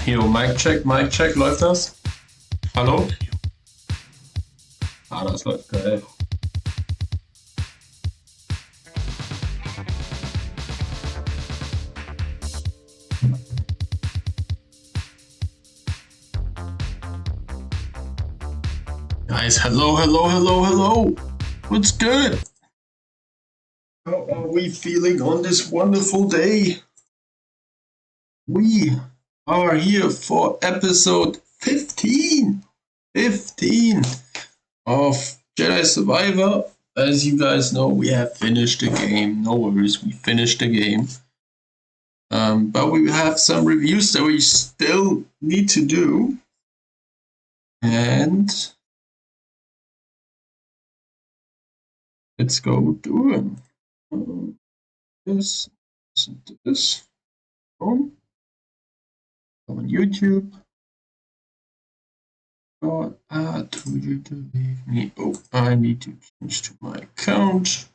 Jo, Mic Check, läuft das? Hallo? Ah, das läuft geil. guys, hello. What's good? How are we feeling on this wonderful day? We are here for episode 15 of Jedi Survivor. As you guys know, we have finished the game. No worries, we finished the game. But we have some reviews that we still need to do. And let's go do them. This. On YouTube. God, told you to leave me. Oh, I need to change to my account.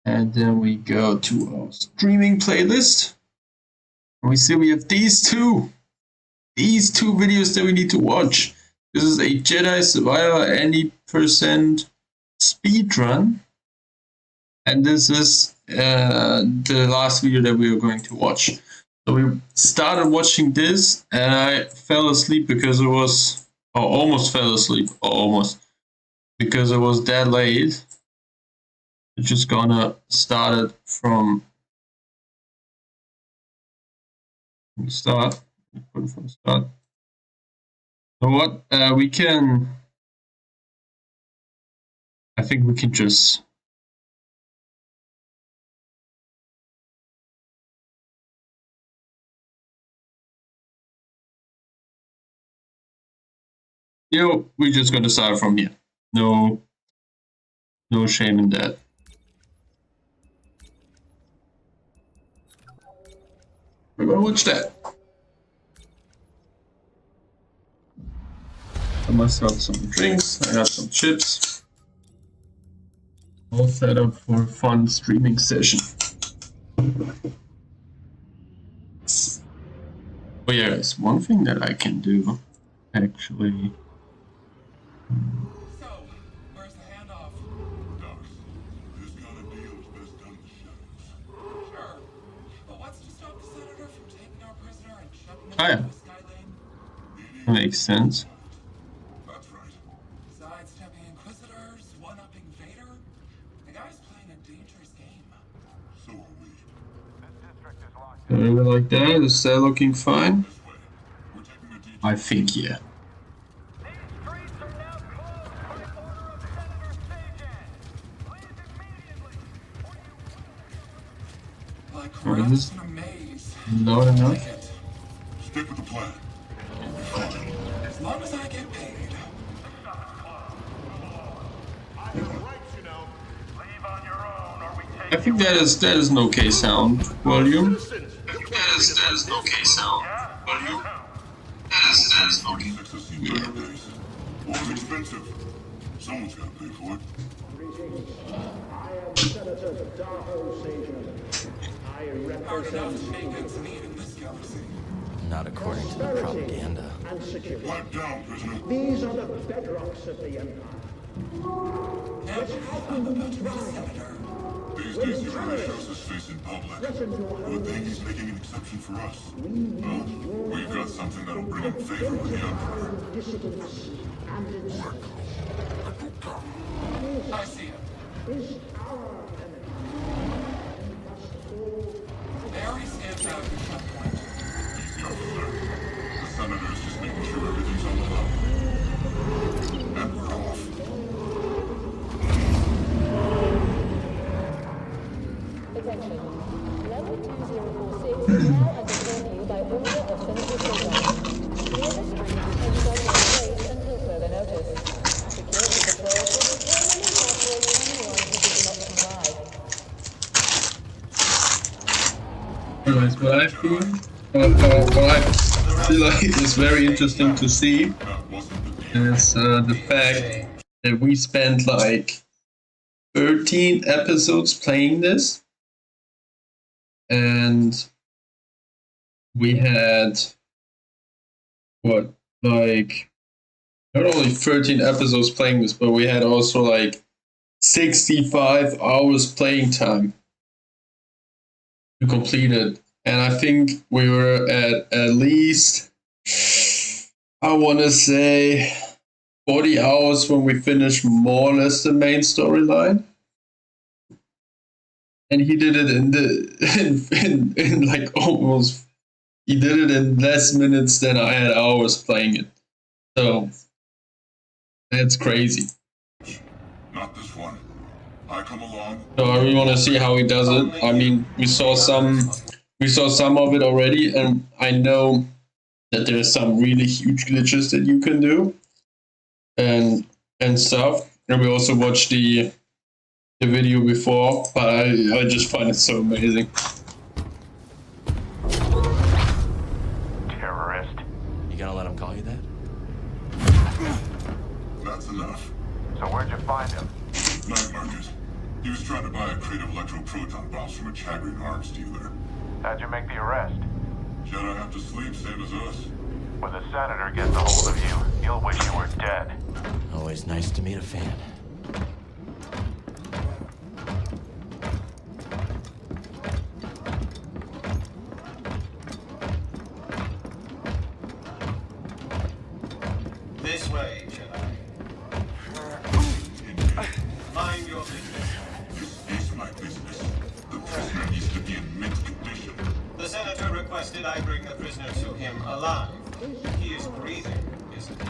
And then we go to our streaming playlist. And we see we have these two videos that we need to watch. This is a Jedi Survivor 80% speedrun. And this is the last video that we are going to watch. So we started watching this and I fell asleep because it was, almost fell asleep, because it was that late. We're just gonna start it from start. Put it from start. So what we can, I think we can just we're just gonna start from here. No shame in that. We're gonna watch that. I must have some drinks. I got some chips. All set up for a fun streaming session. Oh yeah, there's one thing that I can do, actually. So, where's the handoff? Dux, this kind of deal is best done in the shadows. Sure. But what's to stop the Senator from taking our prisoner and shoving him Oh, yeah. into the sky lane? That makes sense. That's right. Sidestepping Inquisitors, one-upping Vader? The guy's playing a dangerous game. So are we. Whatever like that. Is that looking fine? This way. We're taking a detour. I think, yeah. These streets are now closed by order of Senator Sajan. Leave immediately, or you will Like Alright, rats this- in a maze. Loud enough. Like it. Stick with the plan. As long as I get paid. I have rights, you know. Leave on your own, or we take I think that is an okay sound volume. citizens. That is an okay sound volume. That is okay. Six has seen better days. War's expensive. Someone's got to pay for it. I am Senator Darho Sajan. I Hard enough represent to make ends meet in this galaxy. Not according to the propaganda. and security. Pipe down, prisoner. These are the bedrocks of the Empire. I'm about to be a senator. These days he rarely shows his face in public. Good thing he's making an exception for us. Well, we've got something that'll bring him favor with the Emperor. Dissidents and insurgents I see him. is our enemy. There he stands out at the front point. Easy officer. The senator's just making sure everything's on the level. And we're off. Attention. Level 2046 is now under curfew by order of Senator Sajan. Clear the streets and shelter in place until further notice. Security patrols will be permanently operating anyone who does not comply. Anyways, what I feel like is very interesting to see That wasn't the deal. is the fact that we spent like 13 episodes playing this, and we had what, like, not only 13 episodes playing this, but we had also like 65 hours playing time to complete it. And I think we were at least I want to say 40 hours when we finish more or less the main storyline. And he did it in like almost, he did it in less minutes than I had hours playing it. So that's crazy. Not this one. I come along. So I really want to see how he does it. I mean, we saw some of it already, and I know that there's some really huge glitches that you can do, and stuff. And we also watched the video before, but I just find it so amazing. Terrorist. You gonna let him call you that? That's enough. So where'd you find him? Night market. He was trying to buy a crate of electroproton bombs from a Chagrin arms dealer. How'd you make the arrest? Jedi have to sleep, same as us. When the senator gets a hold of you, he'll wish you were dead. Always nice to meet a fan. This way, Jedi. Mind your business. This is my business. The prisoner needs to be in mint condition. The senator requested I bring the prisoner to him alive. He is breathing, isn't he?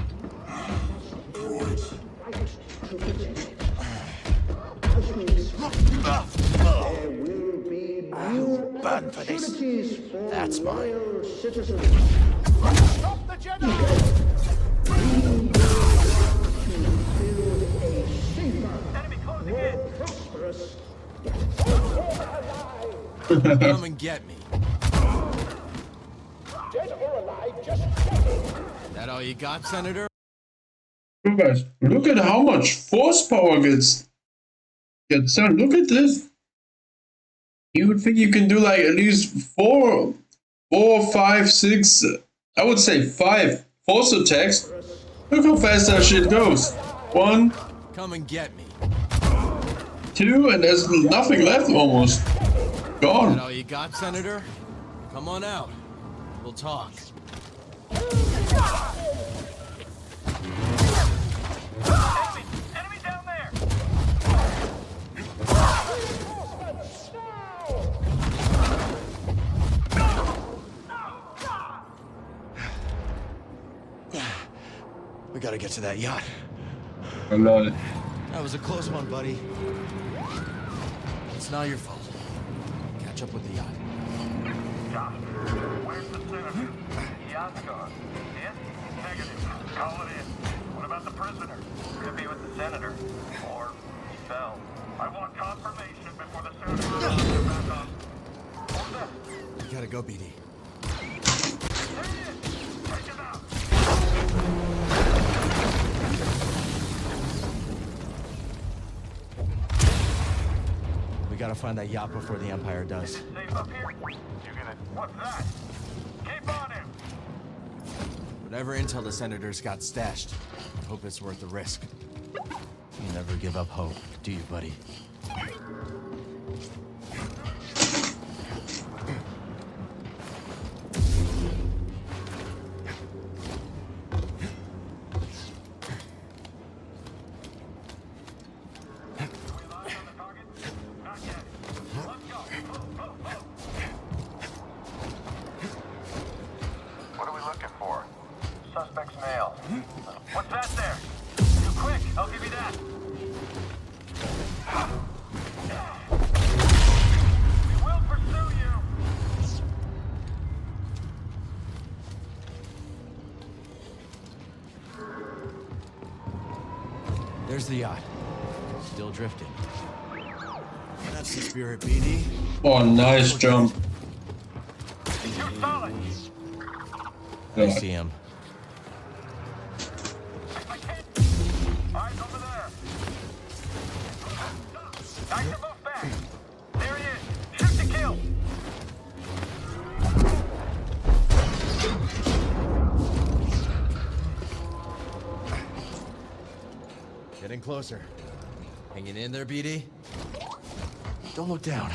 Droids. There will be new burn for this. opportunities for That's mine. loyal citizens. Stop the Jedi! Build a safer, Enemy closing more in! prosperous, Come and get me. Dead or alive, just checking! That all you got, Senator? Look, guys, look at how much force power gets done. Look at this. You would think you can do like at least four, 5, 6. I would say 5 force attacks. Look how fast that shit goes. 1, Come and get me. 2, and there's nothing left almost. That Gone. all you got, Senator? Come on out. We'll talk. Enemy down there! We gotta get to that yacht. I love it. That was a close one, buddy. It's not your fault. Catch up with the yacht. Josh, where's the senator? Yacht's gone. Yes? Negative. Call it in. What about the prisoner? Could be with the senator. Or he fell. I want confirmation before the senator goes back on. What was that? We gotta go, BD. There he is! Take him out! We gotta find that yacht before the Empire does. Safe up here? You get it. What's that? Keep on him! Whatever intel the Senator's got stashed, I hope it's worth the risk. You never give up hope, do you, buddy? What are we looking for? Suspect's male. What's that there? Too quick. I'll give you that. We will pursue you. There's the yacht. Still drifting. That's the spirit, BD. Oh, nice jump. You're solid. I see him. I can't. Eyes over there. I can move back. There he is. Shoot to kill. Getting closer. Hanging in there, BD? Don't look down.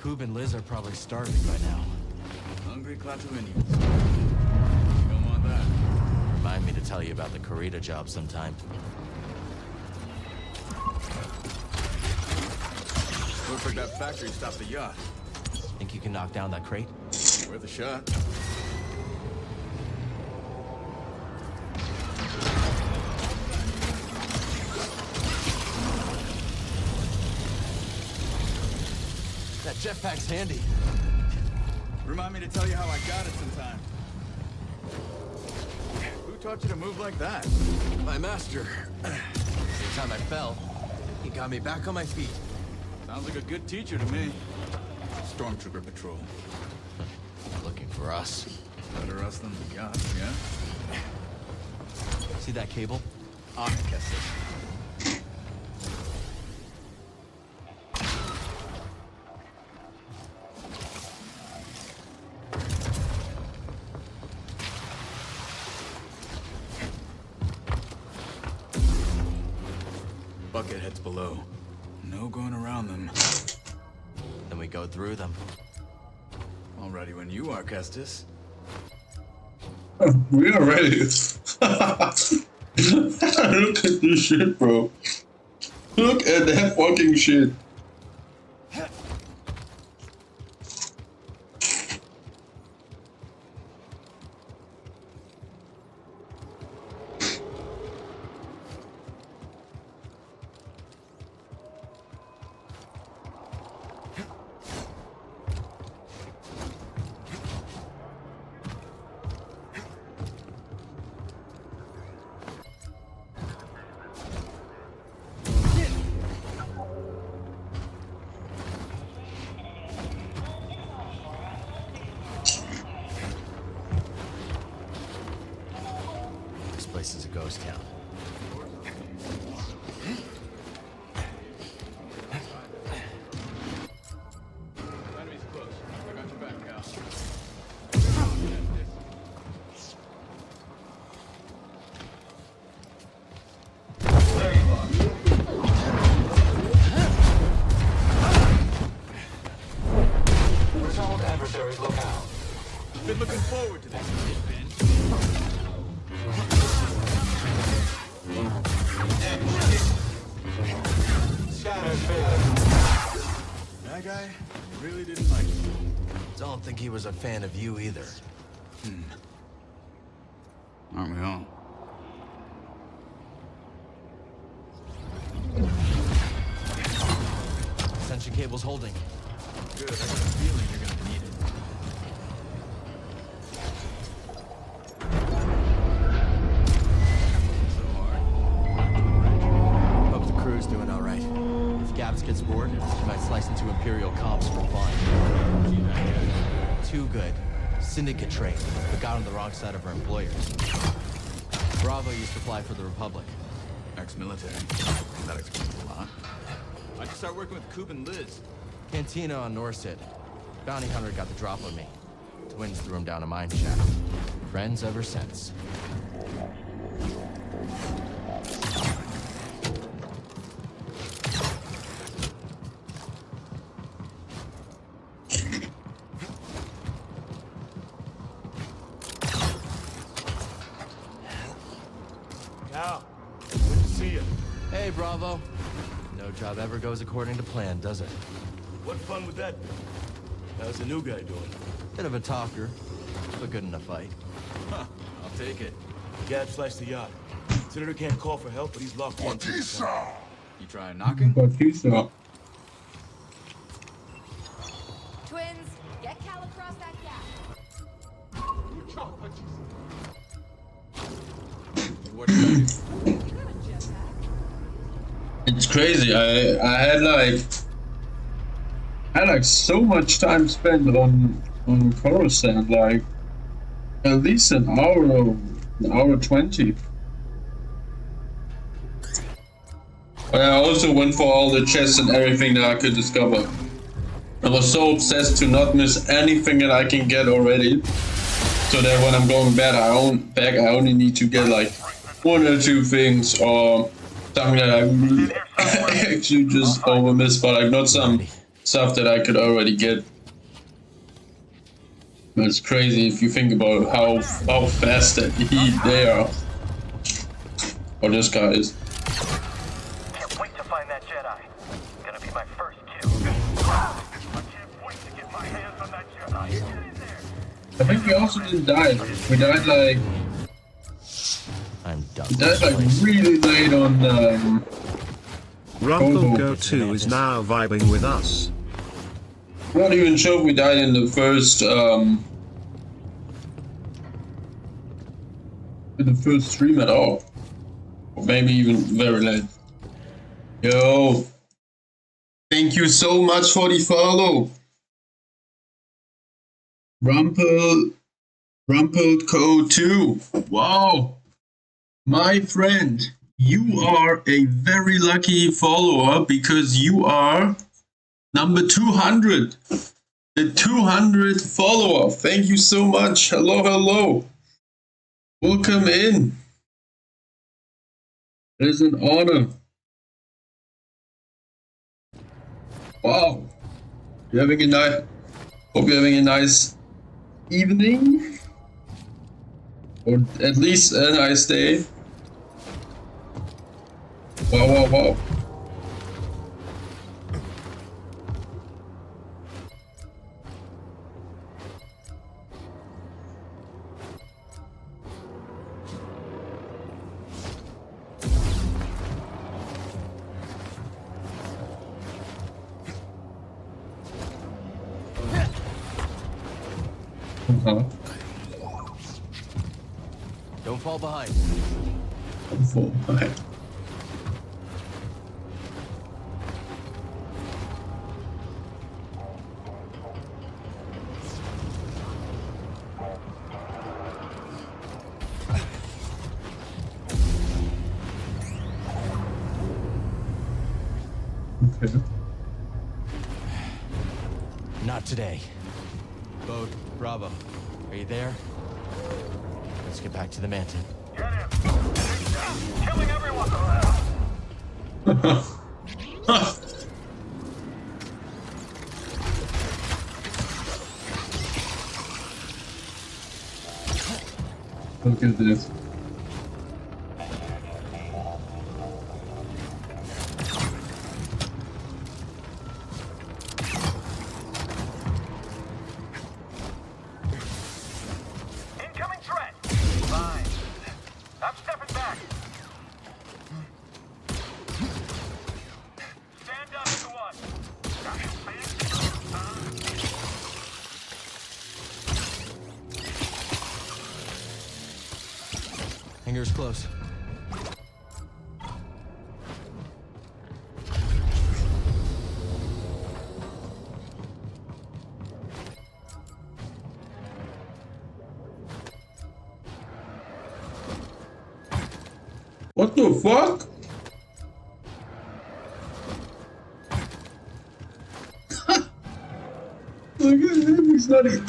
Coob and Liz are probably starving by now. Hungry Klaatuinians. You don't want that. Remind me to tell you about the Kurita job sometime. Looks like that factory stopped the yacht. Think you can knock down that crate? Worth a shot. That jetpack's handy. Remind me to tell you how I got it sometime. Who taught you to move like that? My master. Every time I fell, he got me back on my feet. Sounds like a good teacher to me. Stormtrooper patrol. Looking for us. Better us than the yacht, yeah? See that cable? On it, Kestis. Bucket heads below. No going around them. Then we go through them. All ready when you are, Kestis. We are ready. Look at this shit, bro. Look at that fucking shit. This is a ghost town. Enemy's close. I got your back, Cal. There you are. Resolved adversaries look out. Been looking forward to this, Ben. Scattered failure. That guy really didn't like me. Don't think he was a fan of you either. Aren't we all? Extension cable's holding. Good, I got a feeling you're gonna need it. So hard. Hope the crew's doing all right. If Gabs gets bored, he might slice into Imperial comps for fun. See that guy? Too good. Syndicate trained, but got on the wrong side of her employers. Bravo used to fly for the Republic. Ex-military. That explains a lot. I just start working with Coob and Liz. Cantina on Norsid. Bounty hunter got the drop on me. Twins threw him down a mine shaft. Friends ever since. Cal, good to see you. Hey, Bravo. No job ever goes according to plan, does it? What fun would that be? How's the new guy doing? Bit of a talker, but good in a fight. Huh, I'll take it. Gab sliced the yacht. Senator can't call for help, but he's locked in. Batista! You trying knocking? Batista. Twins, get Cal across that gap. What do you do? It's crazy. I had like so much time spent on Coruscant, like at least an hour 20. But I also went for all the chests and everything that I could discover. I was so obsessed to not miss anything that I can get already, so that when I'm going back I only need to get like 1 or 2 things or something that I really actually just over missed, but like not some stuff that I could already get. It's crazy if you think about how fast that they are. Or this guy is. Can't wait to find that Jedi. Gonna be my first kill. I can't wait to get my hands on that Jedi. Get in there. I think we also didn't die. We died like... I'm done. We died like really late on Rumble Go 2 is now vibing with us. I'm not even sure if we died in the first stream at all. Or maybe even very late. Yo. Thank you so much for the follow. Rumpled Code 2. Wow. My friend, you are a very lucky follower because you are number 200. The 200th follower. Thank you so much. Hello, hello. Welcome in. It is an honor. Wow. Hope you're having a nice evening. Or at least a nice day. Wow, wow, wow. Don't fall behind. Don't fall behind. Okay. Not today. Boat, Bravo. Are you there? Let's get back to the Manton. Get him. Killing everyone. Look at this. Incoming threat. Fine. I'm stepping back. Stand up to one. Hangar's close. What the fuck? Look at him, he's not even...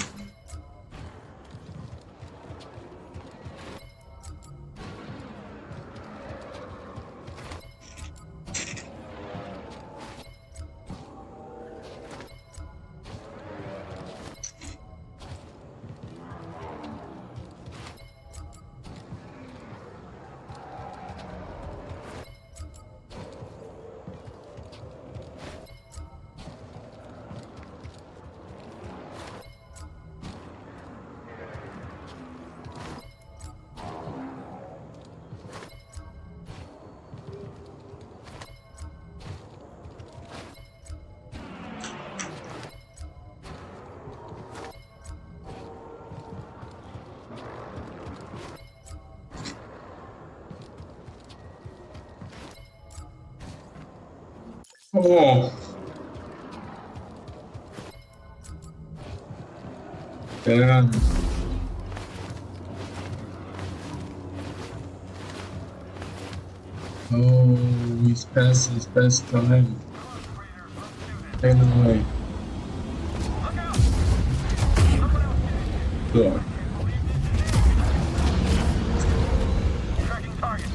Oh. Damn. Oh, he's past his best time. Anyway. Good. Tracking target.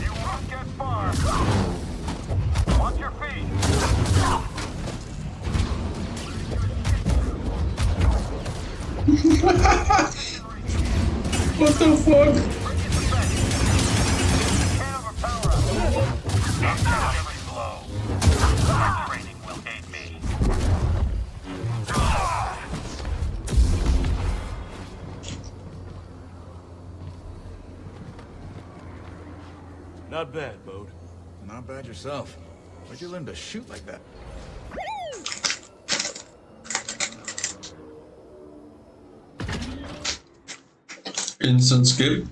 You won't get far. Watch your feet. What the fuck? Can't overpower us. Not every blow. My training will aid me. Not bad, Bode. Not bad yourself. Where'd you learn to shoot like that? Instant skip.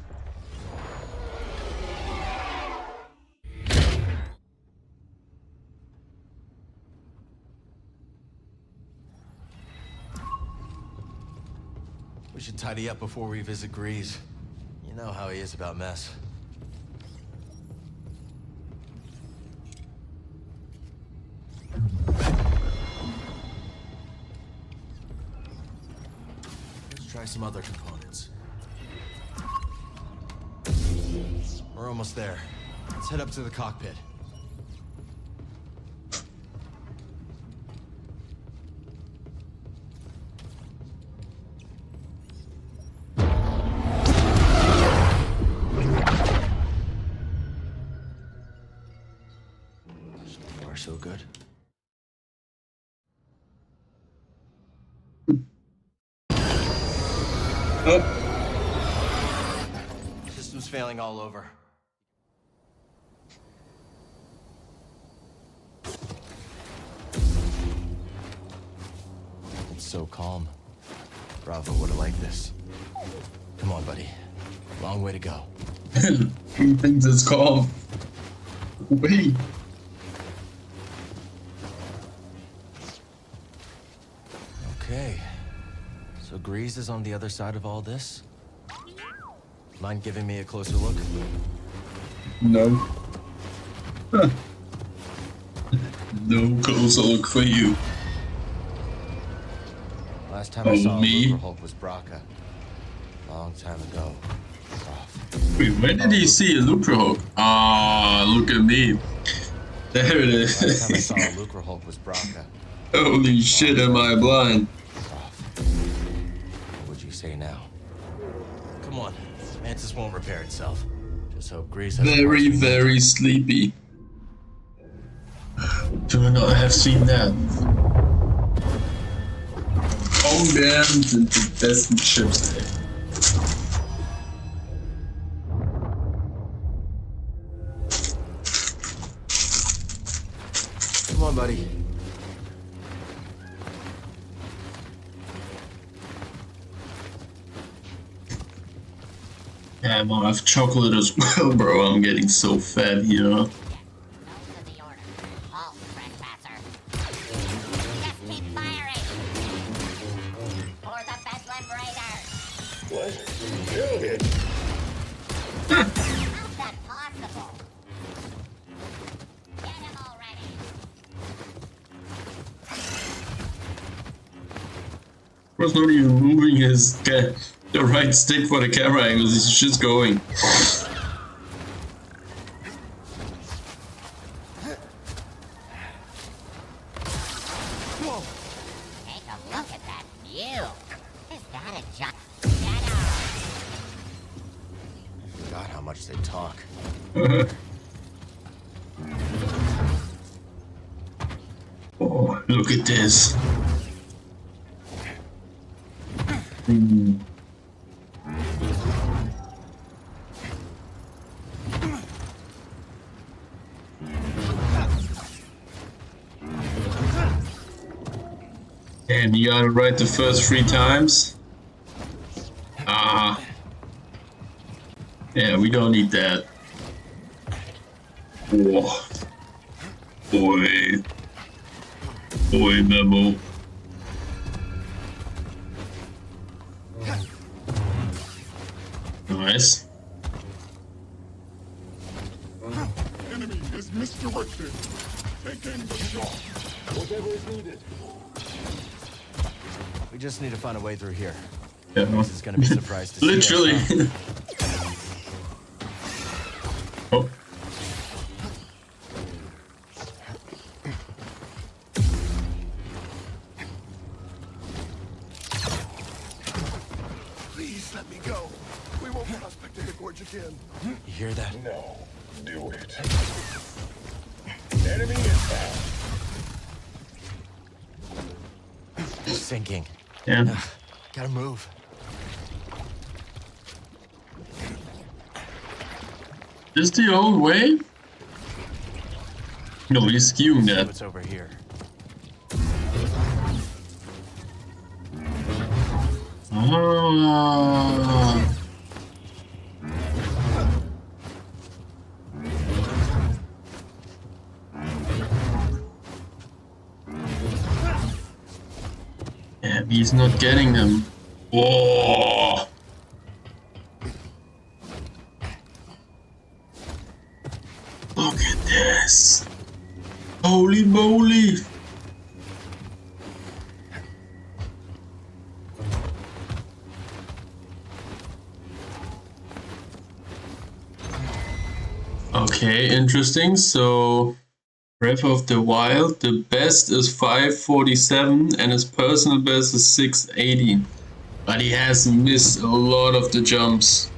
We should tidy up before we visit Grease. You know how he is about mess. Let's try some other components. We're almost there. Let's head up to the cockpit. So far, so good. Oh, System's failing all over. It's so calm. Bravo would have liked this. Come on, buddy. Long way to go. he thinks it's calm. Wait. Okay. So Grease is on the other side of all this? Mind giving me a closer look? No. Huh. No closer look for you. Last time I saw me? Lucre Hulk was Braca. Long time ago. Wait, when did he see a Lucre Hulk? Ah, look at me. There it Last time I is. saw Lucre Hulk was Braca. Holy shit, am I blind? What would you say now? Come on. Mantis won't repair itself. Just hope Grease has Very, very sleepy. Do not have seen that. Homeland sind die besten Chips, ey. Come on, buddy. Yeah, I'm gonna have chocolate as well, bro. I'm getting so fat here. Of course, not even moving the right stick for the camera angles. He's just going. Take a look at that view. Is that a giant I forgot how much they talk. Oh, look at this. Damn, you got it right the first 3 times? Ah. Yeah, we don't need that. Whoa. Boy. Boy, Memo. Nice. Enemy is misdirected. Taking the shot. Whatever is needed. We just need to find a way through here. Yeah. Grease is gonna be surprised to see Literally. us now. Oh. let me go. We won't prospect in the gorge again. You hear that? No, do it. Enemy inbound. Sinking. Yeah. Gotta move. Is the old way? No, he's skewing that. What's over here? Ah. Yeah, he's not getting them. Whoa. Look at this. Holy moly. Okay, interesting. So, Breath of the Wild, the best is 547 and his personal best is 680. But he has missed a lot of the jumps.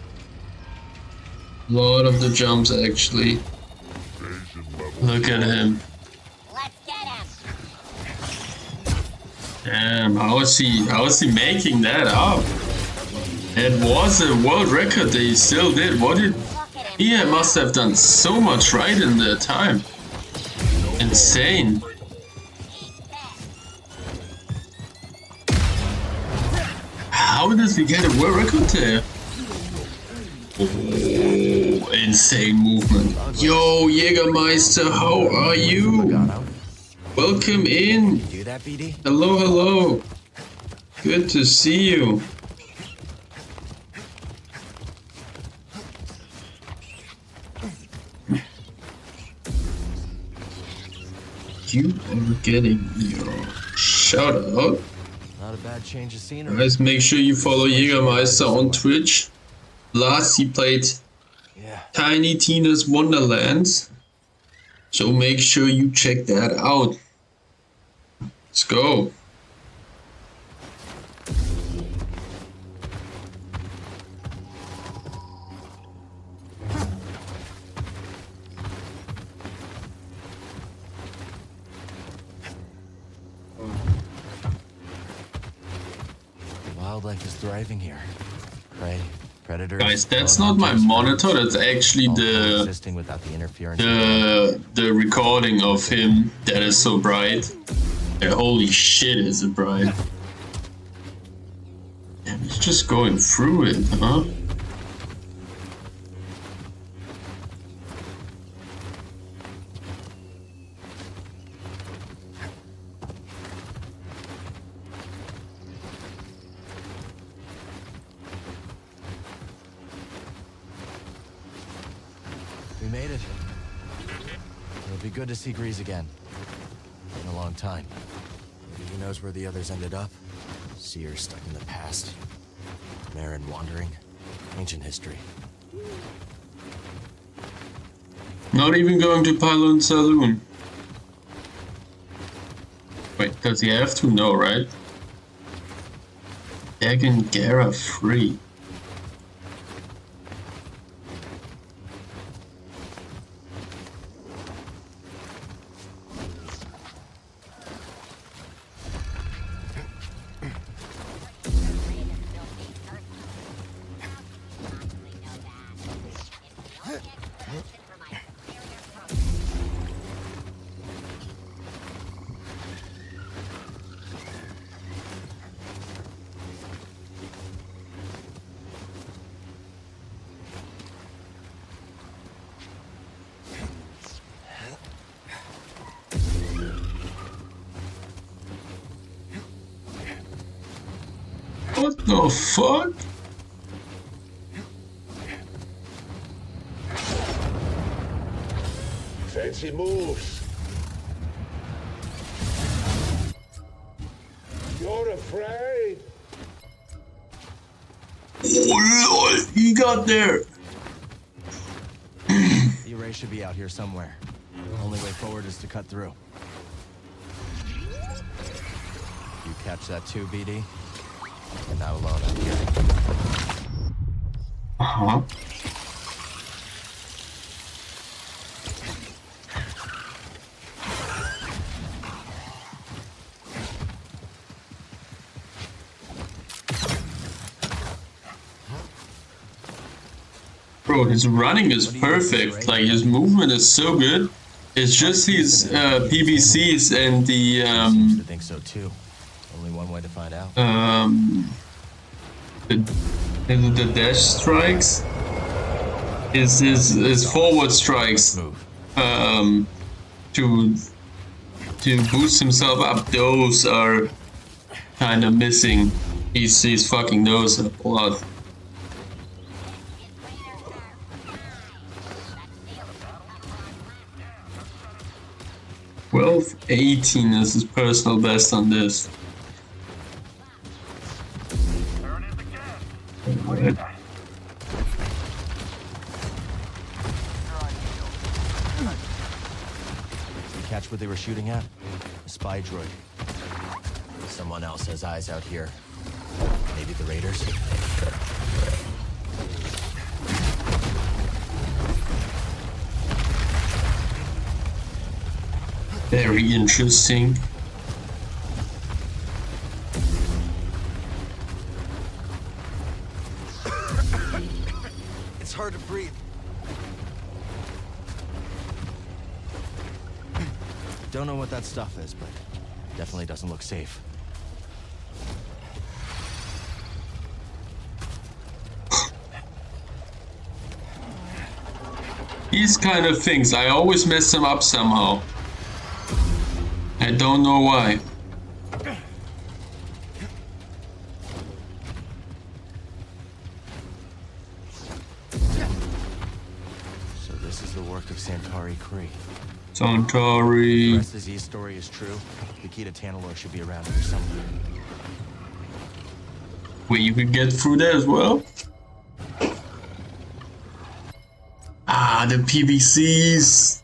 A lot of the jumps, actually. Look at him. Let's get him. Damn, how is he making that up? It was a world record that he still did. What did he must have done so much right in that time. Insane. How does he get a world record there? Oh, insane movement. Yo, Jägermeister, how are you? Welcome in. Do that, BD? Hello, hello. Good to see you. You are getting your shout out. Not a bad change of scenery. Guys, make sure you follow Jägermeister on Twitch. Last he played Tiny Tina's Wonderlands. So make sure you check that out. Let's go. Wildlife is thriving here. Prey, predators. Guys, that's not my monitor. That's actually existing without the interference. the recording of him that is so bright. Yeah, holy shit, is it bright? Damn, he's just going through it, huh? We made it. It'll be good to see Grease again. In a long time. Maybe he knows where the others ended up. Seer stuck in the past. Marin wandering. Ancient history. Not even going to Pylon Saloon. Wait, does he have to? No, right? Dagon Gara free. What the fuck? Fancy moves. You're afraid? Oh lol, he got there. The array should be out here somewhere. The only way forward is to cut through. You catch that too, BD? You're not alone up here. Uh-huh. Bro, his running is perfect. Like, his movement is so good. It's just these PVCs and the I think so too. Only one way to find out. The dash strikes. His forward strikes. To boost himself up. Those are kind of missing. He's fucking those up a lot. 1218 is his personal best on this. Right. Catch what they were shooting at? A spy droid. Someone else has eyes out here. Maybe the Raiders? Very interesting. It's hard to breathe. Don't know what that stuff is, but definitely doesn't look safe. These kind of things, I always mess them up somehow. I don't know why. So this is the work of Santari Khri. Santari. The rest of Z's story is true. The key to Tanalorr should be around here somewhere. Wait, you could get through there as well? Ah, the PVCs.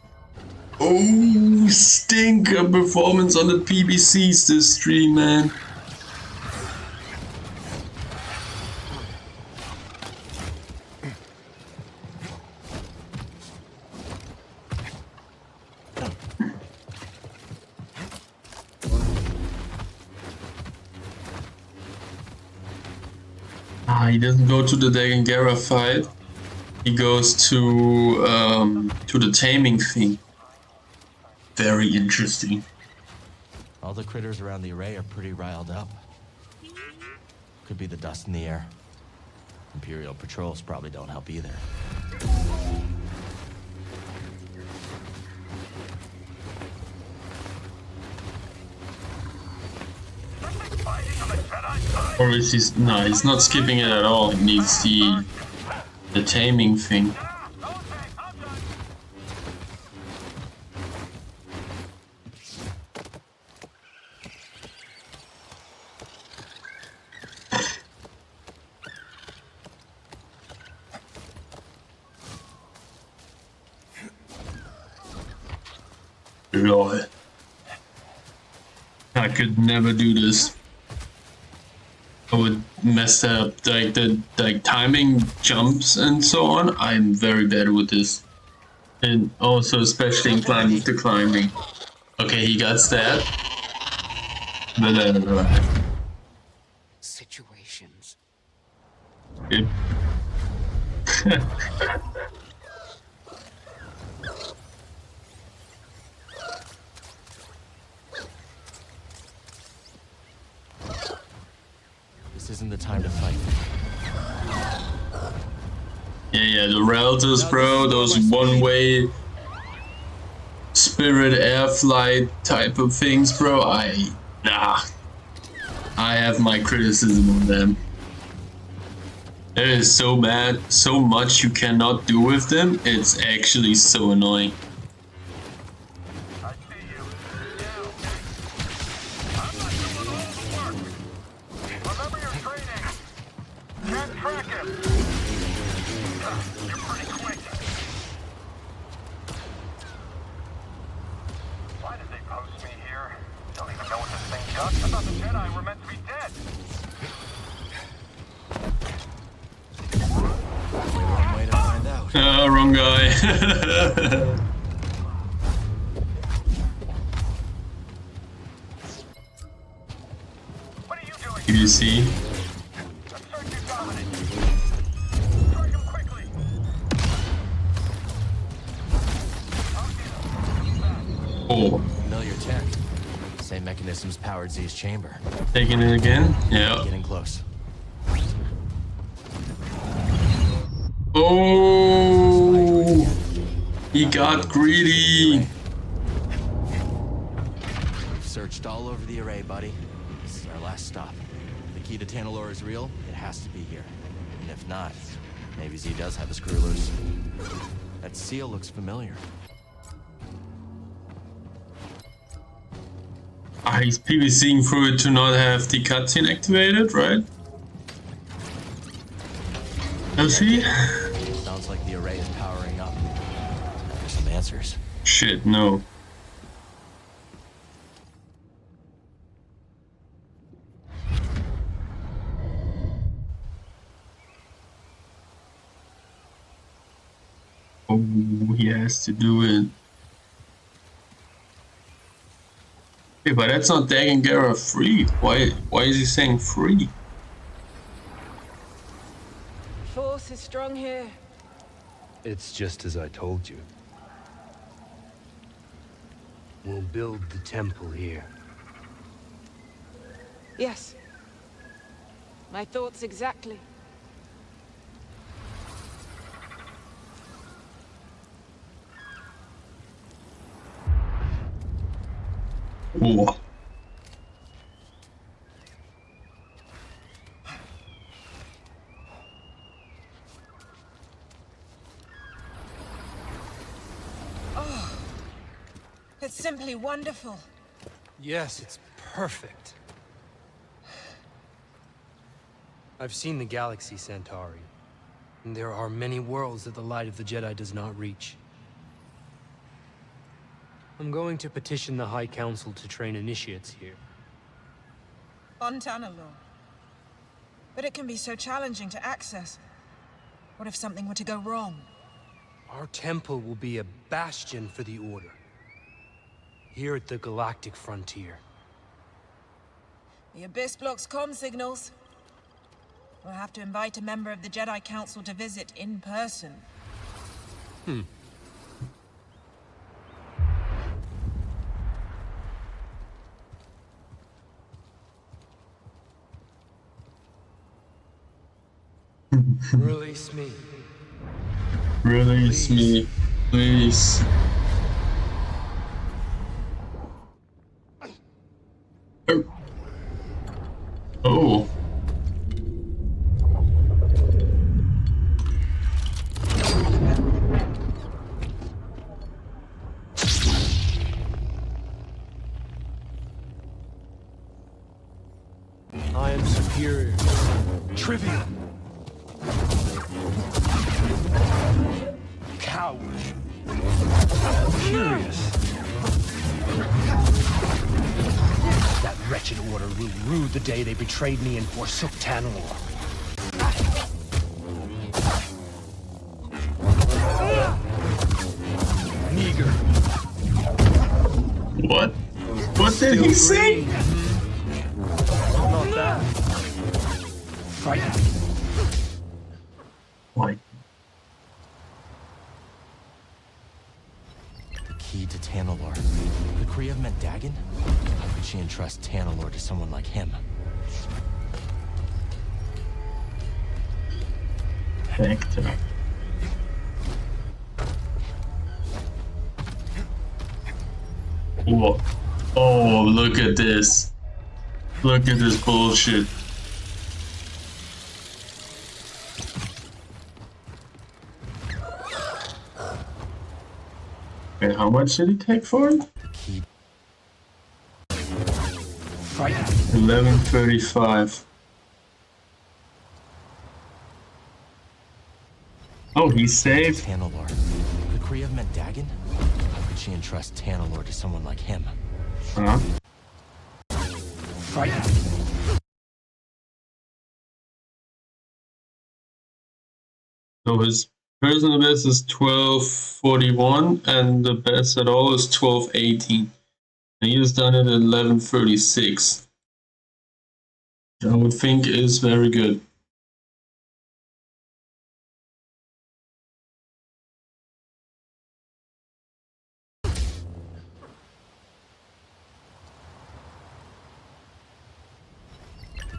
Oh, stinker performance on the PVCs this stream, man. Ah, he doesn't go to the Dagan Gera fight. He goes to the taming thing. Very interesting. All the critters around the array are pretty riled up. Could be the dust in the air. Imperial patrols probably don't help either. Or is he... No, he's not skipping it at all. He needs the taming thing. Lol. I could never do this. I would mess up the timing jumps and so on. I'm very bad with this. And also especially inclined to climbing. Okay, he got that. Situations. Yep. This isn't the time to fight. Yeah, the Reltas, bro, those one-way spirit air flight type of things, bro, I have my criticism on them. It is so bad, so much you cannot do with them, it's actually so annoying. strong guy. PVC. Oh. Familiar tech. Same mechanisms powered Z's chamber. Taking it again? Yeah. Getting close. Oh, he got greedy. We've searched all over the array, buddy. This is our last stop. The key to Tanalorr is real. It has to be here. And if not, maybe Z does have a screw loose. That seal looks familiar. He's PVCing through it to not have the cutscene activated, right? Does he? Sounds like the array is powering up. There's some answers. Shit, no. Oh, he has to do it. Hey, but that's not Dagan Gera free. Why is he saying free? Force is strong here. It's just as I told you. We'll build the temple here. Yes. My thoughts exactly. Oh. Oh, it's simply wonderful. Yes, it's perfect. I've seen the galaxy, Centauri. And there are many worlds that the light of the Jedi does not reach. I'm going to petition the High Council to train initiates here. On Tanalorr. But it can be so challenging to access. What if something were to go wrong? Our temple will be a bastion for the Order. Here at the galactic frontier. The Abyss blocks comm signals. We'll have to invite a member of the Jedi Council to visit in person. Release me. Release me, please. Oh. I am superior. Trivial. Coward. Curious. That wretched Order will rue the day they betrayed me and forsook Tanalorr. Meager. What? What did he say? Not that. Frightened. Like. The key to Tanalorr. Could Kriya have meant Dagan? How could she entrust Tanalorr to someone like him? Hector. Whoa. Oh, look at this. Look at this bullshit. And how much did he take for it? 1135. Oh, he saved Tanalorr. Could Kriya have meant Dagan? How could she entrust Tanalorr to someone like him? Huh? So his Personal best is 12:41, and the best at all is 12:18. And he has done it at 11:36. I would think is very good.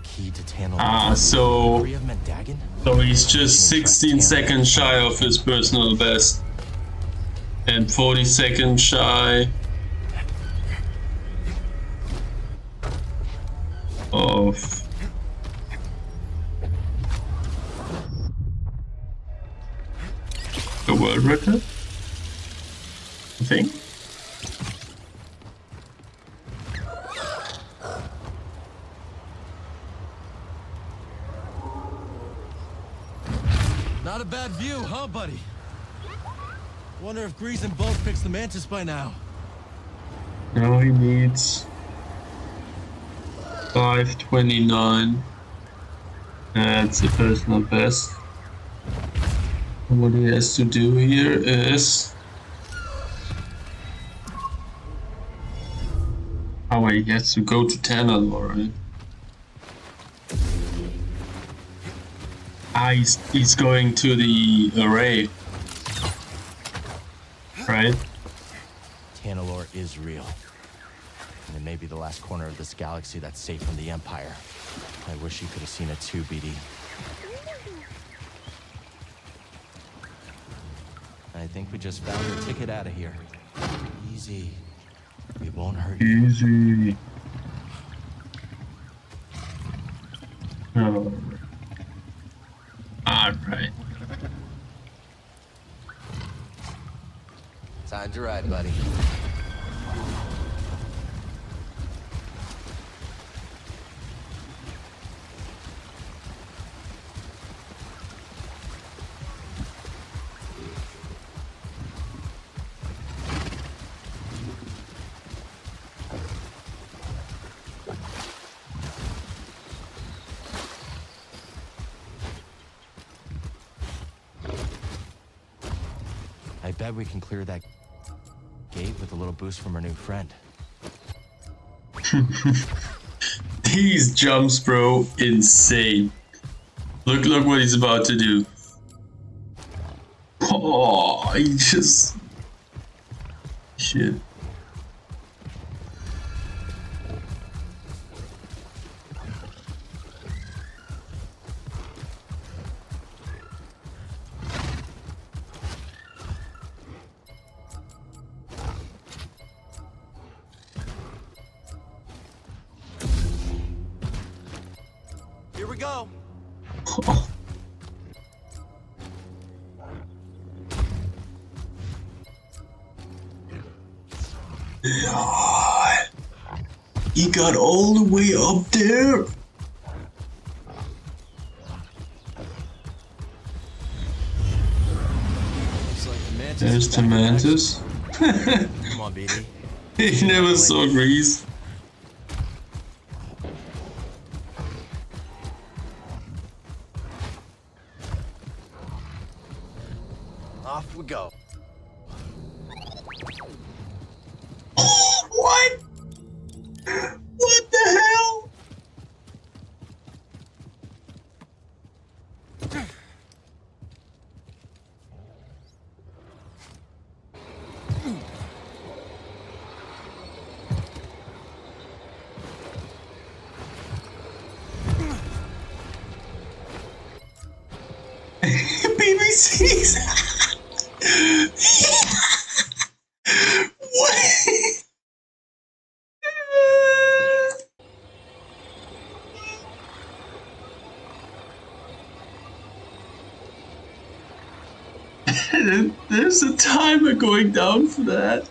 Key to Tantalor. So he's just 16 seconds shy of his personal best, and 40 seconds shy of the world record, I think. Not a bad view, huh, buddy? Wonder if Grease and both fixed the Mantis by now. Now he needs 529. That's a personal best. And what he has to do here is... Oh wait, he has to go to Tantalor, right? He's going to the array, right? Tantalor is real. And it may be the last corner of this galaxy that's safe from the Empire. I wish you could have seen it too, BD. I think we just found your ticket out of here. Easy. We won't hurt you. Easy. Oh. Alright. Time to ride, buddy. I bet we can clear that gate with a little boost from our new friend. These jumps, bro, insane. Look what he's about to do. Oh, he just... Shit. Here we go. God. He got all the way up there. Looks like the Mantis. There's the Mantis. Come on, BD. He never saw Grease. Off we go. What? What the hell? BBC's. What? There's a timer going down for that.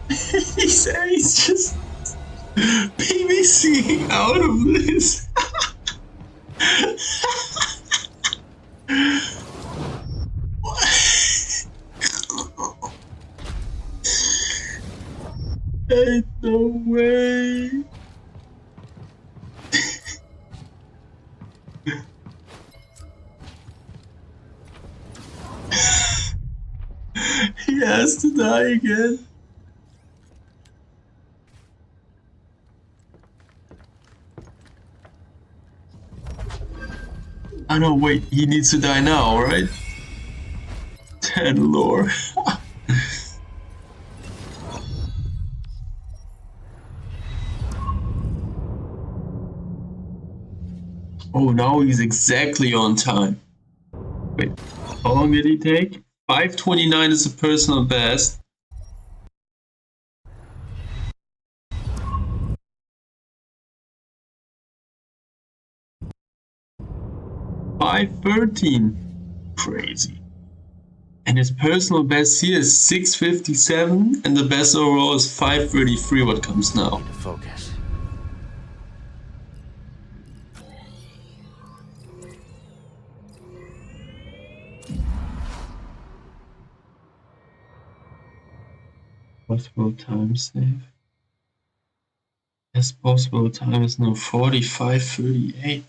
He said he's just PVCing out of this. Ain't no way. He has to die again. Oh no, wait, he needs to die now, right? Tanalorr. Oh, now he's exactly on time. Wait, how long did he take? 5:29 is a personal best. $5:13. Crazy. And his personal best here is 6:57, and the best overall is 5:33. What comes now? Focus. Possible time save. Best possible time is now 45:38.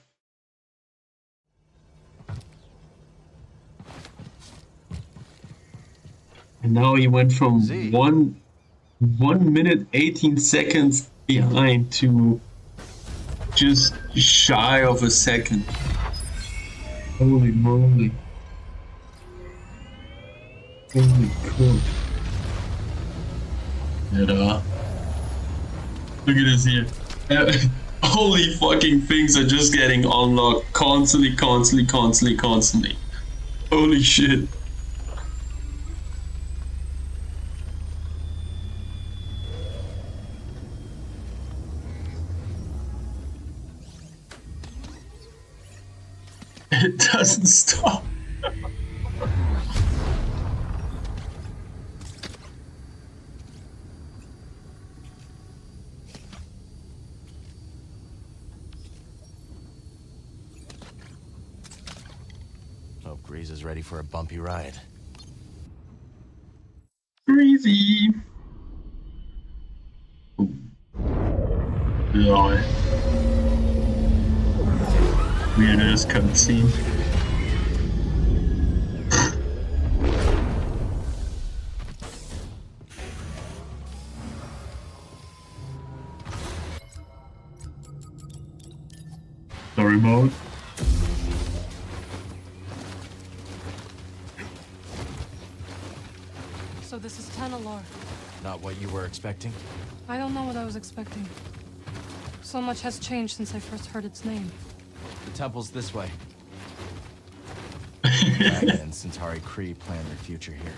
And now he went from 1 minute 18 seconds behind to just shy of a second. Holy moly. Holy crap. Look at this here. Holy fucking things are just getting unlocked constantly. Holy shit. It doesn't stop. Hope Grease is ready for a bumpy ride. Greasy. Lol. Weird ass cutscene. Story mode. So this is Tanalorr. Not what you were expecting? I don't know what I was expecting. So much has changed since I first heard its name. The temple's this way. Dragon and Centauri Kree plan their future here.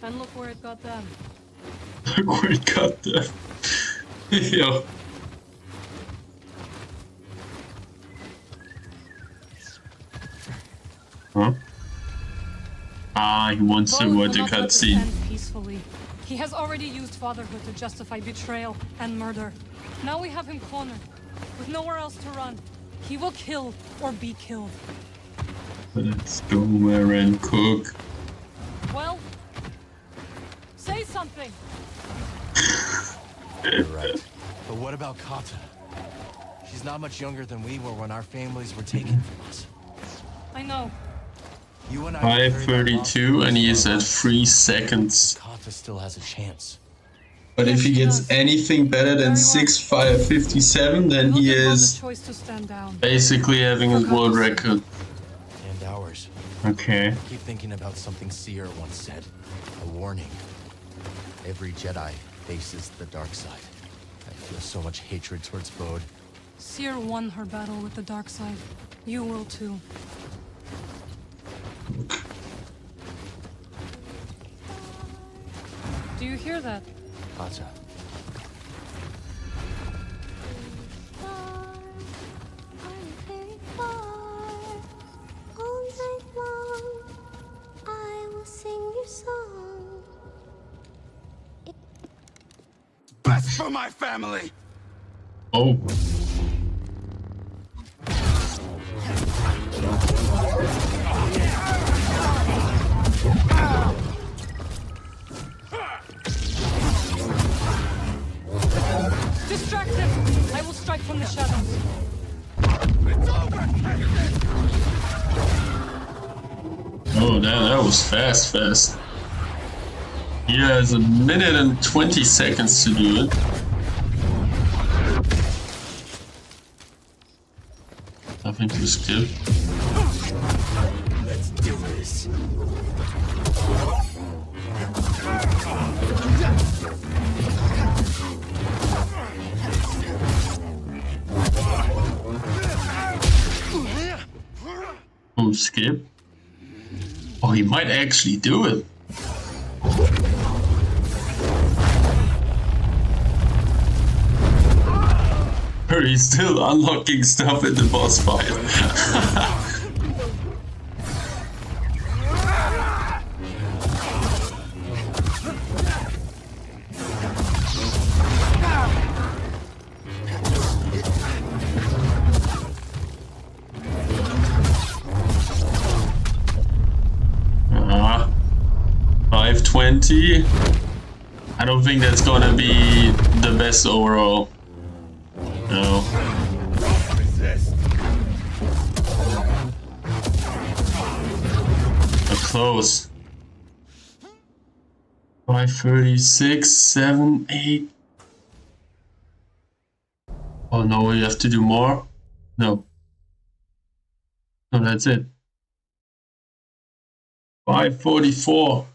And look where it got them. Look where it got them. Yo. Huh? Ah, he wants to avoid the cutscene. Peacefully. He has already used fatherhood to justify betrayal and murder. Now we have him cornered, with nowhere else to run. He will kill or be killed. Let's go, Eren, cook. Well, say something. You're right. But what about Kata? She's not much younger than we were when our families were taken from us. I know. You and I 5:32, and he is at 3 seconds. Kata still has a chance. But if he gets anything better than 6:57, then he is basically having his world record. And ours. Okay. I keep thinking about something Seer once said. A warning. Every Jedi faces the dark side. I feel so much hatred towards Bode. Seer won her battle with the dark side. You will too. Do you hear that? Kata. Best for my family. Oh. Distract him! I will strike from the shadows. Oh, that was fast. He has a minute and 20 seconds to do it. Nothing to skip. Let's do this. Oh, skip. Oh, he might actually do it. Or he's still unlocking stuff in the boss fight. Ah, 520. I don't think that's gonna be the best overall. No. Close. 536, 7, 8. Oh no, we have to do more? No. No, that's it. 544.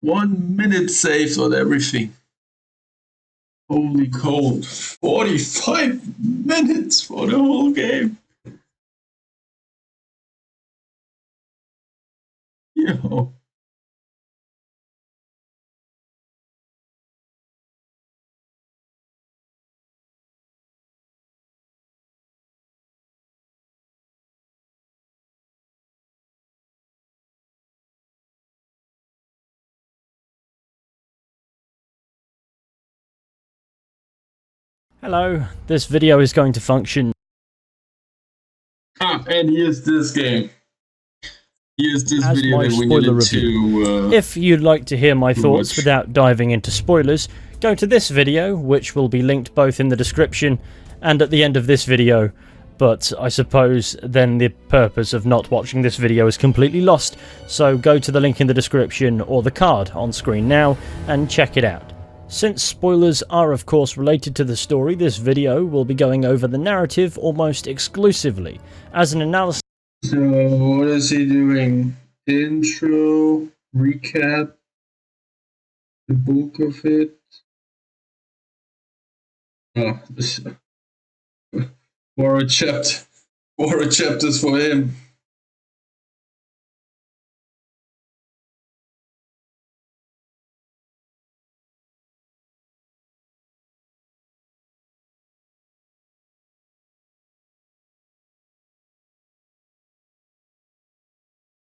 1 minute saved on everything. Holy cold. 45 minutes for the whole game. Yo. Hello, this video is going to function. And here's this game. Here's this as video my that we spoiler needed review. to If you'd like to hear my thoughts watch. without diving into spoilers, go to this video, which will be linked both in the description and at the end of this video. But I suppose then the purpose of not watching this video is completely lost, so go to the link in the description or the card on screen now and check it out. Since spoilers are of course related to the story, this video will be going over the narrative almost exclusively. As an analysis. So what is he doing? Intro, recap, the bulk of it. Oh, this War chapters for him.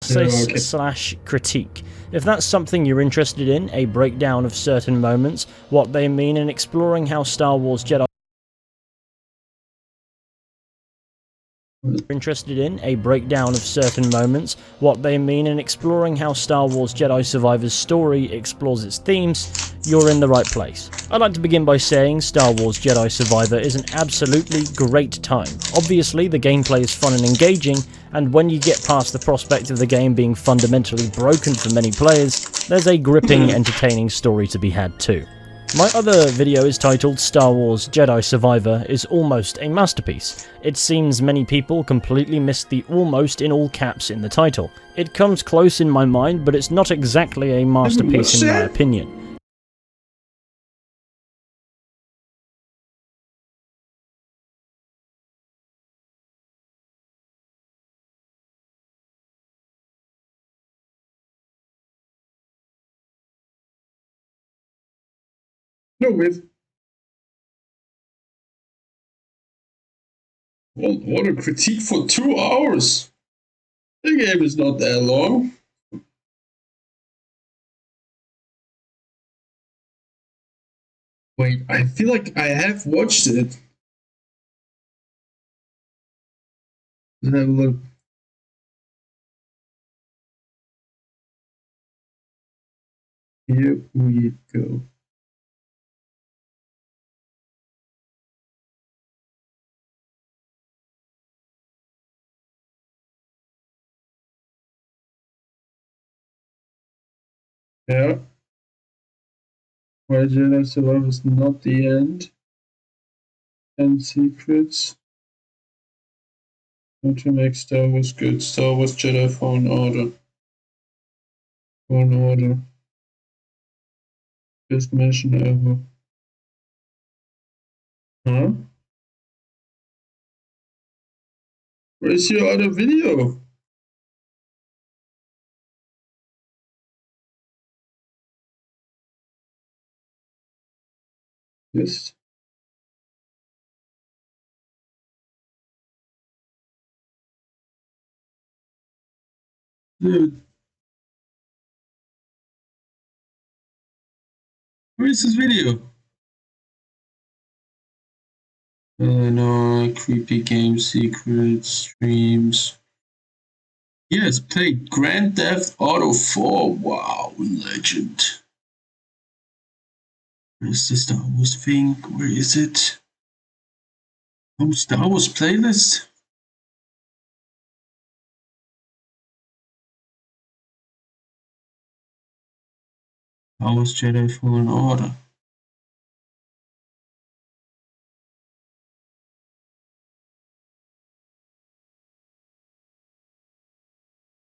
Slash critique. If that's something you're interested in, a breakdown of certain moments, what they mean, and exploring how Star Wars Jedi interested in a breakdown of certain moments, what they mean, and exploring how Star Wars Jedi Survivor's story explores its themes, you're in the right place. I'd like to begin by saying Star Wars Jedi Survivor is an absolutely great time. Obviously, the gameplay is fun and engaging, and when you get past the prospect of the game being fundamentally broken for many players, there's a gripping, entertaining story to be had too. My other video is titled Star Wars Jedi Survivor is almost a masterpiece. It seems many people completely missed the almost in all caps in the title. It comes close in my mind, but it's not exactly a masterpiece in my opinion. No, with what a critique for 2 hours. The game is not that long. Wait, I feel like I have watched it. Let's have a look. Here we go. Yeah. Why Jedi Survivor is not the end. And secrets. How to make Star Wars good. Star Wars Jedi Fallen Order. Fallen Order. Best mission ever. Huh? Where's your other video? Yes. Dude. Where is this video? No, creepy game secrets, streams. Yes, played Grand Theft Auto 4. Wow, legend. Where's the Star Wars thing? Where is it? Oh, Star Wars playlist? Star Wars Jedi Fallen Order.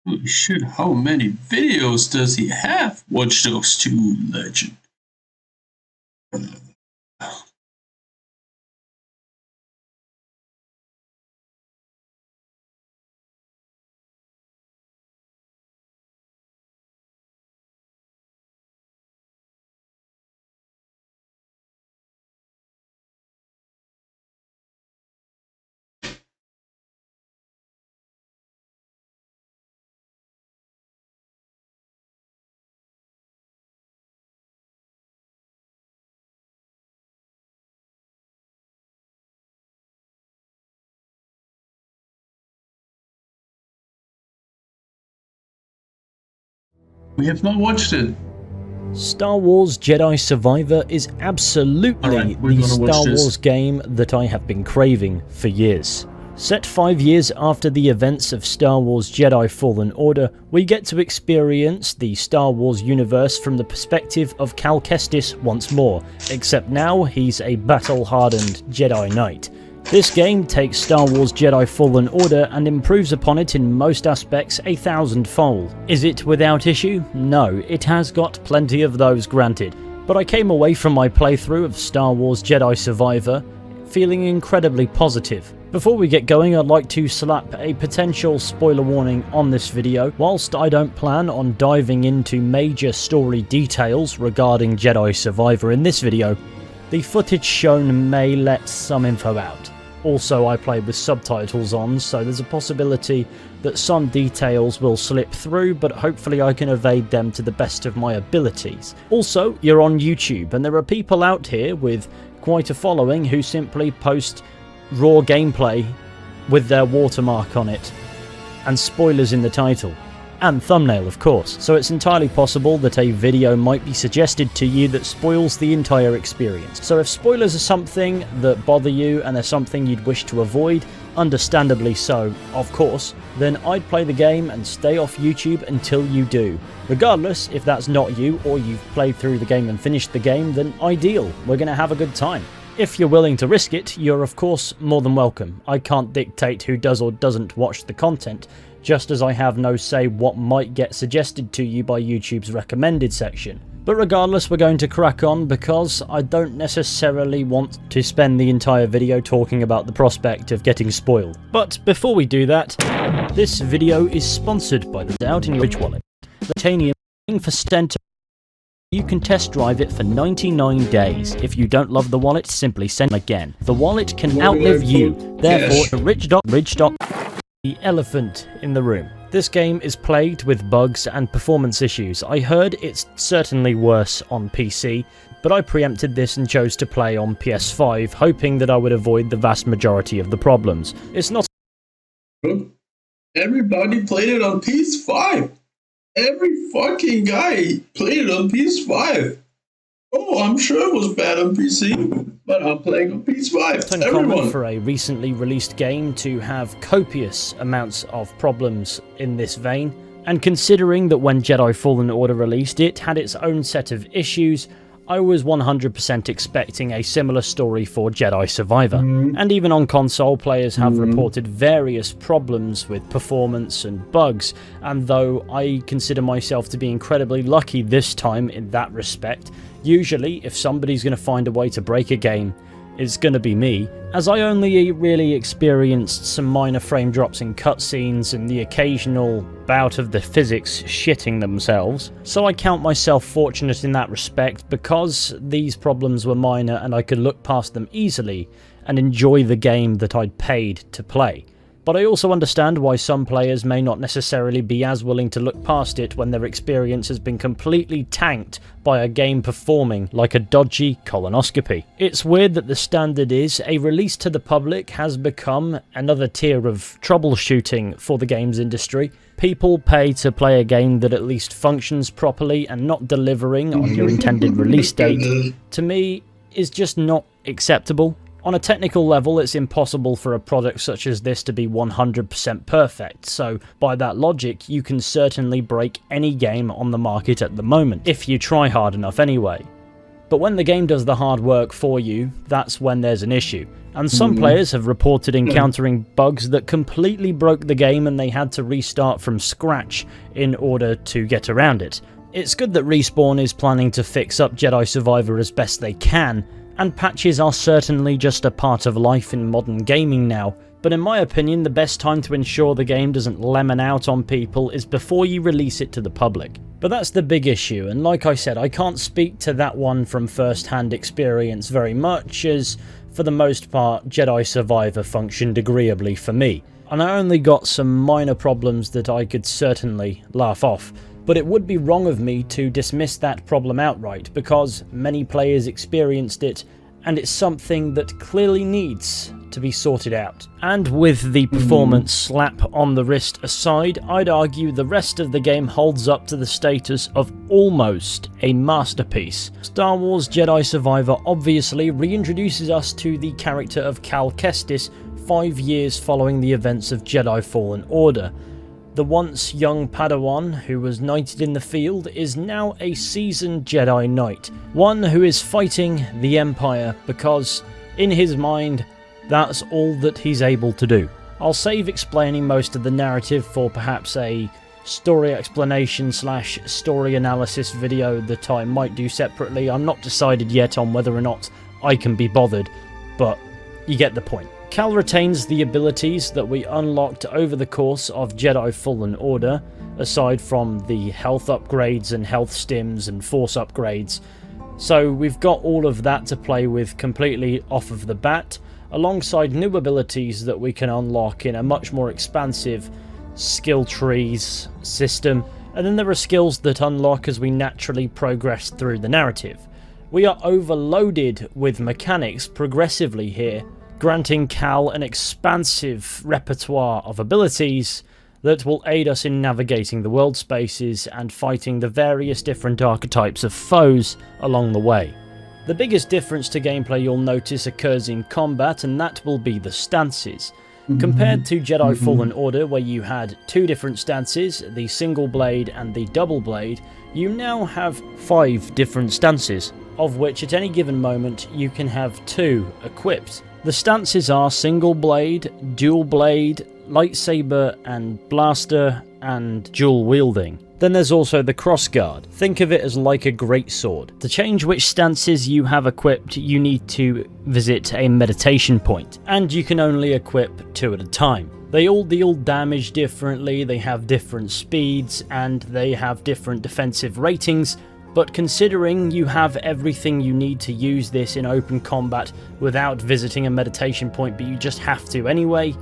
Holy shit, how many videos does he have? Watch Dogs 2 legend. We have not watched it. Star Wars Jedi Survivor is absolutely the Star Wars game that I have been craving for years. Set 5 years after the events of Star Wars Jedi Fallen Order, we get to experience the Star Wars universe from the perspective of Cal Kestis once more, except now he's a battle-hardened Jedi Knight. This game takes Star Wars Jedi Fallen Order and improves upon it in most aspects 1,000-fold. Is it without issue? No, it has got plenty of those, granted, but I came away from my playthrough of Star Wars Jedi Survivor feeling incredibly positive. Before we get going, I'd like to slap a potential spoiler warning on this video. Whilst I don't plan on diving into major story details regarding Jedi Survivor in this video, the footage shown may let some info out. Also, I played with subtitles on, so there's a possibility that some details will slip through, but hopefully I can evade them to the best of my abilities. Also, you're on YouTube, and there are people out here with quite a following who simply post raw gameplay with their watermark on it, and spoilers in the title. And thumbnail, of course, so it's entirely possible that a video might be suggested to you that spoils the entire experience. So if spoilers are something that bother you and they're something you'd wish to avoid, understandably so, of course, then I'd play the game and stay off YouTube until you do. Regardless, if that's not you, or you've played through the game and finished the game, then ideal, we're gonna have a good time. If you're willing to risk it, you're of course more than welcome. I can't dictate who does or doesn't watch the content, just as I have no say what might get suggested to you by YouTube's recommended section. But regardless, we're going to crack on because I don't necessarily want to spend the entire video talking about the prospect of getting spoiled. But before we do that, this video is sponsored by the Doubting Ridge wallet. Titanium for Stenta. You can test drive it for 99 days. If you don't love the wallet, simply send them again. The wallet can outlive you. Therefore, the elephant in the room. This game is plagued with bugs and performance issues. I heard it's certainly worse on PC, but I preempted this and chose to play on PS5, hoping that I would avoid the vast majority of the problems. It's not... Everybody played it on PS5! Every fucking guy played it on PS5. Oh, I'm sure it was bad on PC, but I'm playing on PS5. It's uncommon for a recently released game to have copious amounts of problems in this vein, and considering that when Jedi Fallen Order released it had its own set of issues, I was 100% expecting a similar story for Jedi Survivor. And even on console, players have reported various problems with performance and bugs, and though I consider myself to be incredibly lucky this time in that respect, usually if somebody's going to find a way to break a game, it's going to be me, as I only really experienced some minor frame drops in cutscenes and the occasional bout of the physics shitting themselves, so I count myself fortunate in that respect because these problems were minor and I could look past them easily and enjoy the game that I'd paid to play. But I also understand why some players may not necessarily be as willing to look past it when their experience has been completely tanked by a game performing like a dodgy colonoscopy. It's weird that the standard is a release to the public has become another tier of troubleshooting for the games industry. People pay to play a game that at least functions properly, and not delivering on your intended release date, to me, is just not acceptable. On a technical level, it's impossible for a product such as this to be 100% perfect, so by that logic, you can certainly break any game on the market at the moment, if you try hard enough anyway. But when the game does the hard work for you, that's when there's an issue. And some players have reported encountering bugs that completely broke the game and they had to restart from scratch in order to get around it. It's good that Respawn is planning to fix up Jedi Survivor as best they can, and patches are certainly just a part of life in modern gaming now, but in my opinion the best time to ensure the game doesn't lemon out on people is before you release it to the public. But that's the big issue, and like I said, I can't speak to that one from first-hand experience very much, as for the most part Jedi Survivor functioned agreeably for me, and I only got some minor problems that I could certainly laugh off. But it would be wrong of me to dismiss that problem outright, because many players experienced it, and it's something that clearly needs to be sorted out. And with the performance slap on the wrist aside, I'd argue the rest of the game holds up to the status of almost a masterpiece. Star Wars Jedi Survivor obviously reintroduces us to the character of Cal Kestis 5 years following the events of Jedi Fallen Order. The once young Padawan who was knighted in the field is now a seasoned Jedi Knight, one who is fighting the Empire because, in his mind, that's all that he's able to do. I'll save explaining most of the narrative for perhaps a story explanation / story analysis video that I might do separately. I'm not decided yet on whether or not I can be bothered, but you get the point. Cal retains the abilities that we unlocked over the course of Jedi Fallen Order, aside from the health upgrades and health stims and force upgrades. So we've got all of that to play with completely off of the bat, alongside new abilities that we can unlock in a much more expansive skill trees system, and then there are skills that unlock as we naturally progress through the narrative. We are overloaded with mechanics progressively here, granting Cal an expansive repertoire of abilities that will aid us in navigating the world spaces and fighting the various different archetypes of foes along the way. The biggest difference to gameplay you'll notice occurs in combat, and that will be the stances. Compared to Jedi Fallen Order, where you had 2 different stances, the single blade and the double blade, you now have 5 different stances, of which at any given moment you can have 2 equipped. The stances are single blade, dual blade, lightsaber and blaster, and dual wielding. Then there's also the crossguard. Think of it as like a greatsword. To change which stances you have equipped, you need to visit a meditation point, and you can only equip 2 at a time. They all deal damage differently, they have different speeds, and they have different defensive ratings, but considering you have everything you need to use this in open combat without visiting a meditation point, but you just have to anyway,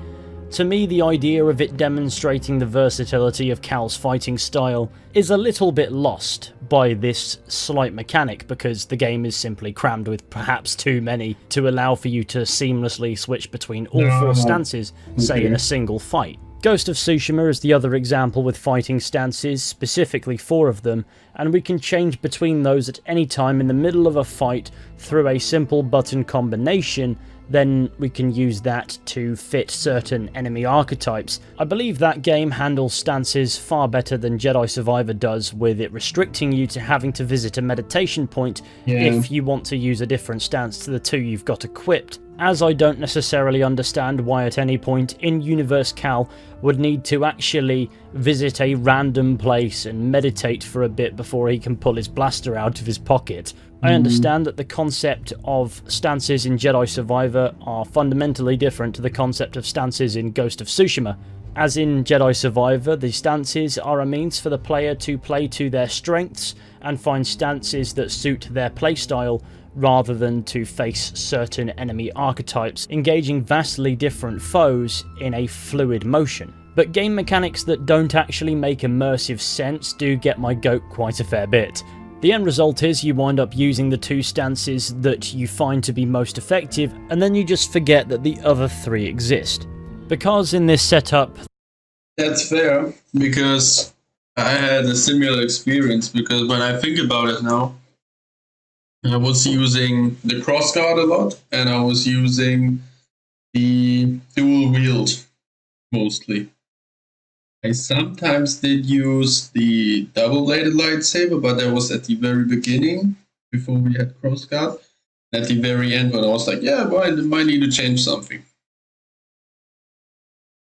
to me the idea of it demonstrating the versatility of Cal's fighting style is a little bit lost by this slight mechanic, because the game is simply crammed with perhaps too many to allow for you to seamlessly switch between all 4 stances, say in a single fight. Ghost of Tsushima is the other example with fighting stances, specifically 4 of them, and we can change between those at any time in the middle of a fight through a simple button combination. Then we can use that to fit certain enemy archetypes. I believe that game handles stances far better than Jedi Survivor does, with it restricting you to having to visit a meditation point if you want to use a different stance to the 2 you've got equipped. As I don't necessarily understand why at any point in Universe Cal would need to actually visit a random place and meditate for a bit before he can pull his blaster out of his pocket. I understand that the concept of stances in Jedi Survivor are fundamentally different to the concept of stances in Ghost of Tsushima. As in Jedi Survivor, the stances are a means for the player to play to their strengths and find stances that suit their playstyle, rather than to face certain enemy archetypes, engaging vastly different foes in a fluid motion. But game mechanics that don't actually make immersive sense do get my goat quite a fair bit. The end result is you wind up using the 2 stances that you find to be most effective, and then you just forget that the other 3 exist. Because in this setup... That's fair, because I had a similar experience, because when I think about it now, I was using the crossguard a lot, and I was using the dual wield mostly. I sometimes did use the double-bladed lightsaber, but that was at the very beginning, before we had crossguard. At the very end, when I was like, yeah, well, I might need to change something.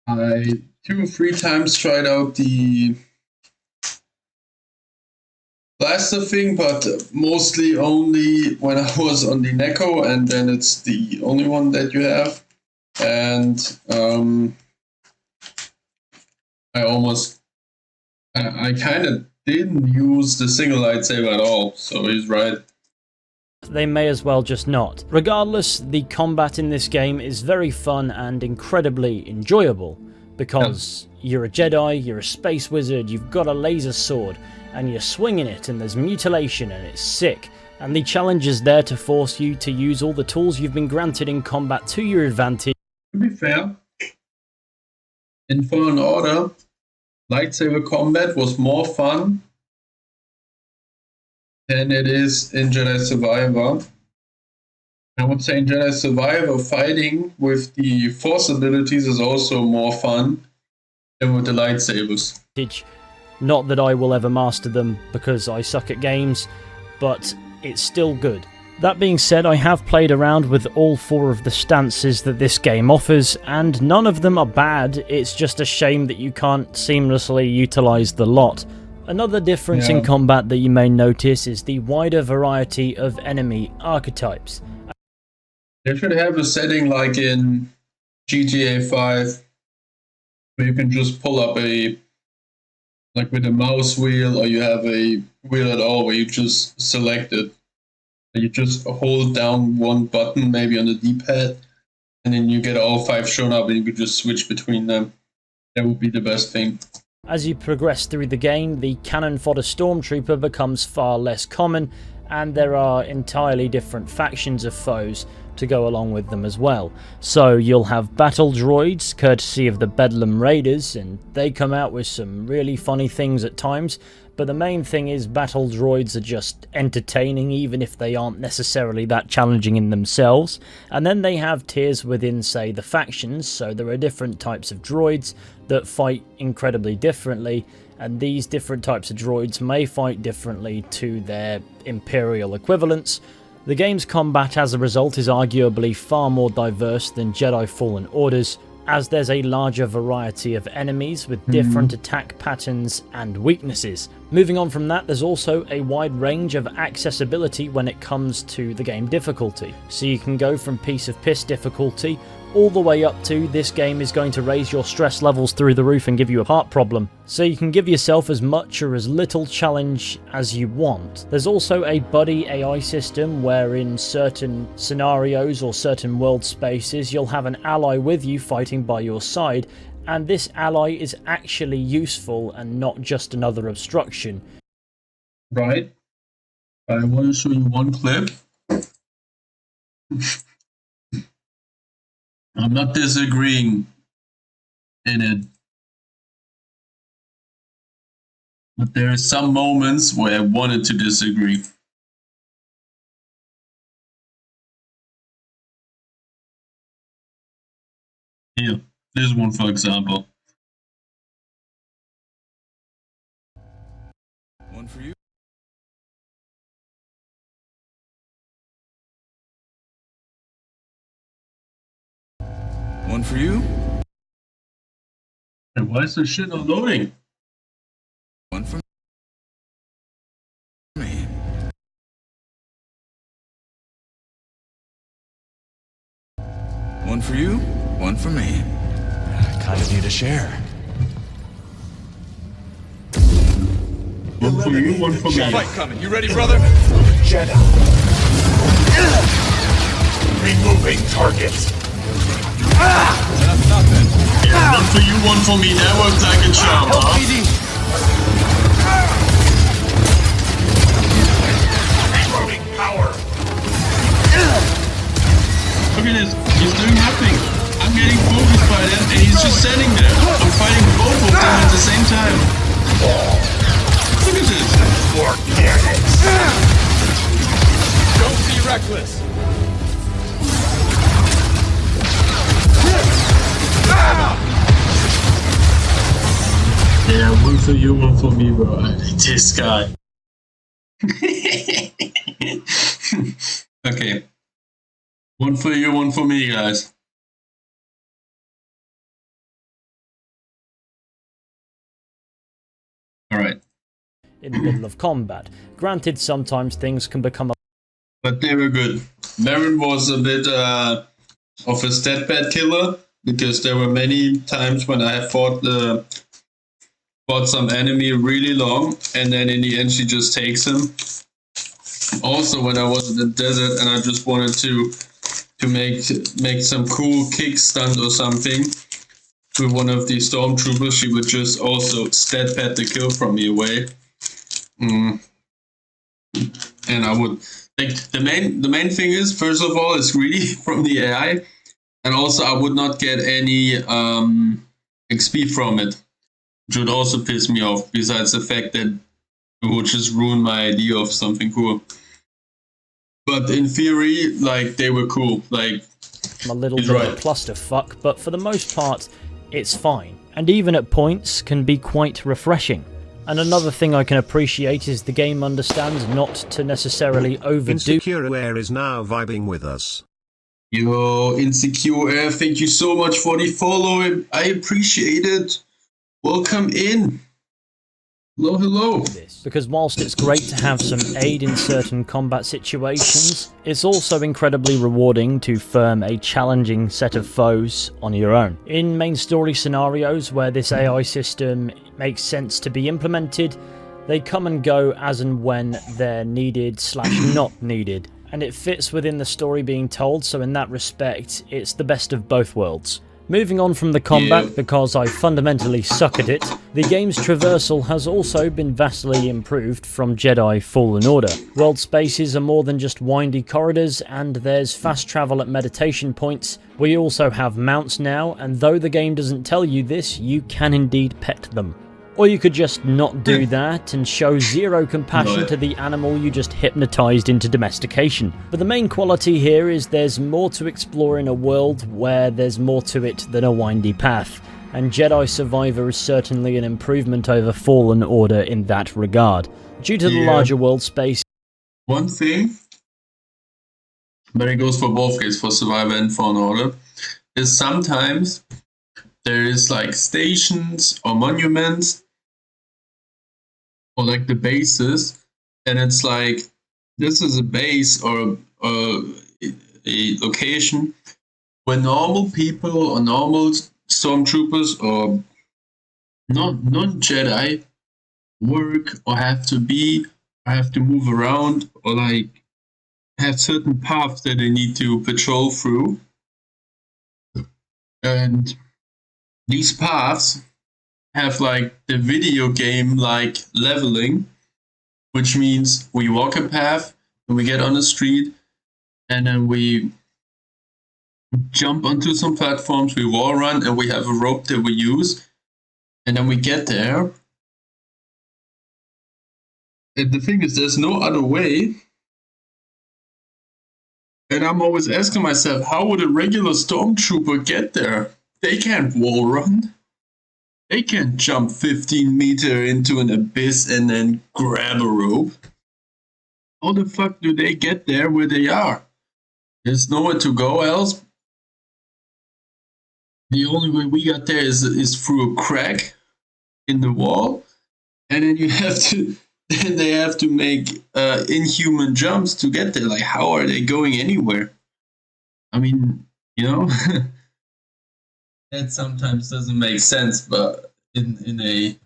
I 2 or 3 times tried out the blaster thing, but mostly only when I was on the Neko, and then it's the only one that you have. And I kind of didn't use the single lightsaber at all, so he's right. They may as well just not. Regardless, the combat in this game is very fun and incredibly enjoyable, because you're a Jedi, you're a space wizard, you've got a laser sword, and you're swinging it, and there's mutilation, and it's sick. And the challenge is there to force you to use all the tools you've been granted in combat to your advantage. To be fair, in Fallen Order, lightsaber combat was more fun than it is in Jedi Survivor. I would say in Jedi Survivor, fighting with the Force abilities is also more fun than with the lightsabers. Not that I will ever master them, because I suck at games, but it's still good. That being said, I have played around with all 4 of the stances that this game offers, and none of them are bad. It's just a shame that you can't seamlessly utilise the lot. Another difference in combat that you may notice is the wider variety of enemy archetypes. They should have a setting like in GTA 5, where you can just pull up like with a mouse wheel, or you have a wheel at all where you just select it. You just hold down one button, maybe on the D-pad, and then you get all 5 shown up and you can just switch between them. That would be the best thing. As you progress through the game, the cannon fodder stormtrooper becomes far less common, and there are entirely different factions of foes to go along with them as well. So you'll have battle droids, courtesy of the Bedlam Raiders, and they come out with some really funny things at times, but the main thing is battle droids are just entertaining, even if they aren't necessarily that challenging in themselves. And then they have tiers within, say, the factions, so there are different types of droids that fight incredibly differently, and these different types of droids may fight differently to their Imperial equivalents. The game's combat as a result is arguably far more diverse than Jedi Fallen Order's, as there's a larger variety of enemies with different attack patterns and weaknesses. Moving on from that, there's also a wide range of accessibility when it comes to the game difficulty. So you can go from piece of piss difficulty all the way up to this game is going to raise your stress levels through the roof and give you a heart problem. So you can give yourself as much or as little challenge as you want. There's also a buddy AI system where in certain scenarios or certain world spaces you'll have an ally with you fighting by your side, and this ally is actually useful and not just another obstruction. Right. I want to show you one clip. I'm not disagreeing in it But there are some moments where I wanted to disagree. Here, this one for example. One for you. One for you. And why is this shit not loading? One for me. One for you, one for me. Kind of you to share. One for you, one for me. Fight coming. You ready, brother? Jedi. Removing targets. That's nothing. Yeah, one for you, one for me. That works like a charm, huh? Reloading power. Look at this. He's doing nothing. I'm getting focused by them, and he's just standing there. I'm fighting both of them at the same time. Look at this. More cannons. Don't be reckless. Yeah, one for you, one for me, bro. I like this guy. Okay. One for you, one for me, guys. Alright. In the middle of combat. Granted, sometimes things can become a... But they were good. Baron was a bit of a stat pad killer, because there were many times when I fought some enemy really long, and then in the end she just takes him. Also, when I was in the desert and I just wanted to make some cool kick stunt or something with one of the stormtroopers, she would just also stat pad the kill from me away. And I would like the main thing is, first of all, it's greedy from the AI, and also I would not get any XP from it, which would also piss me off, besides the fact that it would just ruin my idea of something cool. But in theory, like, they were cool. Like, a little bit of a clusterfuck, but for the most part, it's fine. And even at points, can be quite refreshing. And another thing I can appreciate is the game understands not to necessarily overdo... Insecure Air is now vibing with us. Yo, Insecure Air, thank you so much for the follow. I appreciate it. Welcome in. Hello, hello. Because whilst it's great to have some aid in certain combat situations, it's also incredibly rewarding to firm a challenging set of foes on your own. In main story scenarios where this AI system makes sense to be implemented, they come and go as and when they're needed / not needed, and it fits within the story being told, so in that respect, it's the best of both worlds. Moving on from the combat, because I fundamentally suck at it, the game's traversal has also been vastly improved from Jedi Fallen Order. World spaces are more than just windy corridors, and there's fast travel at meditation points. We also have mounts now, and though the game doesn't tell you this, you can indeed pet them. Or you could just not do that and show zero compassion to the animal you just hypnotized into domestication. But the main quality here is there's more to explore in a world where there's more to it than a windy path, and Jedi Survivor is certainly an improvement over Fallen Order in that regard. Due to the larger world space... One thing, but it goes for both games, for Survivor and Fallen Order, is sometimes there is like stations or monuments or like the bases, and it's like, this is a base or a location where normal people or normal stormtroopers or non-Jedi work or have to be, or have to move around, or like have certain paths that they need to patrol through. And these paths have like the video game like leveling, which means we walk a path and we get on the street, and then we jump onto some platforms, we wall run, and we have a rope that we use, and then we get there, And the thing is, there's no other way. And I'm always asking myself, how would a regular stormtrooper get there? They can't wall run. They can't jump 15 meters into an abyss and then grab a rope. How the fuck do they get there where they are? There's nowhere to go else. The only way we got there is through a crack in the wall. And then they have to make inhuman jumps to get there. Like, how are they going anywhere? I mean, you know, that sometimes doesn't make sense, but in a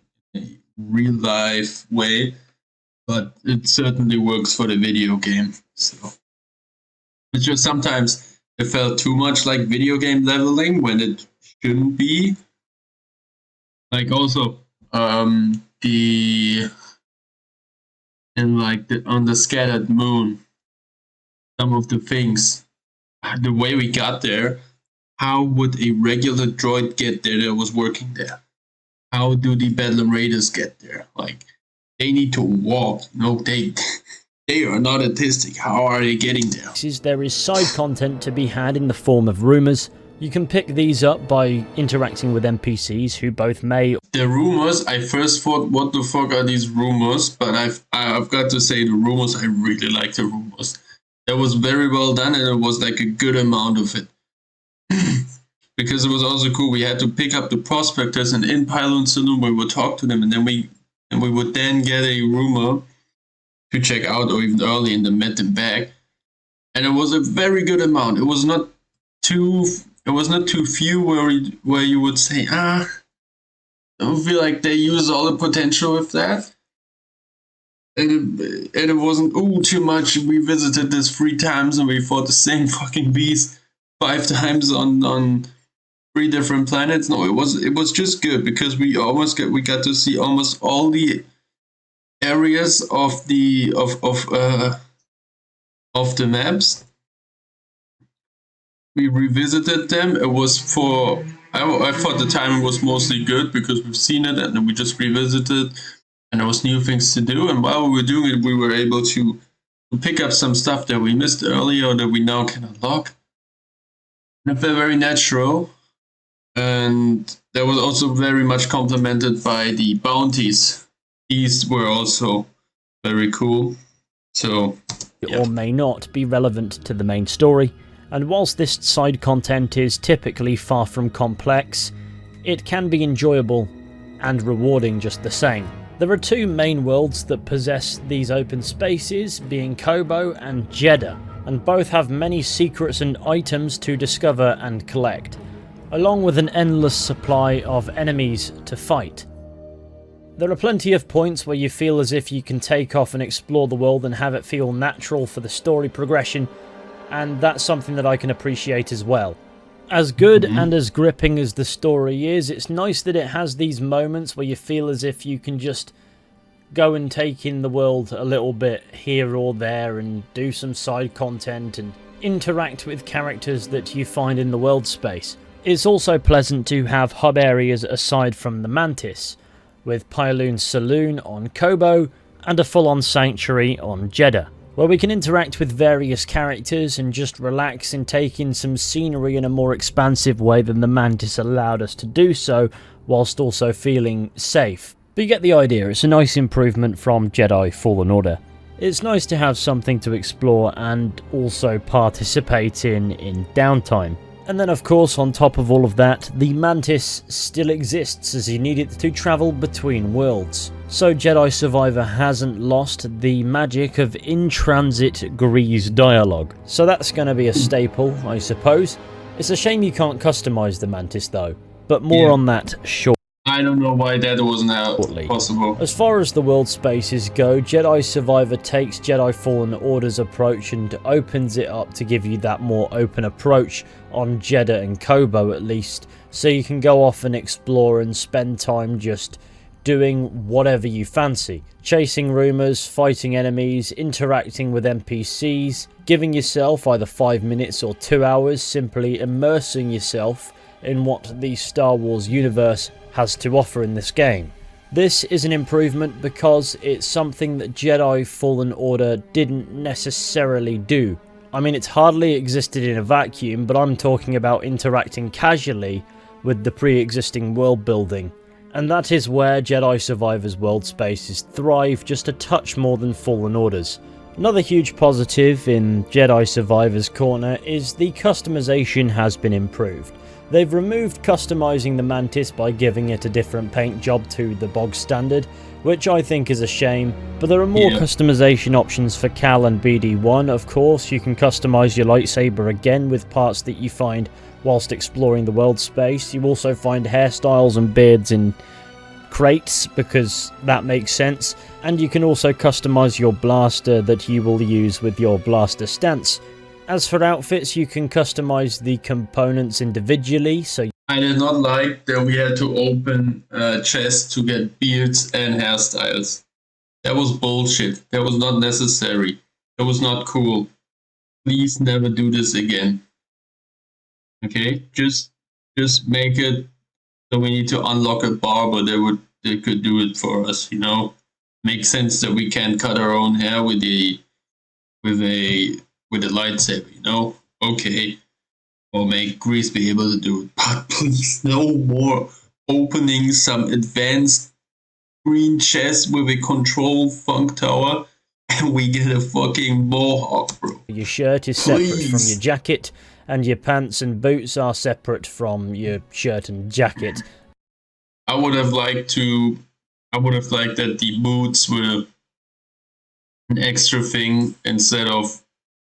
real life way. But it certainly works for the video game. So it's just sometimes it felt too much like video game leveling when it shouldn't be. Like also on the scattered moon, some of the things, the way we got there, how would a regular droid get there that was working there? How do the Bedlam Raiders get there? Like, they need to walk. No, they are not autistic. How are they getting there? There is side content to be had in the form of rumors. You can pick these up by interacting with NPCs who both may... The rumors, I first thought, what the fuck are these rumors? But I've got to say, the rumors, I really like the rumors. That was very well done, and it was like a good amount of it. Because it was also cool. We had to pick up the prospectors, and in Pylon Saloon we would talk to them, and then we would then get a rumor to check out, or even early, and then met them back. And it was a very good amount. It was not too few where you would say, I don't feel like they use all the potential with that. And it wasn't too much. We visited this 3 times and we fought the same fucking beast 5 times on 3 different planets. No, it was just good because we got to see almost all the areas of the maps. We revisited them. It was I thought the time was mostly good because we've seen it and then we just revisited and there was new things to do. And while we were doing it, we were able to pick up some stuff that we missed earlier that we now can unlock. And it felt very natural. And that was also very much complemented by the bounties. These were also very cool. So, or may not be relevant to the main story. And whilst this side content is typically far from complex, it can be enjoyable and rewarding just the same. There are 2 main worlds that possess these open spaces, being Koboh and Jedha, and both have many secrets and items to discover and collect, along with an endless supply of enemies to fight. There are plenty of points where you feel as if you can take off and explore the world and have it feel natural for the story progression, and that's something that I can appreciate as well. As good and as gripping as the story is, it's nice that it has these moments where you feel as if you can just go and take in the world a little bit here or there and do some side content and interact with characters that you find in the world space. It's also pleasant to have hub areas aside from the Mantis, with Pyloon Saloon on Koboh and a full-on sanctuary on Jedha, where we can interact with various characters and just relax and take in some scenery in a more expansive way than the Mantis allowed us to do so, whilst also feeling safe. But you get the idea, it's a nice improvement from Jedi Fallen Order. It's nice to have something to explore and also participate in downtime. And then of course, on top of all of that, the Mantis still exists as you need it to travel between worlds. So Jedi Survivor hasn't lost the magic of in-transit Grease dialogue. So that's going to be a staple, I suppose. It's a shame you can't customize the Mantis though, but more on that shortly. I don't know why that wasn't possible. As far as the world spaces go, Jedi Survivor takes Jedi Fallen Order's approach and opens it up to give you that more open approach on Jedha and Koboh at least, so you can go off and explore and spend time just doing whatever you fancy. Chasing rumours, fighting enemies, interacting with NPCs, giving yourself either 5 minutes or 2 hours simply immersing yourself in what the Star Wars universe has to offer in this game. This is an improvement because it's something that Jedi Fallen Order didn't necessarily do. I mean, it's hardly existed in a vacuum, but I'm talking about interacting casually with the pre-existing world building. And that is where Jedi Survivor's world spaces thrive just a touch more than Fallen Order's. Another huge positive in Jedi Survivor's corner is the customization has been improved. They've removed customizing the Mantis by giving it a different paint job to the bog standard, which I think is a shame, but there are more customization options for Cal and BD1. Of course, you can customize your lightsaber again with parts that you find whilst exploring the world space. You also find hairstyles and beards in crates, because that makes sense, and you can also customize your blaster that you will use with your blaster stance. As for outfits, you can customize the components individually, so I did not like that we had to open chests to get beards and hairstyles. That was bullshit. That was not necessary. That was not cool. Please never do this again. Okay, just make it so we need to unlock a barber that could do it for us. You know, makes sense that we can't cut our own hair with a lightsaber. You know, okay, or make Grease be able to do it. But please, no more opening some advanced green chest with a control funk tower, and we get a fucking mohawk, bro. your shirt is separate from your jacket, and your pants and boots are separate from your shirt and jacket. I would have liked that the boots were an extra thing instead of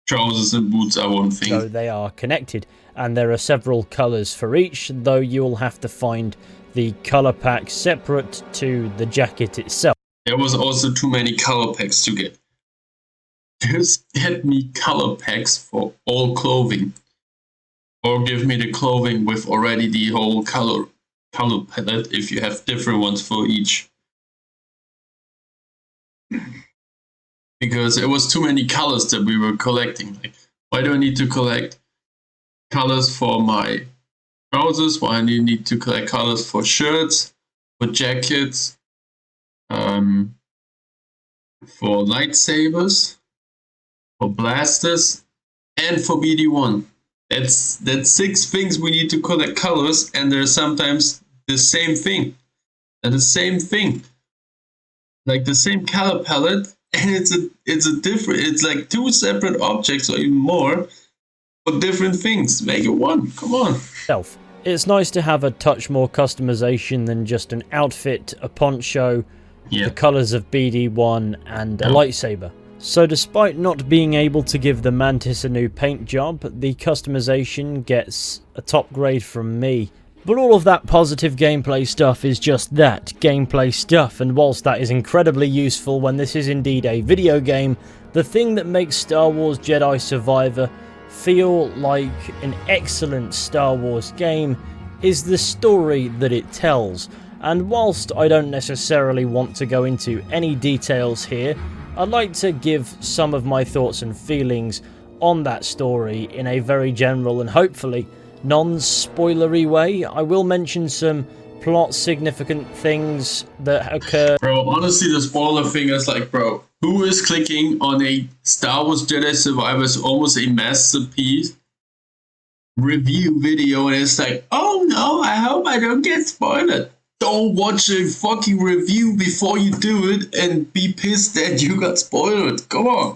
trousers and boots are one thing. So they are connected, and there are several colours for each, though you'll have to find the colour pack separate to the jacket itself. There was also too many colour packs to get. Just get me colour packs for all clothing. Or give me the clothing with already the whole color palette if you have different ones for each. Because it was too many colors that we were collecting. Like, why do I need to collect colors for my trousers? Why do I need to collect colors for shirts, for jackets, for lightsabers, for blasters, and for BD1? That's 6 things we need to collect colors, and they're sometimes the same thing. They're the same thing. Like the same color palette, and it's like 2 separate objects or even more for different things. Make it one. Come on. It's nice to have a touch more customization than just an outfit, a poncho, the colors of BD1, and a lightsaber. So despite not being able to give the Mantis a new paint job, the customization gets a top grade from me. But all of that positive gameplay stuff is just that, gameplay stuff, and whilst that is incredibly useful when this is indeed a video game, the thing that makes Star Wars Jedi Survivor feel like an excellent Star Wars game is the story that it tells. And whilst I don't necessarily want to go into any details here, I'd like to give some of my thoughts and feelings on that story in a very general and hopefully non-spoilery way. I will mention some plot significant things that occur. Bro, honestly, the spoiler thing is like, bro, who is clicking on a Star Wars Jedi Survivor almost a masterpiece review video and it's like, oh no, I hope I don't get spoiled. Don't watch a fucking review before you do it and be pissed that you got spoiled. Come on.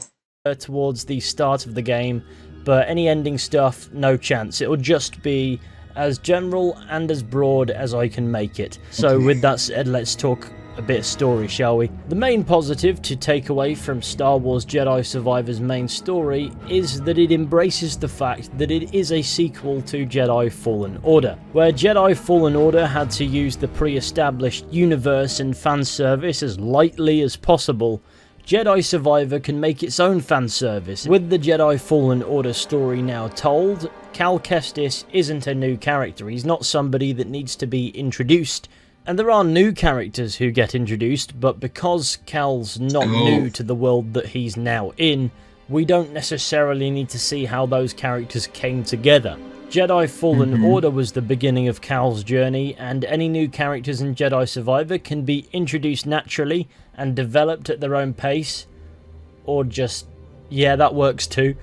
Towards the start of the game, but any ending stuff, no chance. It'll just be as general and as broad as I can make it. So with that said, let's talk a bit of story, shall we? The main positive to take away from Star Wars Jedi Survivor's main story is that it embraces the fact that it is a sequel to Jedi Fallen Order. Where Jedi Fallen Order had to use the pre-established universe and fan service as lightly as possible, Jedi Survivor can make its own fan service. With the Jedi Fallen Order story now told, Cal Kestis isn't a new character. He's not somebody that needs to be introduced. And there are new characters who get introduced, but because Cal's not new to the world that he's now in, we don't necessarily need to see how those characters came together. Jedi Fallen Order was the beginning of Cal's journey, and any new characters in Jedi Survivor can be introduced naturally and developed at their own pace, or just, yeah, that works too.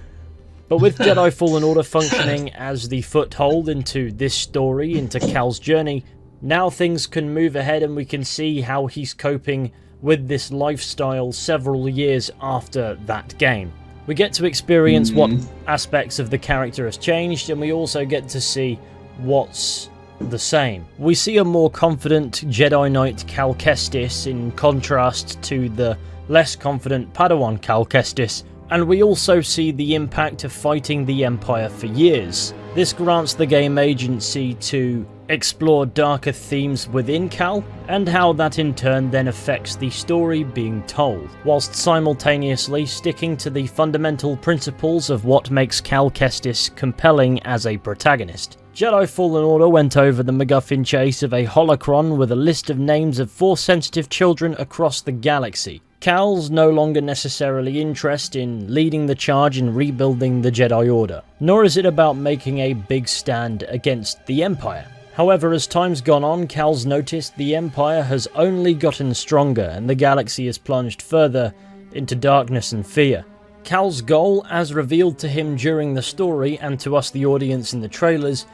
But with Jedi Fallen Order functioning as the foothold into this story, into Cal's journey, now things can move ahead and we can see how he's coping with this lifestyle several years after that game. We get to experience what aspects of the character has changed, and we also get to see what's the same. We see a more confident Jedi Knight Cal Kestis in contrast to the less confident Padawan Cal Kestis, and we also see the impact of fighting the Empire for years. This grants the game agency to explore darker themes within Cal, and how that in turn then affects the story being told, whilst simultaneously sticking to the fundamental principles of what makes Cal Kestis compelling as a protagonist. Jedi Fallen Order went over the MacGuffin chase of a holocron with a list of names of Force-sensitive children across the galaxy. Cal's no longer necessarily interested in leading the charge in rebuilding the Jedi Order, nor is it about making a big stand against the Empire. However, as time's gone on, Cal's noticed the Empire has only gotten stronger and the galaxy has plunged further into darkness and fear. Cal's goal, as revealed to him during the story and to us the audience in the trailers,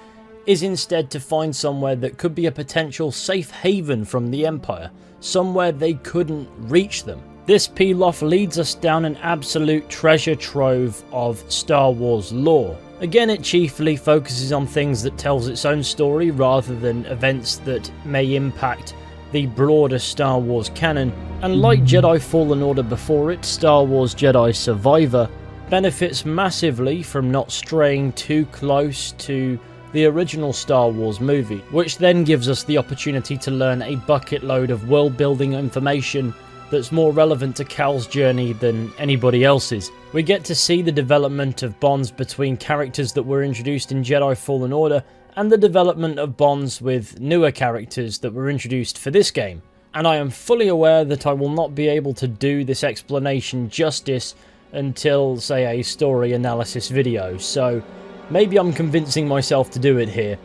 is instead to find somewhere that could be a potential safe haven from the Empire, somewhere they couldn't reach them. This Pilaf leads us down an absolute treasure trove of Star Wars lore. Again, it chiefly focuses on things that tells its own story rather than events that may impact the broader Star Wars canon, and like Jedi Fallen Order before it, Star Wars Jedi Survivor benefits massively from not straying too close to the original Star Wars movie, which then gives us the opportunity to learn a bucket load of world building information that's more relevant to Cal's journey than anybody else's. We get to see the development of bonds between characters that were introduced in Jedi Fallen Order, and the development of bonds with newer characters that were introduced for this game. And I am fully aware that I will not be able to do this explanation justice until, say, a story analysis video, so maybe I'm convincing myself to do it here.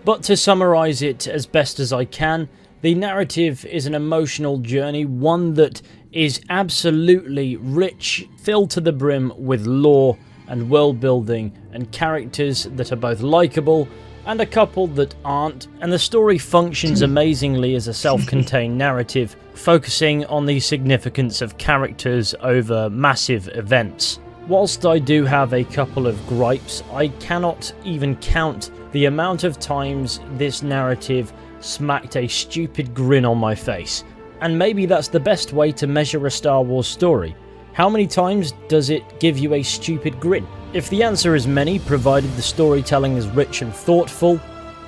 But to summarise it as best as I can, the narrative is an emotional journey, one that is absolutely rich, filled to the brim with lore and world building and characters that are both likeable and a couple that aren't, and the story functions amazingly as a self-contained narrative, focusing on the significance of characters over massive events. Whilst I do have a couple of gripes, I cannot even count the amount of times this narrative smacked a stupid grin on my face. And maybe that's the best way to measure a Star Wars story. How many times does it give you a stupid grin? If the answer is many, provided the storytelling is rich and thoughtful,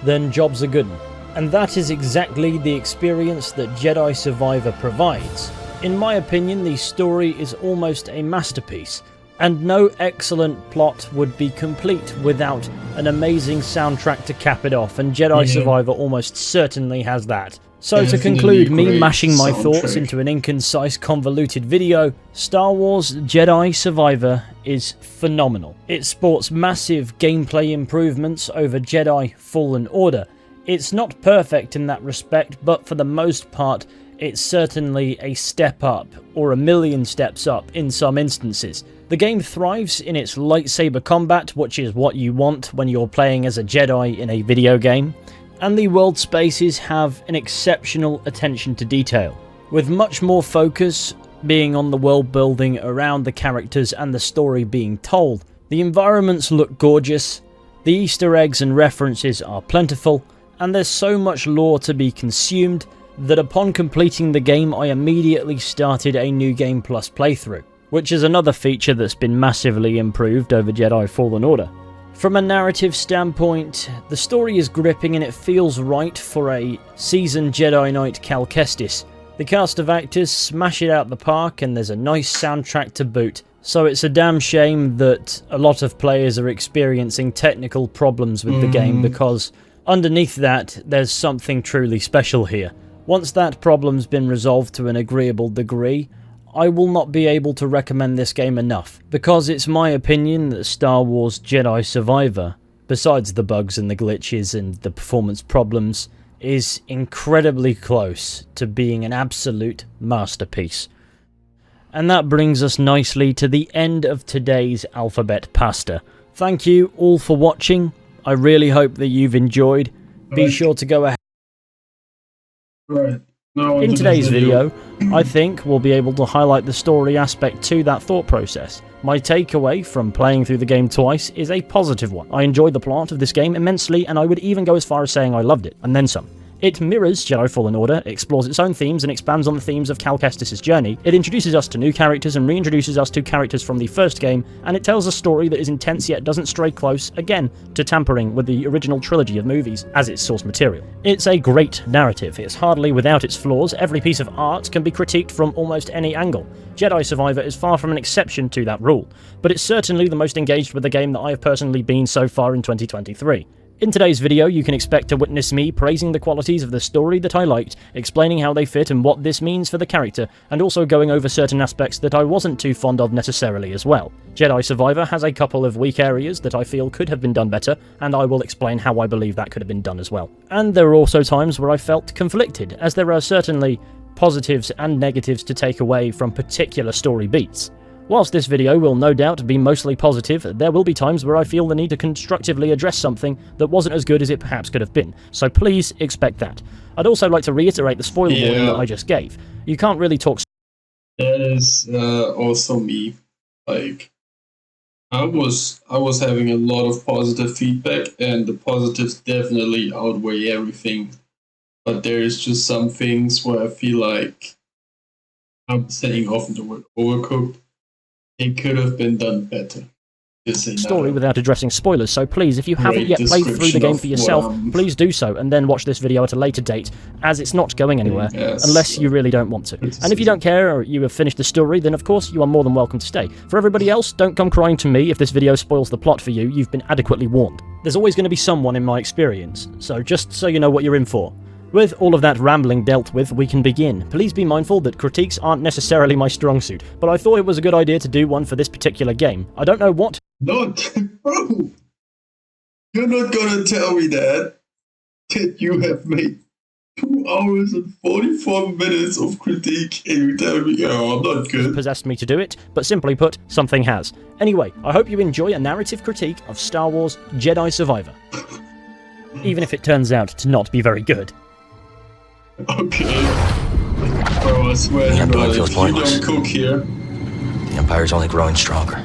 then job's a good one. And that is exactly the experience that Jedi Survivor provides. In my opinion, the story is almost a masterpiece, and no excellent plot would be complete without an amazing soundtrack to cap it off, and Jedi Survivor almost certainly has that. So to conclude me mashing my thoughts into an inconcise, convoluted video, Star Wars Jedi Survivor is phenomenal. It sports massive gameplay improvements over Jedi Fallen Order. It's not perfect in that respect, but for the most part, it's certainly a step up, or a million steps up in some instances. The game thrives in its lightsaber combat, which is what you want when you're playing as a Jedi in a video game, and the world spaces have an exceptional attention to detail, with much more focus being on the world building around the characters and the story being told. The environments look gorgeous, the Easter eggs and references are plentiful, and there's so much lore to be consumed that upon completing the game I immediately started a New Game Plus playthrough, which is another feature that's been massively improved over Jedi Fallen Order. From a narrative standpoint, the story is gripping and it feels right for a seasoned Jedi Knight Cal Kestis. The cast of actors smash it out the park and there's a nice soundtrack to boot, so it's a damn shame that a lot of players are experiencing technical problems with the game, because underneath that there's something truly special here. Once that problem's been resolved to an agreeable degree, I will not be able to recommend this game enough, because it's my opinion that Star Wars Jedi Survivor besides the bugs and the glitches and the performance problems, is incredibly close to being an absolute masterpiece. And that brings us nicely to the end of today's Alphabet Pasta. Thank you all for watching. I really hope that you've enjoyed. Be sure to go ahead. Right. Now In today's video, I think we'll be able to highlight the story aspect to that thought process. My takeaway from playing through the game twice is a positive one. I enjoyed the plot of this game immensely, and I would even go as far as saying I loved it, and then some. It mirrors Jedi Fallen Order, explores its own themes, and expands on the themes of Cal Kestis' journey. It introduces us to new characters and reintroduces us to characters from the first game, and it tells a story that is intense yet doesn't stray close, again, to tampering with the original trilogy of movies as its source material. It's a great narrative. It's hardly without its flaws. Every piece of art can be critiqued from almost any angle. Jedi Survivor is far from an exception to that rule, but it's certainly the most engaged with the game that I have personally been so far in 2023. In today's video, you can expect to witness me praising the qualities of the story that I liked, explaining how they fit and what this means for the character, and also going over certain aspects that I wasn't too fond of necessarily as well. Jedi Survivor has a couple of weak areas that I feel could have been done better, and I will explain how I believe that could have been done as well. And there are also times where I felt conflicted, as there are certainly positives and negatives to take away from particular story beats. Whilst this video will no doubt be mostly positive, there will be times where I feel the need to constructively address something that wasn't as good as it perhaps could have been, so please expect that. I'd also like to reiterate the spoiler warning that I just gave. You can't really talk. That is also me. Like, I was having a lot of positive feedback, and the positives definitely outweigh everything. But there is just some things where I feel like I'm saying often the word overcooked. It could have been done better. Story without addressing spoilers, so please, if you haven't yet played through the game for yourself, please do so, and then watch this video at a later date, as it's not going anywhere, unless you really don't want to. And if you don't care, or you have finished the story, then of course you are more than welcome to stay. For everybody else, don't come crying to me if this video spoils the plot for you. You've been adequately warned. There's always going to be someone in my experience, so just so you know what you're in for. With all of that rambling dealt with, we can begin. Please be mindful that critiques aren't necessarily my strong suit, but I thought it was a good idea to do one for this particular game. I don't know what... Not, bro! You're not gonna tell me that you have made 2 hours and 44 minutes of critique and you tell me, oh, I'm not good. ...possessed me to do it, but simply put, something has. Anyway, I hope you enjoy a narrative critique of Star Wars Jedi Survivor. Even if it turns out to not be very good. Okay. Bro, I swear to God, if you don't cook here... The Empire's only growing stronger.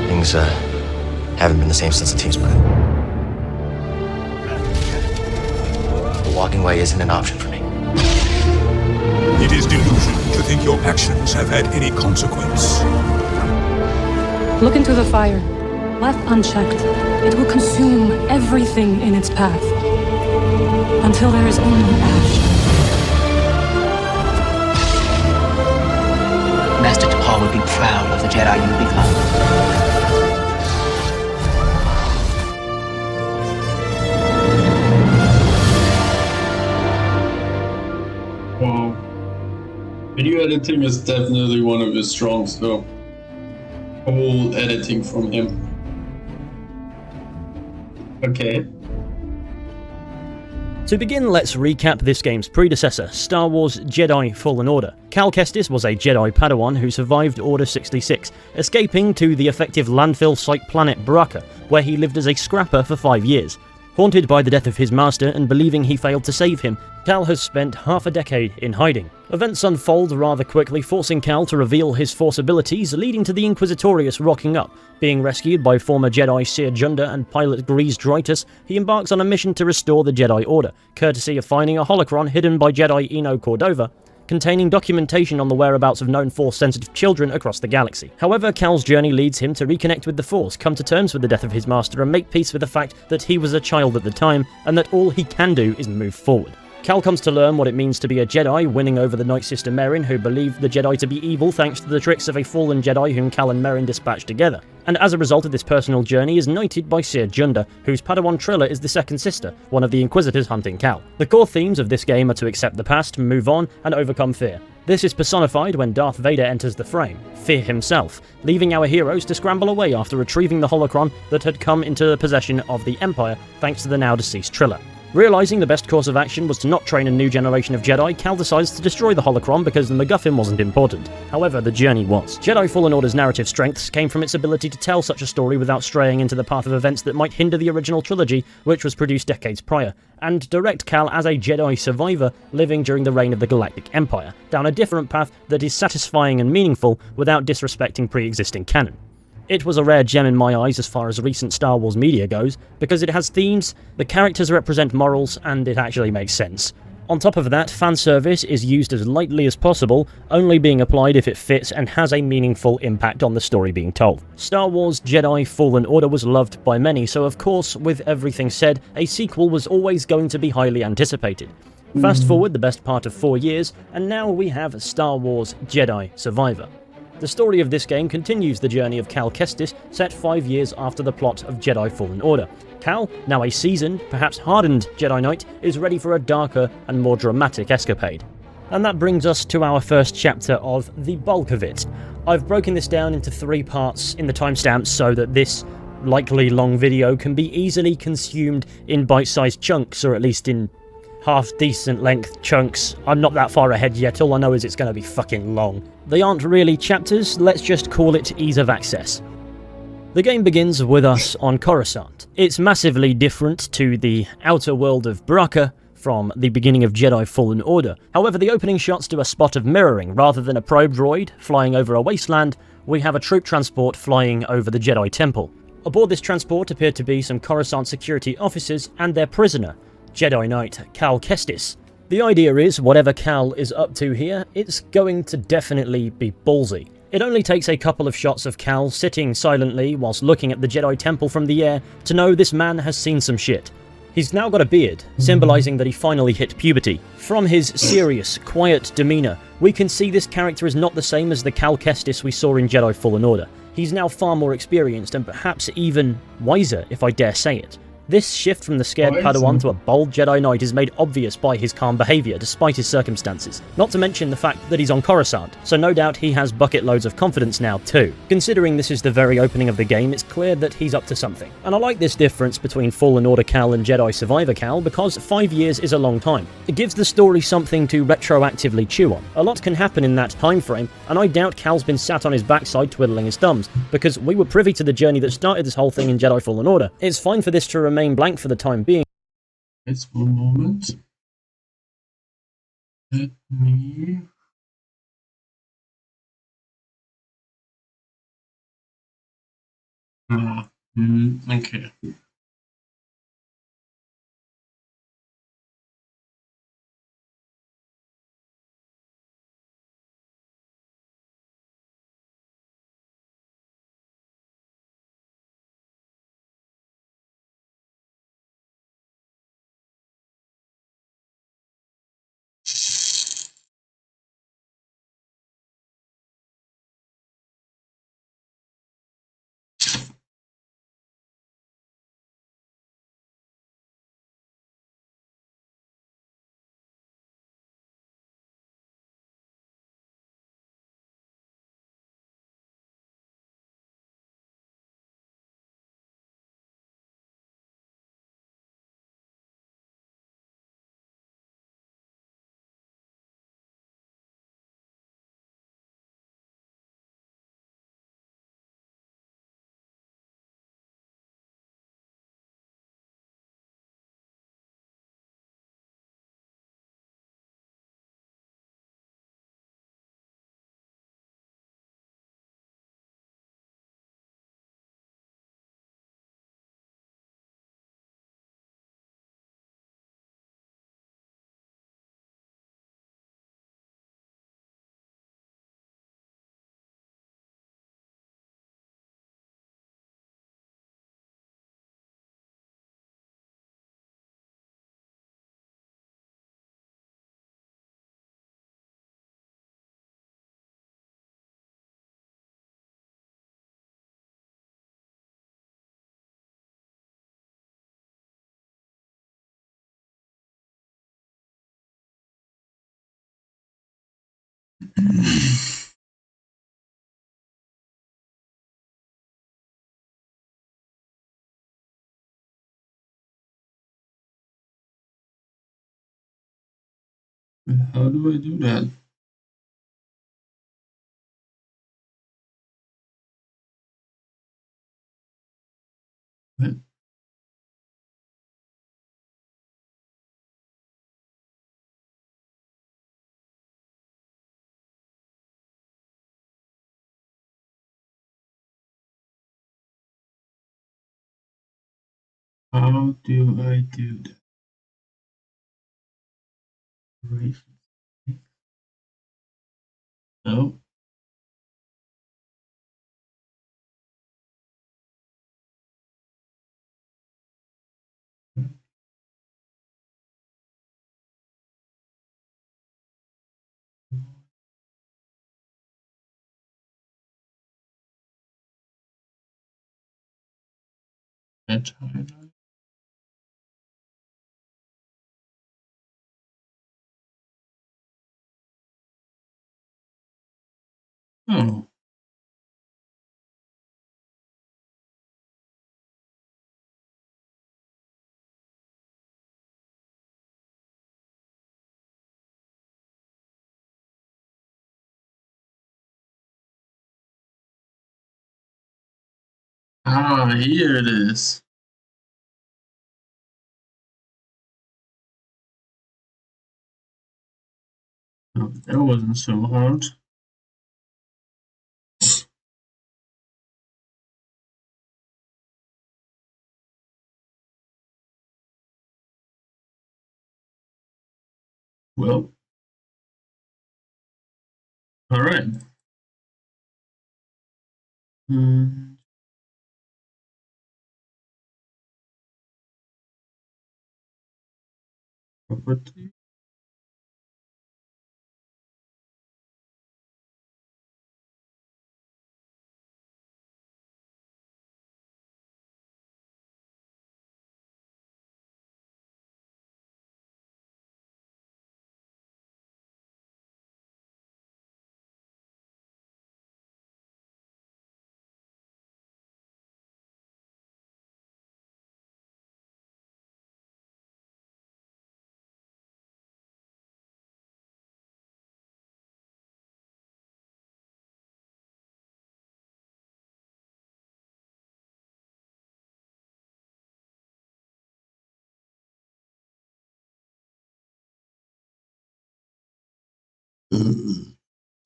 Things, haven't been the same since the team split. The walking away isn't an option for me. It is delusion to think your actions have had any consequence. Look into the fire. Left unchecked, it will consume everything in its path. Until there is only ash. Master Tapal would be proud of the Jedi you become. Wow. Video editing is definitely one of his strongs, though. Whole editing from him. Okay. To begin, let's recap this game's predecessor, Star Wars Jedi Fallen Order. Cal Kestis was a Jedi Padawan who survived Order 66, escaping to the effective landfill site planet Bracca, where he lived as a scrapper for 5 years. Haunted by the death of his master and believing he failed to save him, Cal has spent half a decade in hiding. Events unfold rather quickly, forcing Cal to reveal his Force abilities, leading to the Inquisitorius rocking up. Being rescued by former Jedi Seer Junda and pilot Grease Dritus, he embarks on a mission to restore the Jedi Order, courtesy of finding a holocron hidden by Jedi Eno Cordova, containing documentation on the whereabouts of known Force-sensitive children across the galaxy. However, Cal's journey leads him to reconnect with the Force, come to terms with the death of his master, and make peace with the fact that he was a child at the time, and that all he can do is move forward. Cal comes to learn what it means to be a Jedi, winning over the Night Sister Merrin, who believed the Jedi to be evil thanks to the tricks of a fallen Jedi whom Cal and Merrin dispatched together. And as a result of this personal journey is knighted by Seer Junda, whose Padawan Trilla is the second sister, one of the Inquisitors hunting Cal. The core themes of this game are to accept the past, move on, and overcome fear. This is personified when Darth Vader enters the frame, Fear himself, leaving our heroes to scramble away after retrieving the holocron that had come into the possession of the Empire thanks to the now deceased Trilla. Realising the best course of action was to not train a new generation of Jedi, Cal decides to destroy the holocron because the MacGuffin wasn't important. However, the journey was. Jedi Fallen Order's narrative strengths came from its ability to tell such a story without straying into the path of events that might hinder the original trilogy, which was produced decades prior, and direct Cal as a Jedi survivor living during the reign of the Galactic Empire, down a different path that is satisfying and meaningful without disrespecting pre-existing canon. It was a rare gem in my eyes as far as recent Star Wars media goes, because it has themes, the characters represent morals, and it actually makes sense. On top of that, fan service is used as lightly as possible, only being applied if it fits and has a meaningful impact on the story being told. Star Wars Jedi Fallen Order was loved by many, so of course, with everything said, a sequel was always going to be highly anticipated. Fast forward the best part of 4 years, and now we have Star Wars Jedi Survivor. The story of this game continues the journey of Cal Kestis, set 5 years after the plot of Jedi Fallen Order. Cal, now a seasoned, perhaps hardened Jedi Knight, is ready for a darker and more dramatic escapade. And that brings us to our first chapter of the bulk of it. I've broken this down into 3 parts in the timestamps so that this likely long video can be easily consumed in bite-sized chunks, or at least in half-decent length chunks. I'm not that far ahead yet, all I know is it's going to be fucking long. They aren't really chapters, let's just call it ease of access. The game begins with us on Coruscant. It's massively different to the outer world of Bracca from the beginning of Jedi Fallen Order. However, the opening shots do a spot of mirroring. Rather than a probe droid flying over a wasteland, we have a troop transport flying over the Jedi Temple. Aboard this transport appear to be some Coruscant security officers and their prisoner, Jedi Knight Cal Kestis. The idea is, whatever Cal is up to here, it's going to definitely be ballsy. It only takes a couple of shots of Cal sitting silently whilst looking at the Jedi Temple from the air to know this man has seen some shit. He's now got a beard, symbolising that he finally hit puberty. From his serious, quiet demeanour, we can see this character is not the same as the Cal Kestis we saw in Jedi Fallen Order. He's now far more experienced and perhaps even wiser, if I dare say it. This shift from the scared Padawan to a bold Jedi Knight is made obvious by his calm behaviour despite his circumstances, not to mention the fact that he's on Coruscant, so no doubt he has bucket loads of confidence now too. Considering this is the very opening of the game, it's clear that he's up to something. And I like this difference between Fallen Order Cal and Jedi Survivor Cal because 5 years is a long time. It gives the story something to retroactively chew on. A lot can happen in that time frame, and I doubt Cal's been sat on his backside twiddling his thumbs, because we were privy to the journey that started this whole thing in Jedi Fallen Order. It's fine for this to remain blank for the time being. It's 1 moment. Let me... Okay. How do I do that? What? How do I do that? Right. No. That highlight. Oh. Ah, here it is. Oh, that wasn't so hard. Well, all right. Property.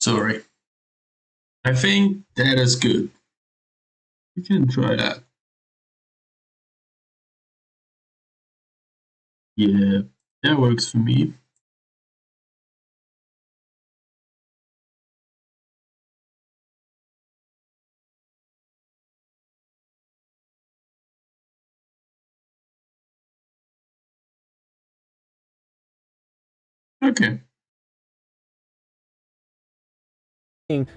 Sorry. I think that is good. You can try that. Yeah, that works for me. Okay.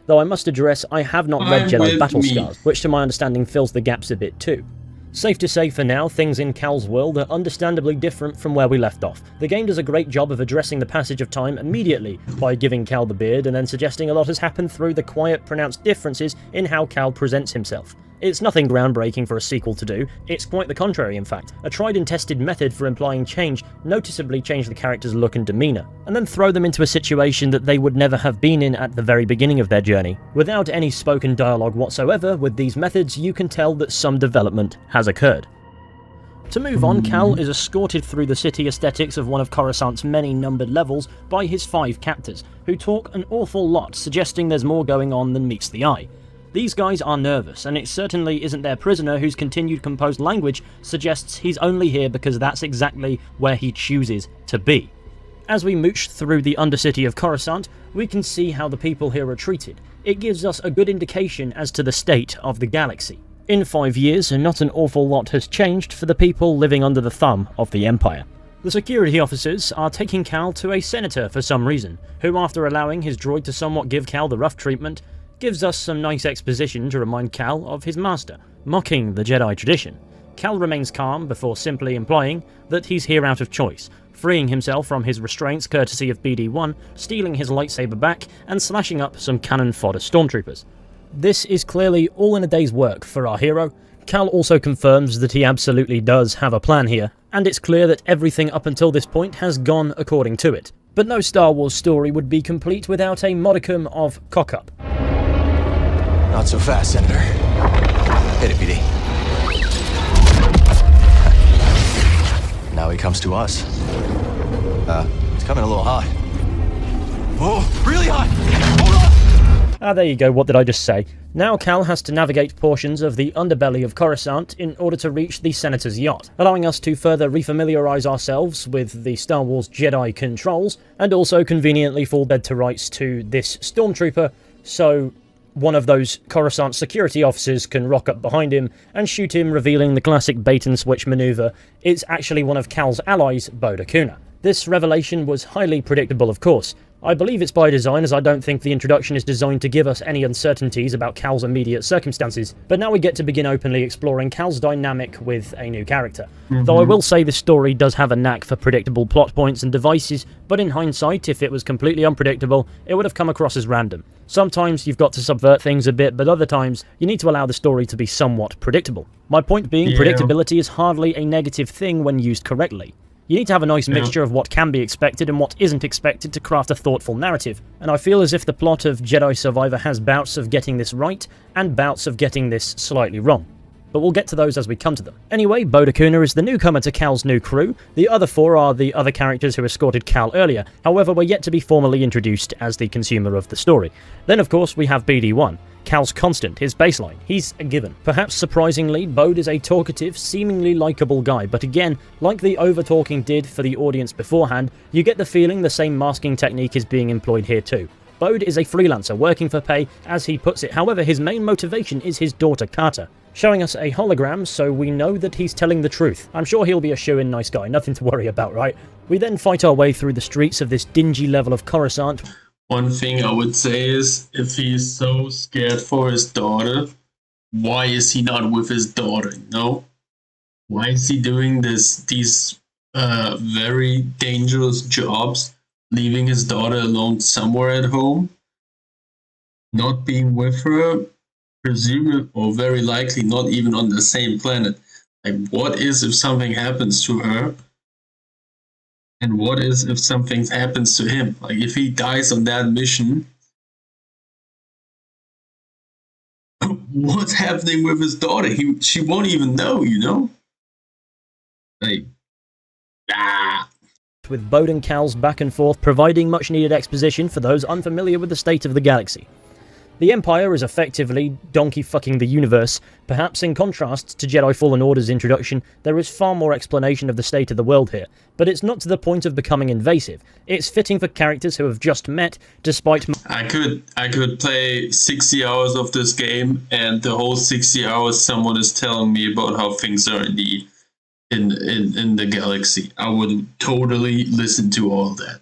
Though I must address, I have not read I'm Jedi with Battle me. Scars, which to my understanding fills the gaps a bit too. Safe to say for now, things in Cal's world are understandably different from where we left off. The game does a great job of addressing the passage of time immediately by giving Cal the beard and then suggesting a lot has happened through the quiet, pronounced differences in how Cal presents himself. It's nothing groundbreaking for a sequel to do, it's quite the contrary in fact. A tried and tested method for implying change, noticeably change the character's look and demeanour, and then throw them into a situation that they would never have been in at the very beginning of their journey. Without any spoken dialogue whatsoever, with these methods you can tell that some development has occurred. To move on, Cal is escorted through the city aesthetics of one of Coruscant's many numbered levels by his 5 captors, who talk an awful lot, suggesting there's more going on than meets the eye. These guys are nervous, and it certainly isn't their prisoner whose continued composed language suggests he's only here because that's exactly where he chooses to be. As we mooch through the undercity of Coruscant, we can see how the people here are treated. It gives us a good indication as to the state of the galaxy. In 5 years, not an awful lot has changed for the people living under the thumb of the Empire. The security officers are taking Cal to a senator for some reason, who after allowing his droid to somewhat give Cal the rough treatment, gives us some nice exposition to remind Cal of his master, mocking the Jedi tradition. Cal remains calm before simply implying that he's here out of choice, freeing himself from his restraints courtesy of BD-1, stealing his lightsaber back, and slashing up some cannon fodder stormtroopers. This is clearly all in a day's work for our hero. Cal also confirms that he absolutely does have a plan here, and it's clear that everything up until this point has gone according to it. But no Star Wars story would be complete without a modicum of cock-up. Not so fast, Senator. Hit it, BD. Now he comes to us. It's coming a little hot. Oh, really hot! Hold on! Ah, there you go, what did I just say? Now Cal has to navigate portions of the underbelly of Coruscant in order to reach the Senator's yacht, allowing us to further refamiliarize ourselves with the Star Wars Jedi controls, and also conveniently fall dead to rights to this stormtrooper, so one of those Coruscant security officers can rock up behind him and shoot him, revealing the classic bait-and-switch maneuver. It's actually one of Cal's allies, Bode Akuna. This revelation was highly predictable, of course. I believe it's by design, as I don't think the introduction is designed to give us any uncertainties about Cal's immediate circumstances, but now we get to begin openly exploring Cal's dynamic with a new character. Though I will say this story does have a knack for predictable plot points and devices, but in hindsight, if it was completely unpredictable, it would have come across as random. Sometimes you've got to subvert things a bit, but other times you need to allow the story to be somewhat predictable. My point being, predictability is hardly a negative thing when used correctly. You need to have a nice mixture of what can be expected and what isn't expected to craft a thoughtful narrative, and I feel as if the plot of Jedi Survivor has bouts of getting this right, and bouts of getting this slightly wrong. But we'll get to those as we come to them. Anyway, Bode Akuna is the newcomer to Cal's new crew. The other four are the other characters who escorted Cal earlier, however were yet to be formally introduced as the consumer of the story. Then of course we have BD-1. Cal's constant, his baseline. He's a given. Perhaps surprisingly, Bode is a talkative, seemingly likeable guy, but again, like the over-talking did for the audience beforehand, you get the feeling the same masking technique is being employed here too. Bode is a freelancer working for pay, as he puts it, however his main motivation is his daughter Carter, showing us a hologram so we know that he's telling the truth. I'm sure he'll be a shoo-in nice guy, nothing to worry about, right? We then fight our way through the streets of this dingy level of Coruscant. One thing I would say is, if he is so scared for his daughter, why is he not with his daughter, you know? Why is he doing these very dangerous jobs, leaving his daughter alone somewhere at home? Not being with her, presumably, or very likely not even on the same planet. Like, what is if something happens to her? And what is if something happens to him? Like, if he dies on that mission, what's happening with his daughter? She won't even know, you know? Like, with Bode and Cal's back and forth providing much needed exposition for those unfamiliar with the state of the galaxy. The Empire is effectively donkey-fucking the universe. Perhaps in contrast to Jedi Fallen Order's introduction, there is far more explanation of the state of the world here, but it's not to the point of becoming invasive. It's fitting for characters who have just met, despite... I could play 60 hours of this game, and the whole 60 hours someone is telling me about how things are in the galaxy. I would totally listen to all of that.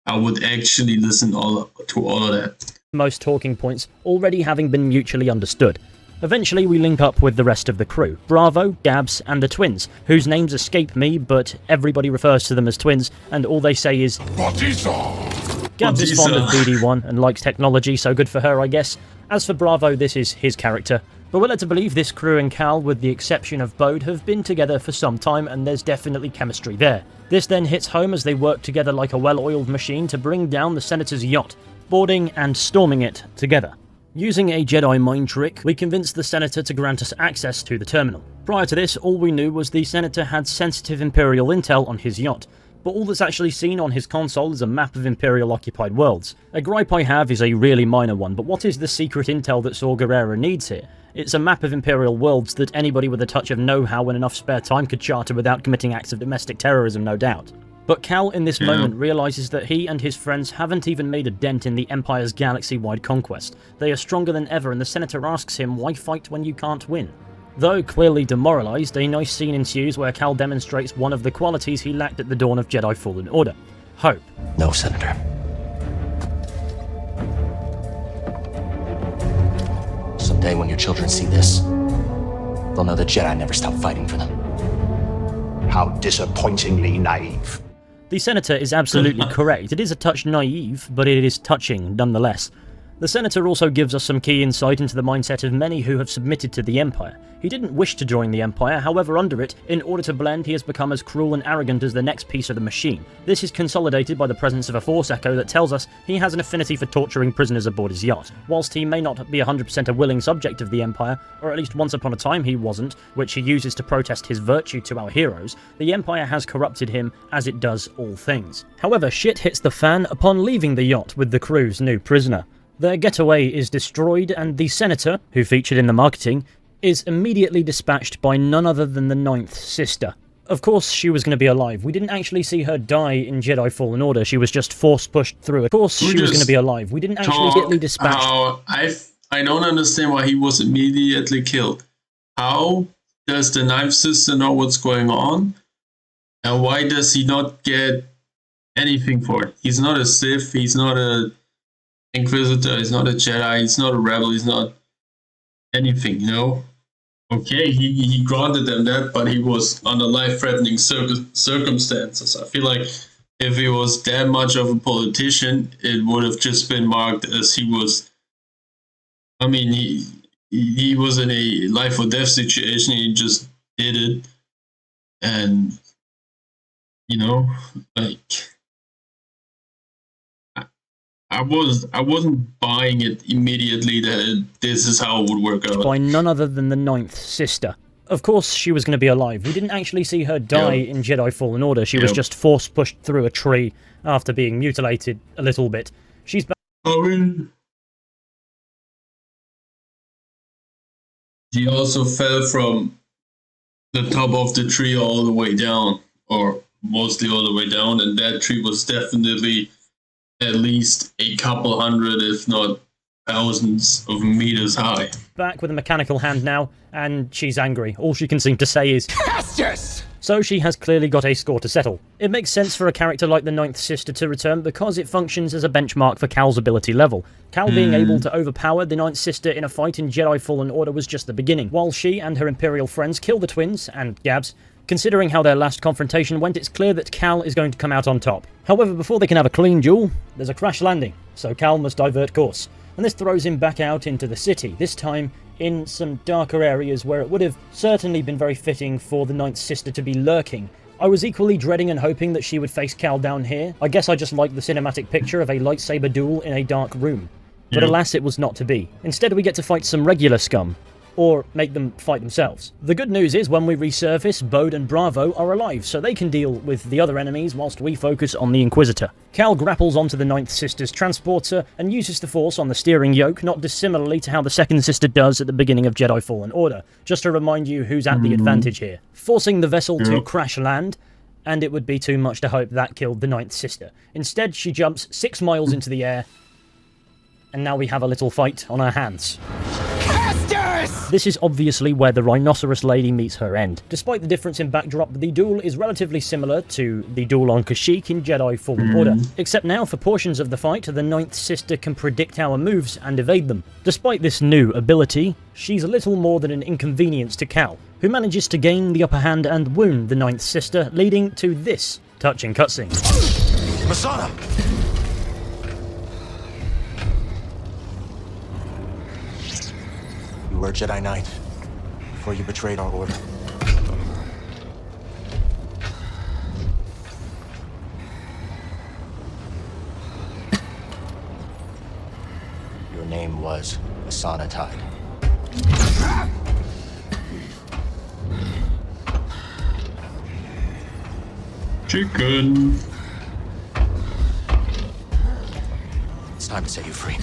I would actually listen to all of that. Most talking points already having been mutually understood. Eventually we link up with the rest of the crew, Bravo, Gabs, and the twins, whose names escape me, but everybody refers to them as twins, and all they say is Gabs is fond of BD-1 and likes technology, so good for her, I guess. As for Bravo, this is his character. But we're led to believe this crew and Cal, with the exception of Bode, have been together for some time, and there's definitely chemistry there. This then hits home as they work together like a well-oiled machine to bring down the Senator's yacht, boarding and storming it together. Using a Jedi mind trick, we convince the Senator to grant us access to the terminal. Prior to this, all we knew was the Senator had sensitive Imperial intel on his yacht, but all that's actually seen on his console is a map of Imperial-occupied worlds. A gripe I have is a really minor one, but what is the secret intel that Saw Gerrera needs here? It's a map of Imperial worlds that anybody with a touch of know-how and enough spare time could charter without committing acts of domestic terrorism, no doubt. But Cal in this moment realizes that he and his friends haven't even made a dent in the Empire's galaxy-wide conquest. They are stronger than ever, and the Senator asks him, why fight when you can't win? Though clearly demoralized, a nice scene ensues where Cal demonstrates one of the qualities he lacked at the dawn of Jedi Fallen Order: hope. No, Senator. Someday when your children see this, they'll know the Jedi never stopped fighting for them. How disappointingly naive. The Senator is absolutely correct. It is a touch naive, but it is touching nonetheless. The Senator also gives us some key insight into the mindset of many who have submitted to the Empire. He didn't wish to join the Empire, however under it, in order to blend, he has become as cruel and arrogant as the next piece of the machine. This is consolidated by the presence of a Force echo that tells us he has an affinity for torturing prisoners aboard his yacht. Whilst he may not be 100% a willing subject of the Empire, or at least once upon a time he wasn't, which he uses to protest his virtue to our heroes, the Empire has corrupted him as it does all things. However, shit hits the fan upon leaving the yacht with the crew's new prisoner. Their getaway is destroyed, and the Senator, who featured in the marketing, is immediately dispatched by none other than the Ninth Sister. Of course, she was going to be alive. We didn't actually see her die in Jedi Fallen Order. She was just force-pushed through. Of course, she was going to be alive. We didn't actually immediately dispatch. I don't understand why he was immediately killed. How does the Ninth Sister know what's going on? And why does he not get anything for it? He's not a Sith. He's not a Inquisitor. He's not a Jedi. He's not a rebel. He's not anything, you know? Okay, he granted them that, but he was under life-threatening circumstances. I feel like if he was that much of a politician, it would have just been marked as he was. I mean, he was in a life or death situation. He just did it, and you know, like I wasn't buying it immediately that this is how it would work out. By none other than the Ninth Sister. Of course, she was going to be alive. We didn't actually see her die in Jedi Fallen Order. She was just force-pushed through a tree after being mutilated a little bit. She's back. I mean, she also fell from the top of the tree all the way down, or mostly all the way down, and that tree was definitely at least a couple hundred, if not thousands of meters high. Back with a mechanical hand now, and she's angry. All she can seem to say is Justice! So she has clearly got a score to settle. It makes sense for a character like the Ninth Sister to return because it functions as a benchmark for Cal's ability level. Cal being able to overpower the Ninth Sister in a fight in Jedi Fallen Order was just the beginning. While she and her Imperial friends kill the twins, and Gabs, considering how their last confrontation went, it's clear that Cal is going to come out on top. However, before they can have a clean duel, there's a crash landing, so Cal must divert course. And this throws him back out into the city, this time in some darker areas where it would have certainly been very fitting for the Ninth Sister to be lurking. I was equally dreading and hoping that she would face Cal down here. I guess I just liked the cinematic picture of a lightsaber duel in a dark room. But alas, it was not to be. Instead, we get to fight some regular scum. Or make them fight themselves. The good news is when we resurface, Bode and Bravo are alive, so they can deal with the other enemies whilst we focus on the Inquisitor. Cal grapples onto the Ninth Sister's transporter and uses the Force on the steering yoke, not dissimilarly to how the Second Sister does at the beginning of Jedi Fallen Order, just to remind you who's at the advantage here. Forcing the vessel to crash land, and it would be too much to hope that killed the Ninth Sister. Instead, she jumps 6 miles into the air, and now we have a little fight on our hands. This is obviously where the Rhinoceros Lady meets her end. Despite the difference in backdrop, the duel is relatively similar to the duel on Kashyyyk in Jedi Fallen Order, except now for portions of the fight, the Ninth Sister can predict our moves and evade them. Despite this new ability, she's a little more than an inconvenience to Cal, who manages to gain the upper hand and wound the Ninth Sister, leading to this touching cutscene. Masana! You were a Jedi Knight before you betrayed our order. Your name was Masana Tide. Chicken. It's time to set you free.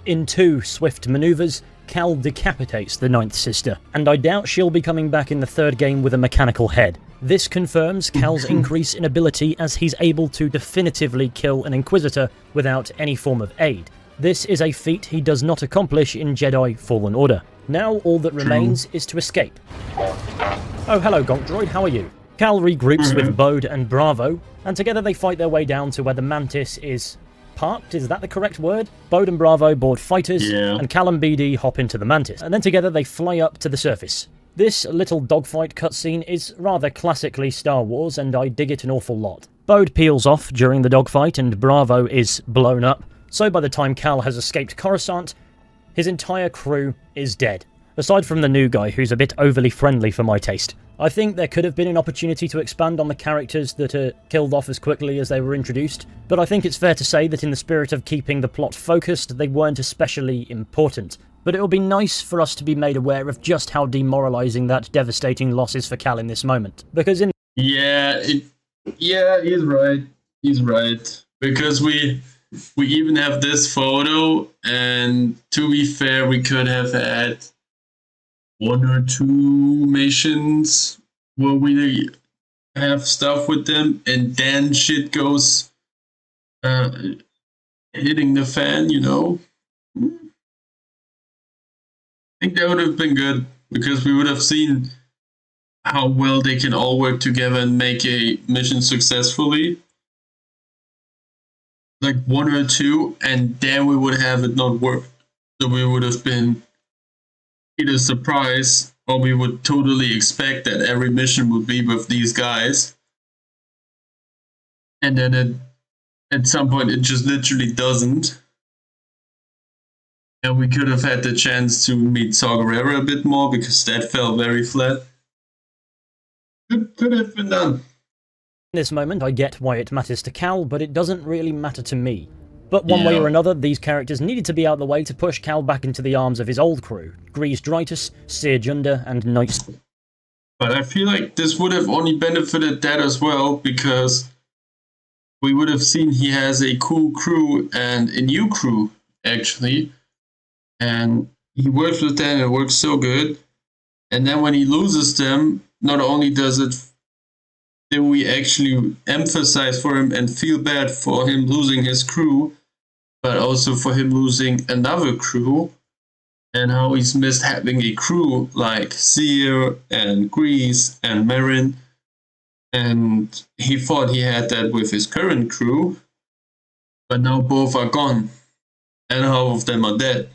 In 2 swift maneuvers, Cal decapitates the Ninth Sister, and I doubt she'll be coming back in the 3rd game with a mechanical head. This confirms Cal's increase in ability as he's able to definitively kill an Inquisitor without any form of aid. This is a feat he does not accomplish in Jedi Fallen Order. Now all that remains is to escape. Oh, hello Gonk Droid, how are you? Cal regroups with Bode and Bravo, and together they fight their way down to where the Mantis is parked, is that the correct word? Bode and Bravo board fighters, and Cal and BD hop into the Mantis, and then together they fly up to the surface. This little dogfight cutscene is rather classically Star Wars, and I dig it an awful lot. Bode peels off during the dogfight, and Bravo is blown up, so by the time Cal has escaped Coruscant, his entire crew is dead. Aside from the new guy, who's a bit overly friendly for my taste. I think there could have been an opportunity to expand on the characters that are killed off as quickly as they were introduced, but I think it's fair to say that in the spirit of keeping the plot focused, they weren't especially important. But it will be nice for us to be made aware of just how demoralizing that devastating loss is for Cal in this moment. Because in... Yeah, he's right. He's right. Because we even have this photo, and to be fair, we could have had 1 or 2 missions where we have stuff with them, and then shit goes hitting the fan, you know? I think that would have been good, because we would have seen how well they can all work together and make a mission successfully. Like 1 or 2, and then we would have it not work. So we would have been either surprised, or we would totally expect that every mission would be with these guys. And then at some point it just literally doesn't. And we could have had the chance to meet Saw Gerrera a bit more, because that fell very flat. Could have been done. In this moment, I get why it matters to Cal, but it doesn't really matter to me. But one way or another, these characters needed to be out of the way to push Cal back into the arms of his old crew, Grease Dritus, Seer Junda, and Knight. But I feel like this would have only benefited that as well, because we would have seen he has a cool crew and a new crew, actually. And he works with them, and it works so good. And then when he loses them, not only do we actually emphasize for him and feel bad for him losing his crew, but also for him losing another crew, and how he's missed having a crew like Seer and Grease and Marin, and he thought he had that with his current crew, but now both are gone, and half of them are dead.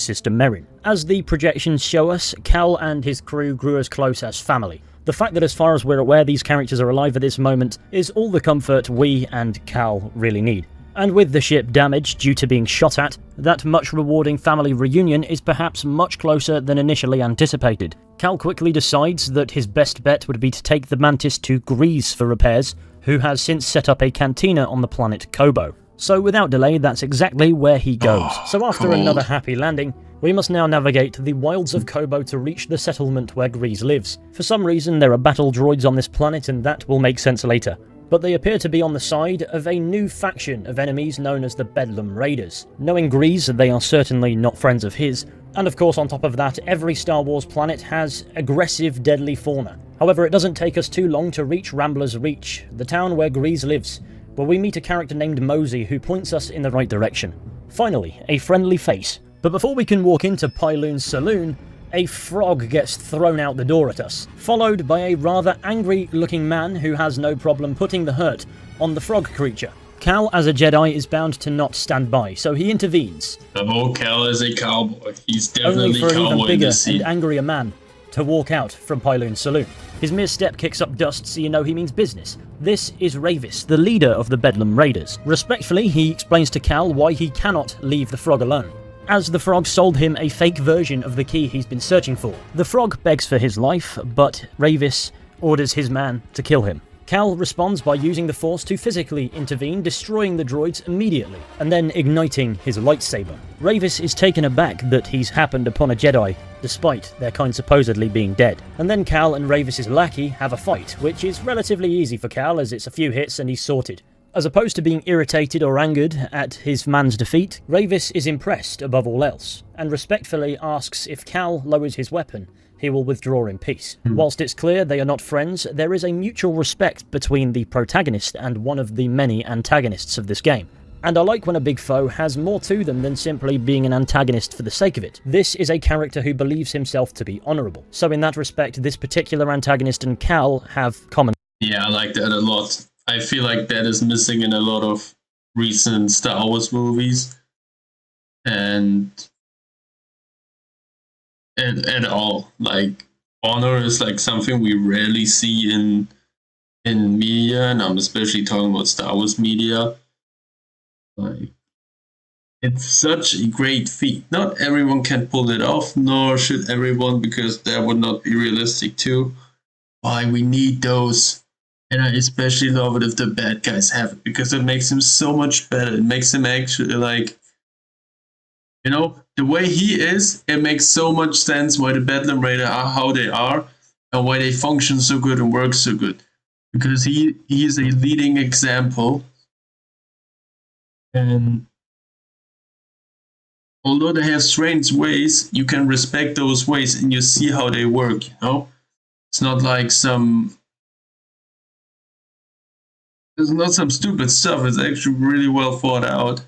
Sister Merrin. As the projections show us, Cal and his crew grew as close as family. The fact that as far as we're aware these characters are alive at this moment is all the comfort we and Cal really need. And with the ship damaged due to being shot at, that much rewarding family reunion is perhaps much closer than initially anticipated. Cal quickly decides that his best bet would be to take the Mantis to Grease for repairs, who has since set up a cantina on the planet Kobo. So without delay, that's exactly where he goes. So after another happy landing, we must now navigate the wilds of Kobo to reach the settlement where Grease lives. For some reason, there are battle droids on this planet, and that will make sense later. But they appear to be on the side of a new faction of enemies known as the Bedlam Raiders. Knowing Grease, they are certainly not friends of his. And of course, on top of that, every Star Wars planet has aggressive, deadly fauna. However, it doesn't take us too long to reach Rambler's Reach, the town where Grease lives, where we meet a character named Mosey who points us in the right direction. Finally, a friendly face. But before we can walk into Pyloon's saloon, a frog gets thrown out the door at us, followed by a rather angry-looking man who has no problem putting the hurt on the frog creature. Cal, as a Jedi, is bound to not stand by, so he intervenes. Oh, Cal is a cowboy. He's definitely only for an cowboy even in bigger this scene. and angrier man to walk out from Pyloon's saloon. His mere step kicks up dust, so you know he means business. This is Ravis, the leader of the Bedlam Raiders. Respectfully, he explains to Cal why he cannot leave the frog alone, as the frog sold him a fake version of the key he's been searching for. The frog begs for his life, but Ravis orders his man to kill him. Cal responds by using the Force to physically intervene, destroying the droids immediately, and then igniting his lightsaber. Ravis is taken aback that he's happened upon a Jedi, despite their kind supposedly being dead. And then Cal and Ravis's lackey have a fight, which is relatively easy for Cal as it's a few hits and he's sorted. As opposed to being irritated or angered at his man's defeat, Ravis is impressed above all else, and respectfully asks if Cal lowers his weapon, he will withdraw in peace. Whilst it's clear they are not friends, there is a mutual respect between the protagonist and one of the many antagonists of this game. And I like when a big foe has more to them than simply being an antagonist for the sake of it. This is a character who believes himself to be honourable. So in that respect, this particular antagonist and Cal have common. Yeah, I like that a lot. I feel like that is missing in a lot of recent Star Wars movies, and at all. Like, honor is like something we rarely see in media, and I'm especially talking about Star Wars media. Like, it's such a great feat. Not everyone can pull it off, nor should everyone, because that would not be realistic too. Why we need those. And I especially love it if the bad guys have it, because it makes him so much better. It makes him actually, like, you know, the way he is, it makes so much sense why the Bedlam Raider are how they are, and why they function so good and work so good. Because he is a leading example. And although they have strange ways, you can respect those ways and you see how they work, you know? It's not like there's not some stupid stuff. It's actually really well thought out.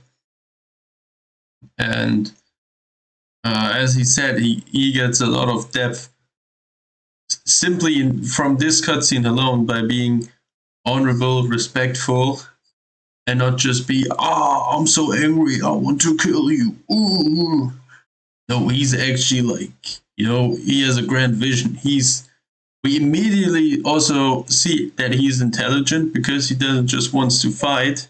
And as he said, he gets a lot of depth simply from this cutscene alone by being honorable, respectful, and not just be, I'm so angry, I want to kill you. Ooh. No, he's actually like, you know, he has a grand vision. We immediately also see that he's intelligent because he doesn't just want to fight.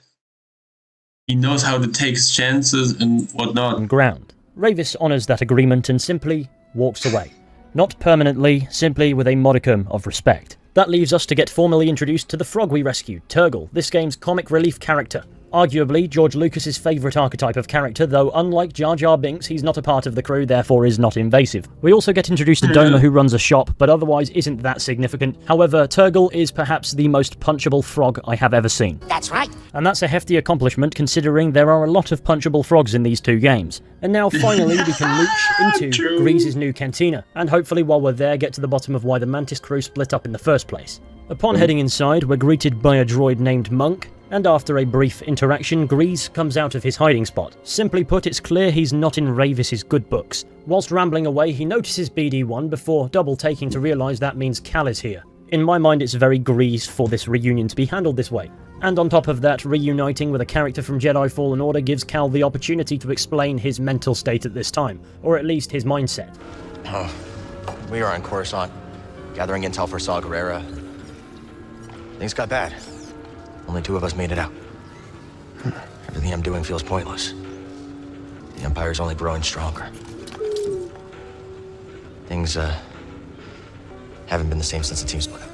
He knows how to take chances and whatnot. Ground. Rayvis honours that agreement and simply walks away. Not permanently, simply with a modicum of respect. That leaves us to get formally introduced to the frog we rescued, Turgle, this game's comic relief character. Arguably George Lucas's favourite archetype of character, though unlike Jar Jar Binks, he's not a part of the crew, therefore is not invasive. We also get introduced to Doma, who runs a shop, but otherwise isn't that significant. However, Turgle is perhaps the most punchable frog I have ever seen. That's right. And that's a hefty accomplishment considering there are a lot of punchable frogs in these two games. And now finally we can mooch into Grease's new cantina, and hopefully while we're there get to the bottom of why the Mantis crew split up in the first place. Upon heading inside, we're greeted by a droid named Monk, and after a brief interaction, Grease comes out of his hiding spot. Simply put, it's clear he's not in Rayvis's good books. Whilst rambling away, he notices BD1 before double-taking to realise that means Cal is here. In my mind, it's very Grease for this reunion to be handled this way. And on top of that, reuniting with a character from Jedi Fallen Order gives Cal the opportunity to explain his mental state at this time, or at least his mindset. Oh, we are on Coruscant, gathering intel for Saw Gerrera. Things got bad. Only 2 of us made it out. Everything I'm doing feels pointless. The Empire's only growing stronger. Things, haven't been the same since the team split up.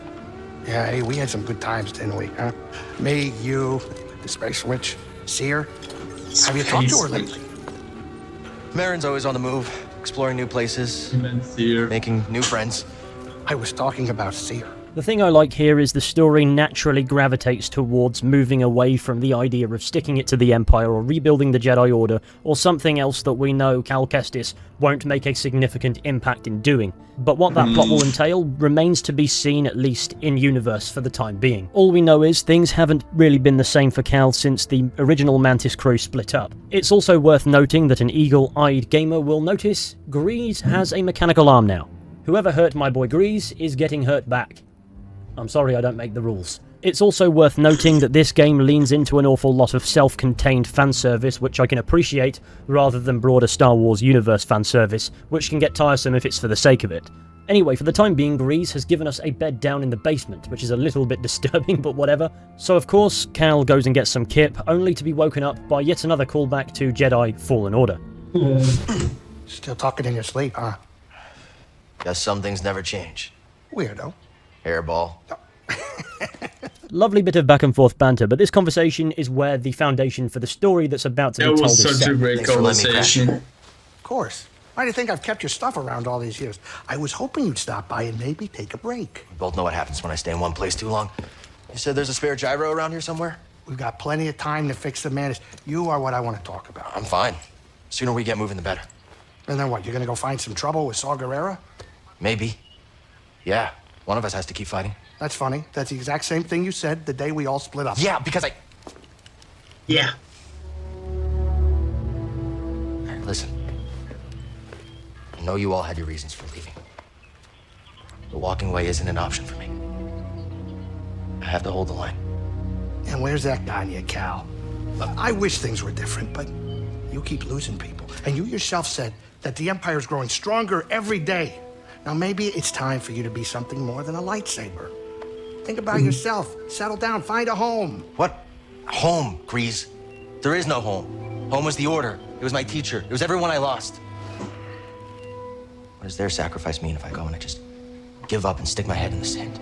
Yeah, hey, we had some good times, didn't we, huh? Me, you, the Space Witch, Seer. Have you talked to her lately? Marin's always on the move, exploring new places, making new friends. I was talking about Seer. The thing I like here is the story naturally gravitates towards moving away from the idea of sticking it to the Empire or rebuilding the Jedi Order or something else that we know Cal Kestis won't make a significant impact in doing. But what that plot will entail remains to be seen, at least in-universe for the time being. All we know is things haven't really been the same for Cal since the original Mantis crew split up. It's also worth noting that an eagle-eyed gamer will notice Grease has a mechanical arm now. Whoever hurt my boy Grease is getting hurt back. I'm sorry I don't make the rules. It's also worth noting that this game leans into an awful lot of self-contained fan service, which I can appreciate, rather than broader Star Wars universe fan service, which can get tiresome if it's for the sake of it. Anyway, for the time being, Grease has given us a bed down in the basement, which is a little bit disturbing, but whatever. So of course, Cal goes and gets some kip, only to be woken up by yet another callback to Jedi Fallen Order. Still talking in your sleep, huh? Guess some things never change. Weirdo. Hairball. Lovely bit of back and forth banter, but this conversation is where the foundation for the story that's about to be told is set. That was such a great conversation. Of course. Why do you think I've kept your stuff around all these years? I was hoping you'd stop by and maybe take a break. We both know what happens when I stay in one place too long. You said there's a spare gyro around here somewhere? We've got plenty of time to fix the Mantis. You are what I want to talk about. I'm fine. The sooner we get moving, the better. And then what, you're gonna go find some trouble with Saw Gerrera? Maybe. Yeah, one of us has to keep fighting. That's funny. That's the exact same thing you said the day we all split up. Yeah, because Yeah. Listen. I know you all had your reasons for leaving. But walking away isn't an option for me. I have to hold the line. And where's that gotten you, Cal? I wish things were different, but you keep losing people. And you yourself said that the Empire is growing stronger every day. Now maybe it's time for you to be something more than a lightsaber. Think about yourself. Settle down. Find a home. What? Home, Grease. There is no home. Home was the Order. It was my teacher. It was everyone I lost. What does their sacrifice mean if I go and I just give up and stick my head in the sand?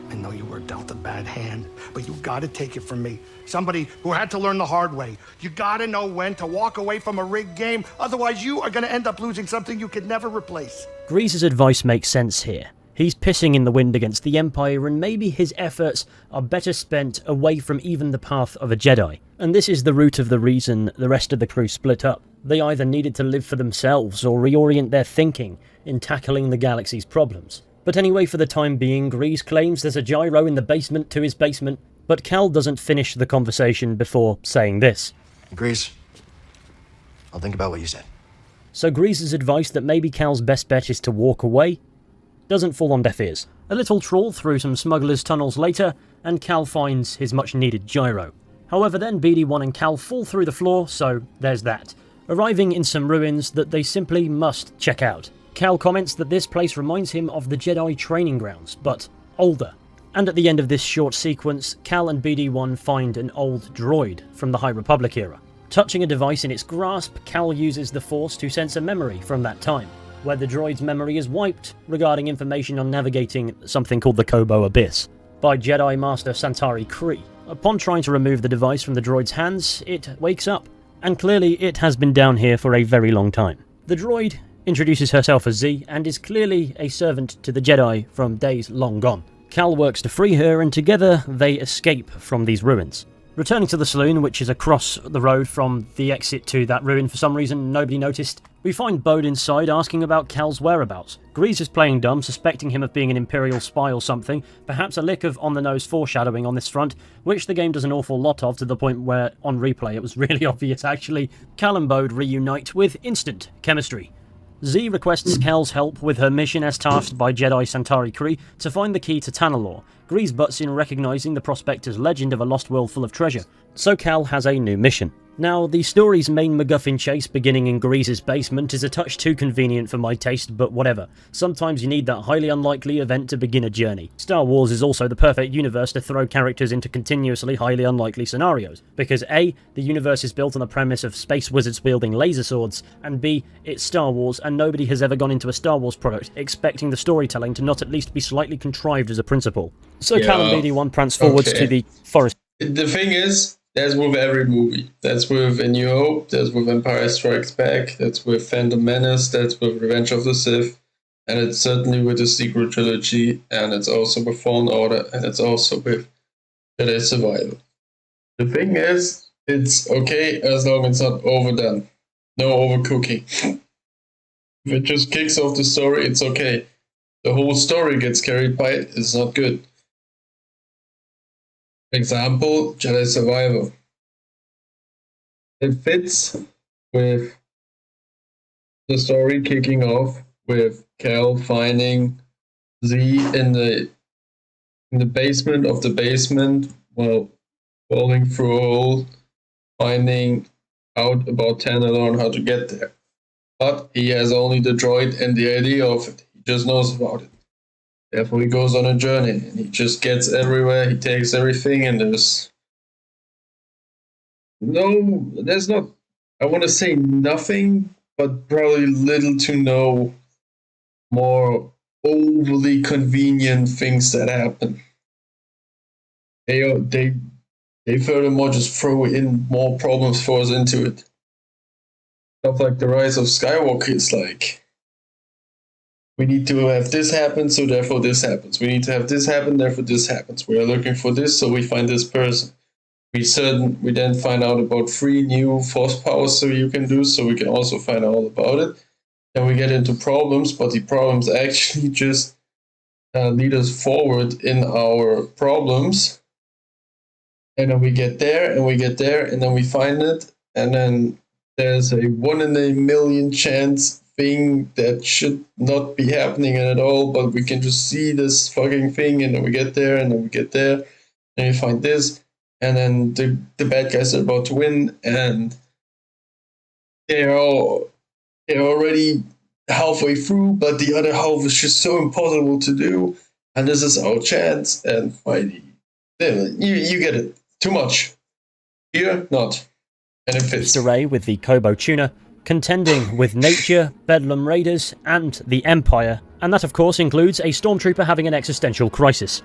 I know you were dealt a bad hand, but you gotta take it from me. Somebody who had to learn the hard way. You gotta know when to walk away from a rigged game, otherwise you are gonna end up losing something you could never replace. Grease's advice makes sense here. He's pissing in the wind against the Empire, and maybe his efforts are better spent away from even the path of a Jedi. And this is the root of the reason the rest of the crew split up. They either needed to live for themselves or reorient their thinking in tackling the galaxy's problems. But anyway, for the time being, Grease claims there's a gyro in the basement to his basement, but Cal doesn't finish the conversation before saying this. Grease, I'll think about what you said. So Grease's advice that maybe Cal's best bet is to walk away doesn't fall on deaf ears. A little trawl through some smugglers' tunnels later, and Cal finds his much-needed gyro. However, then BD1 and Cal fall through the floor, so there's that. Arriving in some ruins that they simply must check out. Cal comments that this place reminds him of the Jedi training grounds, but older. And at the end of this short sequence, Cal and BD1 find an old droid from the High Republic era. Touching a device in its grasp, Cal uses the Force to sense a memory from that time, where the droid's memory is wiped regarding information on navigating something called the Kobo Abyss by Jedi Master Santari Khri. Upon trying to remove the device from the droid's hands, it wakes up, and clearly it has been down here for a very long time. The droid introduces herself as Z, and is clearly a servant to the Jedi from days long gone. Cal works to free her, and together they escape from these ruins. Returning to the saloon, which is across the road from the exit to that ruin for some reason nobody noticed, we find Bode inside asking about Cal's whereabouts. Grease is playing dumb, suspecting him of being an Imperial spy or something, perhaps a lick of on-the-nose foreshadowing on this front, which the game does an awful lot of, to the point where, on replay, it was really obvious actually. Cal and Bode reunite with instant chemistry. Z requests Cal's help with her mission as tasked by Jedi Santari Khri to find the key to Tanalorr. Grease butts in recognizing the Prospector's legend of a lost world full of treasure, so Cal has a new mission. Now, the story's main MacGuffin chase beginning in Grease's basement is a touch too convenient for my taste, but whatever. Sometimes you need that highly unlikely event to begin a journey. Star Wars is also the perfect universe to throw characters into continuously highly unlikely scenarios, because A, the universe is built on the premise of space wizards wielding laser swords, and B, it's Star Wars and nobody has ever gone into a Star Wars product expecting the storytelling to not at least be slightly contrived as a principle. So Yeah, Cal and BD1 prance forwards to the forest. The thing is, that's with every movie. That's with A New Hope, that's with Empire Strikes Back, that's with Phantom Menace, that's with Revenge of the Sith, and it's certainly with the sequel trilogy, and it's also with Fallen Order, and it's also with Jedi Survivor. The thing is, it's okay as long as it's not overdone. No overcooking. If it just kicks off the story, it's okay. The whole story gets carried by it, it's not good. Example, Jedi Survivor. It fits with the story kicking off with Cal finding Z in the basement of the basement while falling through a hole, finding out about Tanalorr and how to get there. But he has only the droid and the idea of it. He just knows about it. Therefore, he goes on a journey, and he just gets everywhere, he takes everything, and there's not, I want to say nothing, but probably little to no more overly convenient things that happen. They furthermore just throw in more problems for us into it. Stuff like the Rise of Skywalker is like, we need to have this happen, so therefore this happens. We need to have this happen, therefore this happens. We are looking for this, so we find this person. We then find out about 3 new force powers so you can do, so we can also find out all about it. Then we get into problems, but the problems actually just lead us forward in our problems. And then we get there, and we get there, and then we find it, and then there's a 1 in a million chance thing that should not be happening at all, but we can just see this fucking thing, and then we get there, and then we get there, and we find this, and then the bad guys are about to win, and they're already halfway through, but the other half is just so impossible to do, and this is our chance. And you get it. Too much. Here, not. And it fits. Mr. Ray with the Kobo tuna, contending with nature, Bedlam Raiders, and the Empire, and that of course includes a stormtrooper having an existential crisis.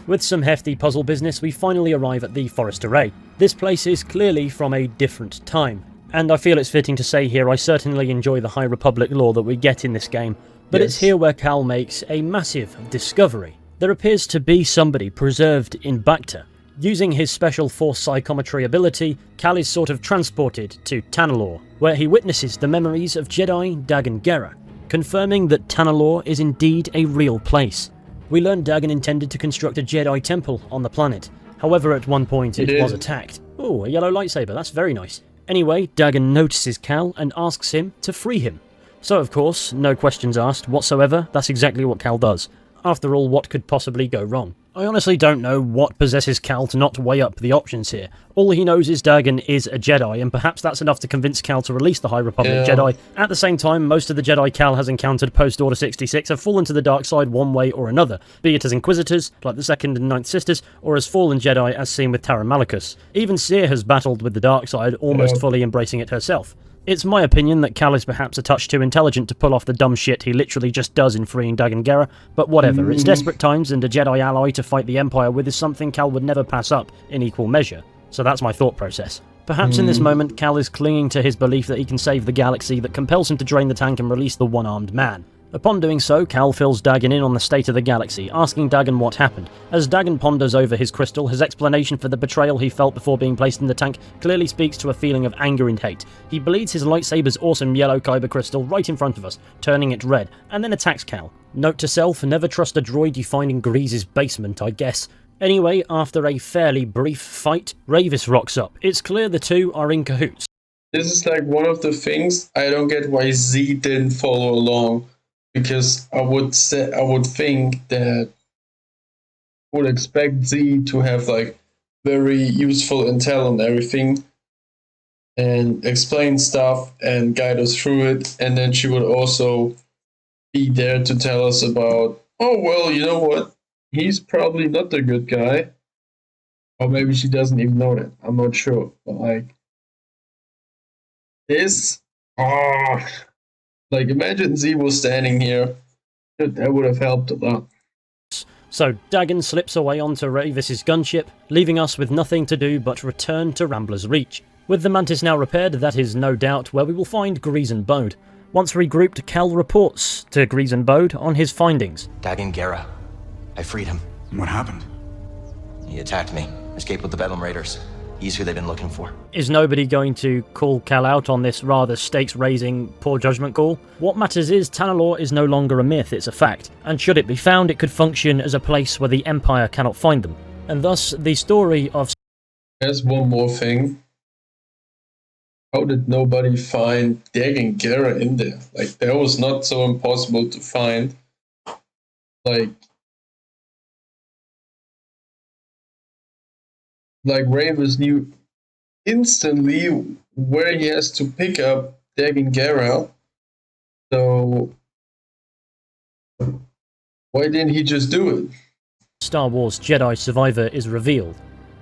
With some hefty puzzle business, we finally arrive at the Forest Array. This place is clearly from a different time, and I feel it's fitting to say here I certainly enjoy the High Republic lore that we get in this game, but it's here where Cal makes a massive discovery. There appears to be somebody preserved in Bacta. Using his special force psychometry ability, Cal is sort of transported to Tanalorr, where he witnesses the memories of Jedi Dagan Gera, confirming that Tanalorr is indeed a real place. We learn Dagan intended to construct a Jedi temple on the planet. However, at one point it was attacked. Oh, a yellow lightsaber, that's very nice. Anyway, Dagan notices Cal and asks him to free him. So of course, no questions asked whatsoever, that's exactly what Cal does. After all, what could possibly go wrong? I honestly don't know what possesses Cal to not weigh up the options here. All he knows is Dagan is a Jedi, and perhaps that's enough to convince Cal to release the High Republic Jedi. At the same time, most of the Jedi Cal has encountered post-Order 66 have fallen to the dark side one way or another, be it as Inquisitors, like the Second and Ninth Sisters, or as fallen Jedi as seen with Taron Malachus. Even Seer has battled with the dark side, almost fully embracing it herself. It's my opinion that Cal is perhaps a touch too intelligent to pull off the dumb shit he literally just does in freeing Dagan Gera, but whatever, it's desperate times and a Jedi ally to fight the Empire with is something Cal would never pass up in equal measure, so that's my thought process. Perhaps in this moment Cal is clinging to his belief that he can save the galaxy that compels him to drain the tank and release the one-armed man. Upon doing so, Cal fills Dagan in on the state of the galaxy, asking Dagan what happened. As Dagan ponders over his crystal, his explanation for the betrayal he felt before being placed in the tank clearly speaks to a feeling of anger and hate. He bleeds his lightsaber's awesome yellow kyber crystal right in front of us, turning it red, and then attacks Cal. Note to self, never trust a droid you find in Grease's basement, I guess. Anyway, after a fairly brief fight, Ravis rocks up. It's clear the two are in cahoots. This is like one of the things I don't get why Z didn't follow along. Because I would think that I would expect Z to have like very useful intel on everything and explain stuff and guide us through it, and then she would also be there to tell us about, oh well, you know what, he's probably not the good guy, or maybe she doesn't even know that. I'm not sure, but like this, like, imagine Z was standing here. That would have helped a lot. So Dagan slips away onto Ravis's gunship, leaving us with nothing to do but return to Rambler's Reach. With the Mantis now repaired, that is no doubt where we will find Grease and Bode. Once regrouped, Cal reports to Grease and Bode on his findings. Dagan Gera. I freed him. What happened? He attacked me. Escaped with the Bedlam Raiders. He's who they've been looking for. Is nobody going to call Cal out on this rather stakes-raising poor judgment call? What matters is Tanalorr is no longer a myth, it's a fact, and should it be found it could function as a place where the Empire cannot find them. And thus, the story of... There's one more thing. How did nobody find Dagan Gera in there? Like, that was not so impossible to find. Like Ravis knew instantly where he has to pick up Dagan Gera. So why didn't he just do it? Star Wars Jedi Survivor is revealed.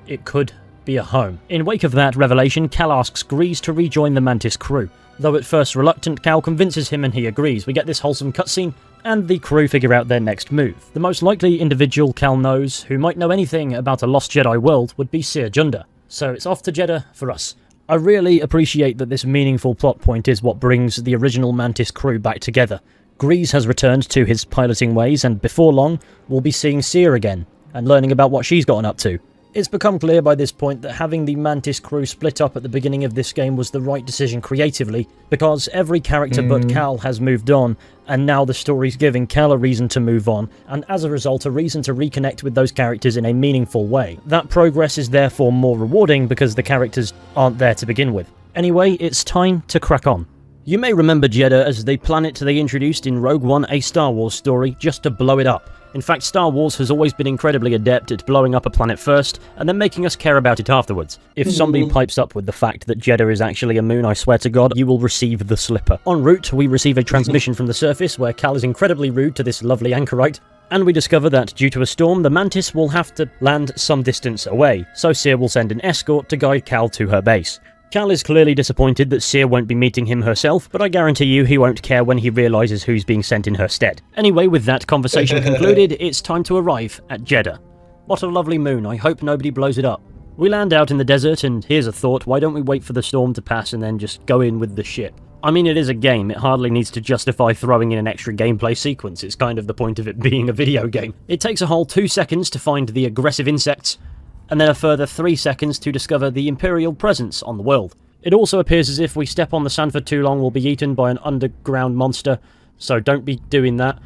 It could be a home. In wake of that revelation, Cal asks Grease to rejoin the Mantis crew. Though at first reluctant, Cal convinces him and he agrees. We get this wholesome cutscene, and the crew figure out their next move. The most likely individual Cal knows who might know anything about a lost Jedi world would be Cere Junda. So it's off to Jedha for us. I really appreciate that this meaningful plot point is what brings the original Mantis crew back together. Grease has returned to his piloting ways, and before long, we'll be seeing Cere again, and learning about what she's gotten up to. It's become clear by this point that having the Mantis crew split up at the beginning of this game was the right decision creatively, because every character but Cal has moved on, and now the story's giving Cal a reason to move on, and as a result a reason to reconnect with those characters in a meaningful way. That progress is therefore more rewarding because the characters aren't there to begin with. Anyway, it's time to crack on. You may remember Jedha as the planet they introduced in Rogue One, A Star Wars Story, just to blow it up. In fact, Star Wars has always been incredibly adept at blowing up a planet first, and then making us care about it afterwards. If somebody pipes up with the fact that Jeddah is actually a moon, I swear to God, you will receive the slipper. En route, we receive a transmission from the surface where Cal is incredibly rude to this lovely anchorite, and we discover that due to a storm, the Mantis will have to land some distance away, so Cere will send an escort to guide Cal to her base. Cal is clearly disappointed that Cere won't be meeting him herself, but I guarantee you he won't care when he realises who's being sent in her stead. Anyway, with that conversation concluded, it's time to arrive at Jeddah. What a lovely moon, I hope nobody blows it up. We land out in the desert, and here's a thought, why don't we wait for the storm to pass and then just go in with the ship? I mean, it is a game, it hardly needs to justify throwing in an extra gameplay sequence, it's kind of the point of it being a video game. It takes a whole 2 seconds to find the aggressive insects, and then a further 3 seconds to discover the Imperial presence on the world. It also appears as if we step on the sand for too long we'll be eaten by an underground monster, so don't be doing that.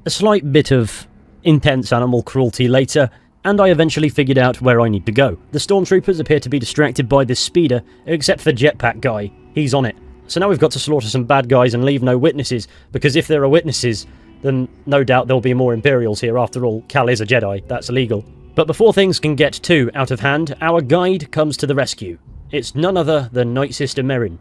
A slight bit of intense animal cruelty later, and I eventually figured out where I need to go. The stormtroopers appear to be distracted by this speeder, except for the jetpack guy. He's on it. So now we've got to slaughter some bad guys and leave no witnesses, because if there are witnesses, then no doubt there'll be more Imperials here. After all, Cal is a Jedi, that's illegal. But before things can get too out of hand, our guide comes to the rescue. It's none other than Night Sister Merrin,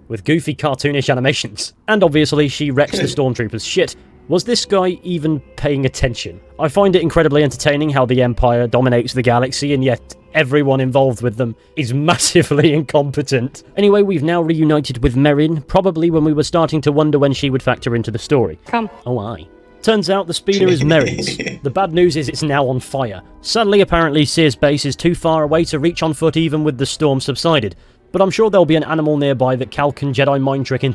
with goofy cartoonish animations. And obviously she wrecks the stormtroopers' shit. Was this guy even paying attention? I find it incredibly entertaining how the Empire dominates the galaxy and yet everyone involved with them is massively incompetent. Anyway, we've now reunited with Merrin, probably when we were starting to wonder when she would factor into the story. Come. Oh, aye. Turns out the speeder is Merrin's. The bad news is it's now on fire. Sadly, apparently Cere's base is too far away to reach on foot even with the storm subsided, but I'm sure there'll be an animal nearby that Cal can Jedi mind trick in.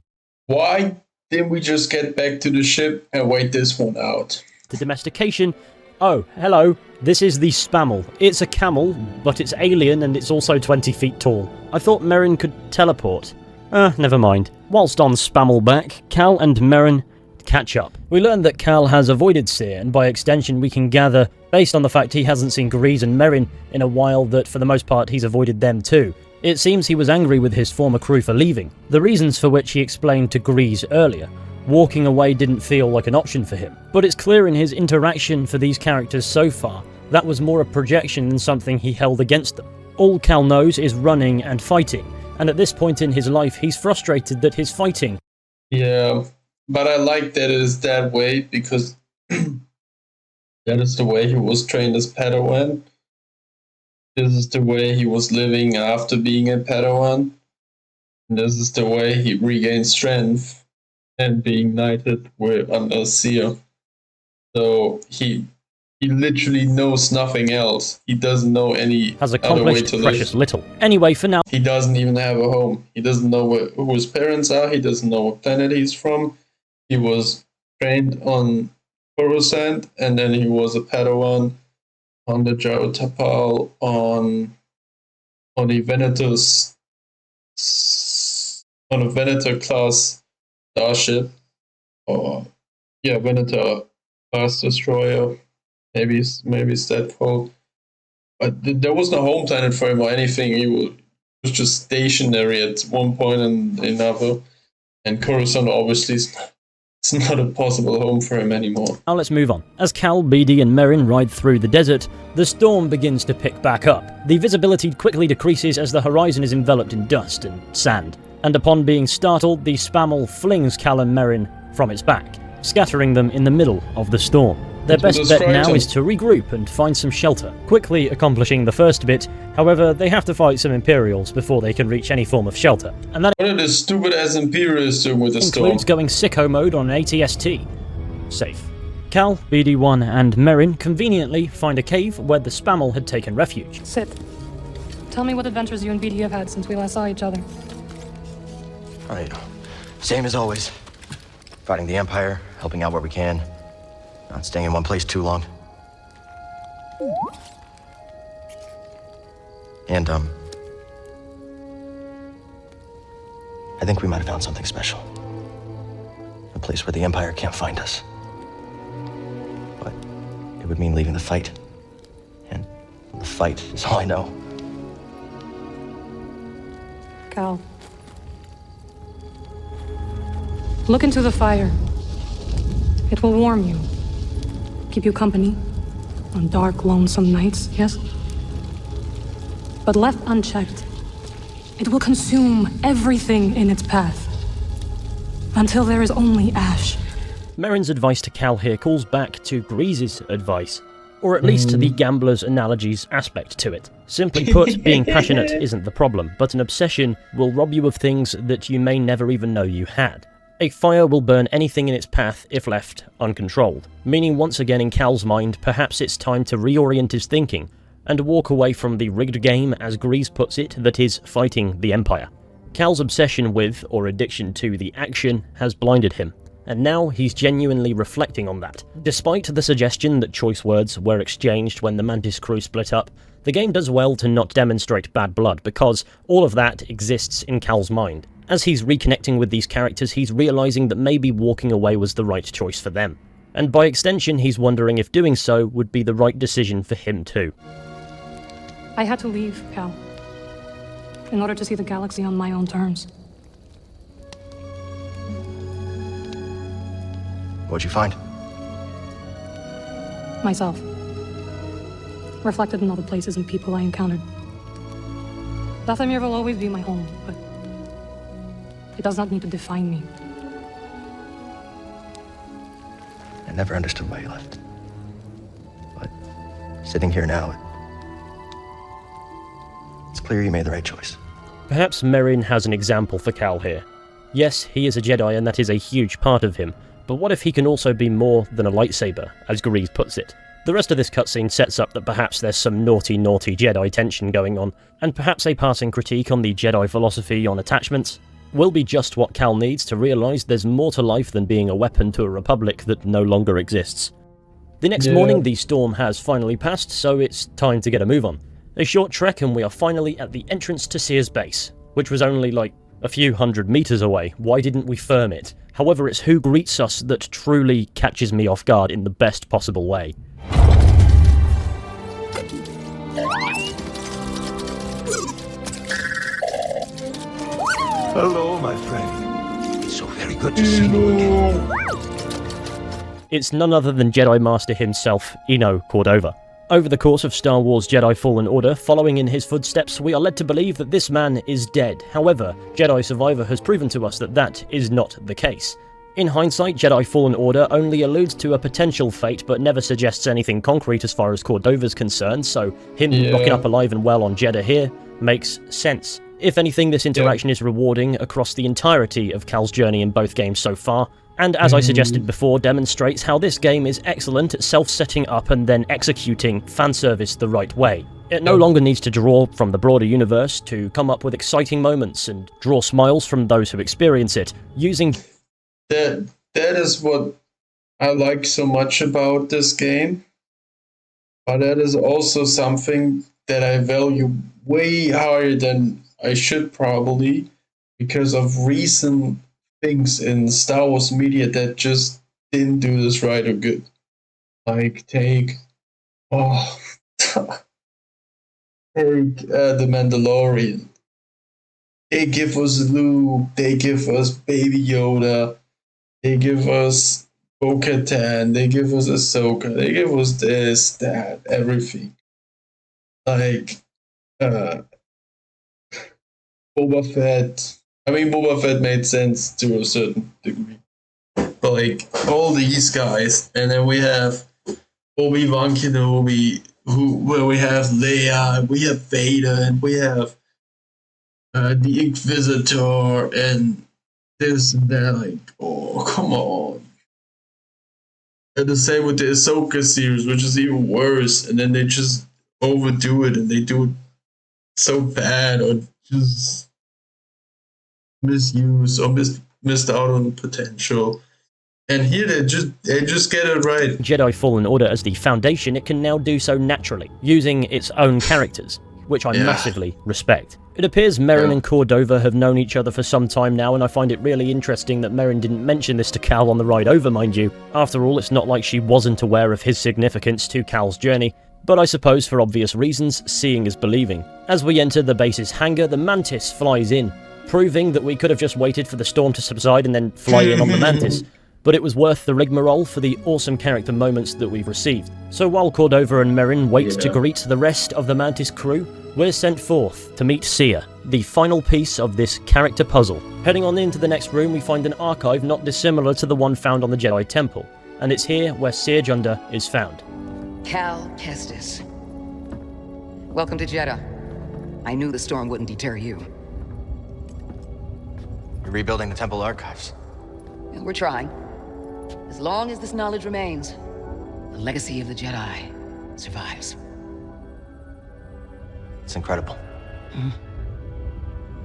Why didn't we just get back to the ship and wait this one out? The domestication. Oh, hello. This is the Spammel. It's a camel, but it's alien and it's also 20 feet tall. I thought Merrin could teleport. Never mind. Whilst on Spammel back, Cal and Merrin catch up. We learn that Cal has avoided Cere, and by extension we can gather, based on the fact he hasn't seen Greez and Merrin in a while, that for the most part he's avoided them too. It seems he was angry with his former crew for leaving, the reasons for which he explained to Greez earlier. Walking away didn't feel like an option for him, but it's clear in his interaction for these characters so far that was more a projection than something he held against them. All Cal knows is running and fighting, and at this point in his life he's frustrated that his fighting. Yeah. But I like that it is that way, because that is the way he was trained as Padawan. This is the way he was living after being a Padawan. And this is the way he regained strength and being knighted under Cere. So he literally knows nothing else. He doesn't know any has other way accomplished to precious live. little. Anyway, for now, he doesn't even have a home. He doesn't know who his parents are. He doesn't know what planet he's from. He was trained on Coruscant, and then he was a Padawan on the Jaro Tapal, on the on a Venator class starship, or Venator class destroyer. Maybe it's that called. But there was no home planet for him or anything. He was just stationary at one point and another. And Coruscant obviously it's not a possible home for him anymore. Now let's move on. As Cal, BD and Merrin ride through the desert, the storm begins to pick back up. The visibility quickly decreases as the horizon is enveloped in dust and sand. And upon being startled, the Spammel flings Cal and Merrin from its back, scattering them in the middle of the storm. Their best bet now is to regroup and find some shelter, quickly accomplishing the first bit. However, they have to fight some Imperials before they can reach any form of shelter. And that what are the stupid ass Imperials doing with the storm? Includes going sicko mode on an ATST. Safe. Cal, BD1 and Merrin conveniently find a cave where the Spammel had taken refuge. Sit. Tell me what adventures you and BD have had since we last saw each other. Alright, same as always. Fighting the Empire, helping out where we can. Not staying in one place too long. And, I think we might have found something special. A place where the Empire can't find us. But it would mean leaving the fight. And the fight is all I know. Cal. Look into the fire. It will warm you. keep you company on dark, lonesome nights, yes? But left unchecked, it will consume everything in its path, until there is only ash. Merrin's advice to Cal here calls back to Grease's advice, or at least the gambler's analogies aspect to it. Simply put, being passionate isn't the problem, but an obsession will rob you of things that you may never even know you had. A fire will burn anything in its path if left uncontrolled, meaning once again in Cal's mind, perhaps it's time to reorient his thinking and walk away from the rigged game, as Grease puts it, that is fighting the Empire. Cal's obsession with, or addiction to, the action has blinded him, and now he's genuinely reflecting on that. Despite the suggestion that choice words were exchanged when the Mantis crew split up, the game does well to not demonstrate bad blood, because all of that exists in Cal's mind. As he's reconnecting with these characters, he's realizing that maybe walking away was the right choice for them. And by extension, he's wondering if doing so would be the right decision for him too. I had to leave, Cal, in order to see the galaxy on my own terms. What'd you find? Myself. Reflected in all the places and people I encountered. Dathomir will always be my home, but it does not need to define me. I never understood why you left. But sitting here now, it's clear you made the right choice. Perhaps Merrin has an example for Cal here. Yes, he is a Jedi and that is a huge part of him, but what if he can also be more than a lightsaber, as Grease puts it? The rest of this cutscene sets up that perhaps there's some naughty Jedi tension going on, and perhaps a passing critique on the Jedi philosophy on attachments will be just what Cal needs to realise there's more to life than being a weapon to a republic that no longer exists. The next morning, the storm has finally passed, so it's time to get a move on. A short trek and we are finally at the entrance to Cere's base, which was only like a few hundred meters away. Why didn't we firm it? However, it's who greets us that truly catches me off guard in the best possible way. Hello, my friend. It's so very good to see you again. It's none other than Jedi Master himself, Eno Cordova. Over the course of Star Wars Jedi Fallen Order, following in his footsteps, we are led to believe that this man is dead. However, Jedi Survivor has proven to us that that is not the case. In hindsight, Jedi Fallen Order only alludes to a potential fate, but never suggests anything concrete as far as Cordova's concerned, so him rocking up alive and well on Jedha here makes sense. If anything, this interaction is rewarding across the entirety of Cal's journey in both games so far, and as I suggested before, demonstrates how this game is excellent at self-setting up and then executing fanservice the right way. It no longer needs to draw from the broader universe to come up with exciting moments and draw smiles from those who experience it, using... That is what I like so much about this game, but that is also something that I value way higher than I should probably, because of recent things in Star Wars media that just didn't do this right or good. Like, take The Mandalorian. They give us Luke, they give us Baby Yoda, they give us Bo-Katan, they give us Ahsoka, they give us this, that, everything. Like, Boba Fett. I mean, Boba Fett made sense to a certain degree. But, like, all these guys, and then we have Obi-Wan Kenobi, where we have Leia, and we have Vader, and we have the Inquisitor, and this and that. Like, oh, come on. And the same with the Ahsoka series, which is even worse, and then they just overdo it, and they do it so bad, or just misuse, or missed out on potential. And here they just get it right. Jedi Fallen Order as the foundation, it can now do so naturally, using its own characters, which I massively respect. It appears Merrin and Cordova have known each other for some time now, and I find it really interesting that Merrin didn't mention this to Cal on the ride over, mind you. After all, it's not like she wasn't aware of his significance to Cal's journey, but I suppose for obvious reasons, seeing is believing. As we enter the base's hangar, the Mantis flies in, proving that we could have just waited for the storm to subside and then fly in on the Mantis. but it was worth the rigmarole for the awesome character moments that we've received. So while Cordova and Merrin wait to greet the rest of the Mantis crew, we're sent forth to meet Cere, the final piece of this character puzzle. Heading on into the next room, we find an archive not dissimilar to the one found on the Jedi Temple, and it's here where Cere Junda is found. Cal Kestis. Welcome to Jedha. I knew the storm wouldn't deter you. You're rebuilding the temple archives. And we're trying. As long as this knowledge remains, the legacy of the Jedi survives. It's incredible.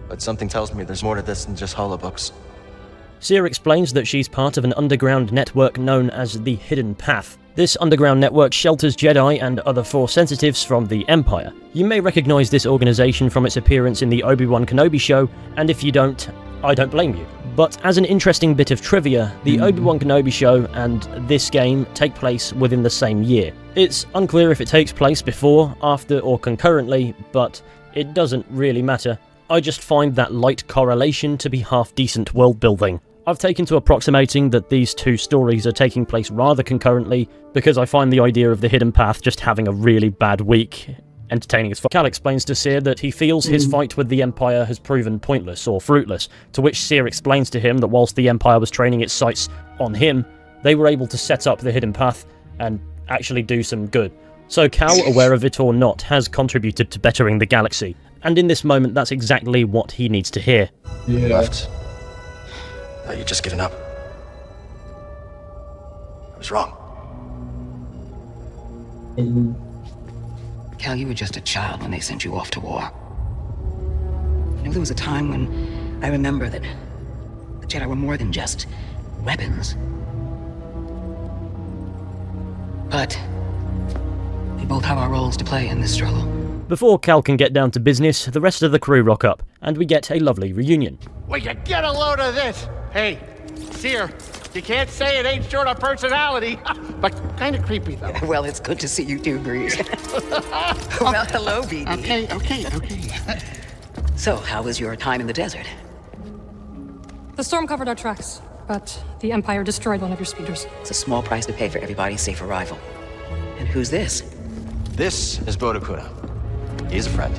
But something tells me there's more to this than just holobooks. Cere explains that she's part of an underground network known as the Hidden Path. This underground network shelters Jedi and other Force sensitives from the Empire. You may recognize this organization from its appearance in the Obi-Wan Kenobi show, and if you don't, I don't blame you. But as an interesting bit of trivia, the Obi-Wan Kenobi show and this game take place within the same year. It's unclear if it takes place before, after, or concurrently, but it doesn't really matter. I just find that light correlation to be half-decent world-building. I've taken to approximating that these two stories are taking place rather concurrently, because I find the idea of the Hidden Path just having a really bad week entertaining as fuck. Cal explains to Cere that he feels his fight with the Empire has proven pointless or fruitless, to which Cere explains to him that whilst the Empire was training its sights on him, they were able to set up the Hidden Path and actually do some good. So Cal, aware of it or not, has contributed to bettering the galaxy, and in this moment that's exactly what he needs to hear. Left. You're just giving up. I was wrong. Cal, you were just a child when they sent you off to war. You know, there was a time when I remember that the Jedi were more than just weapons. But we both have our roles to play in this struggle. Before Cal can get down to business, the rest of the crew rock up, and we get a lovely reunion. Will you get a load of this? Hey, Cere, you can't say it ain't short of personality, but kind of creepy, though. Well, it's good to see you too, Breeze. Well, hello, BD. Okay. So, how was your time in the desert? The storm covered our tracks, but the Empire destroyed one of your speeders. It's a small price to pay for everybody's safe arrival. And who's this? This is Bode Akuna. He's a friend.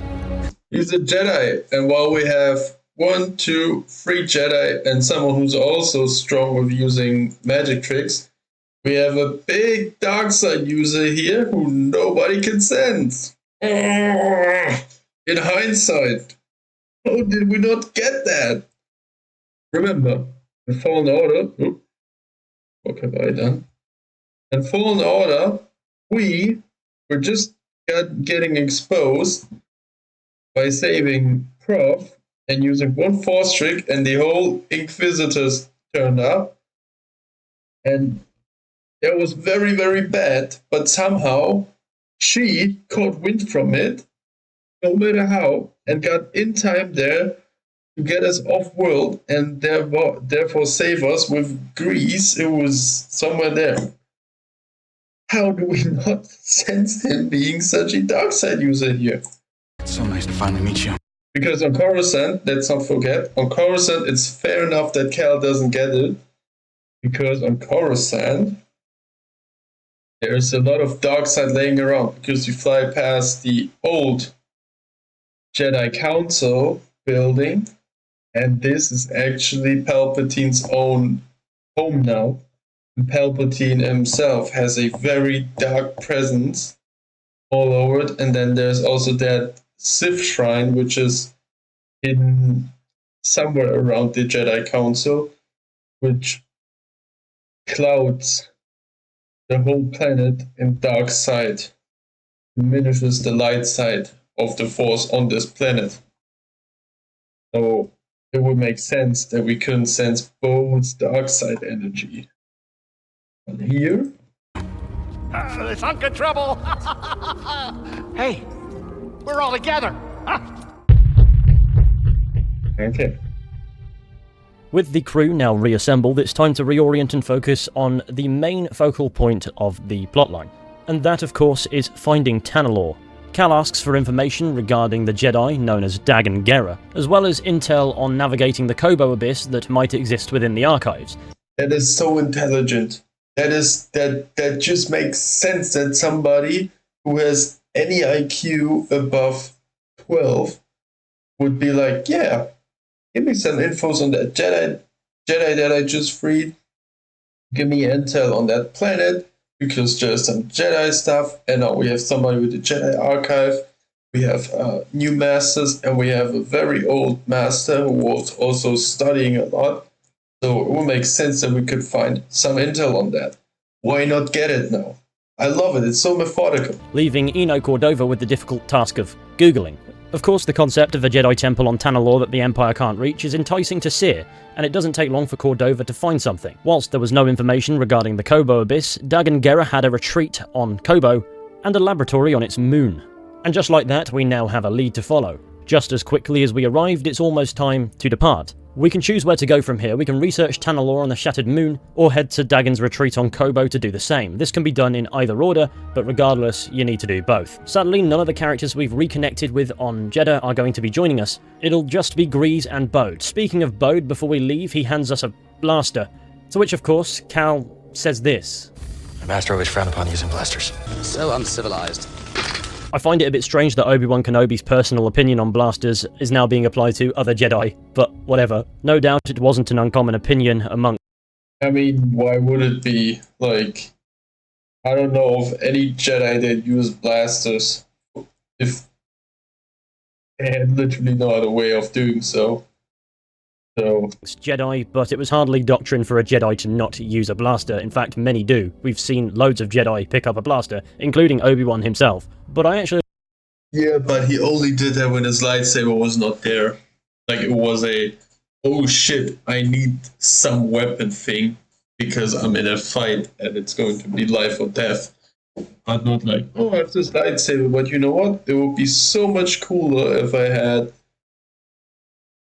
He's a Jedi, and while we have 1, 2, 3 Jedi and someone who's also strong with using magic tricks, we have a big dark side user here who nobody can sense. In hindsight, how did we not get that? Remember, in Fallen Order, what have I done? In Fallen Order, we were just getting exposed by saving Prof and using one Force trick, and the whole Inquisitors turned up. And that was very, very bad, but somehow she caught wind from it, no matter how, and got in time there to get us off-world and therefore save us with Grease, who was somewhere there. How do we not sense him being such a dark side user here? It's so nice to finally meet you. Because on Coruscant, let's not forget, on Coruscant it's fair enough that Cal doesn't get it. Because on Coruscant, there's a lot of dark side laying around. Because you fly past the old Jedi Council building, and this is actually Palpatine's own home now. And Palpatine himself has a very dark presence all over it, and then there's also that Sith shrine, which is hidden somewhere around the Jedi Council, which clouds the whole planet in dark side, diminishes the light side of the Force on this planet. So it would make sense that we couldn't sense both dark side energy. And here, There's hunk of trouble. Hey, we're all together. Okay. With the crew now reassembled, it's time to reorient and focus on the main focal point of the plotline. And that, of course, is finding Tanalorr. Cal asks for information regarding the Jedi known as Dagan Gera, as well as intel on navigating the Koboh Abyss that might exist within the archives. That is so intelligent. That just makes sense that somebody who has any IQ above 12 would be like, yeah, give me some infos on that Jedi that I just freed. Give me intel on that planet, because there's some Jedi stuff, and now we have somebody with the Jedi archive. We have new masters, and we have a very old master who was also studying a lot. So it would make sense that we could find some intel on that. Why not get it now? I love it, it's so methodical. Leaving Eno Cordova with the difficult task of Googling. Of course, the concept of a Jedi temple on Tanalorr that the Empire can't reach is enticing to Cere, and it doesn't take long for Cordova to find something. Whilst there was no information regarding the Koboh Abyss, Dagan Gera had a retreat on Koboh and a laboratory on its moon. And just like that, we now have a lead to follow. Just as quickly as we arrived, it's almost time to depart. We can choose where to go from here. We can research Tanalorr on the Shattered Moon, or head to Dagan's retreat on Koboh to do the same. This can be done in either order, but regardless, you need to do both. Sadly, none of the characters we've reconnected with on Jedha are going to be joining us. It'll just be Greez and Bode. Speaking of Bode, before we leave, he hands us a blaster. To which, of course, Cal says this. My master always frowned upon using blasters. So uncivilized. I find it a bit strange that Obi-Wan Kenobi's personal opinion on blasters is now being applied to other Jedi, but whatever. No doubt it wasn't an uncommon opinion among... I mean, why would it be? Like, I don't know of any Jedi that use blasters if they had literally no other way of doing so. It's Jedi, but it was hardly doctrine for a Jedi to not use a blaster. In fact, many do. We've seen loads of Jedi pick up a blaster, including Obi-Wan himself. But I actually... Yeah, but he only did that when his lightsaber was not there. Like, it was a, oh shit, I need some weapon thing, because I'm in a fight, and it's going to be life or death. But not like, oh, I have this lightsaber, but you know what? It would be so much cooler if I had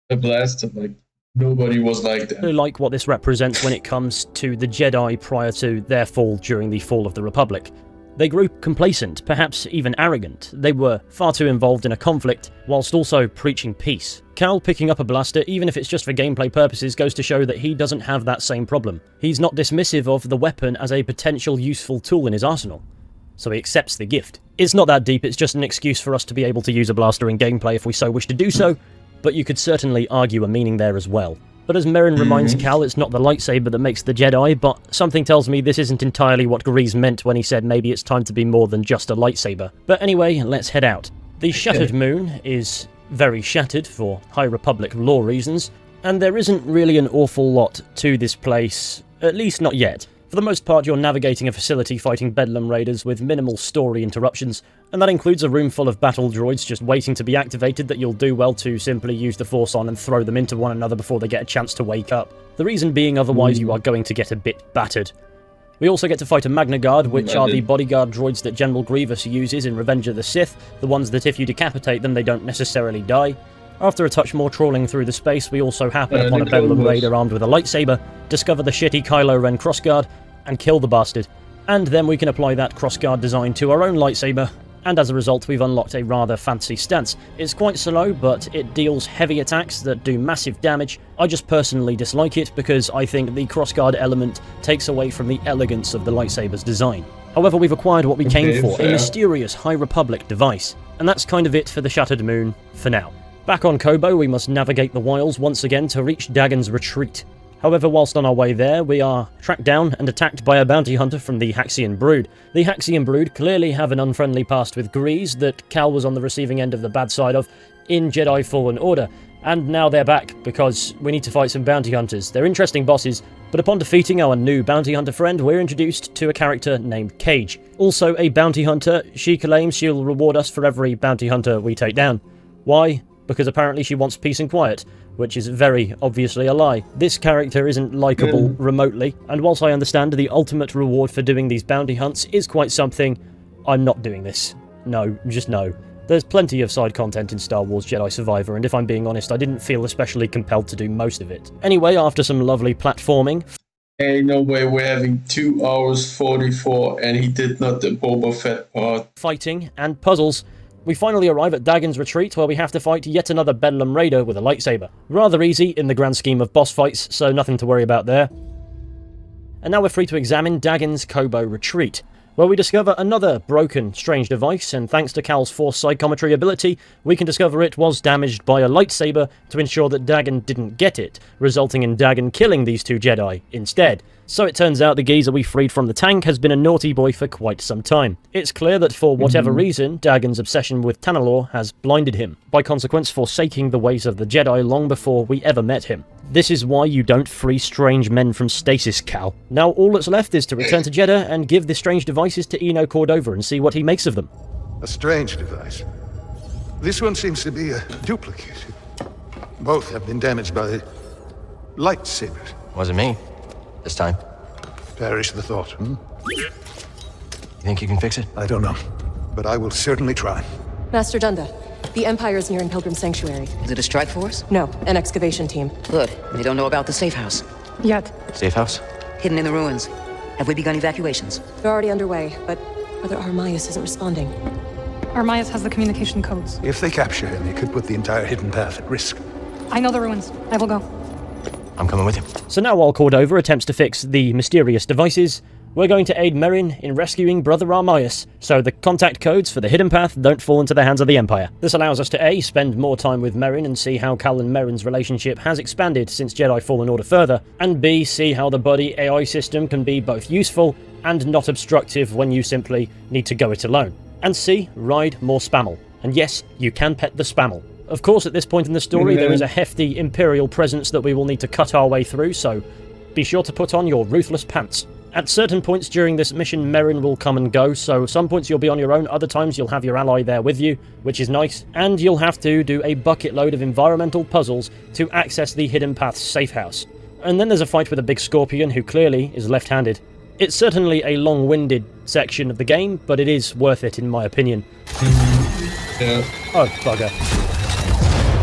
a blaster, like... Nobody was like that. I like what this represents when it comes to the Jedi prior to their fall during the fall of the Republic. They grew complacent, perhaps even arrogant. They were far too involved in a conflict, whilst also preaching peace. Cal picking up a blaster, even if it's just for gameplay purposes, goes to show that he doesn't have that same problem. He's not dismissive of the weapon as a potential useful tool in his arsenal, so he accepts the gift. It's not that deep, it's just an excuse for us to be able to use a blaster in gameplay if we so wish to do so, but you could certainly argue a meaning there as well. But as Merrin reminds Cal, it's not the lightsaber that makes the Jedi, but something tells me this isn't entirely what Greez meant when he said maybe it's time to be more than just a lightsaber. But anyway, let's head out. The Shattered Moon is very shattered for High Republic lore reasons, and there isn't really an awful lot to this place, at least not yet. For the most part, you're navigating a facility fighting Bedlam raiders with minimal story interruptions, and that includes a room full of battle droids just waiting to be activated that you'll do well to simply use the Force on and throw them into one another before they get a chance to wake up. The reason being otherwise you are going to get a bit battered. We also get to fight a Magna Guard, which are the bodyguard droids that General Grievous uses in Revenge of the Sith, the ones that if you decapitate them they don't necessarily die. After a touch more trawling through the space, we also happen upon a Bedlam raider armed with a lightsaber, discover the shitty Kylo Ren crossguard, and kill the bastard. And then we can apply that crossguard design to our own lightsaber, and as a result we've unlocked a rather fancy stance. It's quite slow, but it deals heavy attacks that do massive damage. I just personally dislike it because I think the crossguard element takes away from the elegance of the lightsaber's design. However, we've acquired what we came for, a mysterious High Republic device. And that's kind of it for the Shattered Moon, for now. Back on Koboh, we must navigate the wilds once again to reach Dagan's retreat. However, whilst on our way there, we are tracked down and attacked by a bounty hunter from the Haxian Brood. The Haxian Brood clearly have an unfriendly past with Greez that Cal was on the receiving end of the bad side of in Jedi Fallen Order, and now they're back because we need to fight some bounty hunters. They're interesting bosses, but upon defeating our new bounty hunter friend, we're introduced to a character named Cage. Also a bounty hunter, she claims she'll reward us for every bounty hunter we take down. Why? Because apparently she wants peace and quiet, which is very obviously a lie. This character isn't likeable remotely, and whilst I understand the ultimate reward for doing these bounty hunts is quite something, I'm not doing this. No, just no. There's plenty of side content in Star Wars Jedi Survivor, and if I'm being honest, I didn't feel especially compelled to do most of it. Anyway, after some lovely platforming... Hey, no way, we're having 2 hours 44, and he did not the Boba Fett part. Fighting and puzzles, we finally arrive at Dagan's retreat, where we have to fight yet another Bedlam raider with a lightsaber. Rather easy in the grand scheme of boss fights, so nothing to worry about there. And now we're free to examine Dagon's Koboh retreat, where we discover another broken, strange device, and thanks to Cal's force psychometry ability, we can discover it was damaged by a lightsaber to ensure that Dagon didn't get it, resulting in Dagon killing these two Jedi instead. So it turns out the geezer we freed from the tank has been a naughty boy for quite some time. It's clear that for whatever reason, Dagon's obsession with Tanalorr has blinded him, by consequence forsaking the ways of the Jedi long before we ever met him. This is why you don't free strange men from stasis, Cal. Now all that's left is to return to Jedha and give the strange devices to Eno Cordova and see what he makes of them. A strange device. This one seems to be a duplicate. Both have been damaged by lightsabers. Wasn't me. This time. Perish the thought, You think you can fix it? I don't know, but I will certainly try. Master Junda, the Empire's nearing Pilgrim Sanctuary. Is it a strike force? No, an excavation team. Good. They don't know about the safe house. Yet. Safe house? Hidden in the ruins. Have we begun evacuations? They're already underway, but Brother Armias isn't responding. Armias has the communication codes. If they capture him, they could put the entire hidden path at risk. I know the ruins. I will go. I'm coming with you. So now while Cordova attempts to fix the mysterious devices, we're going to aid Merrin in rescuing Brother Armias, so the contact codes for the hidden path don't fall into the hands of the Empire. This allows us to A, spend more time with Merrin and see how Cal and Merrin's relationship has expanded since Jedi Fallen Order further, and B, see how the buddy AI system can be both useful and not obstructive when you simply need to go it alone. And C, ride more Spammel. And yes, you can pet the Spammel. Of course, at this point in the story, there is a hefty Imperial presence that we will need to cut our way through, so be sure to put on your ruthless pants. At certain points during this mission, Merrin will come and go, so some points you'll be on your own, other times you'll have your ally there with you, which is nice, and you'll have to do a bucket load of environmental puzzles to access the Hidden Path's safe house. And then there's a fight with a big scorpion who clearly is left-handed. It's certainly a long-winded section of the game, but it is worth it in my opinion. Yeah. Oh, bugger.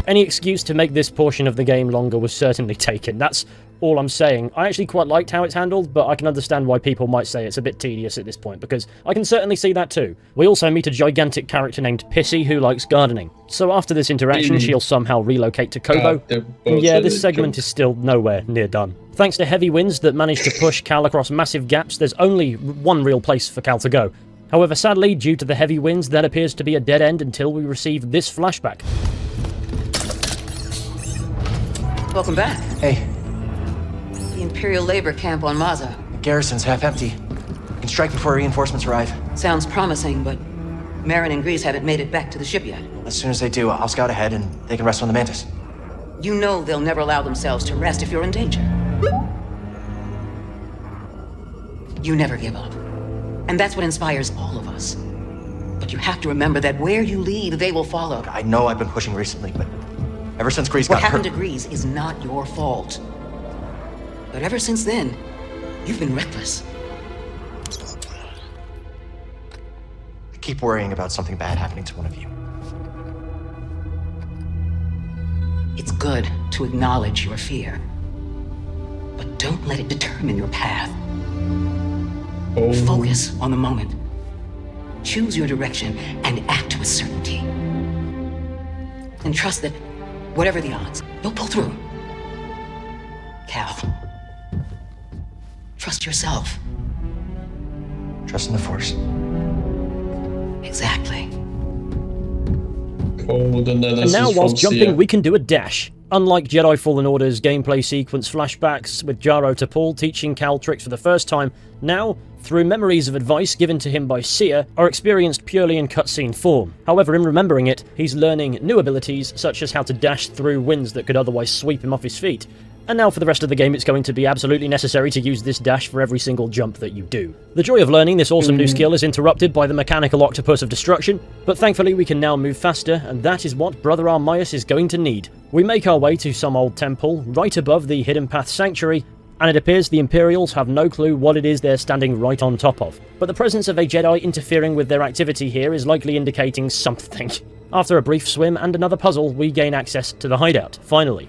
Any excuse to make this portion of the game longer was certainly taken. That's all I'm saying. I actually quite liked how it's handled, but I can understand why people might say it's a bit tedious at this point, because I can certainly see that too. We also meet a gigantic character named Pissy who likes gardening. So after this interaction, she'll somehow relocate to Koboh. Yeah, this segment is still nowhere near done. Thanks to heavy winds that managed to push Cal across massive gaps, there's only one real place for Cal to go. However, sadly, due to the heavy winds, that appears to be a dead end until we receive this flashback. Welcome back. Hey. The Imperial labor camp on Maza. The garrison's half empty. We can strike before reinforcements arrive. Sounds promising, but Merrin and Grease haven't made it back to the ship yet. As soon as they do, I'll scout ahead and they can rest on the Mantis. You know they'll never allow themselves to rest if you're in danger. You never give up. And that's what inspires all of us. But you have to remember that where you lead, they will follow. I know I've been pushing recently, but ever since Grease What got happened hurt... to Grease is not your fault. But ever since then, you've been reckless. I keep worrying about something bad happening to one of you. It's good to acknowledge your fear. But don't let it determine your path. Focus on the moment. Choose your direction and act with certainty. And trust that, whatever the odds, you'll pull through. Cal, trust yourself. Trust in the Force. Exactly. And now, whilst jumping, we can do a dash. Unlike Jedi Fallen Order's gameplay sequence flashbacks with Jaro Tapal teaching Cal tricks for the first time, now, through memories of advice given to him by Seer, are experienced purely in cutscene form. However, in remembering it, he's learning new abilities such as how to dash through winds that could otherwise sweep him off his feet. And now for the rest of the game, it's going to be absolutely necessary to use this dash for every single jump that you do. The joy of learning this awesome new skill is interrupted by the mechanical octopus of destruction, but thankfully we can now move faster, and that is what Brother Armias is going to need. We make our way to some old temple, right above the Hidden Path Sanctuary, and it appears the Imperials have no clue what it is they're standing right on top of. But the presence of a Jedi interfering with their activity here is likely indicating something. After a brief swim and another puzzle, we gain access to the hideout, finally.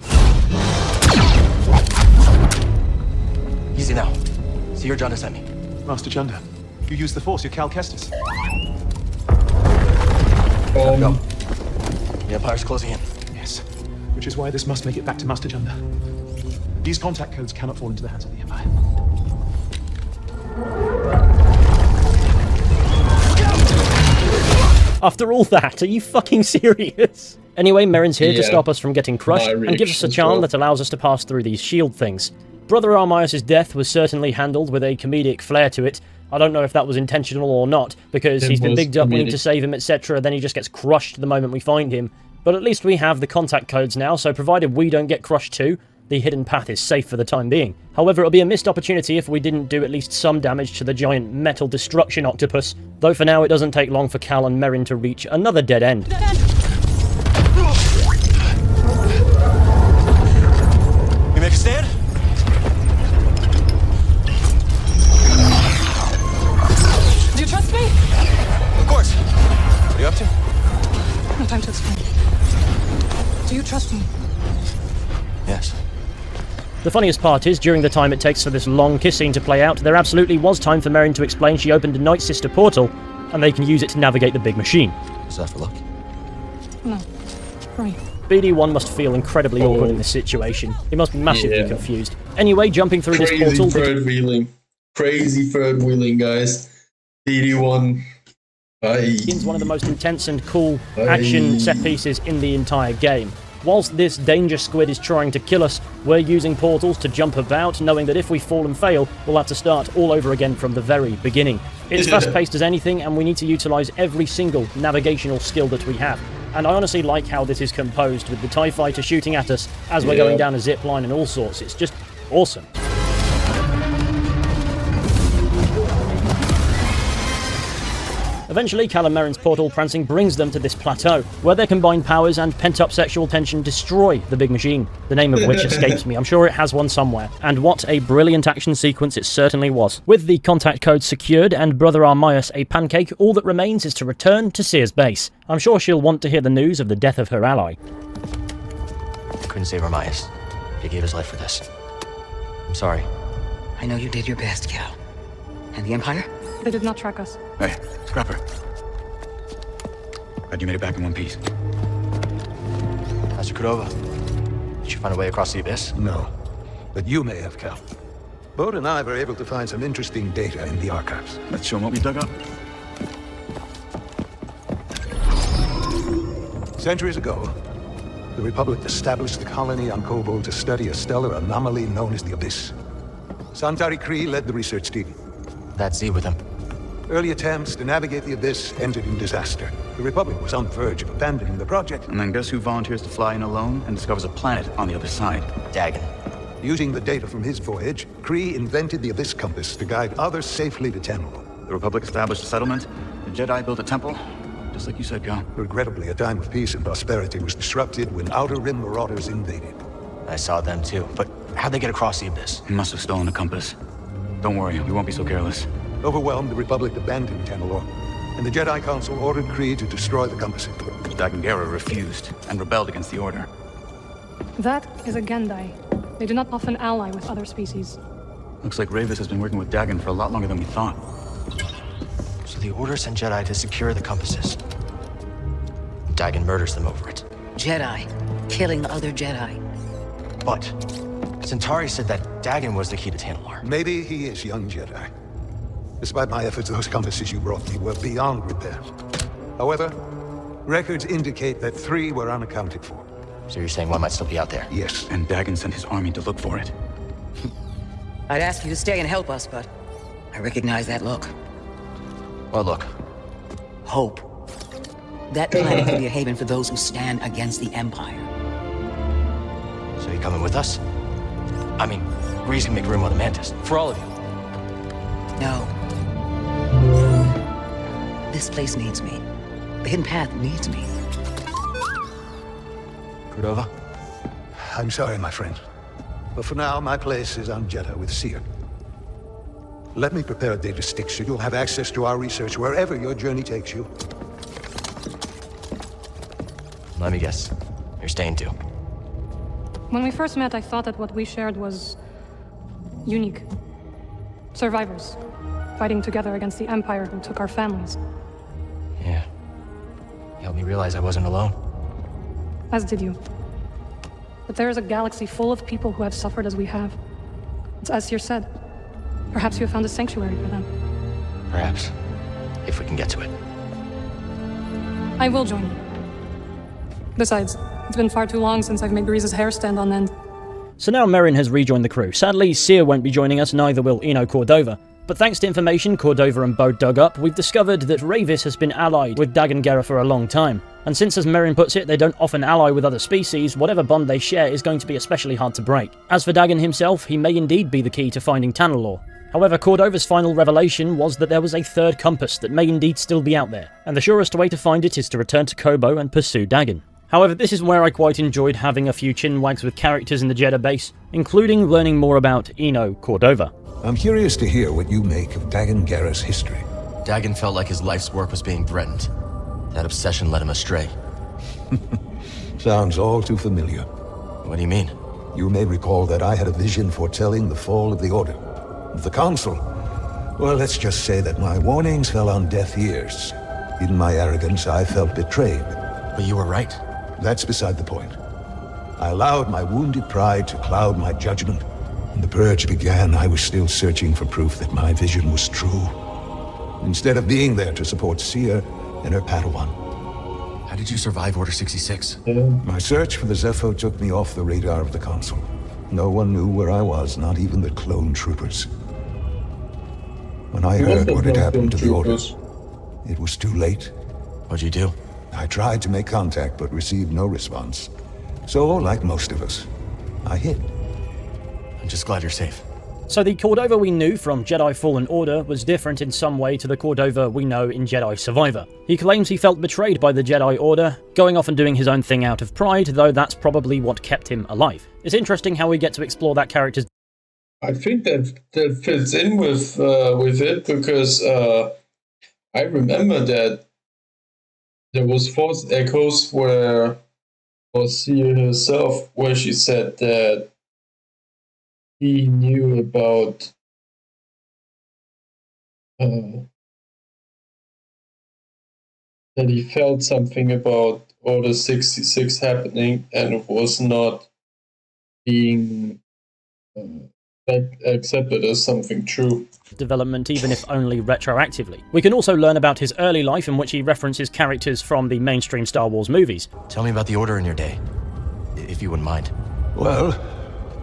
Easy now. See your Junda sent me. Master Junda, you use the Force, you're Cal Kestis. Go. The Empire's closing in. Yes, which is why this must make it back to Master Junda. These contact codes cannot fall into the hands of the Empire. After all that, are you fucking serious? Anyway, Merrin's here to Yeah. stop us from getting crushed, My and gives us a reaction as charm well. that allows us to pass through these shield things. Brother Armias' death was certainly handled with a comedic flair to it. I don't know if that was intentional or not, because It he's been was bigged up, we need comedic. to save him, etc., then he just gets crushed the moment we find him. But at least we have the contact codes now, so provided we don't get crushed too, the hidden path is safe for the time being. However, it'll be a missed opportunity if we didn't do at least some damage to the giant metal destruction octopus, though for now it doesn't take long for Cal and Merrin to reach another dead end. We make a stand? Do you trust me? Of course. What are you up to? No time to explain. Do you trust me? Yes. The funniest part is, during the time it takes for this long kiss scene to play out, there absolutely was time for Merrin to explain she opened a Night Sister portal, and they can use it to navigate the big machine. Is that for luck? No. Hurry. BD1 must feel incredibly awkward in this situation. He must be massively Yeah. confused. Anyway, jumping through this Crazy portal... third wheeling. Crazy third wheeling, guys. BD1. Bye. It's one of the most intense and cool action set pieces in the entire game. Whilst this danger squid is trying to kill us, we're using portals to jump about, knowing that if we fall and fail, we'll have to start all over again from the very beginning. It's fast-paced as anything, and we need to utilise every single navigational skill that we have. And I honestly like how this is composed, with the TIE fighter shooting at us as we're going down a zip line and all sorts. It's just awesome. Eventually, Cal and Merrin's portal prancing brings them to this plateau, where their combined powers and pent-up sexual tension destroy the big machine, the name of which escapes me. I'm sure it has one somewhere. And what a brilliant action sequence it certainly was. With the contact code secured and Brother Armias a pancake, all that remains is to return to Seer's base. I'm sure she'll want to hear the news of the death of her ally. Couldn't save Armias. He gave his life for this. I'm sorry. I know you did your best, Cal. And the Empire? They did not track us. Hey, Scrapper. Glad you made it back in one piece. Master Cordova, did you find a way across the abyss? No. But you may have, Cal. Bode and I were able to find some interesting data in the archives. Let's show them what we dug up. Centuries ago, the Republic established the colony on Kobol to study a stellar anomaly known as the Abyss. Santari Kree led the research team. That's Z with him. Early attempts to navigate the Abyss ended in disaster. The Republic was on the verge of abandoning the project. And then guess who volunteers to fly in alone and discovers a planet on the other side? Dagan. Using the data from his voyage, Kree invented the Abyss Compass to guide others safely to Tenwell. The Republic established a settlement. The Jedi built a temple. Just like you said, Cal. Regrettably, a time of peace and prosperity was disrupted when Outer Rim marauders invaded. I saw them too, but how'd they get across the abyss? He must have stolen a compass. Don't worry, we won't be so careless. Overwhelmed, the Republic abandoned Tenelor, and the Jedi Council ordered Kree to destroy the compass. Dagan Gera refused and rebelled against the Order. That is a Gendai. They do not often ally with other species. Looks like Ravis has been working with Dagan for a lot longer than we thought. So the Order sent Jedi to secure the compasses. Dagan murders them over it. Jedi. Killing other Jedi. But Centauri said that Dagan was the key to Tanalorr. Maybe he is young Jedi. Despite my efforts, those compasses you brought me were beyond repair. However, records indicate that 3 were unaccounted for. So you're saying one might still be out there? Yes. And Dagan sent his army to look for it. I'd ask you to stay and help us, but I recognize that look. What look? Hope. That planet could be a haven for those who stand against the Empire. So you coming with us? I mean, Grease can make room on the Mantis. For all of you. No. This place needs me. The Hidden Path needs me. Cordova? I'm sorry, my friend. But for now, my place is on Jedha with Seer. Let me prepare a data stick so you'll have access to our research wherever your journey takes you. Let me guess. You're staying too. When we first met, I thought that what we shared was unique. Survivors, fighting together against the Empire who took our families. Yeah. You helped me realize I wasn't alone. As did you. But there is a galaxy full of people who have suffered as we have. It's as Seer said. Perhaps you have found a sanctuary for them. Perhaps. If we can get to it. I will join you. Besides, it's been far too long since I've made Grease's hair stand on end. So now Merrin has rejoined the crew. Sadly, Seer won't be joining us, neither will Eno Cordova. But thanks to information Cordova and Bode dug up, we've discovered that Rayvis has been allied with Dagan Gera for a long time. And since, as Merrin puts it, they don't often ally with other species, whatever bond they share is going to be especially hard to break. As for Dagan himself, he may indeed be the key to finding Tanalorr. However, Cordova's final revelation was that there was a third compass that may indeed still be out there, and the surest way to find it is to return to Koboh and pursue Dagan. However, this is where I quite enjoyed having a few chinwags with characters in the Jedha base, including learning more about Eno Cordova. I'm curious to hear what you make of Dagan Gera's history. Dagan felt like his life's work was being threatened. That obsession led him astray. Sounds all too familiar. What do you mean? You may recall that I had a vision foretelling the fall of the Order. Of the Council. Well, let's just say that my warnings fell on deaf ears. In my arrogance, I felt betrayed. But you were right. That's beside the point. I allowed my wounded pride to cloud my judgment. When the Purge began, I was still searching for proof that my vision was true. Instead of being there to support Seer and her Padawan. How did you survive Order 66? My search for the Zepho took me off the radar of the Council. No one knew where I was, not even the clone troopers. When I heard what had happened to the Order, it was too late. What'd you do? I tried to make contact, but received no response. So, like most of us, I hid. I'm just glad you're safe. So the Cordova we knew from Jedi Fallen Order was different in some way to the Cordova we know in Jedi Survivor. He claims he felt betrayed by the Jedi Order, going off and doing his own thing out of pride, though that's probably what kept him alive. It's interesting how we get to explore that character's... I think that fits in with it, because I remember that there was Force Echoes where Seer herself, where she said that he knew about that he felt something about Order 66 happening, and it was not being accepted as something true. Development, even if only retroactively. We can also learn about his early life, in which he references characters from the mainstream Star Wars movies. Tell me about the Order in your day, if you wouldn't mind. Well,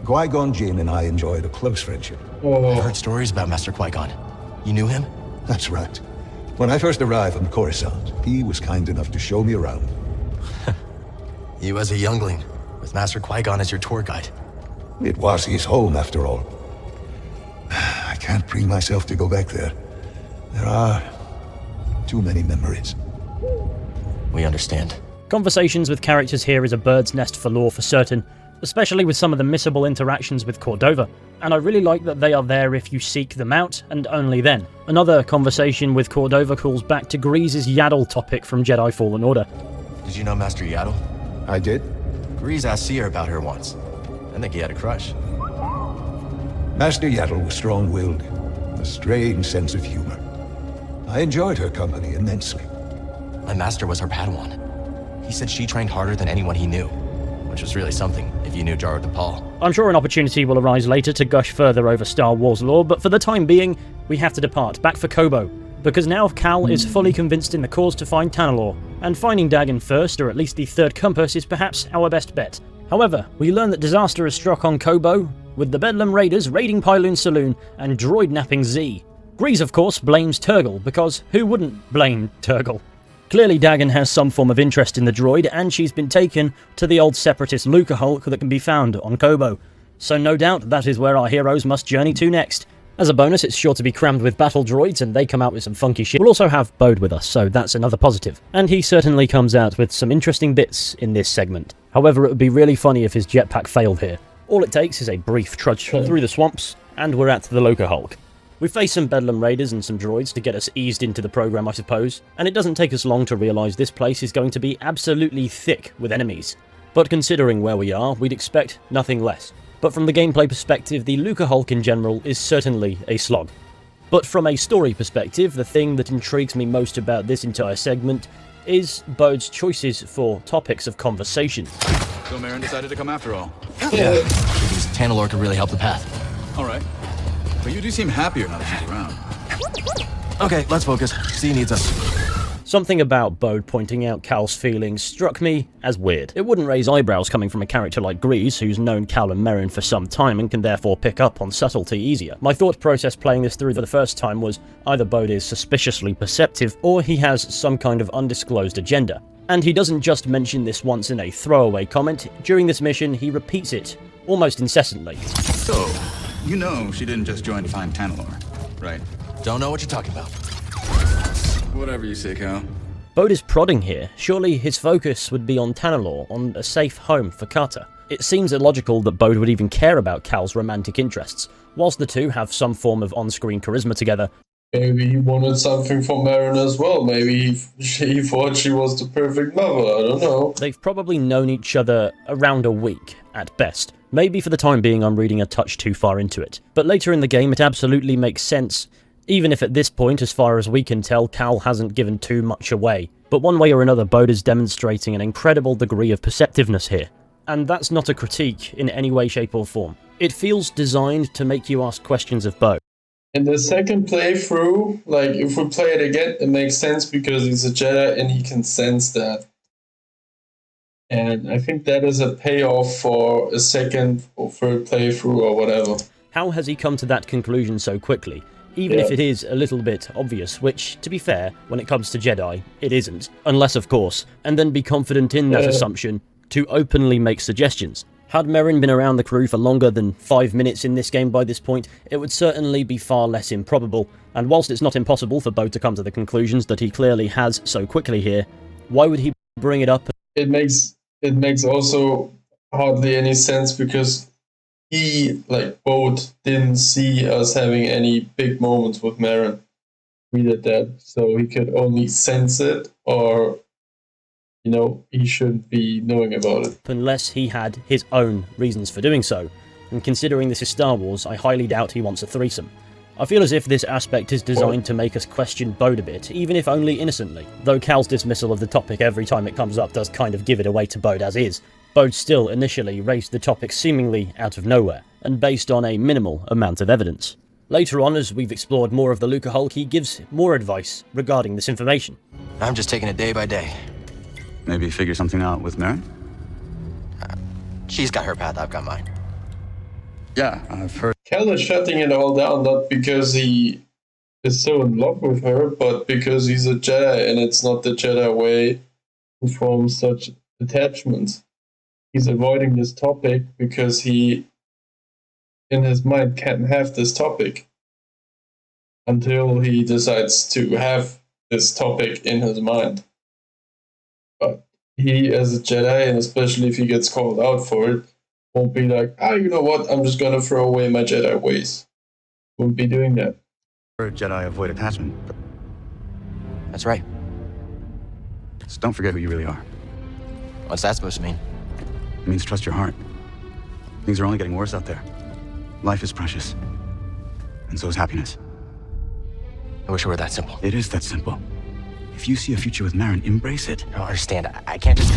Qui-Gon Jinn and I enjoyed a close friendship. I've heard stories about Master Qui-Gon. You knew him? That's right. When I first arrived on Coruscant, he was kind enough to show me around. You as a youngling, with Master Qui-Gon as your tour guide. It was his home, after all. I can't bring myself to go back there. There are too many memories. We understand. Conversations with characters here is a bird's nest for lore for certain, especially with some of the missable interactions with Cordova, and I really like that they are there if you seek them out, and only then. Another conversation with Cordova calls back to Grease's Yaddle topic from Jedi Fallen Order. Did you know Master Yaddle? I did. Grease asked Seer about her once. I think he had a crush. Master Yaddle was strong-willed, a strange sense of humor. I enjoyed her company immensely. My master was her Padawan. He said she trained harder than anyone he knew, which was really something if you knew Jar Dapal. I'm sure an opportunity will arise later to gush further over Star Wars lore, but for the time being, we have to depart back for Koboh, because now Cal is fully convinced in the cause to find Tanalorr, and finding Dagan first, or at least the third compass, is perhaps our best bet. However, we learn that disaster has struck on Koboh, with the Bedlam Raiders raiding Pyloon's saloon and droid-napping Z. Grease, of course, blames Turgle, because who wouldn't blame Turgle? Clearly Dagan has some form of interest in the droid, and she's been taken to the old separatist Lucahulk that can be found on Koboh. So no doubt that is where our heroes must journey to next. As a bonus, it's sure to be crammed with battle droids, and they come out with some funky shit. We'll also have Bode with us, so that's another positive. And he certainly comes out with some interesting bits in this segment. However, it would be really funny if his jetpack failed here. All it takes is a brief trudge through the swamps, and we're at the Lucahulk. We face some Bedlam Raiders and some droids to get us eased into the program, I suppose, and it doesn't take us long to realise this place is going to be absolutely thick with enemies. But considering where we are, we'd expect nothing less. But from the gameplay perspective, the Lucahulk in general is certainly a slog. But from a story perspective, the thing that intrigues me most about this entire segment is Bode's choices for topics of conversation. So Merrin decided to come after all. Yeah, because Tanalorr could really help the path. Alright. But you do seem happier now that she's around. Okay, let's focus. Z needs us. Something about Bode pointing out Cal's feelings struck me as weird. It wouldn't raise eyebrows coming from a character like Grease, who's known Cal and Merrin for some time and can therefore pick up on subtlety easier. My thought process playing this through for the first time was either Bode is suspiciously perceptive, or he has some kind of undisclosed agenda. And he doesn't just mention this once in a throwaway comment. During this mission, he repeats it almost incessantly. So, you know she didn't just join to find Tanalorr, right? Don't know what you're talking about. Whatever you say, Cal. Bode is prodding here. Surely his focus would be on Tanalorr, on a safe home for Carter. It seems illogical that Bode would even care about Cal's romantic interests. Whilst the two have some form of on-screen charisma together, maybe he wanted something from Merrin as well. Maybe he thought she was the perfect mother. I don't know. They've probably known each other around a week, at best. Maybe for the time being I'm reading a touch too far into it. But later in the game it absolutely makes sense, even if at this point, as far as we can tell, Cal hasn't given too much away. But one way or another, Bode is demonstrating an incredible degree of perceptiveness here. And that's not a critique in any way, shape or form. It feels designed to make you ask questions of Bode. In the second playthrough, like, if we play it again, it makes sense because he's a Jedi and he can sense that. And I think that is a payoff for a second or third playthrough or whatever. How has he come to that conclusion so quickly? Even if it is a little bit obvious, which, to be fair, when it comes to Jedi, it isn't. Unless, of course, and then be confident in that assumption to openly make suggestions. Had Merrin been around the crew for longer than 5 minutes in this game by this point, it would certainly be far less improbable, and whilst it's not impossible for Bode to come to the conclusions that he clearly has so quickly here, why would he bring it up? It makes also hardly any sense because he, like Bode, didn't see us having any big moments with Merrin. We did that, so he could only sense it, or you know, he shouldn't be knowing about it. Unless he had his own reasons for doing so. And considering this is Star Wars, I highly doubt he wants a threesome. I feel as if this aspect is designed to make us question Bode a bit, even if only innocently. Though Cal's dismissal of the topic every time it comes up does kind of give it away to Bode as is. Bode still initially raised the topic seemingly out of nowhere, and based on a minimal amount of evidence. Later on, as we've explored more of the Lucahulk, he gives more advice regarding this information. I'm just taking it day by day. Maybe figure something out with Merrin? She's got her path, I've got mine. Yeah, I've heard. Cal is shutting it all down, not because he is so in love with her, but because he's a Jedi and it's not the Jedi way to form such attachments. He's avoiding this topic because he, in his mind, can't have this topic until he decides to have this topic in his mind. But he, as a Jedi, and especially if he gets called out for it, won't be like, you know what, I'm just gonna throw away my Jedi ways. Won't be doing that. Jedi avoid attachment. That's right. Just don't forget who you really are. What's that supposed to mean? It means trust your heart. Things are only getting worse out there. Life is precious. And so is happiness. I wish it were that simple. It is that simple. If you see a future with Merrin, embrace it. I don't understand. I can't just...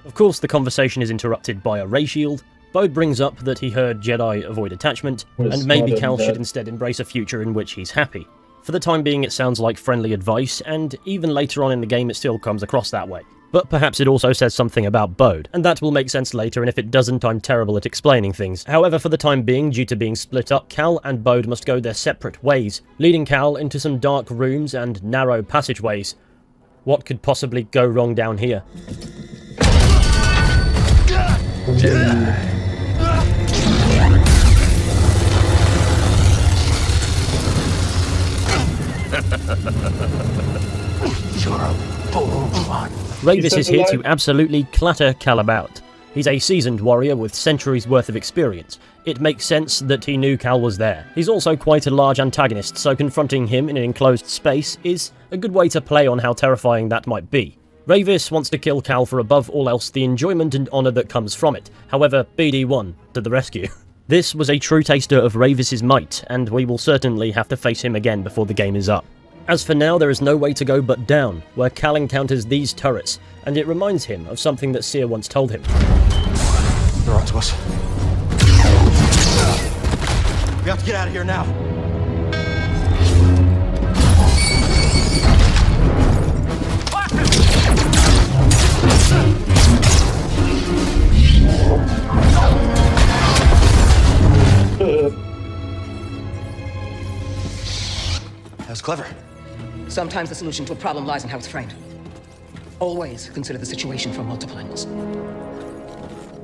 Of course, the conversation is interrupted by a ray shield. Bode brings up that he heard Jedi avoid attachment, and maybe Cal should instead embrace a future in which he's happy. For the time being, it sounds like friendly advice, and even later on in the game it still comes across that way. But perhaps it also says something about Bode, and that will make sense later, and if it doesn't, I'm terrible at explaining things. However, for the time being, due to being split up, Cal and Bode must go their separate ways, leading Cal into some dark rooms and narrow passageways. What could possibly go wrong down here? You're a bold one. Rayvis is here to absolutely clatter Cal about. He's a seasoned warrior with centuries worth of experience. It makes sense that he knew Cal was there. He's also quite a large antagonist, so confronting him in an enclosed space is a good way to play on how terrifying that might be. Rayvis wants to kill Cal for above all else the enjoyment and honour that comes from it. However, BD1 to the rescue. This was a true taster of Rayvis's might, and we will certainly have to face him again before the game is up. As for now, there is no way to go but down, where Cal encounters these turrets, and it reminds him of something that Cere once told him. They're on to us. We have to get out of here now. That was clever. Sometimes the solution to a problem lies in how it's framed. Always consider the situation from multiple angles.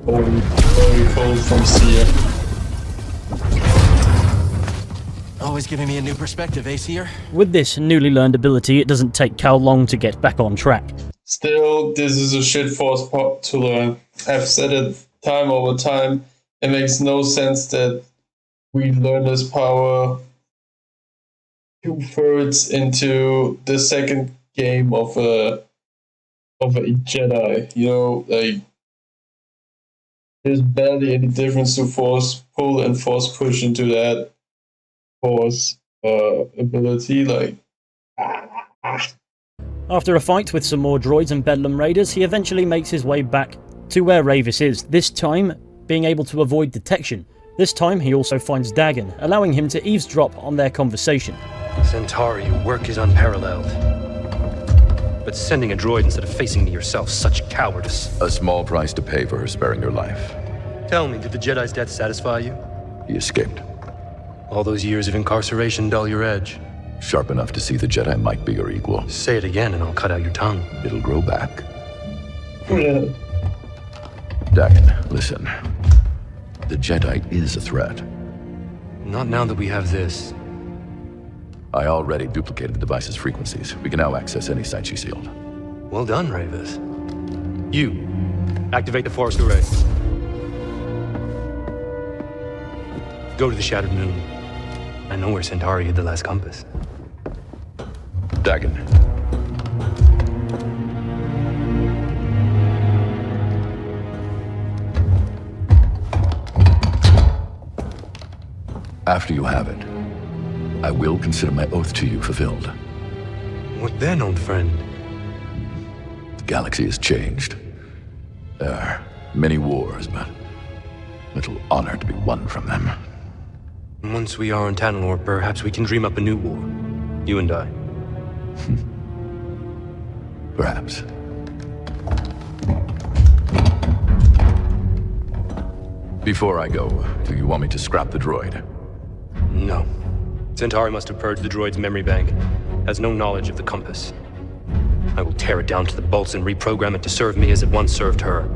Very cold from Seer. Always giving me a new perspective, eh, Seer? With this newly learned ability, it doesn't take Cal long to get back on track. Still, this is a shit force to learn. I've said it time over time. It makes no sense that we learn this power 2/3 into the second game of a Jedi. You know, like there's barely any difference to force pull and force push into that force ability. Like. After a fight with some more droids and Bedlam Raiders, he eventually makes his way back to where Rayvis is, this time being able to avoid detection. This time he also finds Dagan, allowing him to eavesdrop on their conversation. Centauri, your work is unparalleled. But sending a droid instead of facing me yourself, such cowardice. A small price to pay for her sparing your life. Tell me, did the Jedi's death satisfy you? He escaped. All those years of incarceration dull your edge. Sharp enough to see the Jedi might be your equal. Say it again and I'll cut out your tongue. It'll grow back. Yeah. Dagan, listen. The Jedi is a threat. Not now that we have this. I already duplicated the device's frequencies. We can now access any site she sealed. Well done, Rayvis. You, activate the Forest Array. Go to the Shattered Moon. I know where Centauri hid the last compass. Dagan. After you have it, I will consider my oath to you fulfilled. What then, old friend? The galaxy has changed. There are many wars, but little honor to be won from them. Once we are on Tanalorr, perhaps we can dream up a new war. You and I. Perhaps. Before I go, do you want me to scrap the droid? No. Centauri must have purged the droid's memory bank. Has no knowledge of the compass. I will tear it down to the bolts and reprogram it to serve me as it once served her.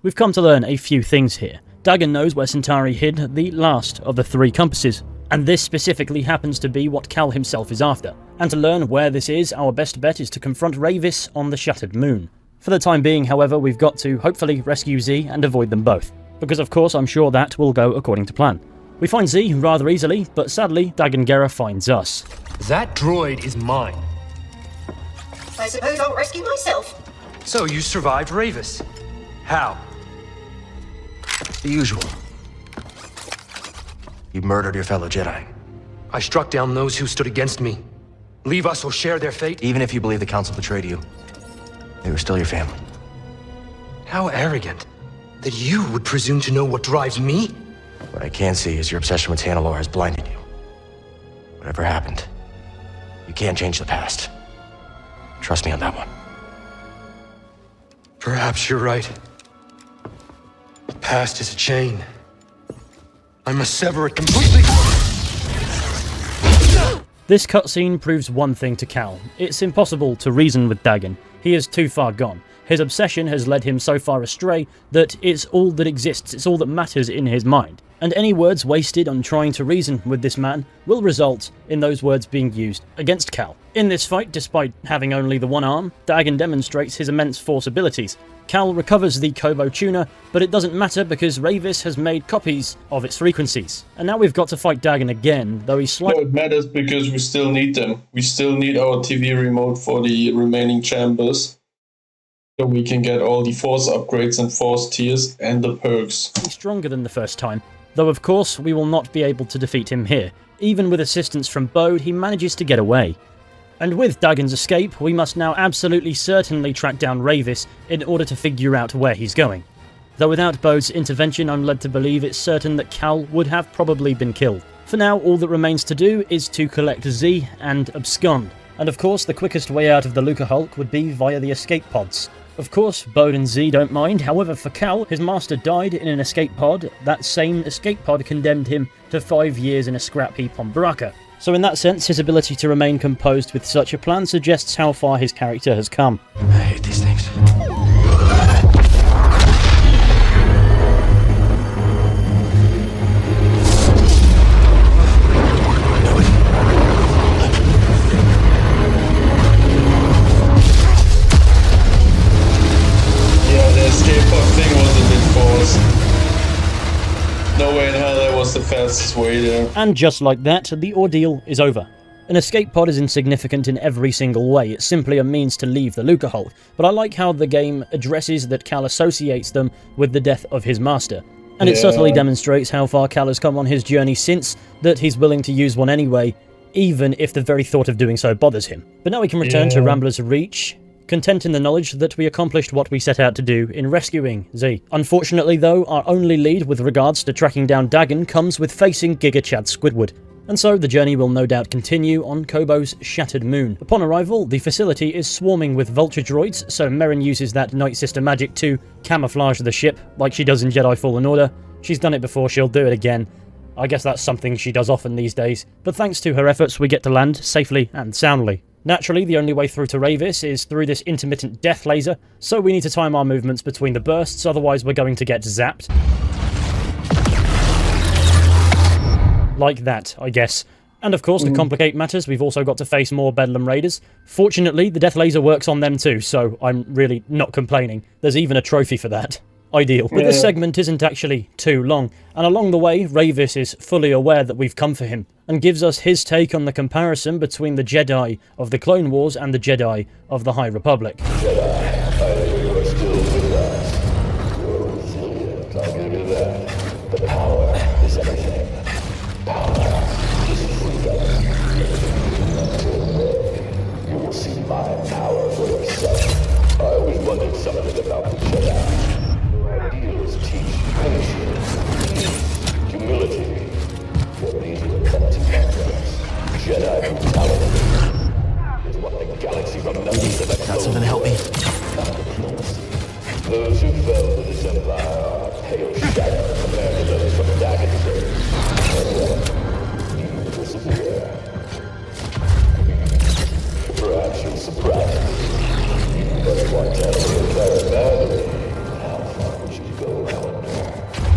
We've come to learn a few things here. Dagan knows where Centauri hid the last of the 3 compasses, and this specifically happens to be what Cal himself is after. And to learn where this is, our best bet is to confront Rayvis on the Shattered Moon. For the time being, however, we've got to hopefully rescue Z and avoid them both, because of course I'm sure that will go according to plan. We find Z rather easily, but sadly Dagan Gera finds us. That droid is mine. I suppose I'll rescue myself. So you survived Rayvis. How? The usual. You murdered your fellow Jedi. I struck down those who stood against me. Leave us or share their fate? Even if you believe the Council betrayed you, they were still your family. How arrogant. That you would presume to know what drives me? What I can see is your obsession with Tanalorr has blinded you. Whatever happened, you can't change the past. Trust me on that one. Perhaps you're right. The past is a chain. I must sever it completely. This cutscene proves one thing to Cal. It's impossible to reason with Dagan. He is too far gone. His obsession has led him so far astray that it's all that exists, it's all that matters in his mind. And any words wasted on trying to reason with this man will result in those words being used against Cal. In this fight, despite having only the one arm, Dagan demonstrates his immense force abilities. Cal recovers the Kobo tuner, but it doesn't matter because Rayvis has made copies of its frequencies. And now we've got to fight Dagan again, though he's slightly... No, it matters because we still need them. We still need our TV remote for the remaining chambers. So we can get all the force upgrades and force tiers and the perks. He's stronger than the first time, though of course we will not be able to defeat him here. Even with assistance from Bode, he manages to get away. And with Dagan's escape, we must now absolutely certainly track down Rayvis in order to figure out where he's going. Though without Bode's intervention, I'm led to believe it's certain that Cal would have probably been killed. For now, all that remains to do is to collect Z and abscond. And of course, the quickest way out of the Lucahulk would be via the escape pods. Of course, Bode and Z don't mind, however for Cal, his master died in an escape pod. That same escape pod condemned him to 5 years in a scrap heap on Baraka. So in that sense, his ability to remain composed with such a plan suggests how far his character has come. I hate these things. No way in hell that was the fastest way there. And just like that, the ordeal is over. An escape pod is insignificant in every single way, it's simply a means to leave the Lucahulk, but I like how the game addresses that Cal associates them with the death of his master. And it subtly demonstrates how far Cal has come on his journey since, that he's willing to use one anyway, even if the very thought of doing so bothers him. But now we can return to Rambler's Reach, content in the knowledge that we accomplished what we set out to do in rescuing Z. Unfortunately though, our only lead with regards to tracking down Dagon comes with facing Giga Chad Squidward. And so the journey will no doubt continue on Kobo's shattered moon. Upon arrival, the facility is swarming with vulture droids, so Merrin uses that Night Sister magic to camouflage the ship, like she does in Jedi Fallen Order. She's done it before, she'll do it again. I guess that's something she does often these days, but thanks to her efforts we get to land safely and soundly. Naturally, the only way through to Ravis is through this intermittent death laser, so we need to time our movements between the bursts, otherwise we're going to get zapped. Like that, I guess. And of course, to complicate matters, we've also got to face more Bedlam Raiders. Fortunately, the death laser works on them too, so I'm really not complaining. There's even a trophy for that. Ideal. But this segment isn't actually too long, and along the way, Ravis is fully aware that we've come for him, and gives us his take on the comparison between the Jedi of the Clone Wars and the Jedi of the High Republic. Jedi, I know you are still with us. You're resilient, I'll give you that. The power is everything. Power is freedom. You will see my power for yourself. I always wondered something about the Jedi. Ideals teach patience, peace, humility. But these were empty concepts. Jedi brutality is what the galaxy remembers of the Got something to help me? Those who fell to this empire are a pale shadow compared to those from Dagon's days. You persevere. Perhaps you'll surprise us. But one time you'll very badly.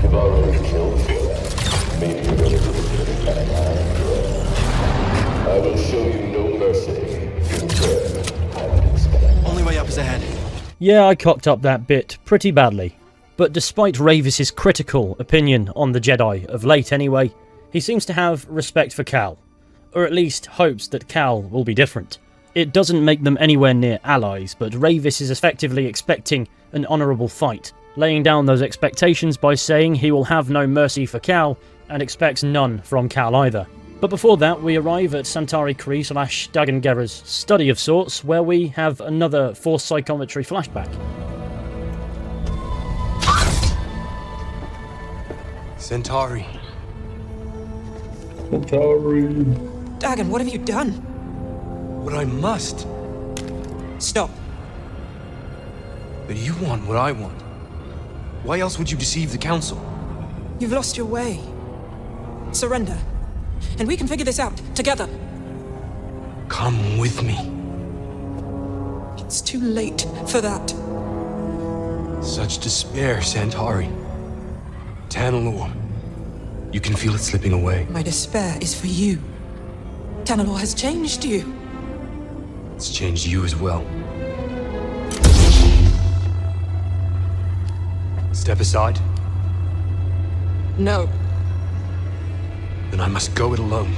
You've already killed for them. Maybe you're ready to return back I will show you no mercy. In return, I would expect. Only way up is ahead. Yeah, I cocked up that bit pretty badly. But despite Ravis's critical opinion on the Jedi, of late anyway, he seems to have respect for Cal. Or at least hopes that Cal will be different. It doesn't make them anywhere near allies, but Ravis is effectively expecting an honourable fight, laying down those expectations by saying he will have no mercy for Cal, and expects none from Cal either. But before that, we arrive at Santari Khri / Dagan Gera's study of sorts, where we have another Force Psychometry flashback. Santari. Dagan, what have you done? What I must. Stop. But you want what I want. Why else would you deceive the Council? You've lost your way. Surrender. And we can figure this out, together. Come with me. It's too late for that. Such despair, Santari. Tanalorr. You can feel it slipping away. My despair is for you. Tanalorr has changed you. It's changed you as well. Step aside. No. Then I must go it alone.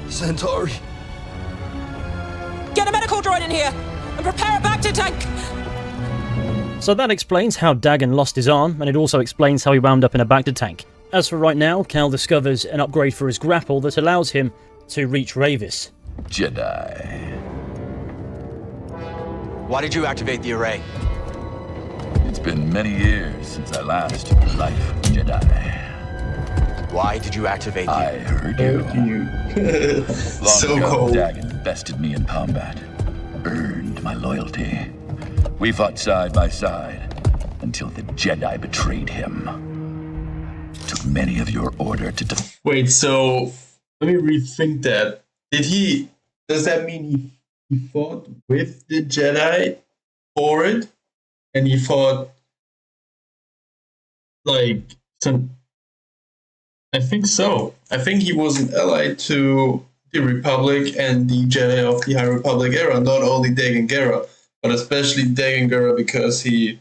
Santari. Get a medical droid in here and prepare a Bacta tank. So that explains how Dagan lost his arm, and it also explains how he wound up in a Bacta tank. As for right now, Cal discovers an upgrade for his grapple that allows him to reach Ravis. Jedi. Why did you activate the array? It's been many years since I last took the life of a Jedi. Why did you activate the... I heard you. Long So ago, cold. Dagan bested me in combat. Earned my loyalty. We fought side by side until the Jedi betrayed him. Took many of your order to Wait, so let me rethink that. Does that mean he fought with the Jedi for it? And he fought like some. I think so. I think he was an ally to the Republic and the Jedi of the High Republic era, not only Dagan Gera, but especially Dagan Gera because he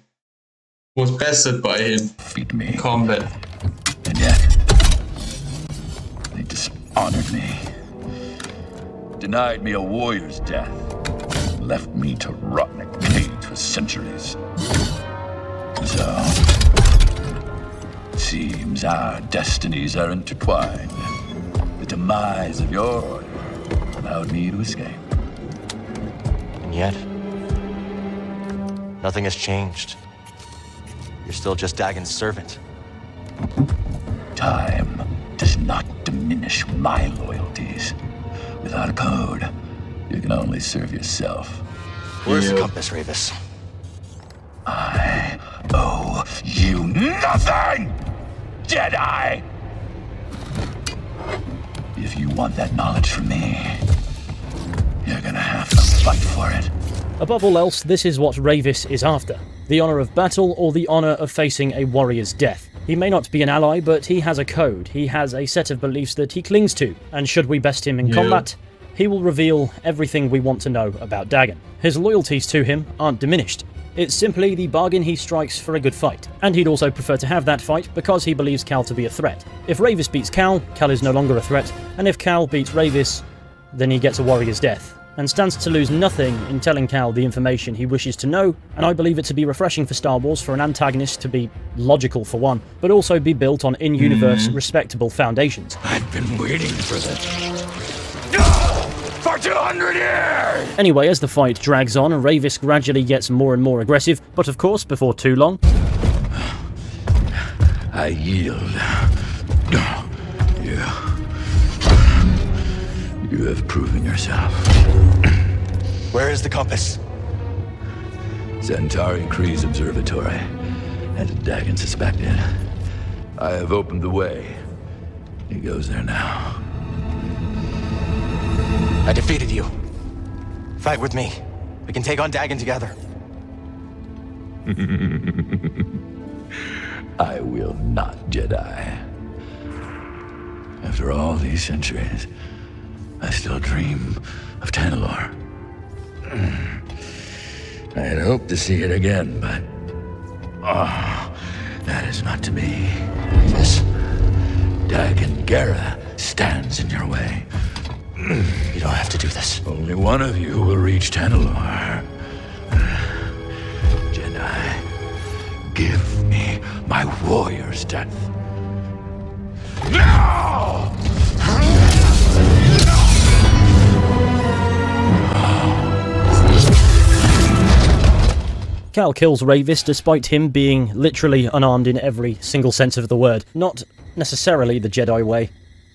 was bested by him in combat. And yet, they dishonored me. Denied me a warrior's death. Left me to rot in a cage for centuries. So, it seems our destinies are intertwined. The demise of your order allowed me to escape. And yet, nothing has changed. You're still just Dagan's servant. Time does not diminish my loyalties. Without a code, you can only serve yourself. Where's the compass, Ravis? I owe you nothing, Jedi! If you want that knowledge from me, you're gonna have to fight for it. Above all else, this is what Ravis is after. The honour of battle or the honour of facing a warrior's death. He may not be an ally, but he has a code. He has a set of beliefs that he clings to, and should we best him in combat, he will reveal everything we want to know about Dagan. His loyalties to him aren't diminished. It's simply the bargain he strikes for a good fight, and he'd also prefer to have that fight because he believes Cal to be a threat. If Ravis beats Cal, Cal is no longer a threat, and if Cal beats Ravis, then he gets a warrior's death, and stands to lose nothing in telling Cal the information he wishes to know, and I believe it to be refreshing for Star Wars for an antagonist to be logical for one, but also be built on in-universe respectable foundations. I've been waiting for this. For 200 years! Anyway, as the fight drags on, Ravis gradually gets more and more aggressive, but of course, before too long, I yield. You have proven yourself. Where is the compass? Centauri Kree's observatory, as Dagan suspected. I have opened the way. He goes there now. I defeated you. Fight with me. We can take on Dagan together. I will not, Jedi. After all these centuries, I still dream of Tanalorr. I had hoped to see it again, but... that is not to be. This Dagan Gera stands in your way. You don't have to do this. Only one of you will reach Tanalorr. Jedi, give me my warrior's death. Now! Cal kills Ravis despite him being literally unarmed in every single sense of the word. Not necessarily the Jedi way,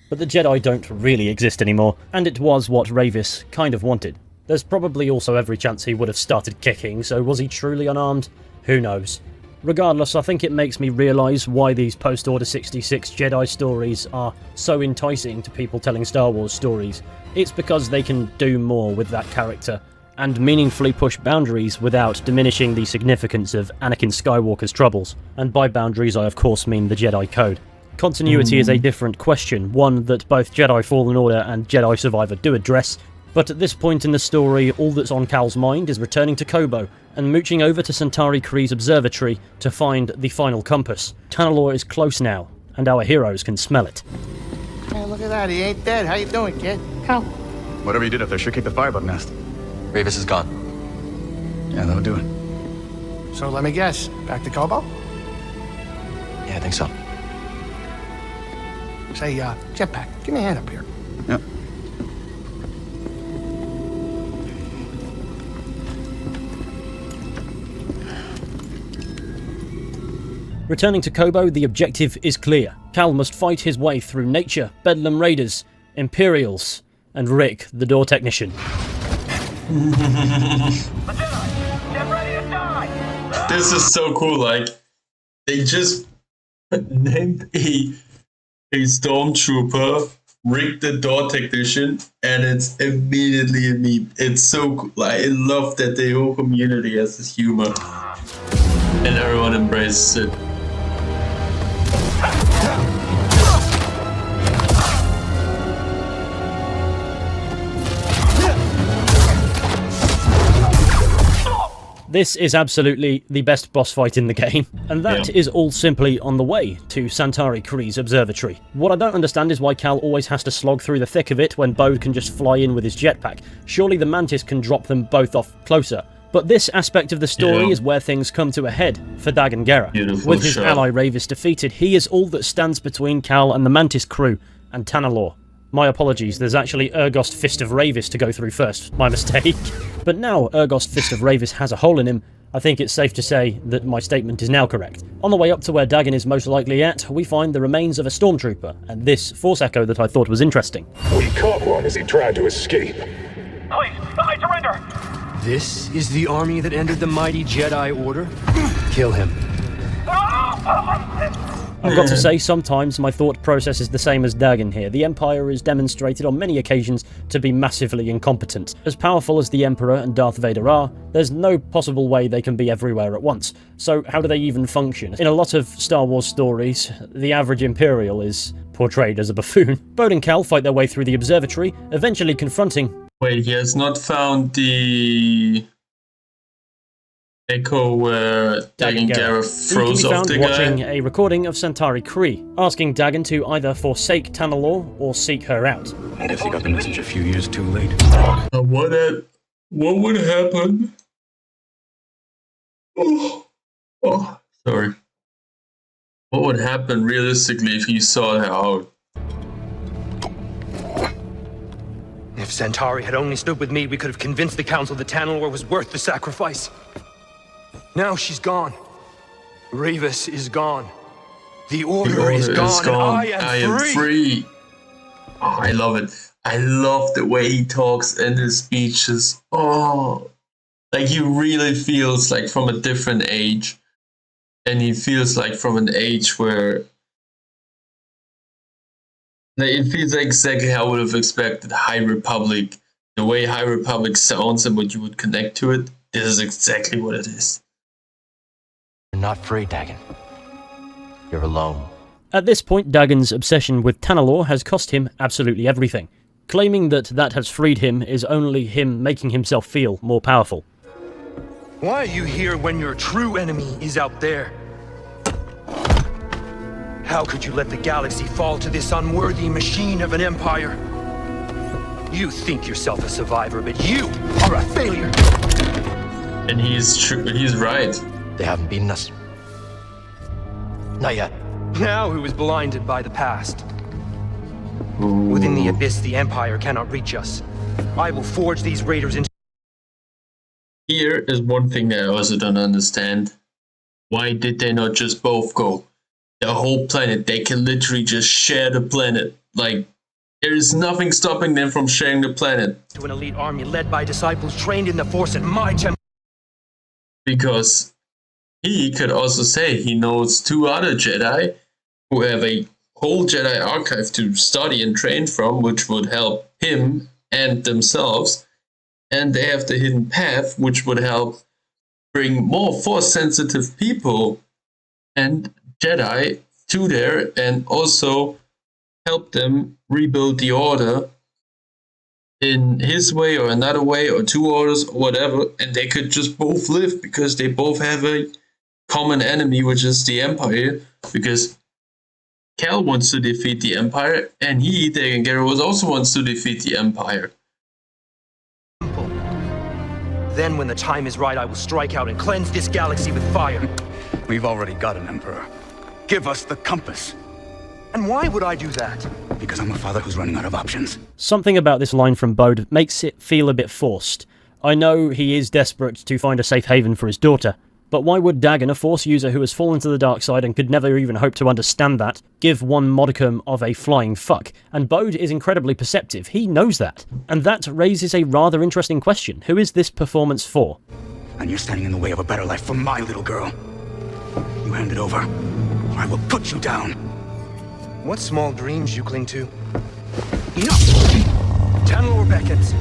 but the Jedi don't really exist anymore, and it was what Ravis kind of wanted. There's probably also every chance he would have started kicking, so was he truly unarmed? Who knows. Regardless, I think it makes me realise why these post-Order 66 Jedi stories are so enticing to people telling Star Wars stories. It's because they can do more with that character, and meaningfully push boundaries without diminishing the significance of Anakin Skywalker's troubles. And by boundaries I of course mean the Jedi Code. Continuity is a different question, one that both Jedi Fallen Order and Jedi Survivor do address, but at this point in the story all that's on Cal's mind is returning to Koboh and mooching over to Centauri Kree's observatory to find the final compass. Tanalorr is close now, and our heroes can smell it. Hey, look at that, he ain't dead. How you doing, kid? Cal. Whatever you did up there should keep the firebug nest. Ravis is gone. Yeah, that'll do it. So let me guess, back to Koboh? Yeah, I think so. Say, Jetpack, give me a hand up here. Returning to Kobo, the objective is clear. Cal must fight his way through nature, Bedlam Raiders, Imperials, and Rick, the door technician. This is so cool, like, they just named a stormtrooper Rick the door technician, and it's immediately a meme. It's so cool. Like, I love that the whole community has this humor, and everyone embraces it. This is absolutely the best boss fight in the game, and that is all simply on the way to Santari Khri's observatory. What I don't understand is why Cal always has to slog through the thick of it when Bode can just fly in with his jetpack. Surely the Mantis can drop them both off closer. But this aspect of the story is where things come to a head for Dagan Gera. With his ally Ravis defeated, he is all that stands between Cal and the Mantis crew and Tanalorr. My apologies, there's actually Urgost Fist of Ravis to go through first. My mistake. But now Urgost Fist of Ravis has a hole in him, I think it's safe to say that my statement is now correct. On the way up to where Dagan is most likely at, we find the remains of a stormtrooper, and this Force Echo that I thought was interesting. We caught one as he tried to escape. Please, I surrender! This is the army that ended the mighty Jedi Order? Kill him. I've got to say, sometimes my thought process is the same as Dagan here. The Empire is demonstrated on many occasions to be massively incompetent. As powerful as the Emperor and Darth Vader are, there's no possible way they can be everywhere at once. So how do they even function? In a lot of Star Wars stories, the average Imperial is portrayed as a buffoon. Bode and Cal fight their way through the observatory, eventually confronting... Wait, he has not found the... Echo where Dagan Gera throws off the guy. Watching a recording of Santari Khri, asking Dagan to either forsake Tanalorr or seek her out. I guess he got the message a few years too late. What would happen? Oh, sorry. What would happen realistically if he sought her out? If Santari had only stood with me, we could have convinced the Council that Tanalorr was worth the sacrifice. Now she's gone. Ravis is gone. The Order is gone. And I am free. Oh, I love it. I love the way he talks in his speeches. Oh, like he really feels like from a different age. And he feels like from an age where... Like, it feels like exactly how I would have expected High Republic. The way High Republic sounds and what you would connect to it. This is exactly what it is. You're not free, Dagan. You're alone. At this point, Dagan's obsession with Tanalorr has cost him absolutely everything. Claiming that has freed him is only him making himself feel more powerful. Why are you here when your true enemy is out there? How could you let the galaxy fall to this unworthy machine of an empire? You think yourself a survivor, but you are a failure! And he's true, he's right. They haven't beaten us. Not yet. Now who is blinded by the past? Within the abyss, the Empire cannot reach us. I will forge these raiders into... Here is one thing that I also don't understand. Why did they not just both go? The whole planet, they can literally just share the planet. Like, there is nothing stopping them from sharing the planet. To an elite army led by disciples trained in the Force in my temple. Because he could also say he knows 2 other Jedi who have a whole Jedi archive to study and train from, which would help him and themselves. And they have the hidden path, which would help bring more Force-sensitive people and Jedi to there, and also help them rebuild the Order in his way or another way, or 2 orders or whatever, and they could just both live because they both have a common enemy, which is the Empire, because Cal wants to defeat the Empire, and he, Dagan Gera, also wants to defeat the Empire. Then when the time is right, I will strike out and cleanse this galaxy with fire. We've already got an Emperor. Give us the compass. And why would I do that? Because I'm a father who's running out of options. Something about this line from Bode makes it feel a bit forced. I know he is desperate to find a safe haven for his daughter, But why would Dagon, a Force user who has fallen to the dark side and could never even hope to understand that, give one modicum of a flying fuck? And Bode is incredibly perceptive, he knows that. And that raises a rather interesting question. Who is this performance for? And you're standing in the way of a better life for my little girl. You hand it over, or I will put you down. What small dreams you cling to? Enough! Tanalor beckons.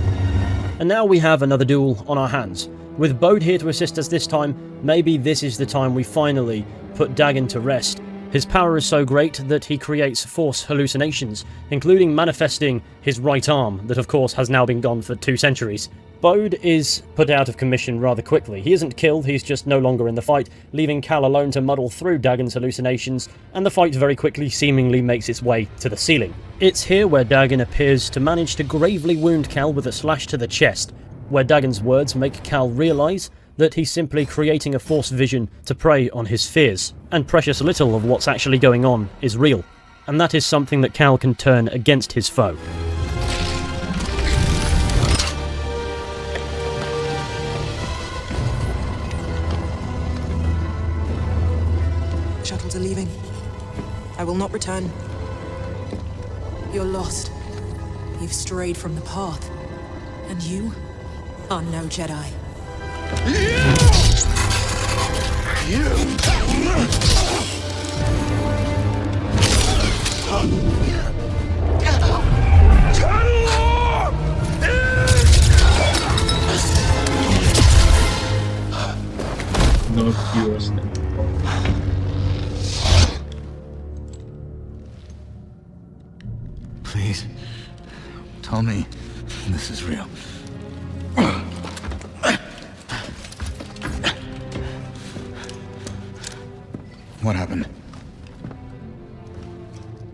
And now we have another duel on our hands. With Bode here to assist us this time, maybe this is the time we finally put Dagon to rest. His power is so great that he creates Force hallucinations, including manifesting his right arm, that of course has now been gone for 2 centuries. Bode is put out of commission rather quickly. He isn't killed, he's just no longer in the fight, leaving Cal alone to muddle through Dagon's hallucinations, and the fight very quickly seemingly makes its way to the ceiling. It's here where Dagon appears to manage to gravely wound Cal with a slash to the chest, where Dagon's words make Cal realise that he's simply creating a Force vision to prey on his fears, and precious little of what's actually going on is real, and that is something that Cal can turn against his foe. Shuttles are leaving. I will not return. You're lost. You've strayed from the path. And you are no Jedi. No cures. Please, tell me this is real. What happened?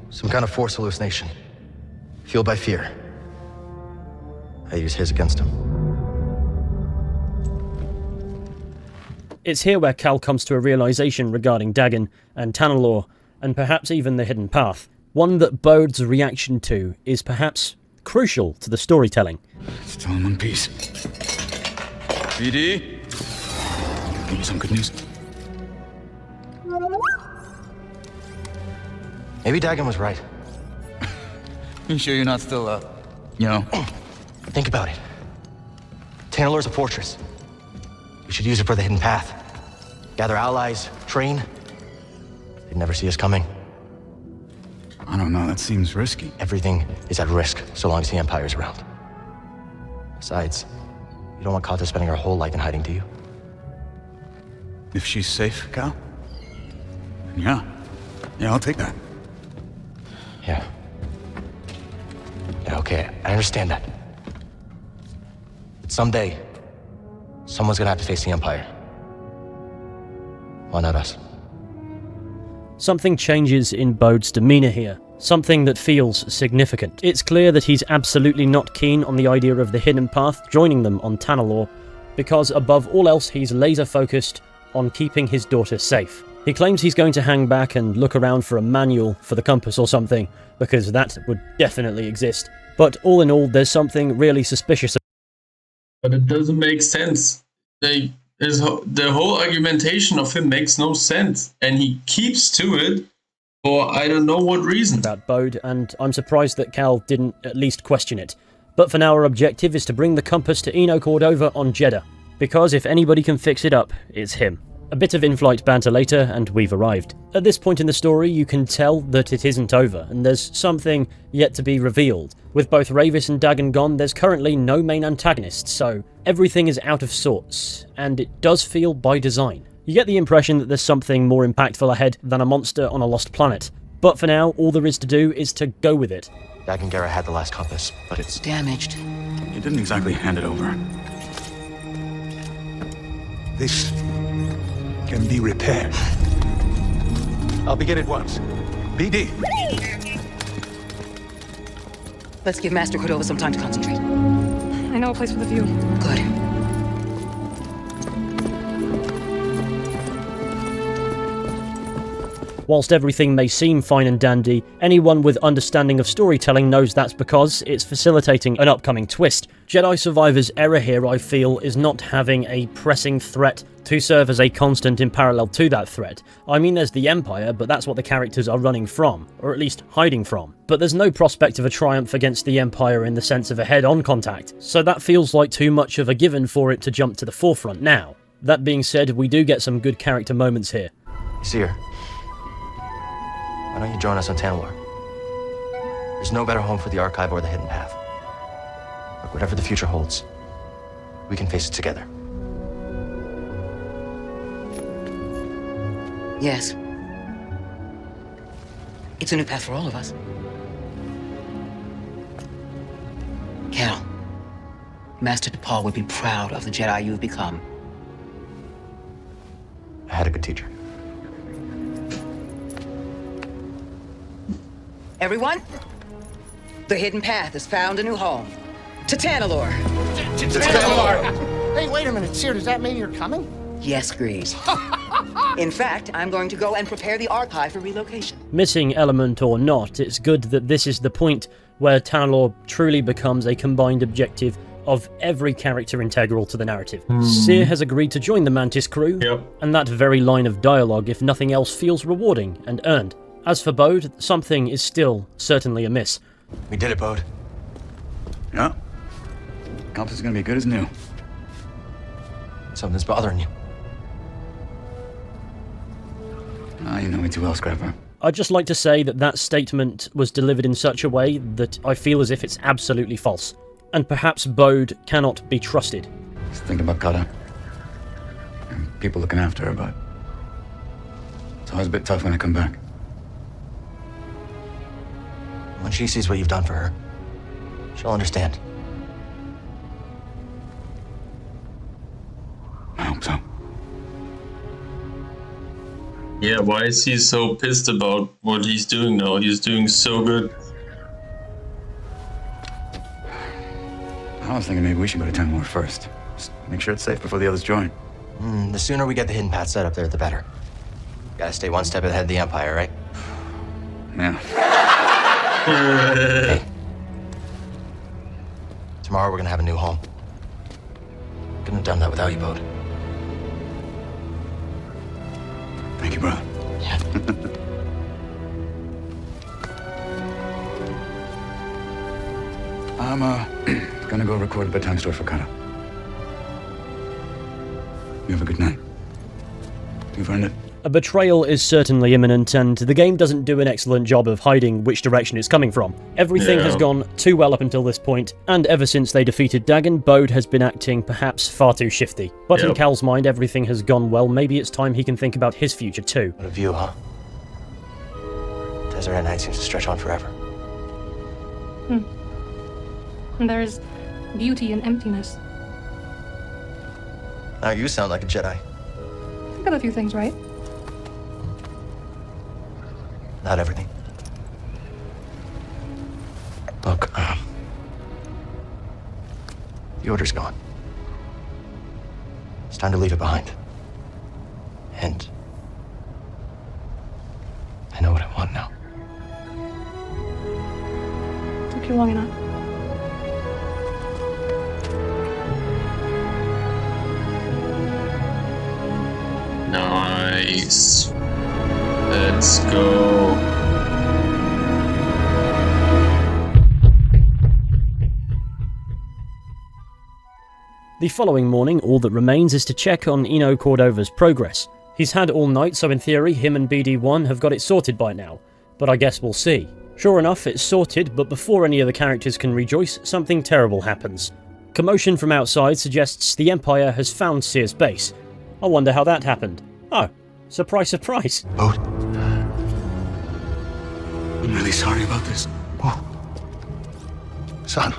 Some kind of Force hallucination. Fueled by fear. I use his against him. It's here where Cal comes to a realization regarding Dagon and Tanalor, and perhaps even the Hidden Path. One that Bode's reaction to is perhaps crucial to the storytelling. Still in one piece. BD? Give me some good news. Maybe Dagon was right. You sure you're not still, Think about it. Tanalor's a fortress. We should use it for the Hidden Path. Gather allies, train. They'd never see us coming. I don't know, that seems risky. Everything is at risk so long as the Empire's around. Besides, you don't want Kata spending her whole life in hiding, do you? If she's safe, Cal? Yeah, I'll take that. Yeah, okay, I understand that. But someday, someone's gonna have to face the Empire. Why not us? Something changes in Bode's demeanour here, something that feels significant. It's clear that he's absolutely not keen on the idea of the Hidden Path joining them on Tanalor, because above all else he's laser focused on keeping his daughter safe. He claims he's going to hang back and look around for a manual for the compass or something, because that would definitely exist. But all in all, there's something really suspicious. But it doesn't make sense. The whole argumentation of him makes no sense, and he keeps to it for I don't know what reason. About Bode, and I'm surprised that Cal didn't at least question it. But for now, our objective is to bring the compass to Eno Cordova on Jedha, because if anybody can fix it up, it's him. A bit of in-flight banter later, and we've arrived. At this point in the story, you can tell that it isn't over, and there's something yet to be revealed. With both Rayvis and Dagon gone, there's currently no main antagonist, so everything is out of sorts, and it does feel by design. You get the impression that there's something more impactful ahead than a monster on a lost planet. But for now, all there is to do is to go with it. Dagon Gera had the last compass, but it's damaged. You didn't exactly hand it over. This can be repaired. I'll begin at once. BD. Let's give Master Cordova some time to concentrate. I know a place with a view. Good. Whilst everything may seem fine and dandy, anyone with understanding of storytelling knows that's because it's facilitating an upcoming twist. Jedi Survivor's error here, I feel, is not having a pressing threat to serve as a constant in parallel to that threat. I mean, there's the Empire, but that's what the characters are running from, or at least hiding from. But there's no prospect of a triumph against the Empire in the sense of a head-on contact, so that feels like too much of a given for it to jump to the forefront now. That being said, we do get some good character moments here. Seer, why don't you join us on Tanalorr? There's no better home for the Archive or the Hidden Path. Look, whatever the future holds, we can face it together. Yes. It's a new path for all of us. Cal, Master DePaul would be proud of the Jedi you've become. I had a good teacher. Everyone, the Hidden Path has found a new home. To Tanalorr. To Tanalorr. Hey, wait a minute, Seer, does that mean you're coming? Yes, Grease. In fact, I'm going to go and prepare the Archive for relocation. Missing element or not, it's good that this is the point where Tanalorr truly becomes a combined objective of every character integral to the narrative. Seer has agreed to join the Mantis crew, and that very line of dialogue, if nothing else, feels rewarding and earned. As for Bode, something is still certainly amiss. We did it, Bode. Yeah. Compass is gonna be good as new. Something's bothering you. You know me too well, Scrapper. I'd just like to say that that statement was delivered in such a way that I feel as if it's absolutely false. And perhaps Bode cannot be trusted. Just thinking about Kata. And people looking after her, but it's always a bit tough when I come back. When she sees what you've done for her, she'll understand. I hope so. Yeah, why is he so pissed about what he's doing now? He's doing so good. I was thinking maybe we should go to Tanalorr first. Just make sure it's safe before the others join. The sooner we get the Hidden Path set up there, the better. Gotta stay one step ahead of the Empire, right? Yeah. Hey. Tomorrow we're gonna have a new home. Couldn't have done that without you, Bode. Thank you, brother. Yeah. I'm gonna go record a bedtime story for Kata. You have a good night. You've earned it. A betrayal is certainly imminent, and the game doesn't do an excellent job of hiding which direction it's coming from. Everything has gone too well up until this point, and ever since they defeated Dagan, Bode has been acting perhaps far too shifty. But in Cal's mind, everything has gone well. Maybe it's time he can think about his future too. What a view, huh? Desert at night seems to stretch on forever. And there's beauty in emptiness. Now you sound like a Jedi. I got a few things right. Not everything. Look, the Order's gone. It's time to leave it behind. And I know what I want now. Took you long enough. Nice. Let's go. The following morning, all that remains is to check on Eno Cordova's progress. He's had all night, so in theory, him and BD1 have got it sorted by now. But I guess we'll see. Sure enough, it's sorted, but before any of the characters can rejoice, something terrible happens. Commotion from outside suggests the Empire has found Seer's base. I wonder how that happened. Oh, surprise, surprise. Bode. I'm really sorry about this. Oh. Son.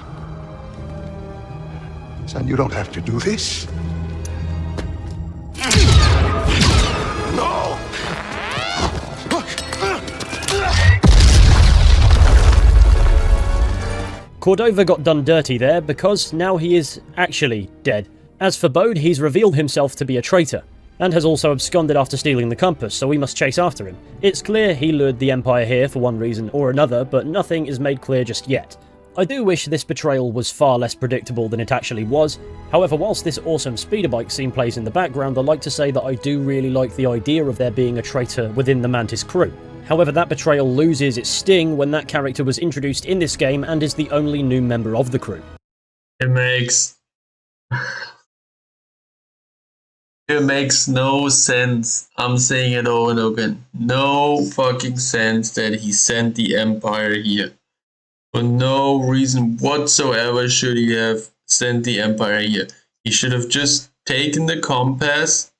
Son, you don't have to do this. No! Cordova got done dirty there because now he is actually dead. As for Bode, he's revealed himself to be a traitor. and has also absconded after stealing the compass, so we must chase after him. It's clear he lured the Empire here for one reason or another, but nothing is made clear just yet. I do wish this betrayal was far less predictable than it actually was. However, whilst this awesome speeder bike scene plays in the background, I'd like to say that I do really like the idea of there being a traitor within the Mantis crew. However, that betrayal loses its sting when that character was introduced in this game and is the only new member of the crew. It makes no sense. I'm saying it over and over again. No fucking sense that he sent the Empire here. For no reason whatsoever should he have sent the Empire here. He should have just taken the compass.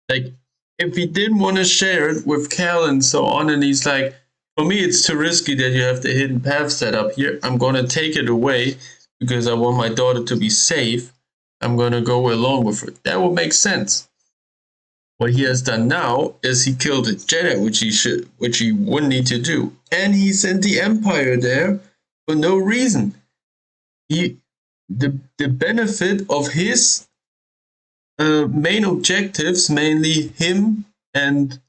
Like, if he didn't want to share it with Cal and so on, and he's like, for me it's too risky that you have the hidden path set up here. I'm going to take it away because I want my daughter to be safe. I'm going to go along with it. That would make sense. What he has done now is he killed a Jedi, which he wouldn't need to do. And he sent the Empire there for no reason. The benefit of his main objectives, mainly him and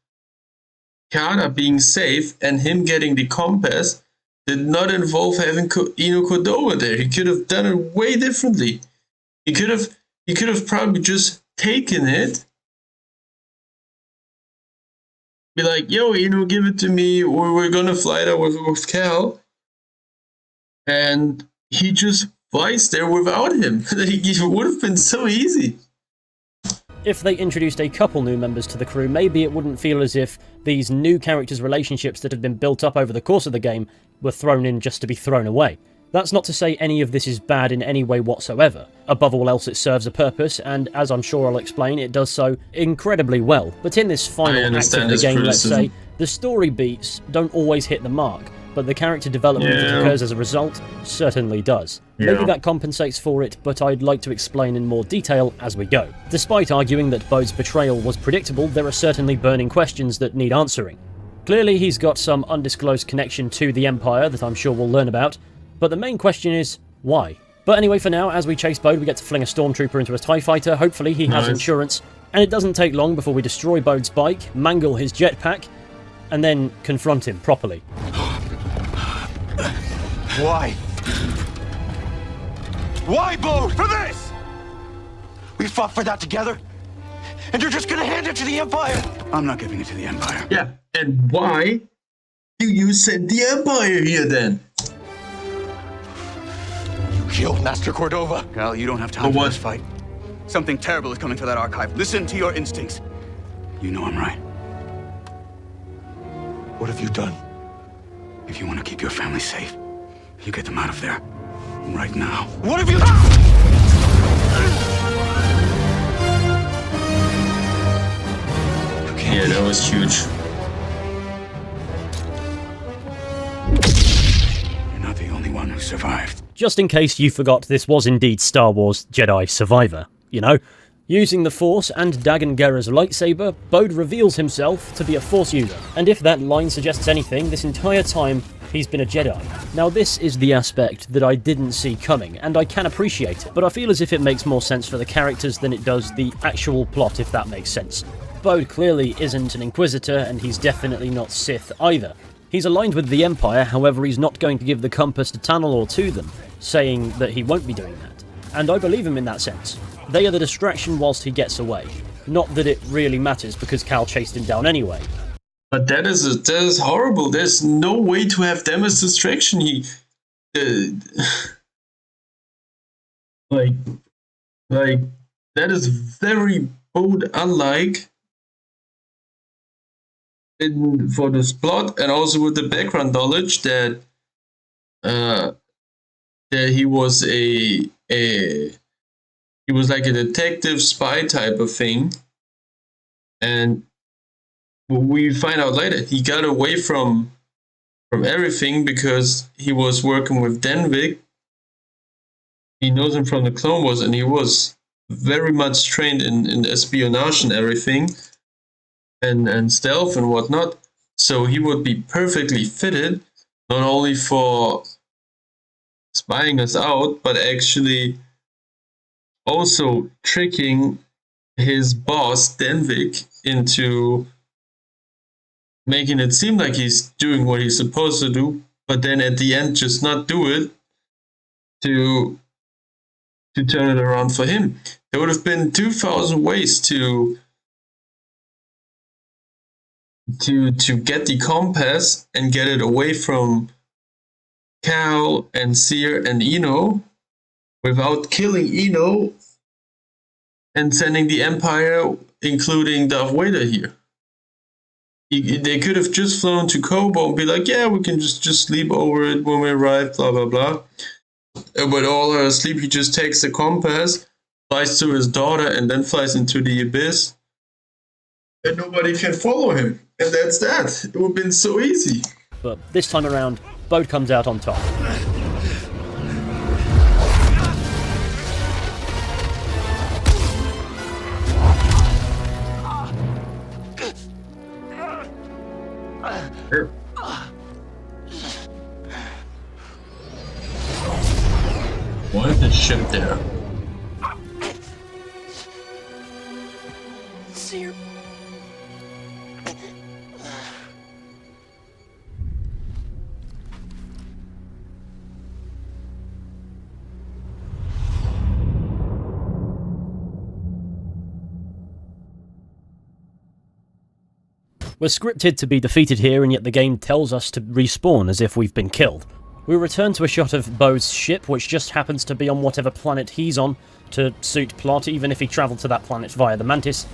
Kara being safe and him getting the compass, did not involve having Eno Cordova there. He could have done it way differently. He could have probably just taken it, be like, yo, give it to me, or we're gonna fly there with Cal. And he just flies there without him. It would have been so easy. If they introduced a couple new members to the crew, maybe it wouldn't feel as if these new characters' relationships that had been built up over the course of the game were thrown in just to be thrown away. That's not to say any of this is bad in any way whatsoever. Above all else, it serves a purpose, and as I'm sure I'll explain, it does so incredibly well. But in this final act of the game, let's say, the story beats don't always hit the mark, but the character development that occurs as a result certainly does. Maybe that compensates for it, but I'd like to explain in more detail as we go. Despite arguing that Bode's betrayal was predictable, there are certainly burning questions that need answering. Clearly, he's got some undisclosed connection to the Empire that I'm sure we'll learn about, but the main question is, why? But anyway, for now, as we chase Bode, we get to fling a stormtrooper into a TIE fighter. Hopefully he has insurance, and it doesn't take long before we destroy Bode's bike, mangle his jetpack, and then confront him properly. Why? Why, Bode? For this! We fought for that together, and you're just gonna hand it to the Empire? I'm not giving it to the Empire. Yeah, and why do you send the Empire here then? Killed Master Cordova. Cal, you don't have time for this fight. Something terrible is coming for that archive. Listen to your instincts. You know I'm right. What have you done? If you want to keep your family safe, you get them out of there. Right now. What have you done? Yeah, that was huge. You're not the only one who survived. Just in case you forgot, this was indeed Star Wars Jedi Survivor, you know? Using the Force and Dagan Gera's lightsaber, Bode reveals himself to be a Force user. And if that line suggests anything, this entire time, he's been a Jedi. Now this is the aspect that I didn't see coming, and I can appreciate it, but I feel as if it makes more sense for the characters than it does the actual plot, if that makes sense. Bode clearly isn't an Inquisitor, and he's definitely not Sith either. He's aligned with the Empire, however he's not going to give the compass to Tanalorr or to them, saying that he won't be doing that. And I believe him in that sense. They are the distraction whilst he gets away. Not that it really matters because Cal chased him down anyway. But that is horrible. There's no way to have them as distraction. Like that is very Bode unlike for this plot, and also with the background knowledge that he was he was like a detective spy type of thing, and we find out later he got away from everything because he was working with Denvik. He knows him from the Clone Wars, and he was very much trained in espionage and everything, and stealth and whatnot. So he would be perfectly fitted, not only for spying us out, but actually also tricking his boss, Denvik, into making it seem like he's doing what he's supposed to do, but then at the end just not do it to turn it around for him. There would have been 2,000 ways to get the compass and get it away from Cal and Cere and Eno without killing Eno and sending the Empire, including Darth Vader here. They could have just flown to Kobo and be like, yeah, we can just sleep over it when we arrive, blah, blah, blah. But all her asleep, he just takes the compass, flies to his daughter, and then flies into the abyss. And nobody can follow him. And that's that. It would have been so easy. But this time around, Bode comes out on top. Sure. Why is the ship there? Cere. We're scripted to be defeated here, and yet the game tells us to respawn as if we've been killed. We return to a shot of Bode's ship, which just happens to be on whatever planet he's on, to suit plot, even if he travelled to that planet via the Mantis.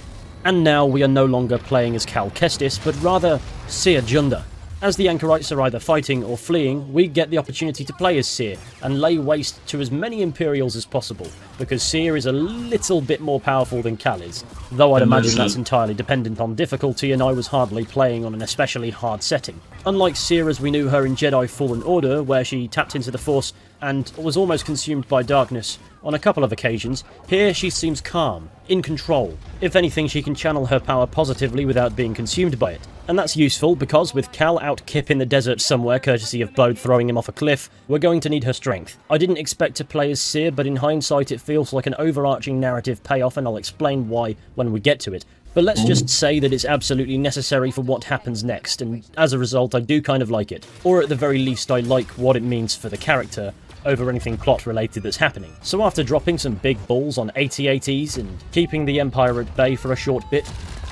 And now we are no longer playing as Cal Kestis, but rather Cere Junda. As the Anchorites are either fighting or fleeing, we get the opportunity to play as Cere, and lay waste to as many Imperials as possible, because Cere is a little bit more powerful than Cal is, though I'd imagine that's entirely dependent on difficulty, and I was hardly playing on an especially hard setting. Unlike Cere as we knew her in Jedi Fallen Order, where she tapped into the Force and was almost consumed by darkness on a couple of occasions, here she seems calm, in control. If anything, she can channel her power positively without being consumed by it. And that's useful because with Cal out Kip in the desert somewhere, courtesy of Bode throwing him off a cliff, we're going to need her strength. I didn't expect to play as Cere, but in hindsight it feels like an overarching narrative payoff, and I'll explain why when we get to it. But let's just say that it's absolutely necessary for what happens next, and as a result I do kind of like it. Or at the very least I like what it means for the character, over anything plot related that's happening. So after dropping some big balls on AT-ATs and keeping the Empire at bay for a short bit,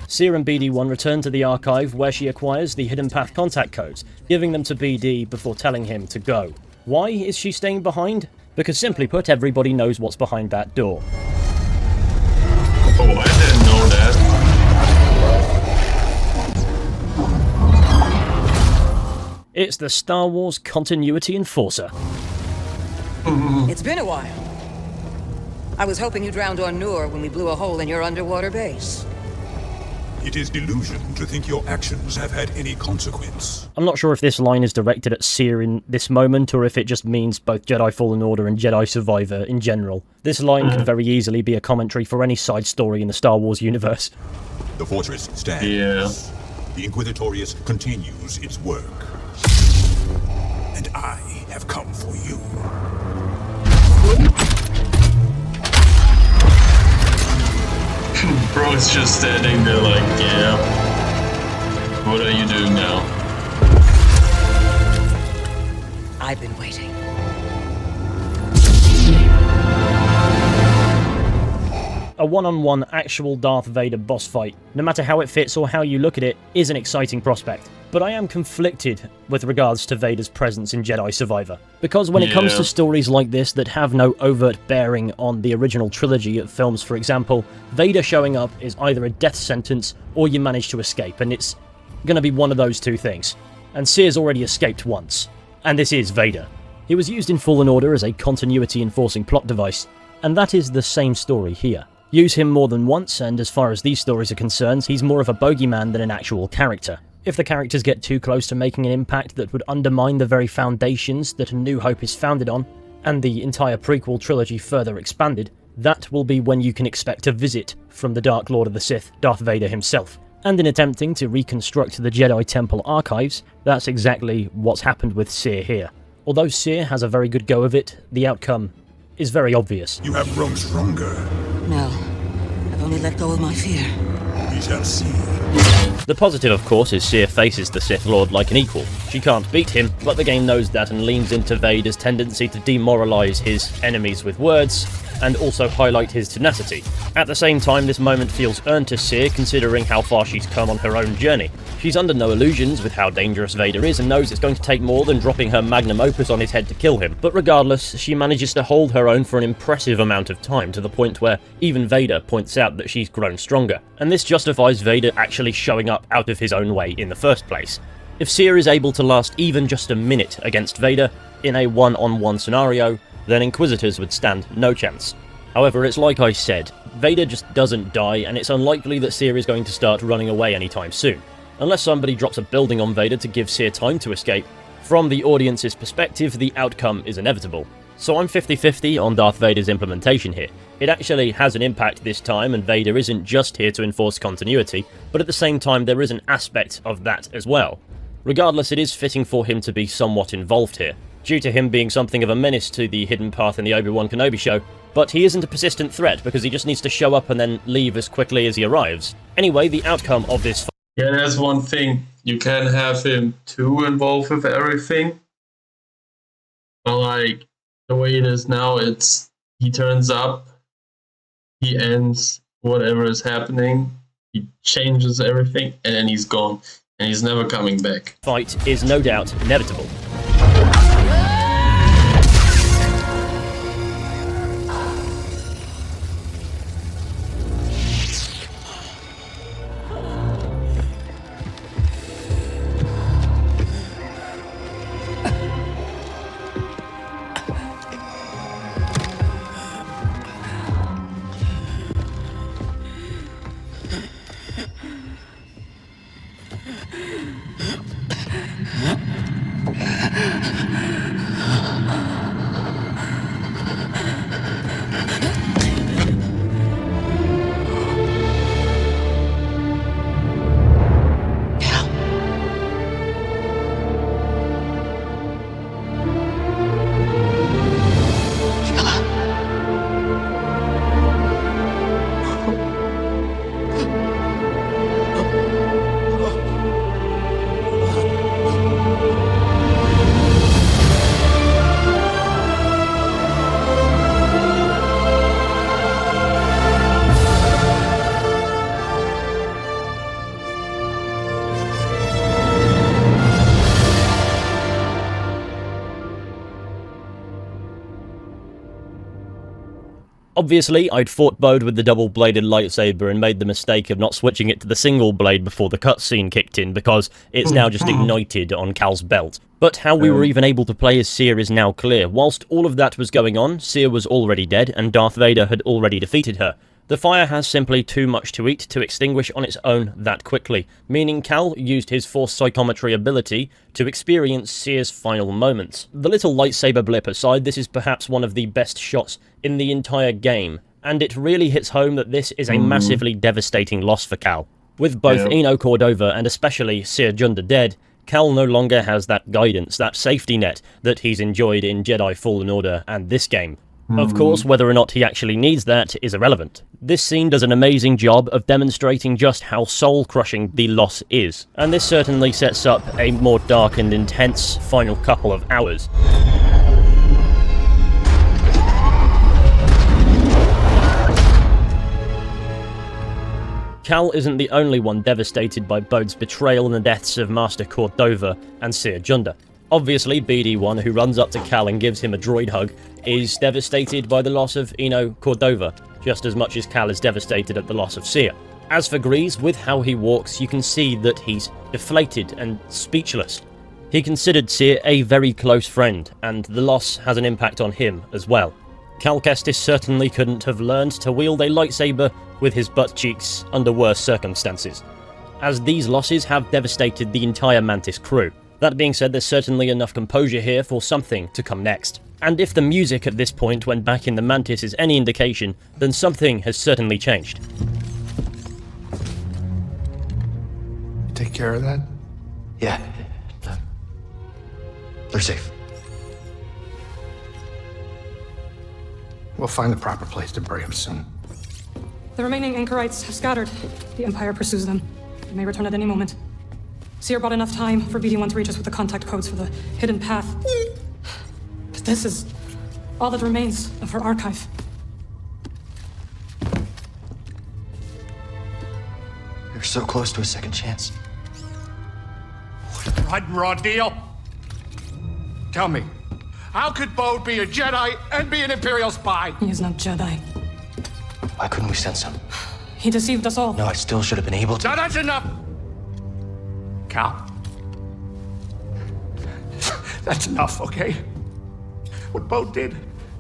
Cere and BD-1 return to the archive where she acquires the Hidden Path contact codes, giving them to BD before telling him to go. Why is she staying behind? Because simply put, everybody knows what's behind that door. Oh, I didn't know that. It's the Star Wars Continuity Enforcer. It's been a while. I was hoping you drowned on Nur when we blew a hole in your underwater base. It is delusion to think your actions have had any consequence. I'm not sure if this line is directed at Cere in this moment, or if it just means both Jedi Fallen Order and Jedi Survivor in general. This line could very easily be a commentary for any side story in the Star Wars universe. The fortress stands. Yeah. The Inquisitorius continues its work. And I have come for you. Bro's just standing there like, yeah. What are you doing now? I've been waiting. A one-on-one actual Darth Vader boss fight, no matter how it fits or how you look at it, is an exciting prospect. But I am conflicted with regards to Vader's presence in Jedi Survivor. Because when it comes to stories like this that have no overt bearing on the original trilogy of films, for example, Vader showing up is either a death sentence or you manage to escape, and it's going to be one of those two things. And Cere's already escaped once. And this is Vader. He was used in Fallen Order as a continuity-enforcing plot device, and that is the same story here. Use him more than once, and as far as these stories are concerned, he's more of a bogeyman than an actual character. If the characters get too close to making an impact that would undermine the very foundations that A New Hope is founded on, and the entire prequel trilogy further expanded, that will be when you can expect a visit from the Dark Lord of the Sith, Darth Vader himself. And in attempting to reconstruct the Jedi Temple archives, that's exactly what's happened with Cere here. Although Cere has a very good go of it, the outcome is very obvious. You have grown stronger. No. I've only let go of my fear. We shall see. The positive, of course, is Cere faces the Sith Lord like an equal. She can't beat him, but the game knows that and leans into Vader's tendency to demoralize his enemies with words, and also highlight his tenacity. At the same time, this moment feels earned to Cere considering how far she's come on her own journey. She's under no illusions with how dangerous Vader is and knows it's going to take more than dropping her magnum opus on his head to kill him, but regardless, she manages to hold her own for an impressive amount of time, to the point where even Vader points out that she's grown stronger, and this justifies Vader actually showing up out of his own way in the first place. If Cere is able to last even just a minute against Vader in a one-on-one scenario, then Inquisitors would stand no chance. However, it's like I said, Vader just doesn't die, and it's unlikely that Cere is going to start running away anytime soon. Unless somebody drops a building on Vader to give Cere time to escape, from the audience's perspective, the outcome is inevitable. So I'm 50-50 on Darth Vader's implementation here. It actually has an impact this time, and Vader isn't just here to enforce continuity, but at the same time there is an aspect of that as well. Regardless, it is fitting for him to be somewhat involved here, due to him being something of a menace to the hidden path in the Obi-Wan Kenobi show, but he isn't a persistent threat because he just needs to show up and then leave as quickly as he arrives. Anyway, the outcome of this... Yeah, there's one thing. You can have him too involved with everything. But like, the way it is now, it's he turns up, he ends whatever is happening, he changes everything, and then he's gone. And he's never coming back. Fight is no doubt inevitable. Obviously, I'd fought Bode with the double-bladed lightsaber and made the mistake of not switching it to the single blade before the cutscene kicked in, because it's now just ignited on Cal's belt. But how we were even able to play as Cere is now clear. Whilst all of that was going on, Cere was already dead, and Darth Vader had already defeated her. The fire has simply too much to eat to extinguish on its own that quickly, meaning Cal used his Force Psychometry ability to experience Cere's final moments. The little lightsaber blip aside, this is perhaps one of the best shots in the entire game, and it really hits home that this is a massively devastating loss for Cal. With both Eno Cordova and especially Cere Junda dead, Cal no longer has that guidance, that safety net that he's enjoyed in Jedi Fallen Order and this game. Of course, whether or not he actually needs that is irrelevant. This scene does an amazing job of demonstrating just how soul-crushing the loss is, and this certainly sets up a more dark and intense final couple of hours. Cal isn't the only one devastated by Bode's betrayal and the deaths of Master Cordova and Cere Junda. Obviously, BD-1, who runs up to Cal and gives him a droid hug, is devastated by the loss of Eno Cordova, just as much as Cal is devastated at the loss of Cere. As for Grease, with how he walks, you can see that he's deflated and speechless. He considered Cere a very close friend, and the loss has an impact on him as well. Cal Kestis certainly couldn't have learned to wield a lightsaber with his butt cheeks under worse circumstances, as these losses have devastated the entire Mantis crew. That being said, there's certainly enough composure here for something to come next. And if the music at this point when back in the Mantis is any indication, then something has certainly changed. Take care of that? Yeah. They're safe. We'll find the proper place to bury him soon. The remaining Anchorites have scattered. The Empire pursues them. They may return at any moment. Seer bought enough time for BD-1 to reach us with the contact codes for the hidden path. But this is all that remains of her archive. You're so close to a second chance. Right and raw deal? Tell me, how could Bode be a Jedi and be an Imperial spy? He is not Jedi. Why couldn't we sense him? He deceived us all. No, I still should have been able to. Now that's enough! Cal. That's enough, okay? What Bode did,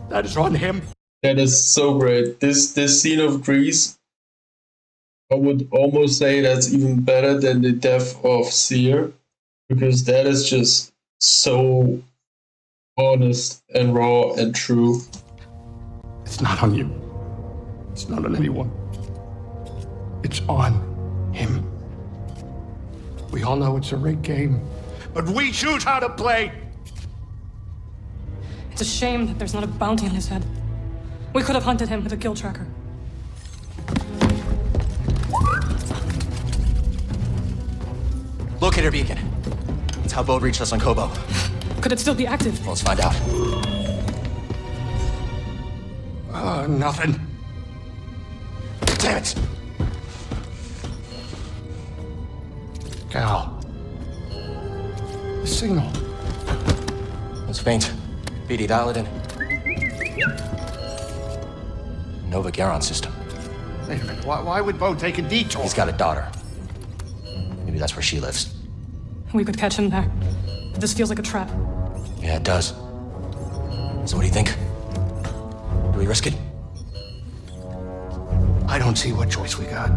that is on him. That is so great. This scene of Grease, I would almost say that's even better than the death of Seer, because that is just so honest and raw and true. It's not on you. It's not on anyone. It's on him. We all know it's a rigged game, but we choose how to play. It's a shame that there's not a bounty on his head. We could have hunted him with a kill tracker. Locator beacon. It's how Bode reached us on Kobo. Could it still be active? Well, let's find out. Nothing. Damn it! Cal. The signal. It's faint. BD, dial it in. Nova Garon system. Wait a minute. Why would Bode take a detour? He's got a daughter. Maybe that's where she lives. We could catch him there. But this feels like a trap. Yeah, it does. So what do you think? Do we risk it? I don't see what choice we got.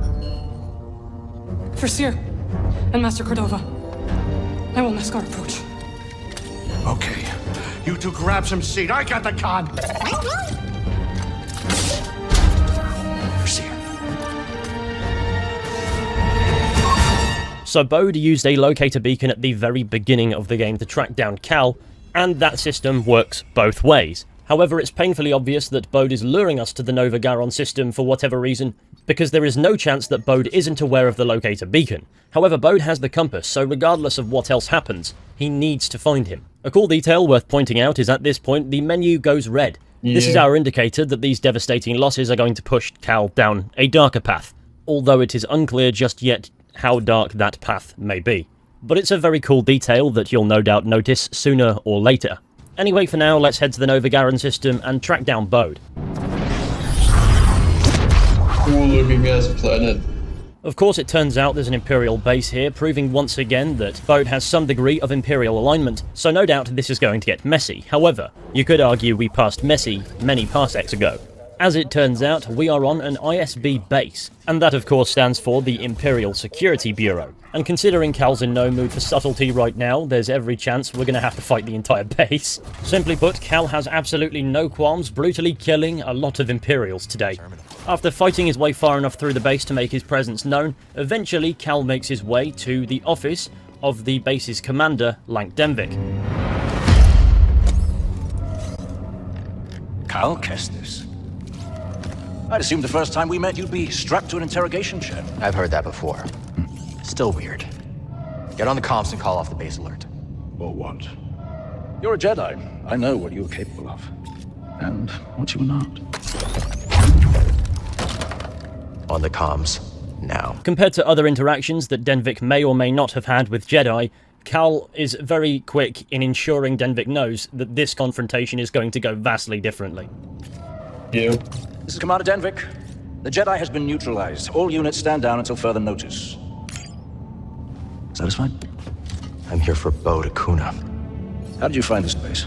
For Seer and Master Cordova, I will mask our approach. Okay. You two grab some seat. I got the con. For Seer. So Bode used a locator beacon at the very beginning of the game to track down Cal, and that system works both ways. However, it's painfully obvious that Bode is luring us to the Nova Garon system for whatever reason, because there is no chance that Bode isn't aware of the locator beacon. However, Bode has the compass, so regardless of what else happens, he needs to find him. A cool detail worth pointing out is at this point the menu goes red. This is our indicator that these devastating losses are going to push Cal down a darker path, although it is unclear just yet how dark that path may be. But it's a very cool detail that you'll no doubt notice sooner or later. Anyway, for now, let's head to the Nova Garon system and track down Bode. Cool looking ass planet. Of course, it turns out there's an Imperial base here, proving once again that Bode has some degree of Imperial alignment, so no doubt this is going to get messy. However, you could argue we passed messy many parsecs ago. As it turns out, we are on an ISB base, and that of course stands for the Imperial Security Bureau. And considering Cal's in no mood for subtlety right now, there's every chance we're going to have to fight the entire base. Simply put, Cal has absolutely no qualms brutally killing a lot of Imperials today. After fighting his way far enough through the base to make his presence known, eventually Cal makes his way to the office of the base's commander, Lank Denvik. Cal Kestis. I'd assumed the first time we met you'd be strapped to an interrogation chair. I've heard that before. Still weird. Get on the comms and call off the base alert. Or what? You're a Jedi. I know what you're capable of. And what you are not. On the comms, now. Compared to other interactions that Denvik may or may not have had with Jedi, Cal is very quick in ensuring Denvik knows that this confrontation is going to go vastly differently. Yeah. This is Commander Denvik. The Jedi has been neutralized. All units stand down until further notice. Satisfied? I'm here for Bode Akuna. How did you find this base?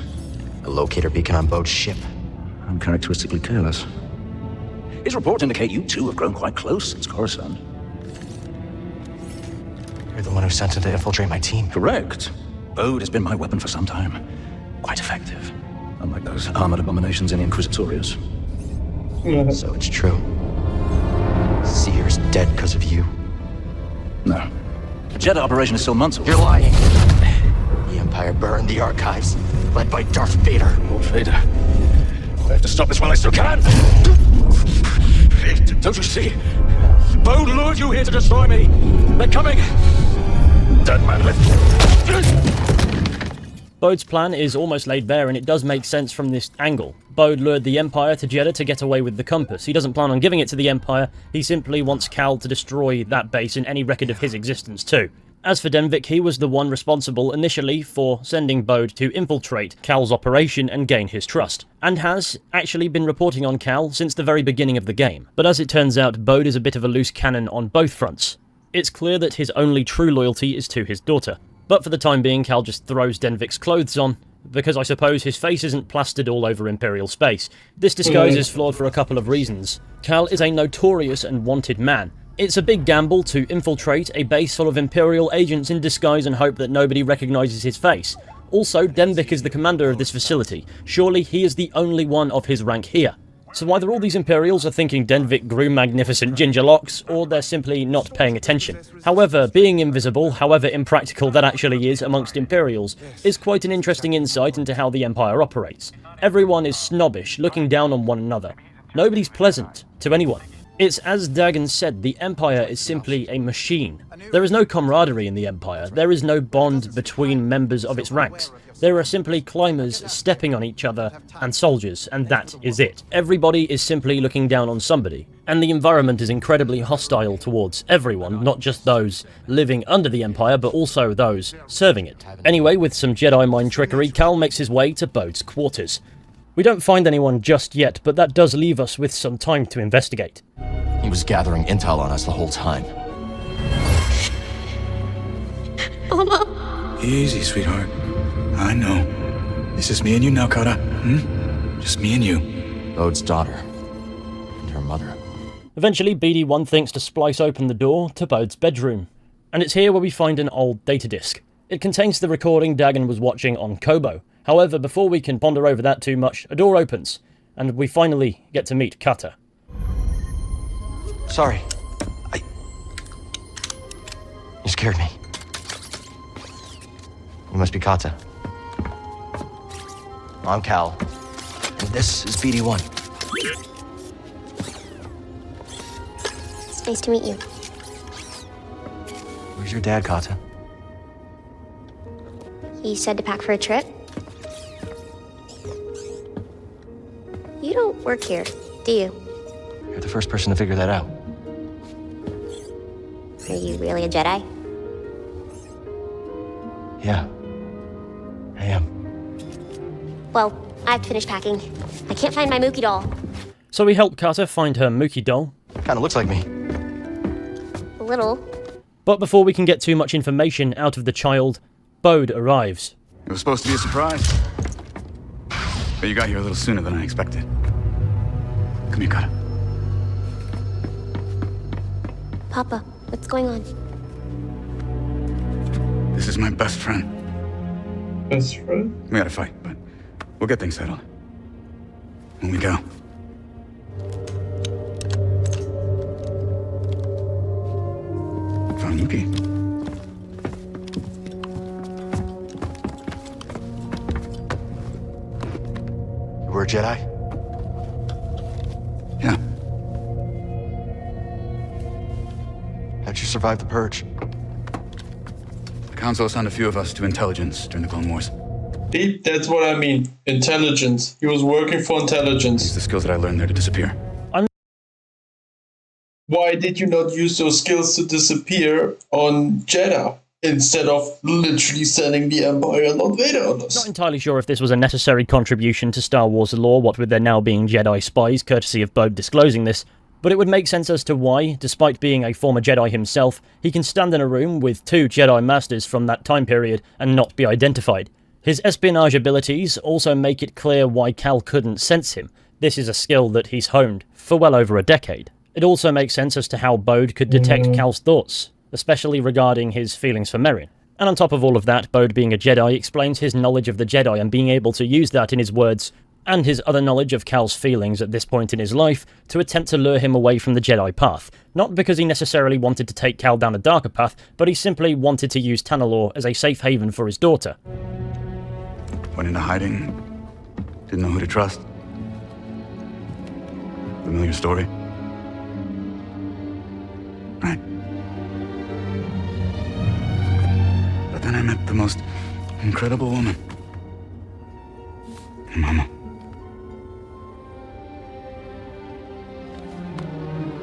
A locator beacon on Bode's ship. Uncharacteristically careless. His reports indicate you two have grown quite close since Coruscant. You're the one who sent him to infiltrate my team. Correct. Bode has been my weapon for some time. Quite effective. Unlike those armored abominations in the Inquisitorius. So it's true. Seer's dead because of you. No. The Jedi operation is still months away. You're lying. The Empire burned the archives, led by Darth Vader. Lord Vader. I have to stop this while I still can. it! Don't you see? Bode lured you here to destroy me! They're coming! Dead man, Bode's plan is almost laid bare, and it does make sense from this angle. Bode lured the Empire to Jeddah to get away with the compass. He doesn't plan on giving it to the Empire, he simply wants Cal to destroy that base and any record of his existence too. As for Denvik, he was the one responsible initially for sending Bode to infiltrate Cal's operation and gain his trust, and has actually been reporting on Cal since the very beginning of the game. But as it turns out, Bode is a bit of a loose cannon on both fronts. It's clear that his only true loyalty is to his daughter. But for the time being, Cal just throws Denvik's clothes on, because I suppose his face isn't plastered all over Imperial space. This disguise is flawed for a couple of reasons. Cal is a notorious and wanted man. It's a big gamble to infiltrate a base full of Imperial agents in disguise and hope that nobody recognises his face. Also, Denvik is the commander of this facility. Surely he is the only one of his rank here. So either all these Imperials are thinking Denvik grew magnificent ginger locks, or they're simply not paying attention. However, being invisible, however impractical that actually is amongst Imperials, is quite an interesting insight into how the Empire operates. Everyone is snobbish, looking down on one another. Nobody's pleasant to anyone. It's as Dagan said, the Empire is simply a machine. There is no camaraderie in the Empire, there is no bond between members of its ranks. There are simply climbers stepping on each other and soldiers, and that is it. Everybody is simply looking down on somebody, and the environment is incredibly hostile towards everyone, not just those living under the Empire, but also those serving it. Anyway, with some Jedi mind trickery, Cal makes his way to Bode's quarters. We don't find anyone just yet, but that does leave us with some time to investigate. He was gathering intel on us the whole time. Mama! Easy, sweetheart. I know. It's just me and you now, Kata. Just me and you. Bode's daughter. And her mother. Eventually, BD-1 thinks to splice open the door to Bode's bedroom. And it's here where we find an old data disk. It contains the recording Dagan was watching on Kobo. However, before we can ponder over that too much, a door opens, and we finally get to meet Kata. Sorry. You scared me. You must be Kata. I'm Cal, and this is BD-1. It's nice to meet you. Where's your dad, Kata? He said to pack for a trip. You don't work here, do you? You're the first person to figure that out. Are you really a Jedi? Yeah, I am. Well, I have to finish packing. I can't find my Mookie doll. So we help Kata find her Mookie doll. Kinda looks like me. A little. But before we can get too much information out of the child, Bode arrives. It was supposed to be a surprise. But you got here a little sooner than I expected. Come here, Kata. Papa, what's going on? This is my best friend. Best friend? We had a fight, but we'll get things settled. When we go. Found Mookie. You were a Jedi? Yeah. How'd you survive the Purge? The Council assigned a few of us to intelligence during the Clone Wars. See, that's what I mean. Intelligence. He was working for intelligence. Use the skills that I learned there to disappear. Why did you not use those skills to disappear on Jeddah instead of literally sending the Empire and Lord Vader on us? Not entirely sure if this was a necessary contribution to Star Wars lore, what with there now being Jedi spies, courtesy of Bode disclosing this, but it would make sense as to why, despite being a former Jedi himself, he can stand in a room with two Jedi Masters from that time period and not be identified. His espionage abilities also make it clear why Cal couldn't sense him. This is a skill that he's honed for well over a decade. It also makes sense as to how Bode could detect Cal's thoughts, especially regarding his feelings for Merrin. And on top of all of that, Bode being a Jedi explains his knowledge of the Jedi and being able to use that in his words, and his other knowledge of Cal's feelings at this point in his life, to attempt to lure him away from the Jedi path. Not because he necessarily wanted to take Cal down a darker path, but he simply wanted to use Tanalorr as a safe haven for his daughter. Went into hiding. Didn't know who to trust. Familiar story. right? But then I met the most incredible woman. Mama.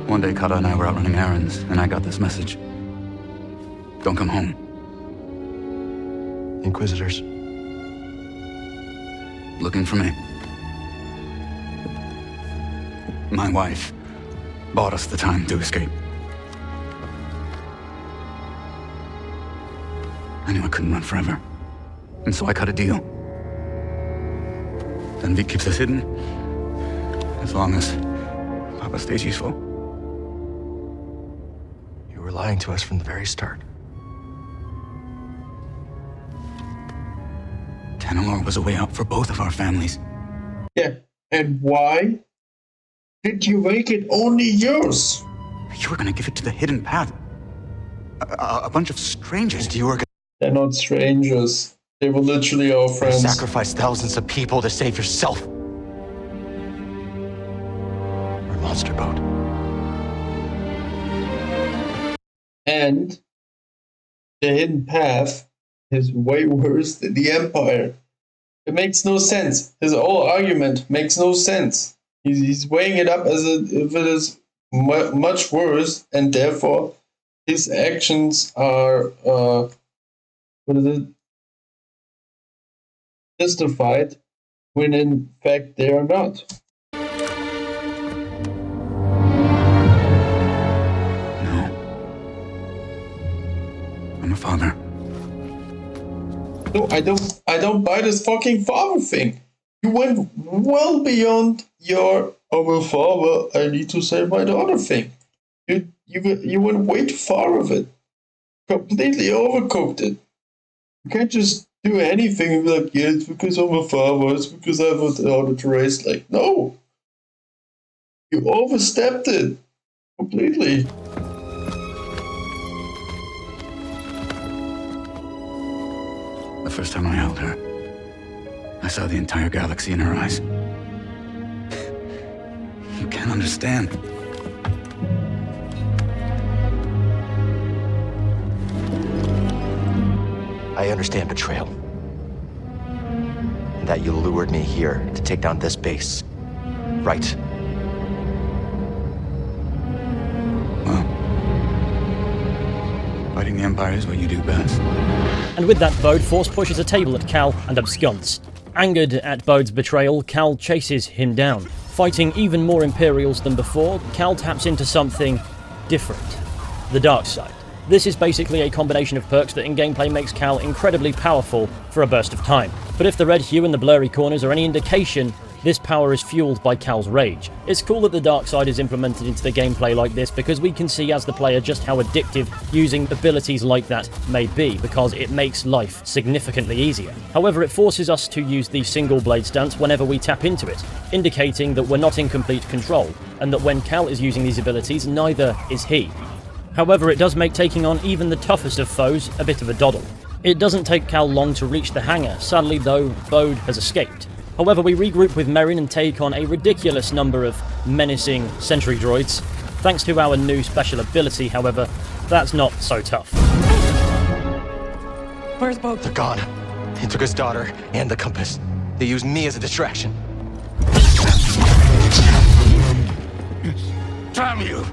One day, Kata and I were out running errands, and I got this message. Don't come home. Inquisitors. Looking for me. My wife bought us the time to escape. I knew I couldn't run forever, and so I cut a deal. Then Vic keeps us hidden, as long as Papa stays useful. You were lying to us from the very start. Tanalorr was a way out for both of our families. Yeah, and why did you make it only yours? You were gonna give it to the hidden path. A bunch of strangers. You were They're not strangers. They were literally our gonna friends. sacrifice thousands of people to save yourself. Or Monster Boat. And the hidden path is way worse than the Empire. It makes no sense. His whole argument makes no sense. He's weighing it up as if it is much worse, and therefore his actions are justified, when in fact they are not. I'm a father. No, I don't buy this fucking father thing. You went well beyond your "I'm a father, I need to save my daughter" thing. You went way too far with it. Completely overcooked it. You can't just do anything and be like, yeah, it's because I'm a father, it's because I have a daughter to raise. Like, no. You overstepped it. Completely. The first time I held her, I saw the entire galaxy in her eyes. You can't understand. I understand betrayal. And that you lured me here to take down this base. Right. Fighting the Empire is what you do best. And with that, Bode force pushes a table at Cal and absconds. Angered at Bode's betrayal, Cal chases him down. Fighting even more Imperials than before, Cal taps into something different. The dark side. This is basically a combination of perks that in gameplay makes Cal incredibly powerful for a burst of time. But if the red hue and the blurry corners are any indication, this power is fueled by Cal's rage. It's cool that the dark side is implemented into the gameplay like this, because we can see as the player just how addictive using abilities like that may be, because it makes life significantly easier. However, it forces us to use the single blade stance whenever we tap into it, indicating that we're not in complete control, and that when Cal is using these abilities, neither is he. However, it does make taking on even the toughest of foes a bit of a doddle. It doesn't take Cal long to reach the hangar, sadly though, Bode has escaped. However, we regroup with Merrin and take on a ridiculous number of menacing sentry droids. Thanks to our new special ability, however, that's not so tough. Where's Bode? They're gone. He took his daughter and the compass. They used me as a distraction. Damn you!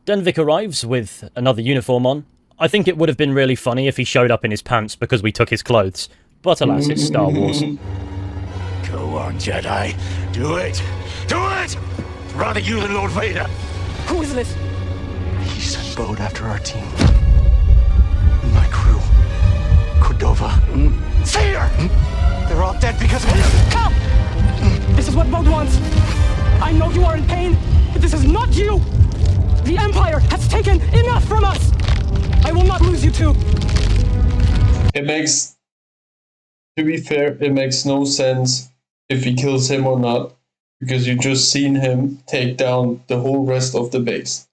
Denvik arrives with another uniform on. I think it would have been really funny if he showed up in his pants because we took his clothes. But alas, it's Star Wars. Go on, Jedi. Do it! Do it! Rather you than Lord Vader. Who is this? He sent Bode after our team. My crew. Cordova. Fear! They're all dead because of him! Cal! This is what Bode wants. I know you are in pain, but this is not you! The Empire has taken enough from us! I will not lose you two! It makes, to be fair, it makes no sense if he kills him or not, because you just seen him take down the whole rest of the base.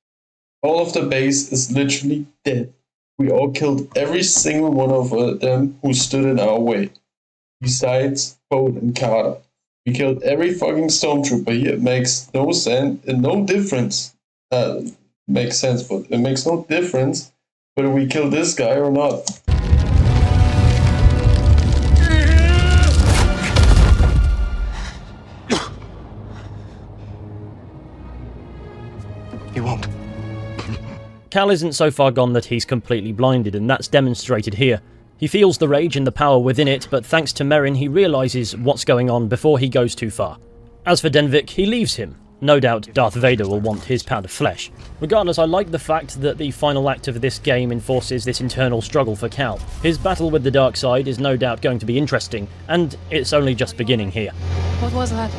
All of the base is literally dead. We all killed every single one of them who stood in our way, besides Bode and Carter. We killed every fucking stormtrooper here. It makes no sense and no difference. makes sense, but it makes no difference whether we kill this guy or not. He won't. Cal isn't so far gone that he's completely blinded, and that's demonstrated here. He feels the rage and the power within it, but thanks to Merrin, he realises what's going on before he goes too far. As for Denvik, he leaves him. No doubt Darth Vader will want his pound of flesh. Regardless, I like the fact that the final act of this game enforces this internal struggle for Cal. His battle with the dark side is no doubt going to be interesting, and it's only just beginning here. What was that?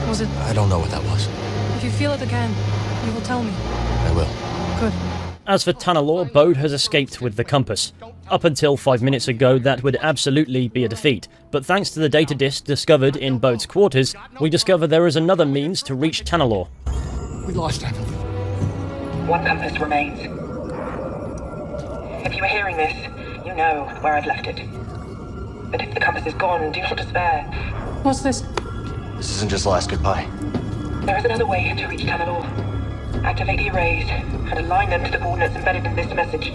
Was it... I don't know what that was. If you feel it again, you will tell me. I will. Good. As for Tanalorr, Bode has escaped with the compass. Up until 5 minutes ago, that would absolutely be a defeat, but thanks to the data disk discovered in Bode's quarters, we discover there is another means to reach Tanalorr. We lost him. One compass remains. If you are hearing this, you know where I've left it. But if the compass is gone, do not despair. What's this? This isn't just the last goodbye. There is another way to reach Tanalorr. Activate the arrays and align them to the coordinates embedded in this message.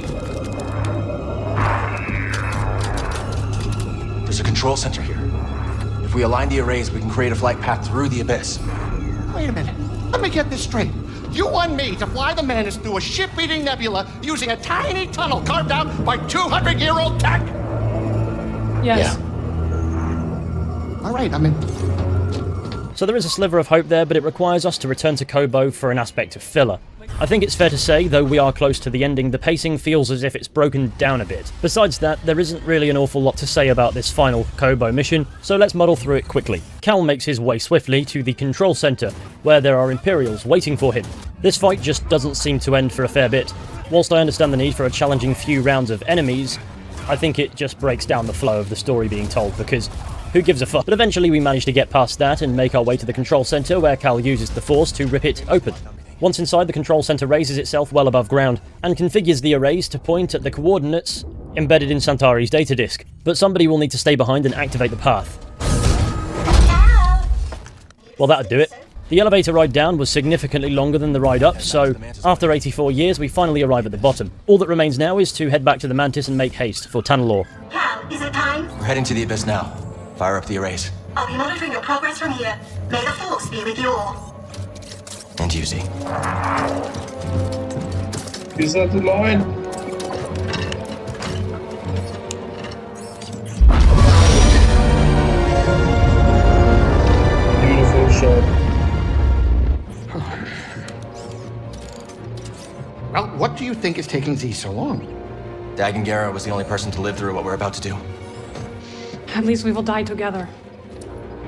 There's a control center here. If we align the arrays, we can create a flight path through the abyss. Wait a minute. Let me get this straight. You want me to fly the Mantis through a ship-eating nebula using a tiny tunnel carved out by 200-year-old tech? Yes. Yeah. All right, I'm in. So there is a sliver of hope there, but it requires us to return to Koboh for an aspect of filler. I think it's fair to say, though we are close to the ending, the pacing feels as if it's broken down a bit. Besides that, there isn't really an awful lot to say about this final Koboh mission, so let's muddle through it quickly. Cal makes his way swiftly to the control center, where there are Imperials waiting for him. This fight just doesn't seem to end for a fair bit. Whilst I understand the need for a challenging few rounds of enemies, I think it just breaks down the flow of the story being told, because who gives a fuck? But eventually we manage to get past that and make our way to the control center, where Cal uses the Force to rip it open. Once inside, the control center raises itself well above ground and configures the arrays to point at the coordinates embedded in Santari's data disk. But somebody will need to stay behind and activate the path. Well, that'd do it. The elevator ride down was significantly longer than the ride up, so after 84 years we finally arrive at the bottom. All that remains now is to head back to the Mantis and make haste for Tanalorr. Cal, is it time? We're heading to the abyss now. Fire up the arrays. I'll be monitoring your progress from here. May the Force be with you all. And you, Z. Is that the line? Beautiful shot. Well, what do you think is taking Z so long? Dagan Gera was the only person to live through what we're about to do. At least we will die together.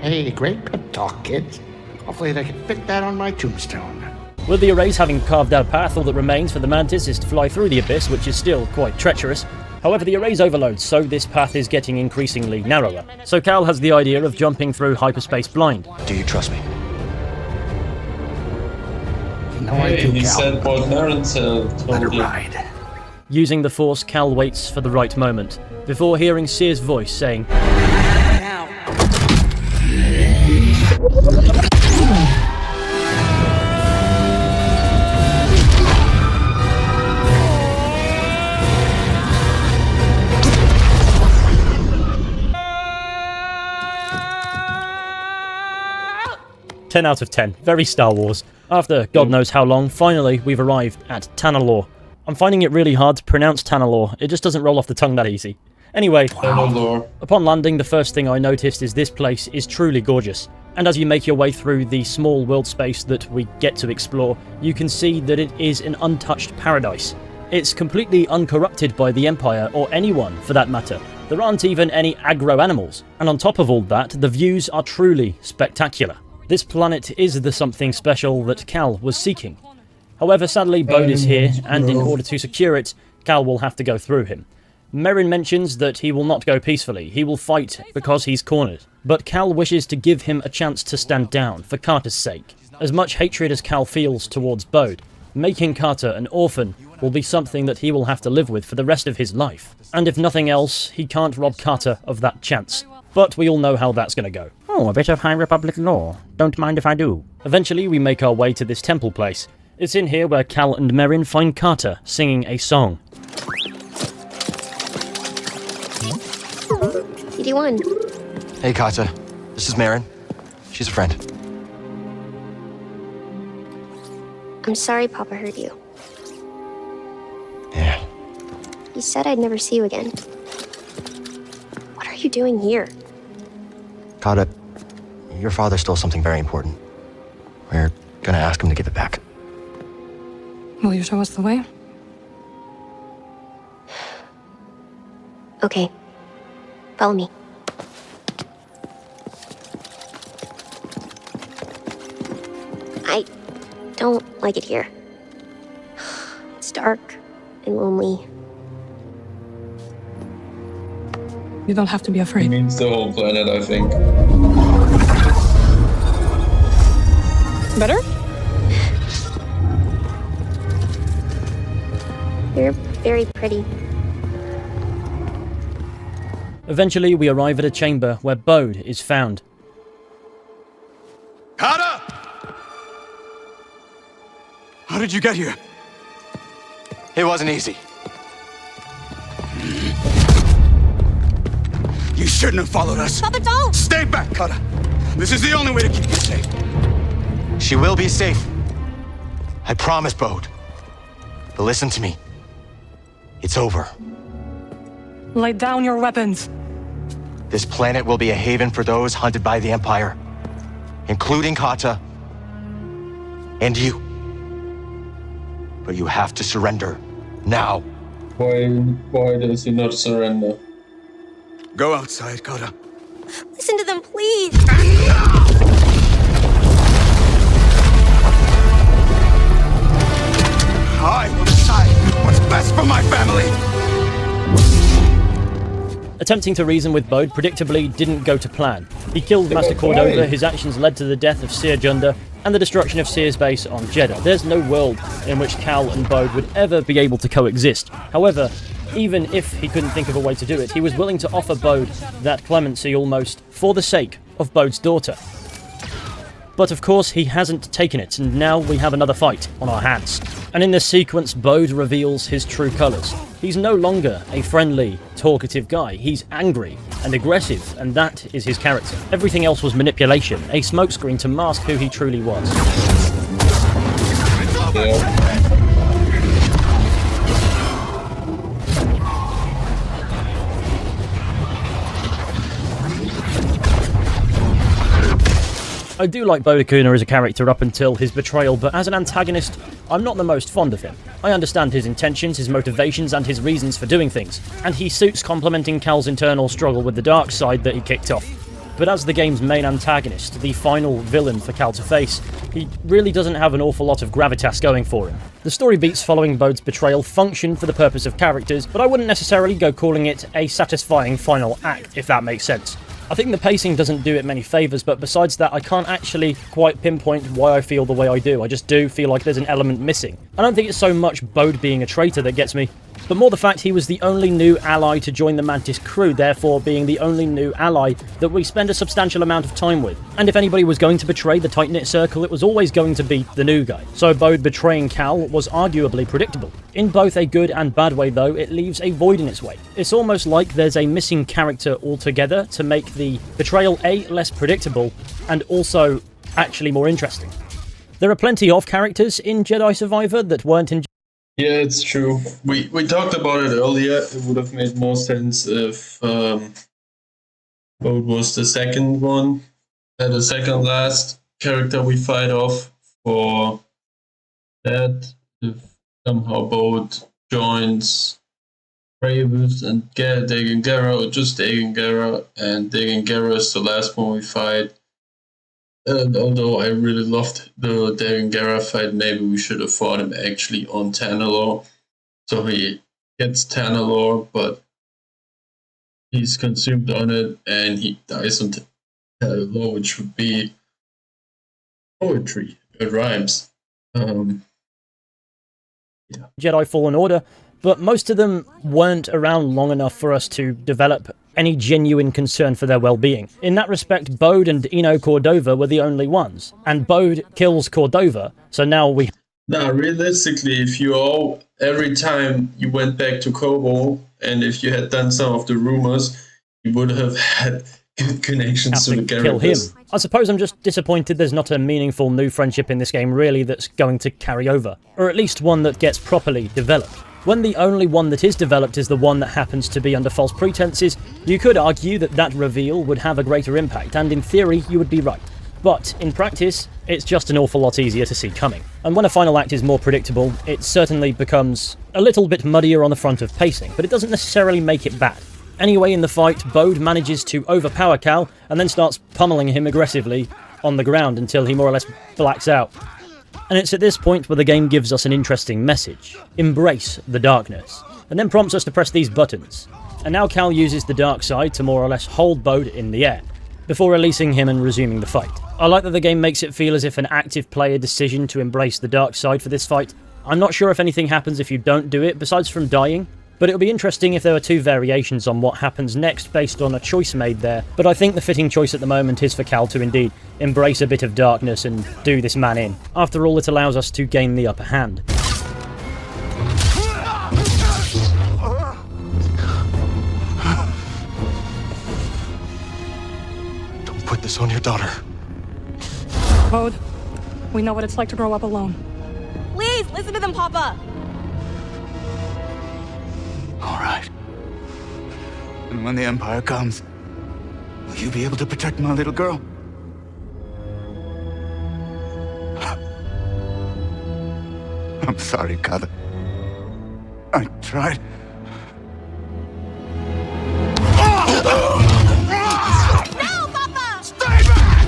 Hey, great pep talk, kids. Hopefully they can fit that on my tombstone. With the arrays having carved out a path, all that remains for the Mantis is to fly through the abyss, which is still quite treacherous. However, the arrays overload, so this path is getting increasingly narrower. So Cal has the idea of jumping through hyperspace blind. Do you trust me? No, I do, He Cal. said what Merrin said. Let it ride. Using the Force, Cal waits for the right moment, before hearing Seer's voice saying, Now. 10 out of 10. Very Star Wars. After God knows how long, finally we've arrived at Tanalorr. I'm finding it really hard to pronounce Tanalorr. It just doesn't roll off the tongue that easy. Anyway, upon landing, the first thing I noticed is this place is truly gorgeous. And as you make your way through the small world space that we get to explore, you can see that it is an untouched paradise. It's completely uncorrupted by the Empire, or anyone for that matter. There aren't even any aggro animals. And on top of all that, the views are truly spectacular. This planet is the something special that Cal was seeking. However, sadly, Bode is here, and in order to secure it, Cal will have to go through him. Merrin mentions that he will not go peacefully, he will fight because he's cornered. But Cal wishes to give him a chance to stand down, for Carter's sake. As much hatred as Cal feels towards Bode, making Carter an orphan will be something that he will have to live with for the rest of his life. And if nothing else, he can't rob Carter of that chance. But we all know how that's going to go. Oh, a bit of High Republic lore. Don't mind if I do. Eventually, we make our way to this temple place. It's in here where Cal and Merrin find Carter singing a song. CD1. Hey, Carter. This is Merrin. She's a friend. I'm sorry Papa hurt you. Yeah. He said I'd never see you again. What are you doing here? Carter, your father stole something very important. We're gonna ask him to give it back. Will you show us the way? Okay. Follow me. I don't like it here. It's dark and lonely. You don't have to be afraid. It means the whole planet, I think. Better? You're very pretty. Eventually, we arrive at a chamber where Bode is found. Carter! How did you get here? It wasn't easy. You shouldn't have followed us. Papa, don't! Stay back, Carter. This is the only way to keep you safe. She will be safe. I promise, Bode. But listen to me. It's over. Lay down your weapons. This planet will be a haven for those hunted by the Empire, including Kata and you. But you have to surrender now. Why does he not surrender? Go outside, Carter. Listen to them, please! I will decide what's best for my family. Attempting to reason with Bode predictably didn't go to plan. He killed Master Cordova, his actions led to the death of Seer Junda and the destruction of Seer's base on Jeddah. There's no world in which Cal and Bode would ever be able to coexist. However, even if he couldn't think of a way to do it, he was willing to offer Bode that clemency almost for the sake of Bode's daughter. But of course, he hasn't taken it, and now we have another fight on our hands. And in this sequence, Bode reveals his true colours. He's no longer a friendly, talkative guy. He's angry and aggressive, and that is his character. Everything else was manipulation, a smokescreen to mask who he truly was. I do like Bode Akuna as a character up until his betrayal, but as an antagonist, I'm not the most fond of him. I understand his intentions, his motivations, and his reasons for doing things, and he suits complementing Cal's internal struggle with the dark side that he kicked off. But as the game's main antagonist, the final villain for Cal to face, he really doesn't have an awful lot of gravitas going for him. The story beats following Bode's betrayal function for the purpose of characters, but I wouldn't necessarily go calling it a satisfying final act, if that makes sense. I think the pacing doesn't do it many favours, but besides that, I can't actually quite pinpoint why I feel the way I do. I just do feel like there's an element missing. I don't think it's so much Bode being a traitor that gets me, but more the fact he was the only new ally to join the Mantis crew, therefore being the only new ally that we spend a substantial amount of time with. And if anybody was going to betray the tight-knit circle, it was always going to be the new guy. So Bode betraying Cal was arguably predictable. In both a good and bad way though, it leaves a void in its way. It's almost like there's a missing character altogether to make the betrayal A, less predictable, and also actually more interesting. There are plenty of characters in Jedi Survivor that weren't in... Yeah, it's true. We talked about it earlier. It would have made more sense if Bode was the second one, the second last character we fight off for that. If somehow Bode joins Bravus and Dagan Gera, or just Dagan Gera, and Dagan Gera is the last one we fight. And although I really loved the Dagan Gera fight, maybe we should have fought him actually on Tanalorr. So he gets Tanalorr, but he's consumed on it, and he dies on Tanalorr, which would be poetry. It rhymes. Jedi Fallen Order, but most of them weren't around long enough for us to develop any genuine concern for their well-being. In that respect, Bode and Eno Cordova were the only ones, and Bode kills Cordova, so now we Now, realistically, if you all every time you went back to Kobo, and if you had done some of the rumors, you would have had good connections to the kill him. characters. I suppose I'm just disappointed there's not a meaningful new friendship in this game really that's going to carry over, or at least one that gets properly developed. When the only one that is developed is the one that happens to be under false pretenses, you could argue that that reveal would have a greater impact, and in theory you would be right. But in practice, it's just an awful lot easier to see coming. And when a final act is more predictable, it certainly becomes a little bit muddier on the front of pacing, but it doesn't necessarily make it bad. Anyway, in the fight, Bode manages to overpower Cal and then starts pummeling him aggressively on the ground until he more or less blacks out. And it's at this point where the game gives us an interesting message. Embrace the darkness. And then prompts us to press these buttons. And now Cal uses the dark side to more or less hold Bode in the air, before releasing him and resuming the fight. I like that the game makes it feel as if an active player decision to embrace the dark side for this fight. I'm not sure if anything happens if you don't do it, besides from dying, but it'll be interesting if there were two variations on what happens next based on a choice made there. But I think the fitting choice at the moment is for Cal to indeed embrace a bit of darkness and do this man in. After all, it allows us to gain the upper hand. Don't put this on your daughter. Bode, we know what it's like to grow up alone. Please, listen to them, Papa! All right. And when the Empire comes, will you be able to protect my little girl? I'm sorry, Kata. I tried. No, Papa! Stay back!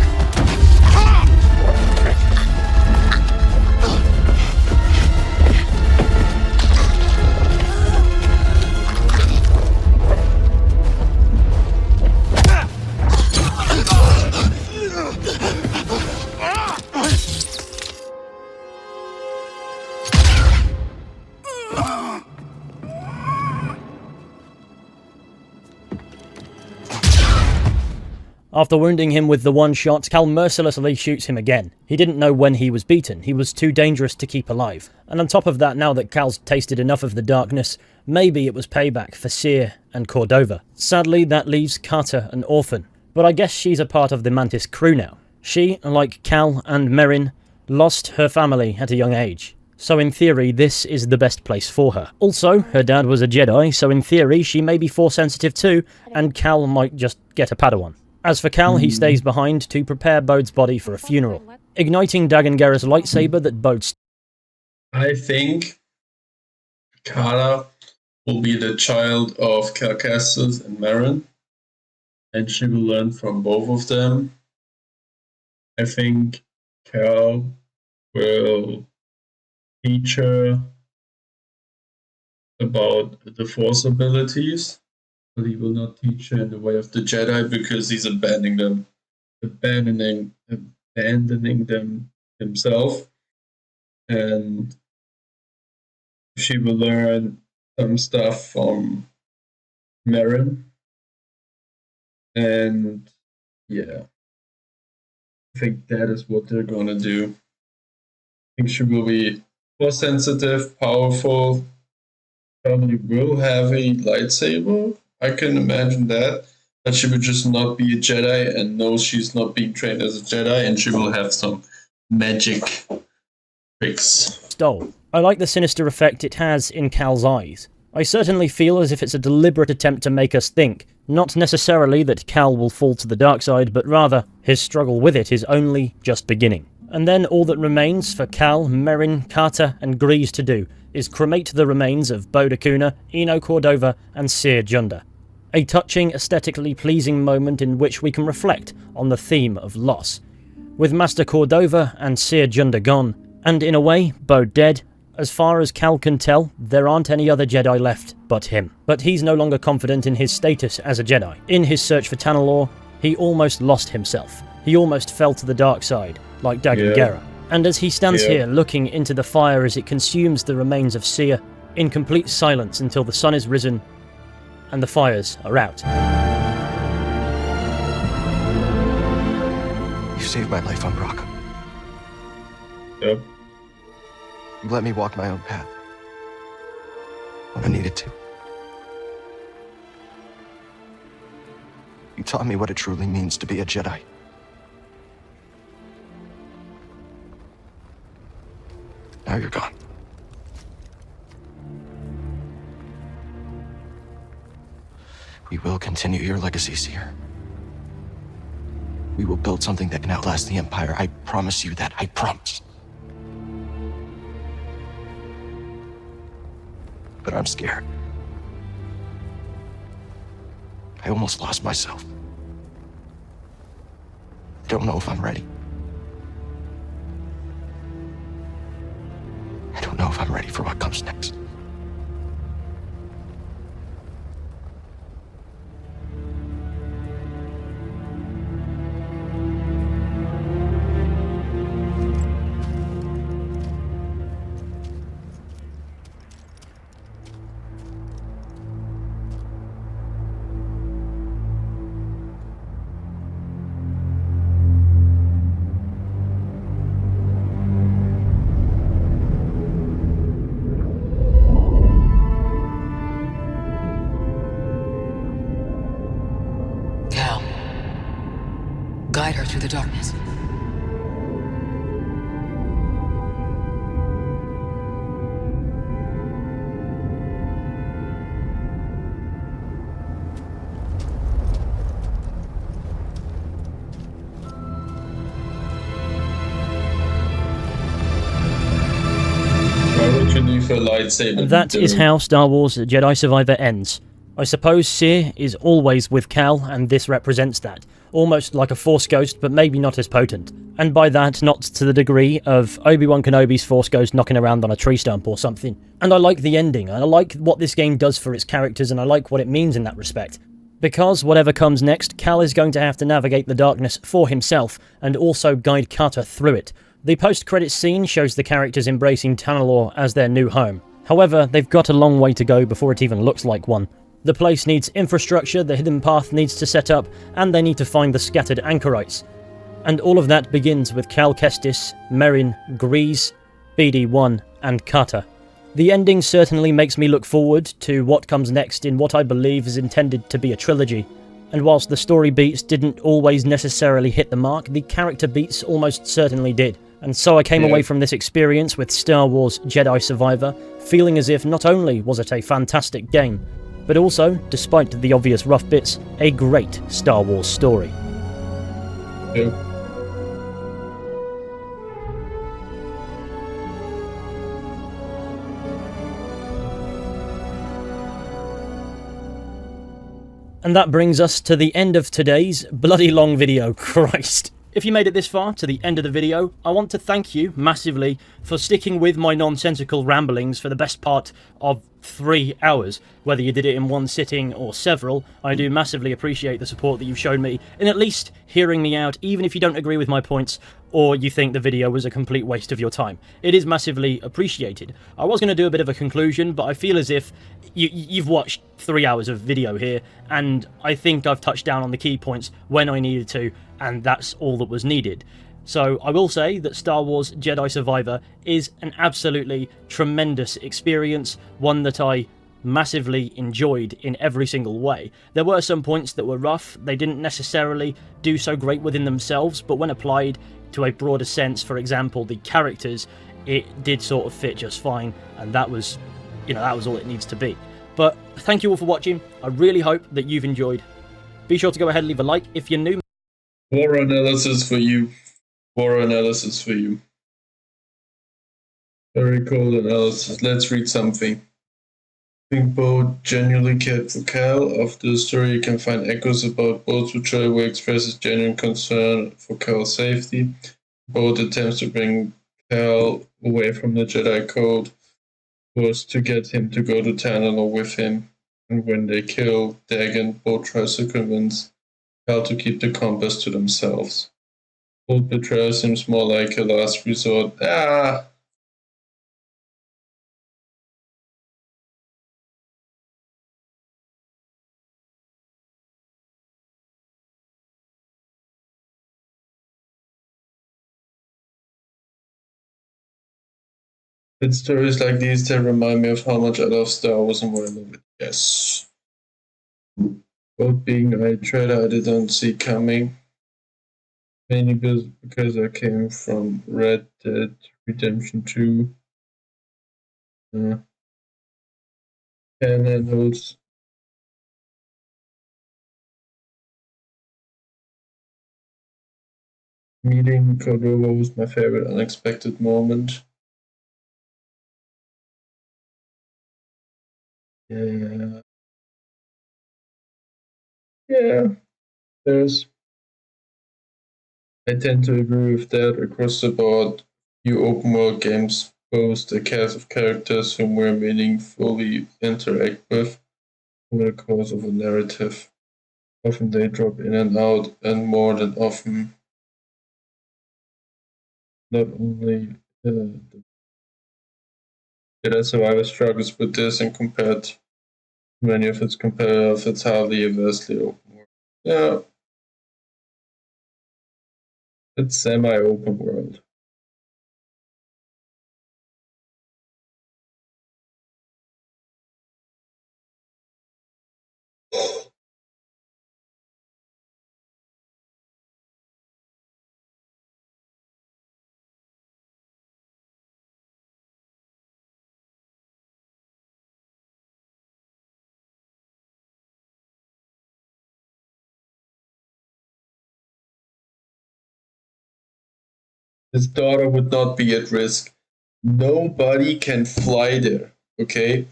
After wounding him with the one shot, Cal mercilessly shoots him again. He didn't know when he was beaten, he was too dangerous to keep alive. And on top of that, now that Cal's tasted enough of the darkness, maybe it was payback for Cere and Cordova. Sadly, that leaves Kata an orphan, but I guess she's a part of the Mantis crew now. She, like Cal and Merrin, lost her family at a young age. So in theory, this is the best place for her. Also, her dad was a Jedi, so in theory, she may be Force sensitive too, and Cal might just get a Padawan. As for Cal, he stays behind to prepare Bode's body for a funeral, igniting Dagan Gera's lightsaber that Bode... I think Kara will be the child of Cal Kestis and Merrin, and she will learn from both of them. I think Cal will teach her about the Force abilities, but he will not teach her in the way of the Jedi because he's abandoning them himself. And she will learn some stuff from Merrin. And yeah, I think that is what they're gonna do. I think she will be more sensitive, powerful, probably will have a lightsaber. I can imagine that. But she would just not be a Jedi and knows she's not being trained as a Jedi, and she will have some magic tricks. Stole. I like the sinister effect it has in Cal's eyes. I certainly feel as if it's a deliberate attempt to make us think, not necessarily that Cal will fall to the dark side, but rather his struggle with it is only just beginning. And then all that remains for Cal, Merrin, Kata, and Grease to do is cremate the remains of Bode Akuna, Eno Cordova, and Cere Junda. A touching, aesthetically pleasing moment in which we can reflect on the theme of loss. With Master Cordova and Cere Junda gone, and in a way, Bode dead, as far as Cal can tell, there aren't any other Jedi left but him. But he's no longer confident in his status as a Jedi. In his search for Tanalorr, he almost lost himself. He almost fell to the dark side, like Dagan Gera. And as he stands here looking into the fire as it consumes the remains of Cere, in complete silence until the sun is risen and the fires are out. You saved my life on Bracca. Yep. You let me walk my own path when I needed to. You taught me what it truly means to be a Jedi. Now you're gone. We will continue your legacy, Seer. We will build something that can outlast the Empire. I promise you that. I promise. But I'm scared. I almost lost myself. I don't know if I'm ready. I don't know if I'm ready for what comes next. Cal, guide her through the darkness. Why would you leave a lightsaber? And that is how Star Wars Jedi Survivor ends. I suppose Seer is always with Cal, and this represents that. Almost like a Force Ghost, but maybe not as potent. And by that, not to the degree of Obi-Wan Kenobi's Force Ghost knocking around on a tree stump or something. And I like the ending, and I like what this game does for its characters, and I like what it means in that respect. Because whatever comes next, Cal is going to have to navigate the darkness for himself, and also guide Kata through it. The post-credits scene shows the characters embracing Tanalorr as their new home. However, they've got a long way to go before it even looks like one. The place needs infrastructure, the hidden path needs to set up, and they need to find the scattered anchorites. And all of that begins with Cal Kestis, Merrin, Greez, BD-1, and Kata. The ending certainly makes me look forward to what comes next in what I believe is intended to be a trilogy. And whilst the story beats didn't always necessarily hit the mark, the character beats almost certainly did. And so I came away from this experience with Star Wars Jedi Survivor feeling as if not only was it a fantastic game, but also, despite the obvious rough bits, a great Star Wars story. Yeah. And that brings us to the end of today's bloody long video, Christ. If you made it this far to the end of the video, I want to thank you massively for sticking with my nonsensical ramblings for the best part of 3 hours. Whether you did it in one sitting or several, I do massively appreciate the support that you've shown me in at least hearing me out, even if you don't agree with my points or you think the video was a complete waste of your time. It is massively appreciated. I was going to do a bit of a conclusion, but I feel as if you've watched 3 hours of video here, and I think I've touched down on the key points when I needed to, and that's all that was needed. So I will say that Star Wars Jedi Survivor is an absolutely tremendous experience, one that I massively enjoyed in every single way. There were some points that were rough, they didn't necessarily do so great within themselves, but when applied to a broader sense, for example the characters, it did sort of fit just fine, and that was, that was all it needs to be. But thank you all for watching, I really hope that you've enjoyed. Be sure to go ahead and leave a like if you're new. War analysis for you. War analysis for you. Very cool analysis. Let's read something. I think Bo genuinely cared for Cal. After the story, you can find echoes about Bo's betrayal where he expresses genuine concern for Cal's safety. Bo attempts to bring Cal away from the Jedi Code was to get him to go to Tanalorr with him. And when they kill Dagan, Bo tries to convince Cal to keep the compass to themselves. Bo's betrayal seems more like a last resort. It's stories like these that remind me of how much I love Star Wars and why I love it. Yes. Both being a trailer I didn't see coming. Mainly because I came from Red Dead Redemption 2. And holds meeting Cordova was my favorite unexpected moment. Yeah. Yeah. I tend to agree with that. Across the board, few open world games boast a cast of characters whom we're meaningfully interact with over the course of a narrative. Often they drop in and out, and more than often, not only Jedi Survivor struggles with this, and compared to many of its competitors, it's hardly a vastly open world. Yeah, it's semi-open world. His daughter would not be at risk. Nobody can fly there, okay?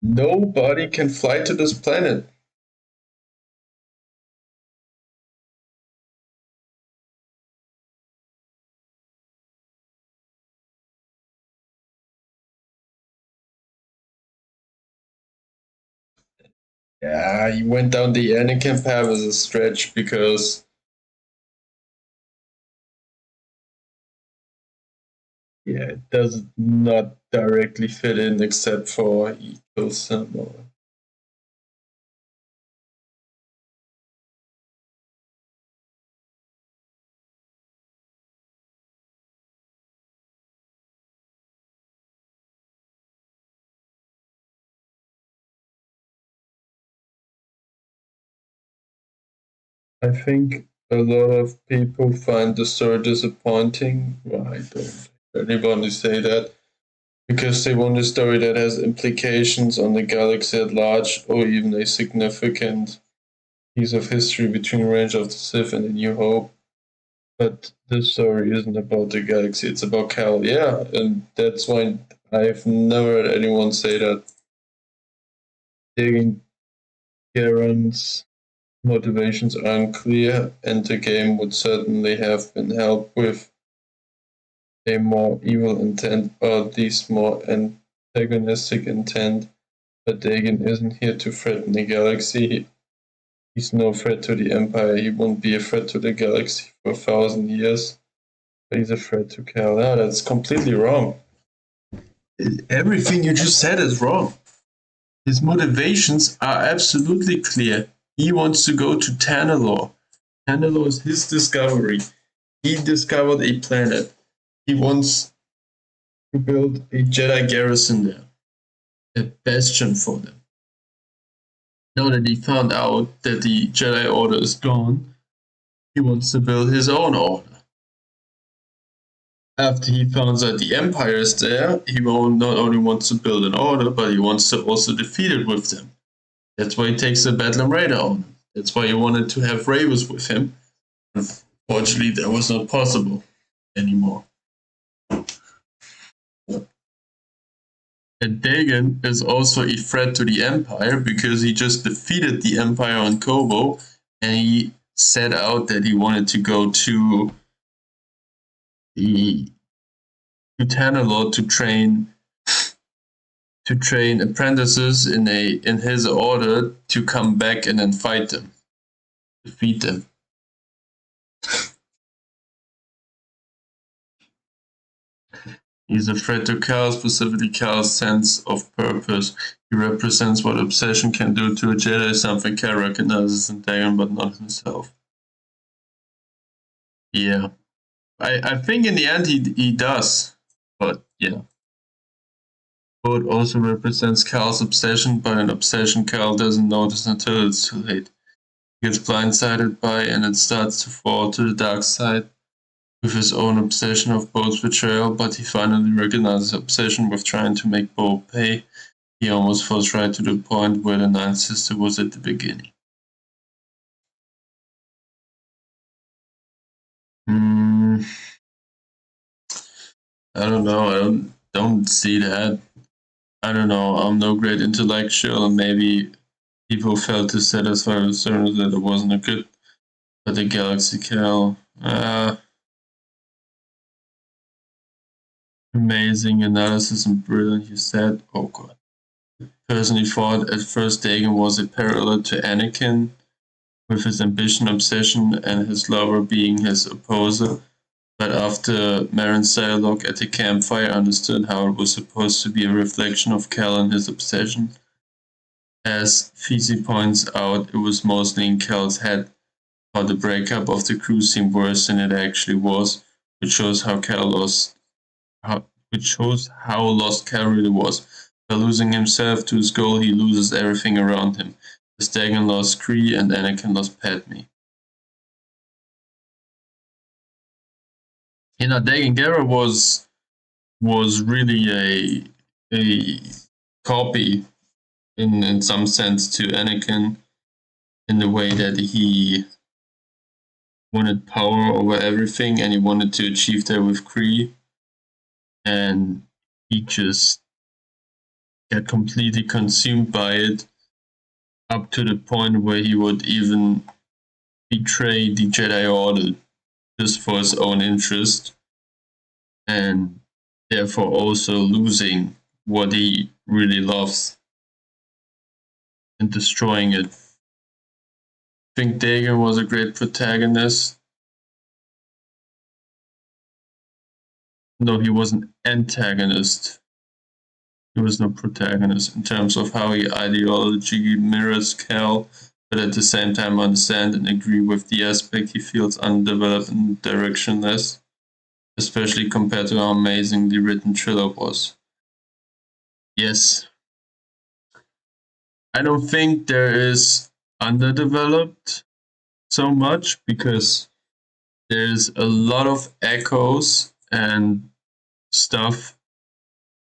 Nobody can fly to this planet. Yeah, he went down the Anakin path as a stretch because it does not directly fit in except for he kills him. I think a lot of people find the story disappointing. Well, I don't really want to say that. Because they want a story that has implications on the galaxy at large, or even a significant piece of history between Revenge of the Sith and A New Hope. But this story isn't about the galaxy, it's about Cal. Yeah, and that's why I've never heard anyone say that. Digging Garen's motivations are unclear, and the game would certainly have been helped with a more evil intent, or at least more antagonistic intent. But Dagan isn't here to threaten the galaxy. He's no threat to the Empire. He won't be a threat to the galaxy for 1,000 years. But he's a threat to Cal. No, that's completely wrong. Everything you just said is wrong. His motivations are absolutely clear. He wants to go to Tanalorr. Tanalorr is his discovery. He discovered a planet. He wants to build a Jedi garrison there, a bastion for them. Now that he found out that the Jedi Order is gone, he wants to build his own order. After he finds out the Empire is there, he not only wants to build an order, but he wants to also defeat it with them. That's why he takes the Bedlam Raider on. That's why he wanted to have Ravus with him. Unfortunately, that was not possible anymore. And Dagan is also a threat to the Empire because he just defeated the Empire on Kobo, and he set out that he wanted to go to Tanalorr to train apprentices in his order to come back and then fight them, defeat them. He's a threat to Cal, specifically Cal's sense of purpose. He represents what obsession can do to a Jedi, something Cal recognizes in Dagan, but not himself. Yeah. I think in the end he does, but yeah. Boat also represents Cal's obsession, but an obsession Cal doesn't notice until it's too late. He gets blindsided by and it starts to fall to the dark side with his own obsession of Bo's betrayal, but he finally recognizes obsession with trying to make Bo pay. He almost falls right to the point where the Ninth Sister was at the beginning. I don't know. I don't see that. I don't know. I'm no great intellectual, and maybe people felt dissatisfied with certain that it wasn't a good. But the Galaxy Cal, amazing analysis and brilliant. You said, oh god. Personally thought at first Dagan was a parallel to Anakin, with his ambition, obsession, and his lover being his opposer. But after Marin's dialogue at the campfire, I understood how it was supposed to be a reflection of Cal and his obsession. As Feezy points out, it was mostly in Cal's head, how the breakup of the crew seemed worse than it actually was, which shows how lost Cal really was. By losing himself to his goal, he loses everything around him. As Dagan lost Kree and Anakin lost Padme. You know, Dagan Gera was really a copy in some sense to Anakin, in the way that he wanted power over everything and he wanted to achieve that with Kree, and he just got completely consumed by it, up to the point where he would even betray the Jedi Order just for his own interest, and therefore also losing what he really loves and destroying it. I think Dagan was a great protagonist. No, he was an antagonist. He was no protagonist in terms of how he ideology mirrors Cal, but at the same time understand and agree with the aspect he feels undeveloped and directionless, especially compared to how amazing the written thriller was. Yes. I don't think there is underdeveloped so much, because there's a lot of echoes and stuff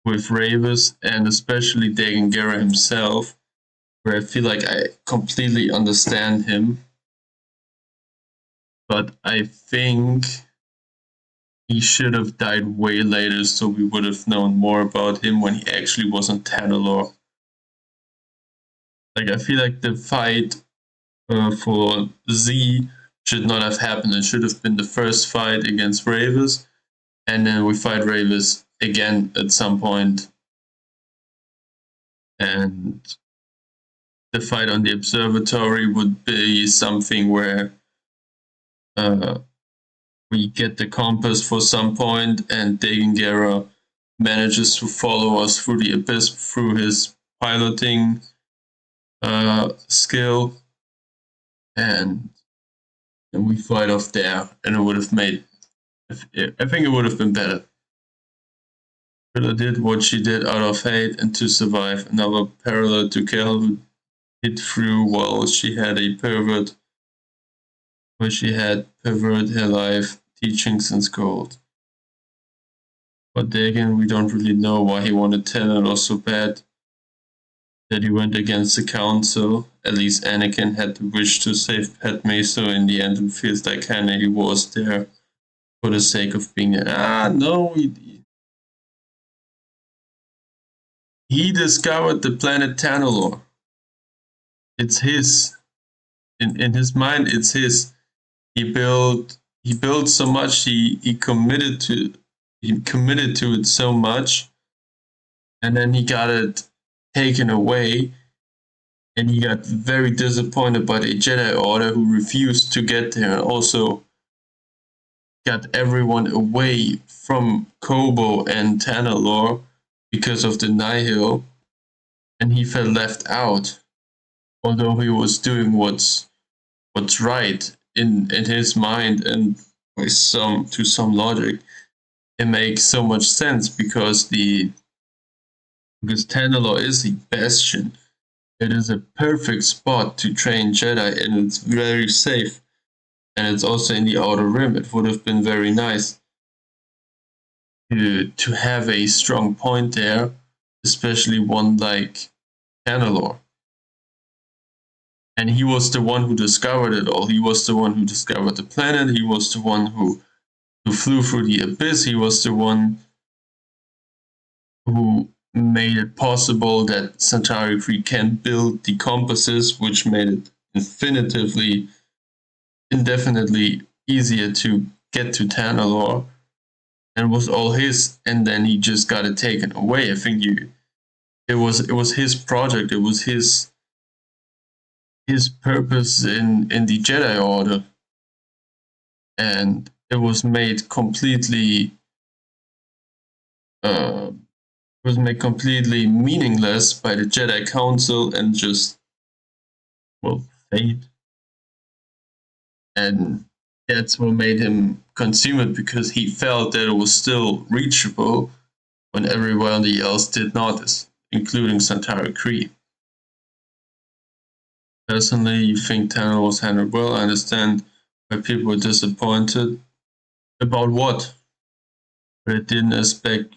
with Ravis, and especially Dagan Gera himself, where I feel like I completely understand him. But I think he should have died way later, so we would have known more about him when he actually was on Tanalorr. Like, I feel like the fight for Z should not have happened. It should have been the first fight against Ravis, and then we fight Ravis again at some point. And the fight on the observatory would be something where we get the compass for some point, and Dagan Gera manages to follow us through the abyss through his piloting skill, and we fight off there, and it would have made. I think it would have been better. Rilla did what she did out of hate and to survive. Another parallel to Cal, who hid through while she had a pervert, where she had perverted her life, teaching since gold. But Dagan, we don't really know why he wanted Tanalorr so bad, that he went against the council. At least Anakin had the wish to save Padme, so in the end it feels like kinda he was there for the sake of being there. No, he discovered the planet Tanalorr. It's his. In his mind, it's his. He built so much. He committed to it so much, and then he got it taken away, and he got very disappointed by the Jedi Order, who refused to get there, and also got everyone away from Kobo and Tanalorr because of the Nihil, and he felt left out, although he was doing what's right in his mind, and by to some logic, it makes so much sense, because the Because Tanalorr is a bastion. It is a perfect spot to train Jedi, and it's very safe. And it's also in the Outer Rim. It would have been very nice to have a strong point there, especially one like Tanalorr. And he was the one who discovered it all. He was the one who discovered the planet. He was the one who flew through the abyss. He was the one who made it possible that Centauri 3 can build the compasses, which made it indefinitely easier to get to Tanalorr, and was all his. And then he just got it taken away. I think it was his project. It was his purpose in the Jedi Order, and it was made completely meaningless by the Jedi Council and just, well, fate. And that's what made him consume it, because he felt that it was still reachable when everybody else did not, including Centauri Khri. Personally, you think Tanner was handled well. I understand why people were disappointed. About what? But I didn't expect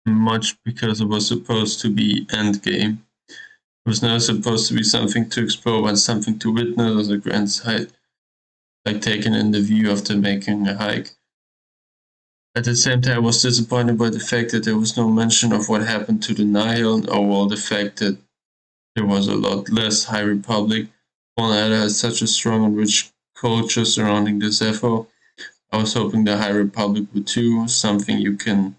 much because it was supposed to be Endgame. It was never supposed to be something to explore, but something to witness as a grand sight, like taking in the view after making a hike. At the same time, I was disappointed by the fact that there was no mention of what happened to the Nihil, or well, the fact that there was a lot less High Republic. Fallen Order has such a strong and rich culture surrounding the Zepho. I was hoping the High Republic would too, something you can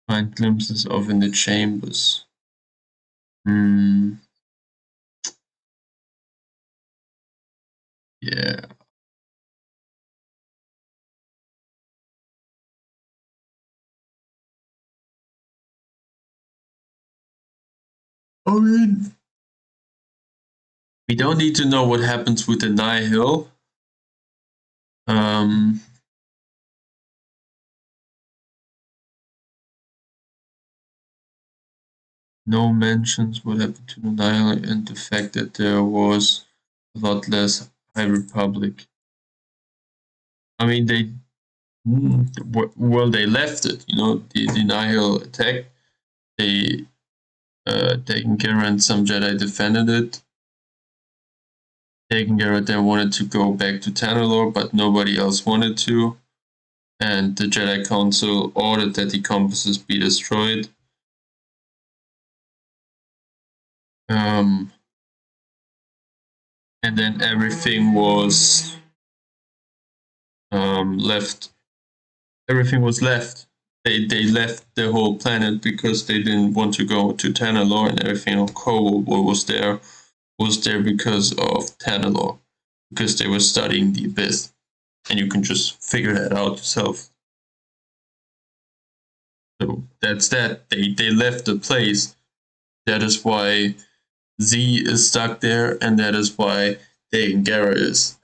find glimpses of in the chambers. Yeah. I mean, we don't need to know what happens with the Nihil. No mentions what happened to the Nihil, and the fact that there was a lot less High Republic. I mean, they left it. You know, the Nihil attacked. Taken Gera and some Jedi defended it. Taken Gera then wanted to go back to Tanalorr, but nobody else wanted to. And the Jedi Council ordered that the compasses be destroyed. And then everything was left. Everything was left. They left the whole planet because they didn't want to go to Tanalorr, and everything on Koboh was there because of Tanalorr, because they were studying the Abyss, and you can just figure that out yourself. So that's that. They left the place. That is why Z is stuck there, and that is why Dagan Gera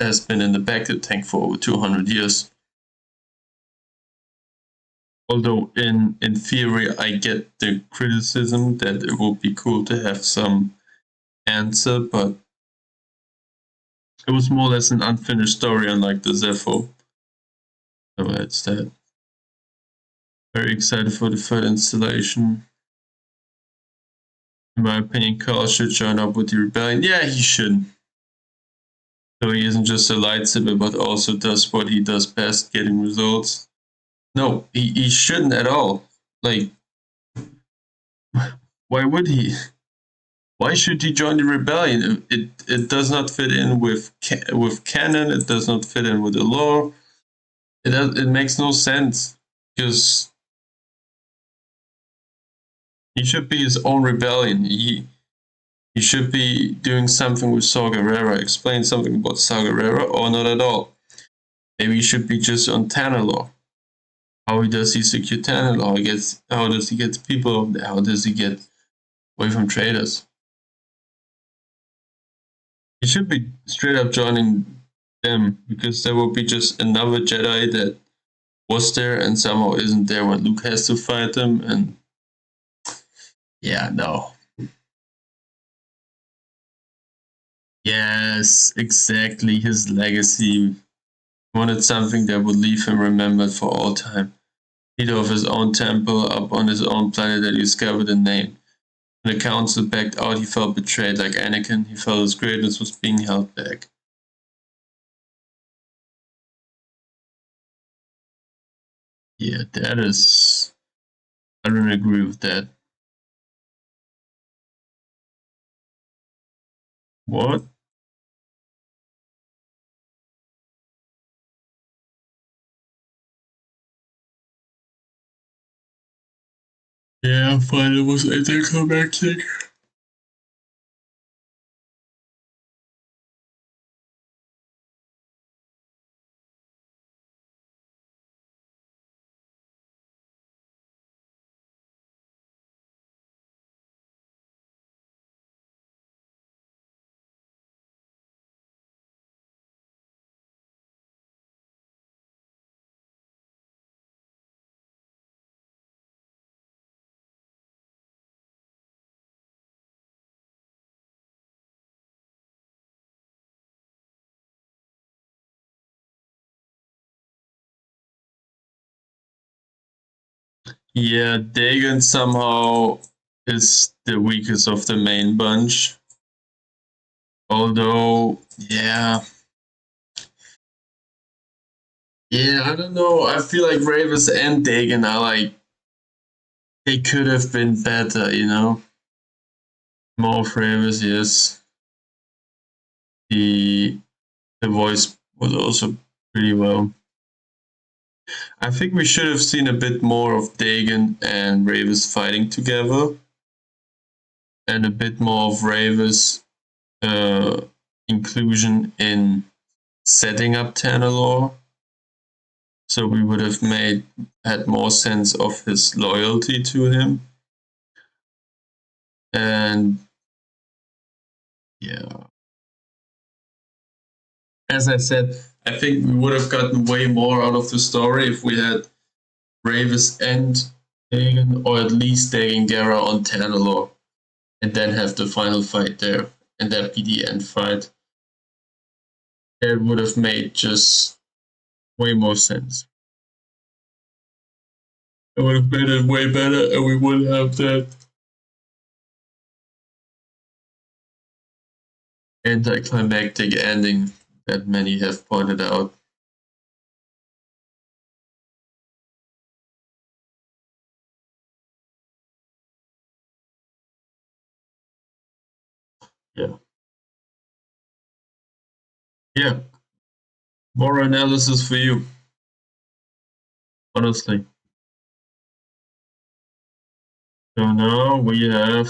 has been in the Bacta tank for over 200 years. Although in theory I get the criticism that it would be cool to have some answer, but it was more or less an unfinished story, unlike the Zepho. So that's that. Very excited for the third installation. In my opinion, Carl should join up with the Rebellion. Yeah, he should. So he isn't just a lightsaber, but also does what he does best, getting results. No, he shouldn't at all. Like, why would he? Why should he join the Rebellion? It does not fit in with canon. It does not fit in with the lore. It makes no sense, because he should be his own rebellion. He should be doing something with Saw Gerrera, explain something about Saw Gerrera, or not at all. Maybe he should be just on Tanalorr. How does he secure Tanalorr? How does he get people over there? How does he get away from traitors? He should be straight up joining them, because there will be just another Jedi that was there and somehow isn't there when Luke has to fight them, and Yeah, no. Yes, exactly. His legacy. Wanted something that would leave him remembered for all time. Leader of his own temple up on his own planet that he discovered and named. When the council backed out, he felt betrayed. Like Anakin, he felt his greatness was being held back. Yeah, that is... I don't agree with that. What? Yeah, fine, it was anticlimactic. Yeah, Dagon somehow is the weakest of the main bunch. Although, yeah. Yeah, I don't know. I feel like Ravis and Dagon are like, they could have been better, you know? More of Ravis, yes. The voice was also pretty well. I think we should have seen a bit more of Dagon and Ravis fighting together. And a bit more of Ravis inclusion in setting up Tanalorr. So we would have had more sense of his loyalty to him. And yeah. As I said, I think we would have gotten way more out of the story if we had Ravis and Dagon, or at least Dagon Gera on Tanalorr, and then have the final fight there, and that be the end fight. It would have made just way more sense. It would have made it way better, and we would have that anticlimactic ending that many have pointed out. Yeah. Yeah. More analysis for you. Honestly. So now we have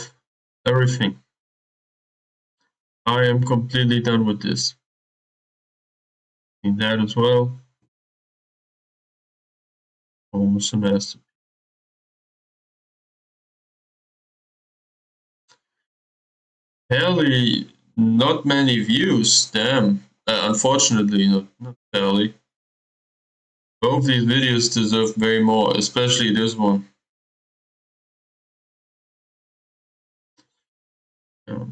everything. I am completely done with this. In that as well. Almost a masterpiece. Barely, not many views. Damn. Unfortunately, not barely. Both these videos deserve way more, especially this one. Yeah.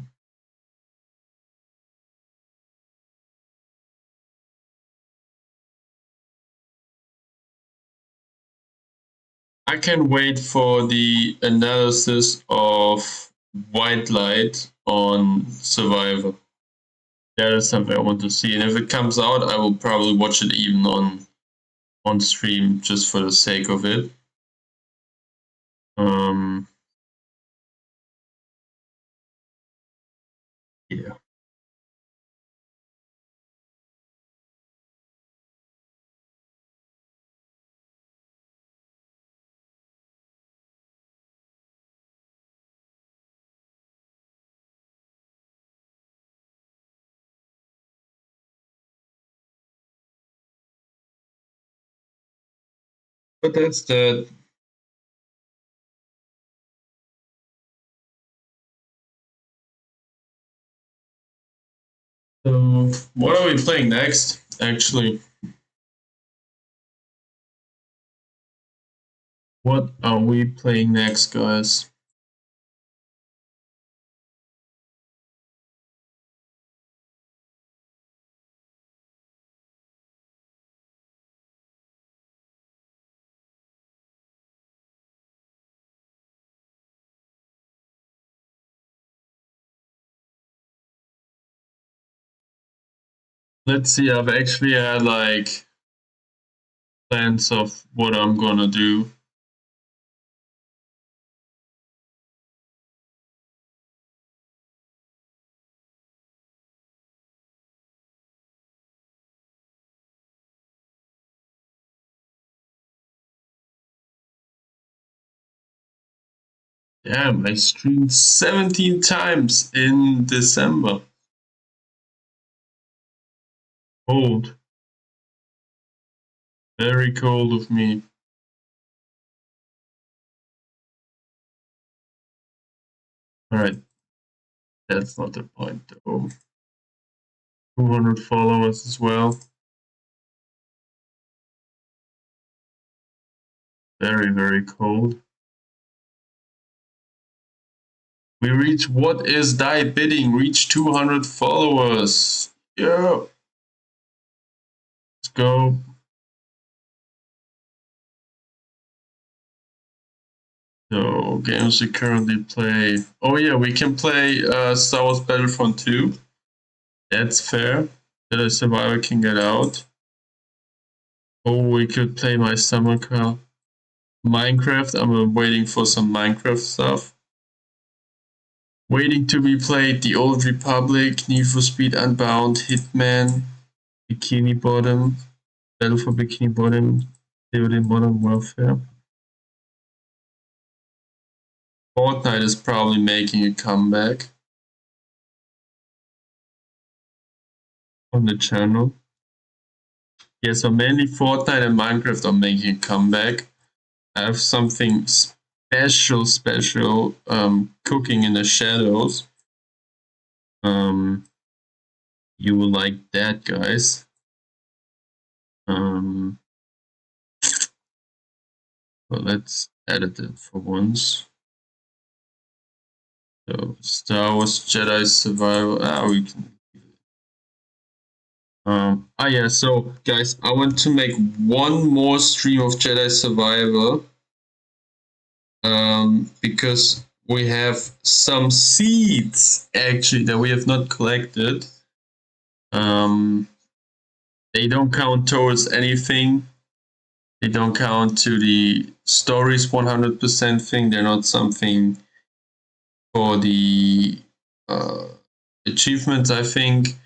I can wait for the analysis of White Light on Survivor. That is something I want to see, and if it comes out, I will probably watch it even on stream just for the sake of it. Yeah. But that's that. So, what are we playing next, actually? What are we playing next, guys? Let's see, I've actually had like plans of what I'm gonna do. Damn, I streamed 17 times in December. Cold. Very cold of me. Alright. That's not the point though. 200 followers as well. Very, very cold. We reach What Is Thy Bidding? Reach 200 followers. Yeah. Let's go. So, games we currently play. Oh yeah, we can play Star Wars Battlefront 2. That's fair. Jedi Survivor can get out. Oh, we could play my summer car. Minecraft, I'm waiting for some Minecraft stuff. Waiting to be played, The Old Republic, Need for Speed Unbound, Hitman, Bikini Bottom, Battle for Bikini Bottom, COD Modern Warfare. Fortnite is probably making a comeback on the channel. Yeah, so mainly Fortnite and Minecraft are making a comeback. I have something special cooking in the shadows. You will like that, guys. Well, let's edit it for once. So, Star Wars Jedi Survival. We can. Yeah. So, guys, I want to make one more stream of Jedi Survival. Because we have some seeds actually that we have not collected. They don't count towards anything. They don't count to the stories 100% thing. They're not something for the achievements, I think.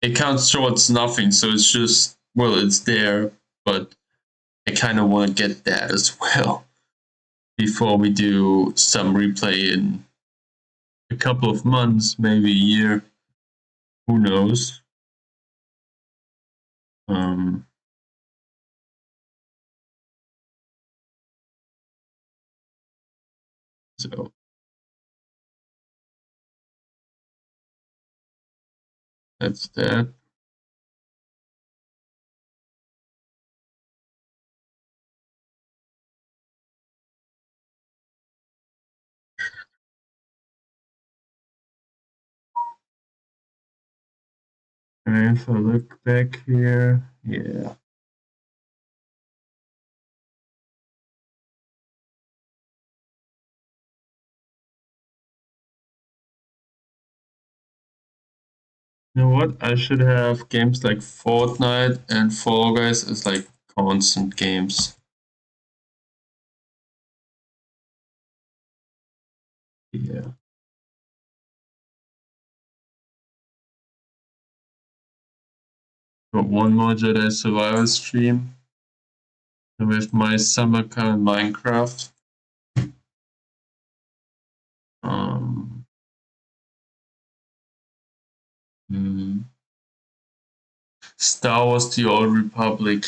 It counts towards nothing, so it's just, well, it's there, but I kind of want to get that as well before we do some replay in a couple of months, maybe a year. Who knows? So that's that. And if I look back here, yeah. You know what? I should have games like Fortnite and Fall Guys as like constant games. Yeah. Got one more Jedi Survival stream with my summer car in Minecraft. Star Wars The Old Republic.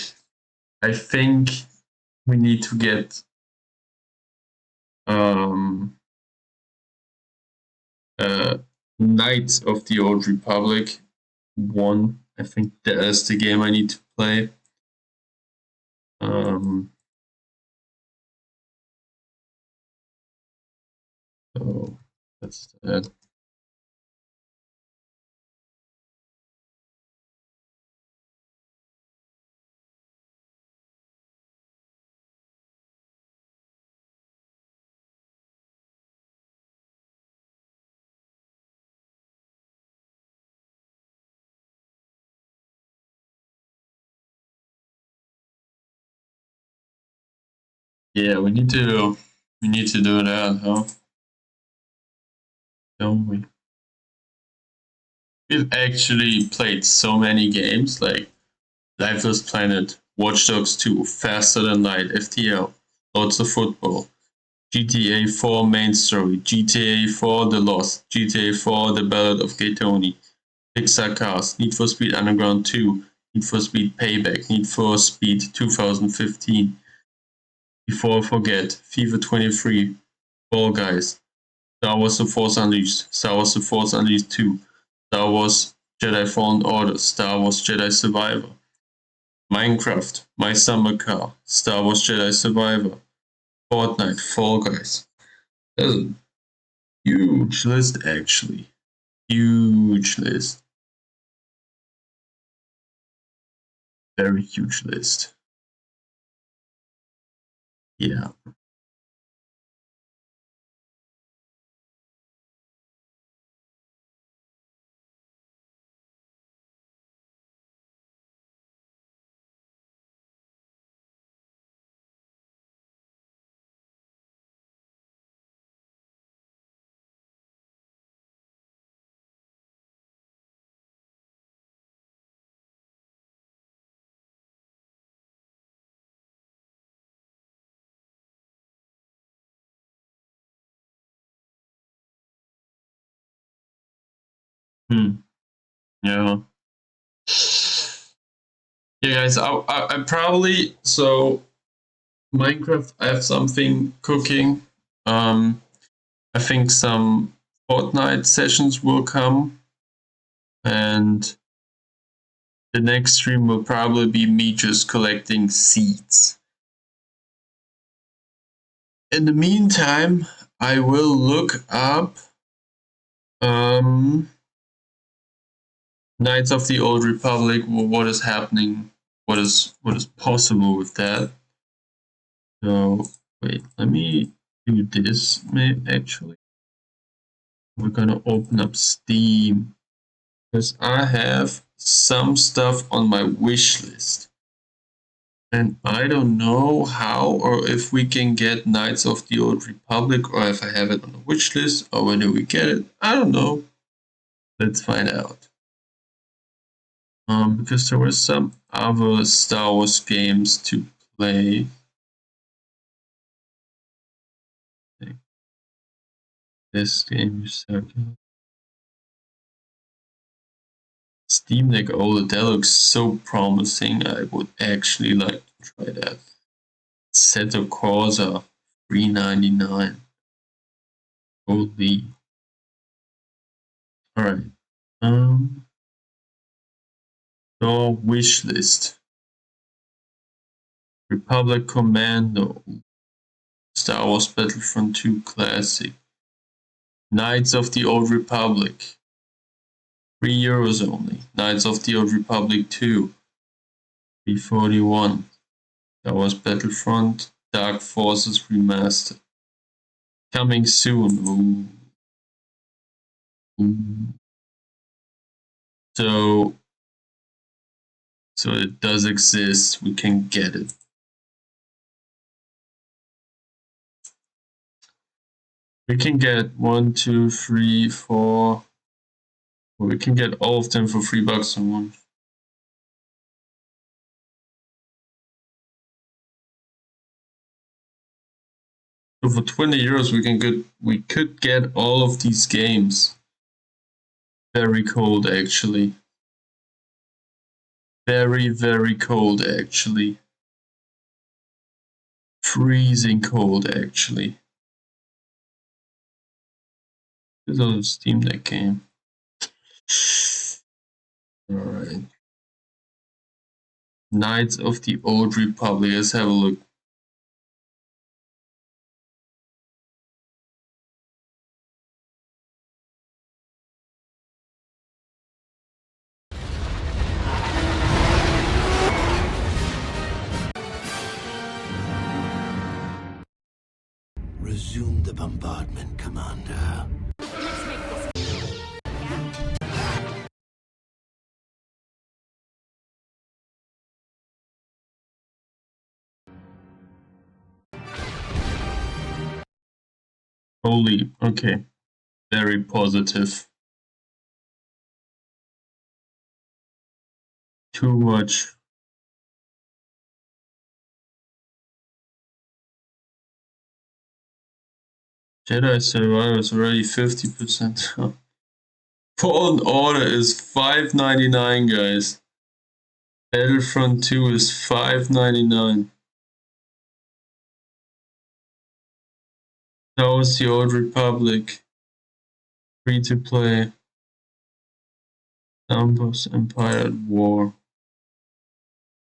I think we need to get Knights of the Old Republic 1. I think that is the game I need to play. So that's that. Yeah, we need to do that, huh? Don't we? We've actually played so many games like Lifeless Planet, Watch Dogs 2, Faster Than Light, FTL, Lots of Football, GTA 4 Main Story, GTA 4 The Lost, GTA 4 The Ballad of Gay Tony, Pixar Cars, Need for Speed Underground 2, Need for Speed Payback, Need for Speed 2015, Before I Forget, FIFA 23, Fall Guys, Star Wars The Force Unleashed, Star Wars The Force Unleashed 2, Star Wars Jedi Fallen Order, Star Wars Jedi Survivor, Minecraft, My Summer Car, Star Wars Jedi Survivor, Fortnite, Fall Guys. That's a huge list, actually. Huge list. Very huge list. Yeah. Yeah. Yeah, guys, I probably, so Minecraft, I have something cooking. I think some Fortnite sessions will come, and the next stream will probably be me just collecting seeds. In the meantime, I will look up Knights of the Old Republic, what is happening, what is possible with that. So wait, let me do this. Actually, we're gonna open up Steam because I have some stuff on my wish list, and I don't know how or if we can get Knights of the Old Republic, or if I have it on the wish list, or when do we get it? I don't know. Let's find out. Because there were some other Star Wars games to play. This game you said. Steam Deck OLED, that looks so promising. I would actually like to try that. Assetto Corsa, $399. Holy. Alright. So wish list. Republic Commando. Star Wars Battlefront 2 Classic. Knights of the Old Republic. €3 only. Knights of the Old Republic 2. $341. Star Wars Battlefront Dark Forces Remastered. Coming soon. Ooh. So it does exist. We can get it. We can get 1, 2, 3, 4. We can get all of them for $3 on one. So for €20 we could get all of these games. Very cold, actually. Very, very cold, actually. Freezing cold, actually. This is a Steam Deck game. Alright. Knights of the Old Republic. Let's have a look. Resume the bombardment, Commander. Holy, okay. Very positive. Too much. Jedi Survivor is already 50%. Fallen Order is $5.99, guys. Battlefront 2 is $5.99. That was the Old Republic. Free to play. Numbers Empire at War.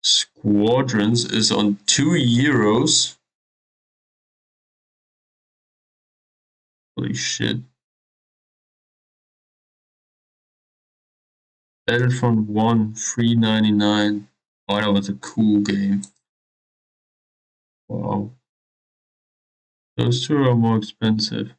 Squadrons is on €2. Holy shit. Battlefront 1, $3.99. Oh, that was a cool game. Wow. Those two are more expensive.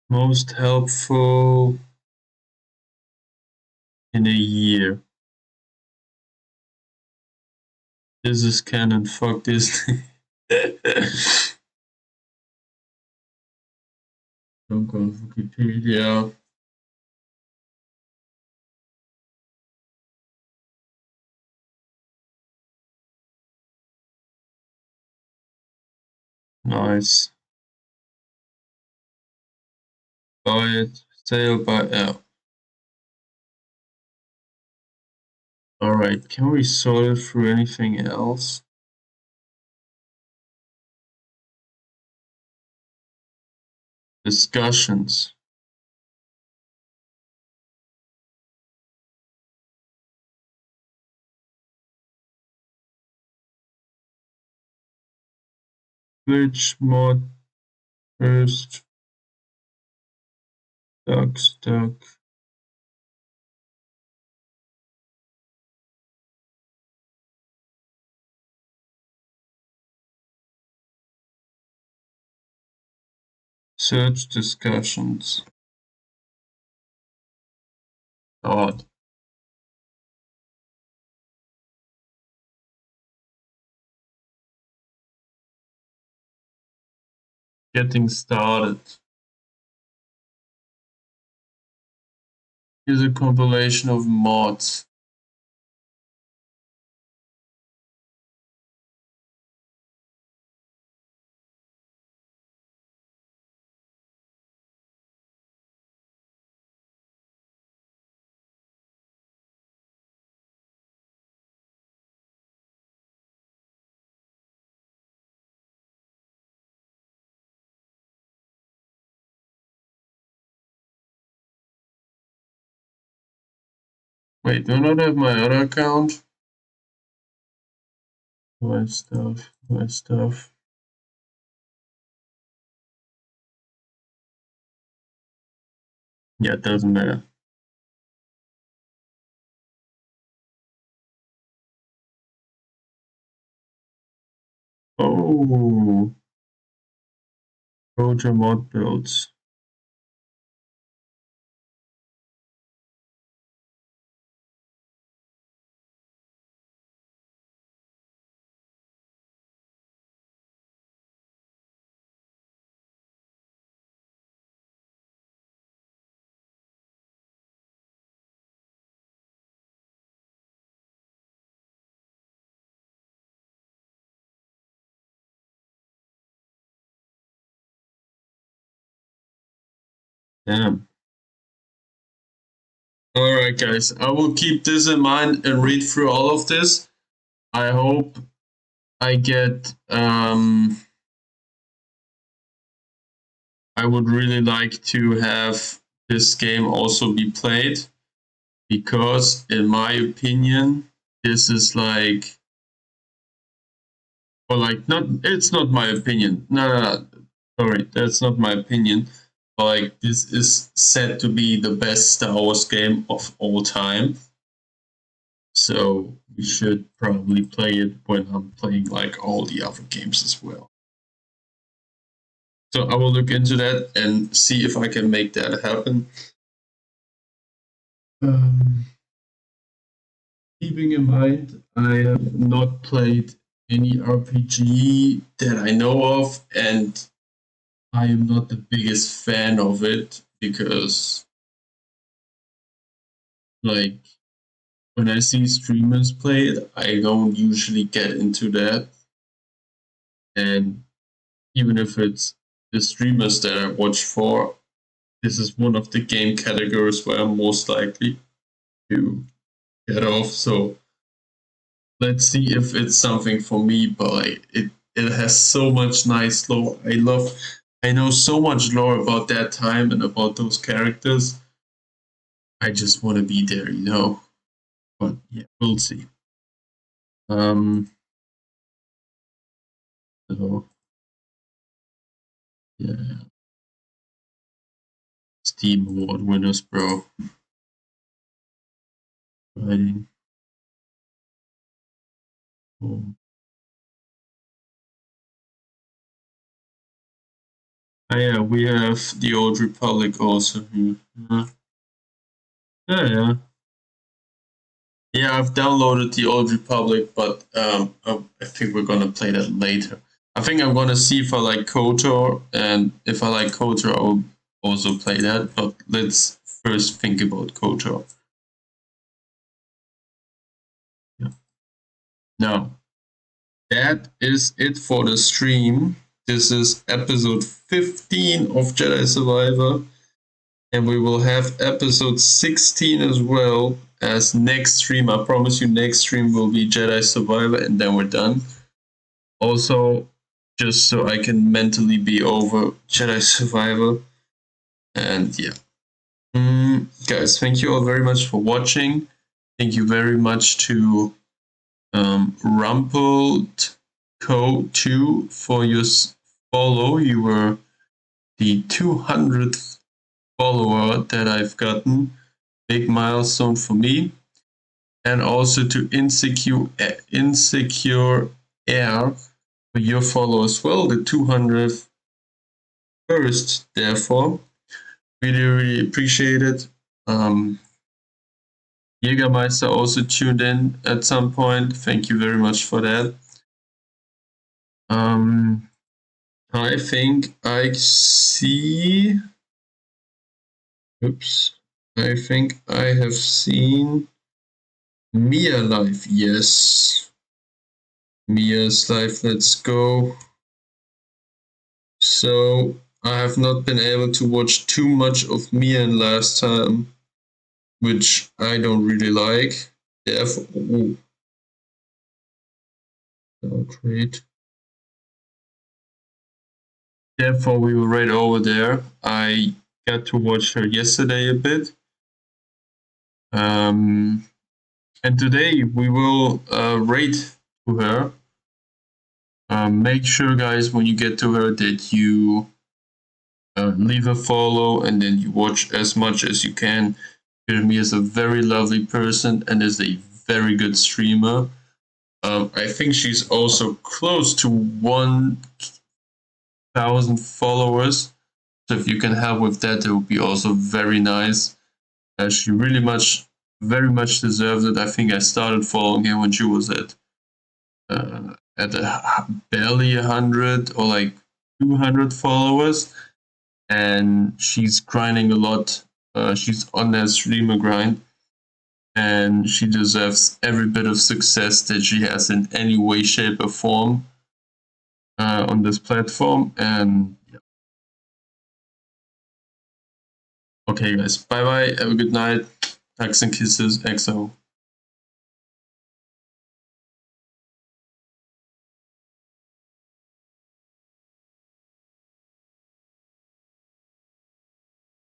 Most helpful in a year. This is canon. Fuck Disney. Don't go on Wikipedia. Nice. Buy it. Sale by L. Alright, can we sort it through anything else? Discussions. Which mod first? Stuck. Search discussions. God. Getting started. Here's a compilation of mods. Wait, do I not have my other account? My stuff. Yeah, it doesn't matter. Oh. Roger mod builds. Damn. Alright guys, I will keep this in mind and read through all of this. I hope I get I would really like to have this game also be played. because in my opinion, this is like, or like not. It's not my opinion. No. Sorry, that's not my opinion. But like, this is said to be the best Star Wars game of all time. So we should probably play it when I'm playing like all the other games as well. So I will look into that and see if I can make that happen. Keeping in mind, I have not played any RPG that I know of, and I am not the biggest fan of it because, like, when I see streamers play it, I don't usually get into that. And even if it's the streamers that I watch for, this is one of the game categories where I'm most likely to get off. So let's see if it's something for me. But like, it has so much nice lore. I know so much lore about that time and about those characters. I just want to be there, you know. But yeah, we'll see. So yeah, Steam Award winners, bro. Writing. Oh. Yeah, we have the Old Republic also here. Yeah. Yeah, I've downloaded the Old Republic, but I think we're gonna play that later. I think I'm gonna see if I like KOTOR, and if I like KOTOR, I'll also play that. But let's first think about KOTOR. Yeah. Now, that is it for the stream. This is episode 15 of Jedi Survivor, and we will have episode 16 as well as next stream. I promise you, next stream will be Jedi Survivor, and then we're done. Also, just so I can mentally be over Jedi Survivor. And yeah. Guys, thank you all very much for watching. Thank you very much to Rumpelco2 for your follow. You were the 200th follower that I've gotten. Big milestone for me. And also to Insecure Air for your follow as well, the 200th first, therefore. Really appreciate it. Jägermeister also tuned in at some point. Thank you very much for that. I think I see. Oops. I think I have seen Mia live. Yes. Mia's live. Let's go. So I have not been able to watch too much of Mia last time, which I don't really like. Therefore, great. Therefore, we were right over there. I got to watch her yesterday a bit. And today we will rate to her. Make sure, guys, when you get to her that you leave a follow and then you watch as much as you can. Mia is a very lovely person and is a very good streamer. I think she's also close to 1,000 followers. So if you can help with that, it would be also very nice. She very much deserves it. I think I started following her when she was at barely 100 or like 200 followers, and she's grinding a lot. She's on that streamer grind, and she deserves every bit of success that she has in any way, shape, or form on this platform. And yeah. Okay, guys, bye bye. Have a good night. Hugs and kisses. XO.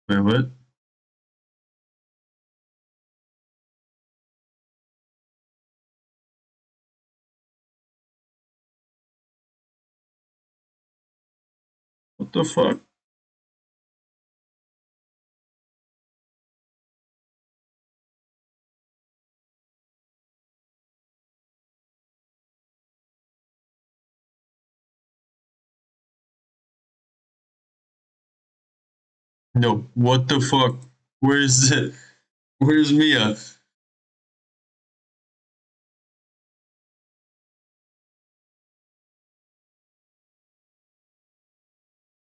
Wait, what? the fuck? No, what the fuck? Where's it? Where's Mia?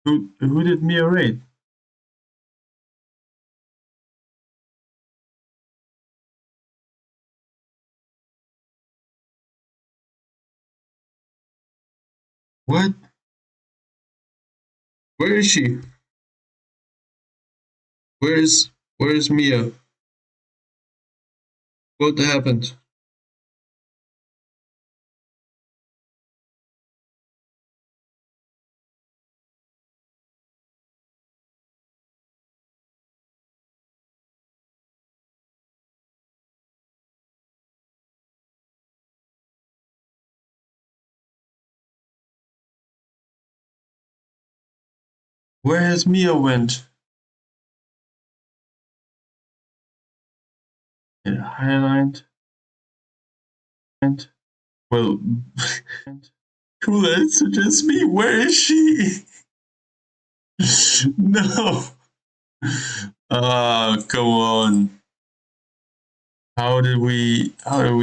Who did Mia raid? What? Where is she? Where's Mia? What happened? Where has Mia went? Yeah, highlight. And well, cool. That suggests me. Where is she? No. Ah, come on. How did we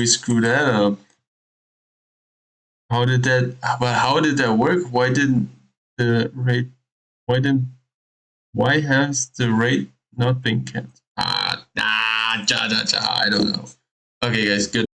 screw that up? How did that work? Why didn't the rate? Why has the rate not been kept? I don't know. Okay, guys, good.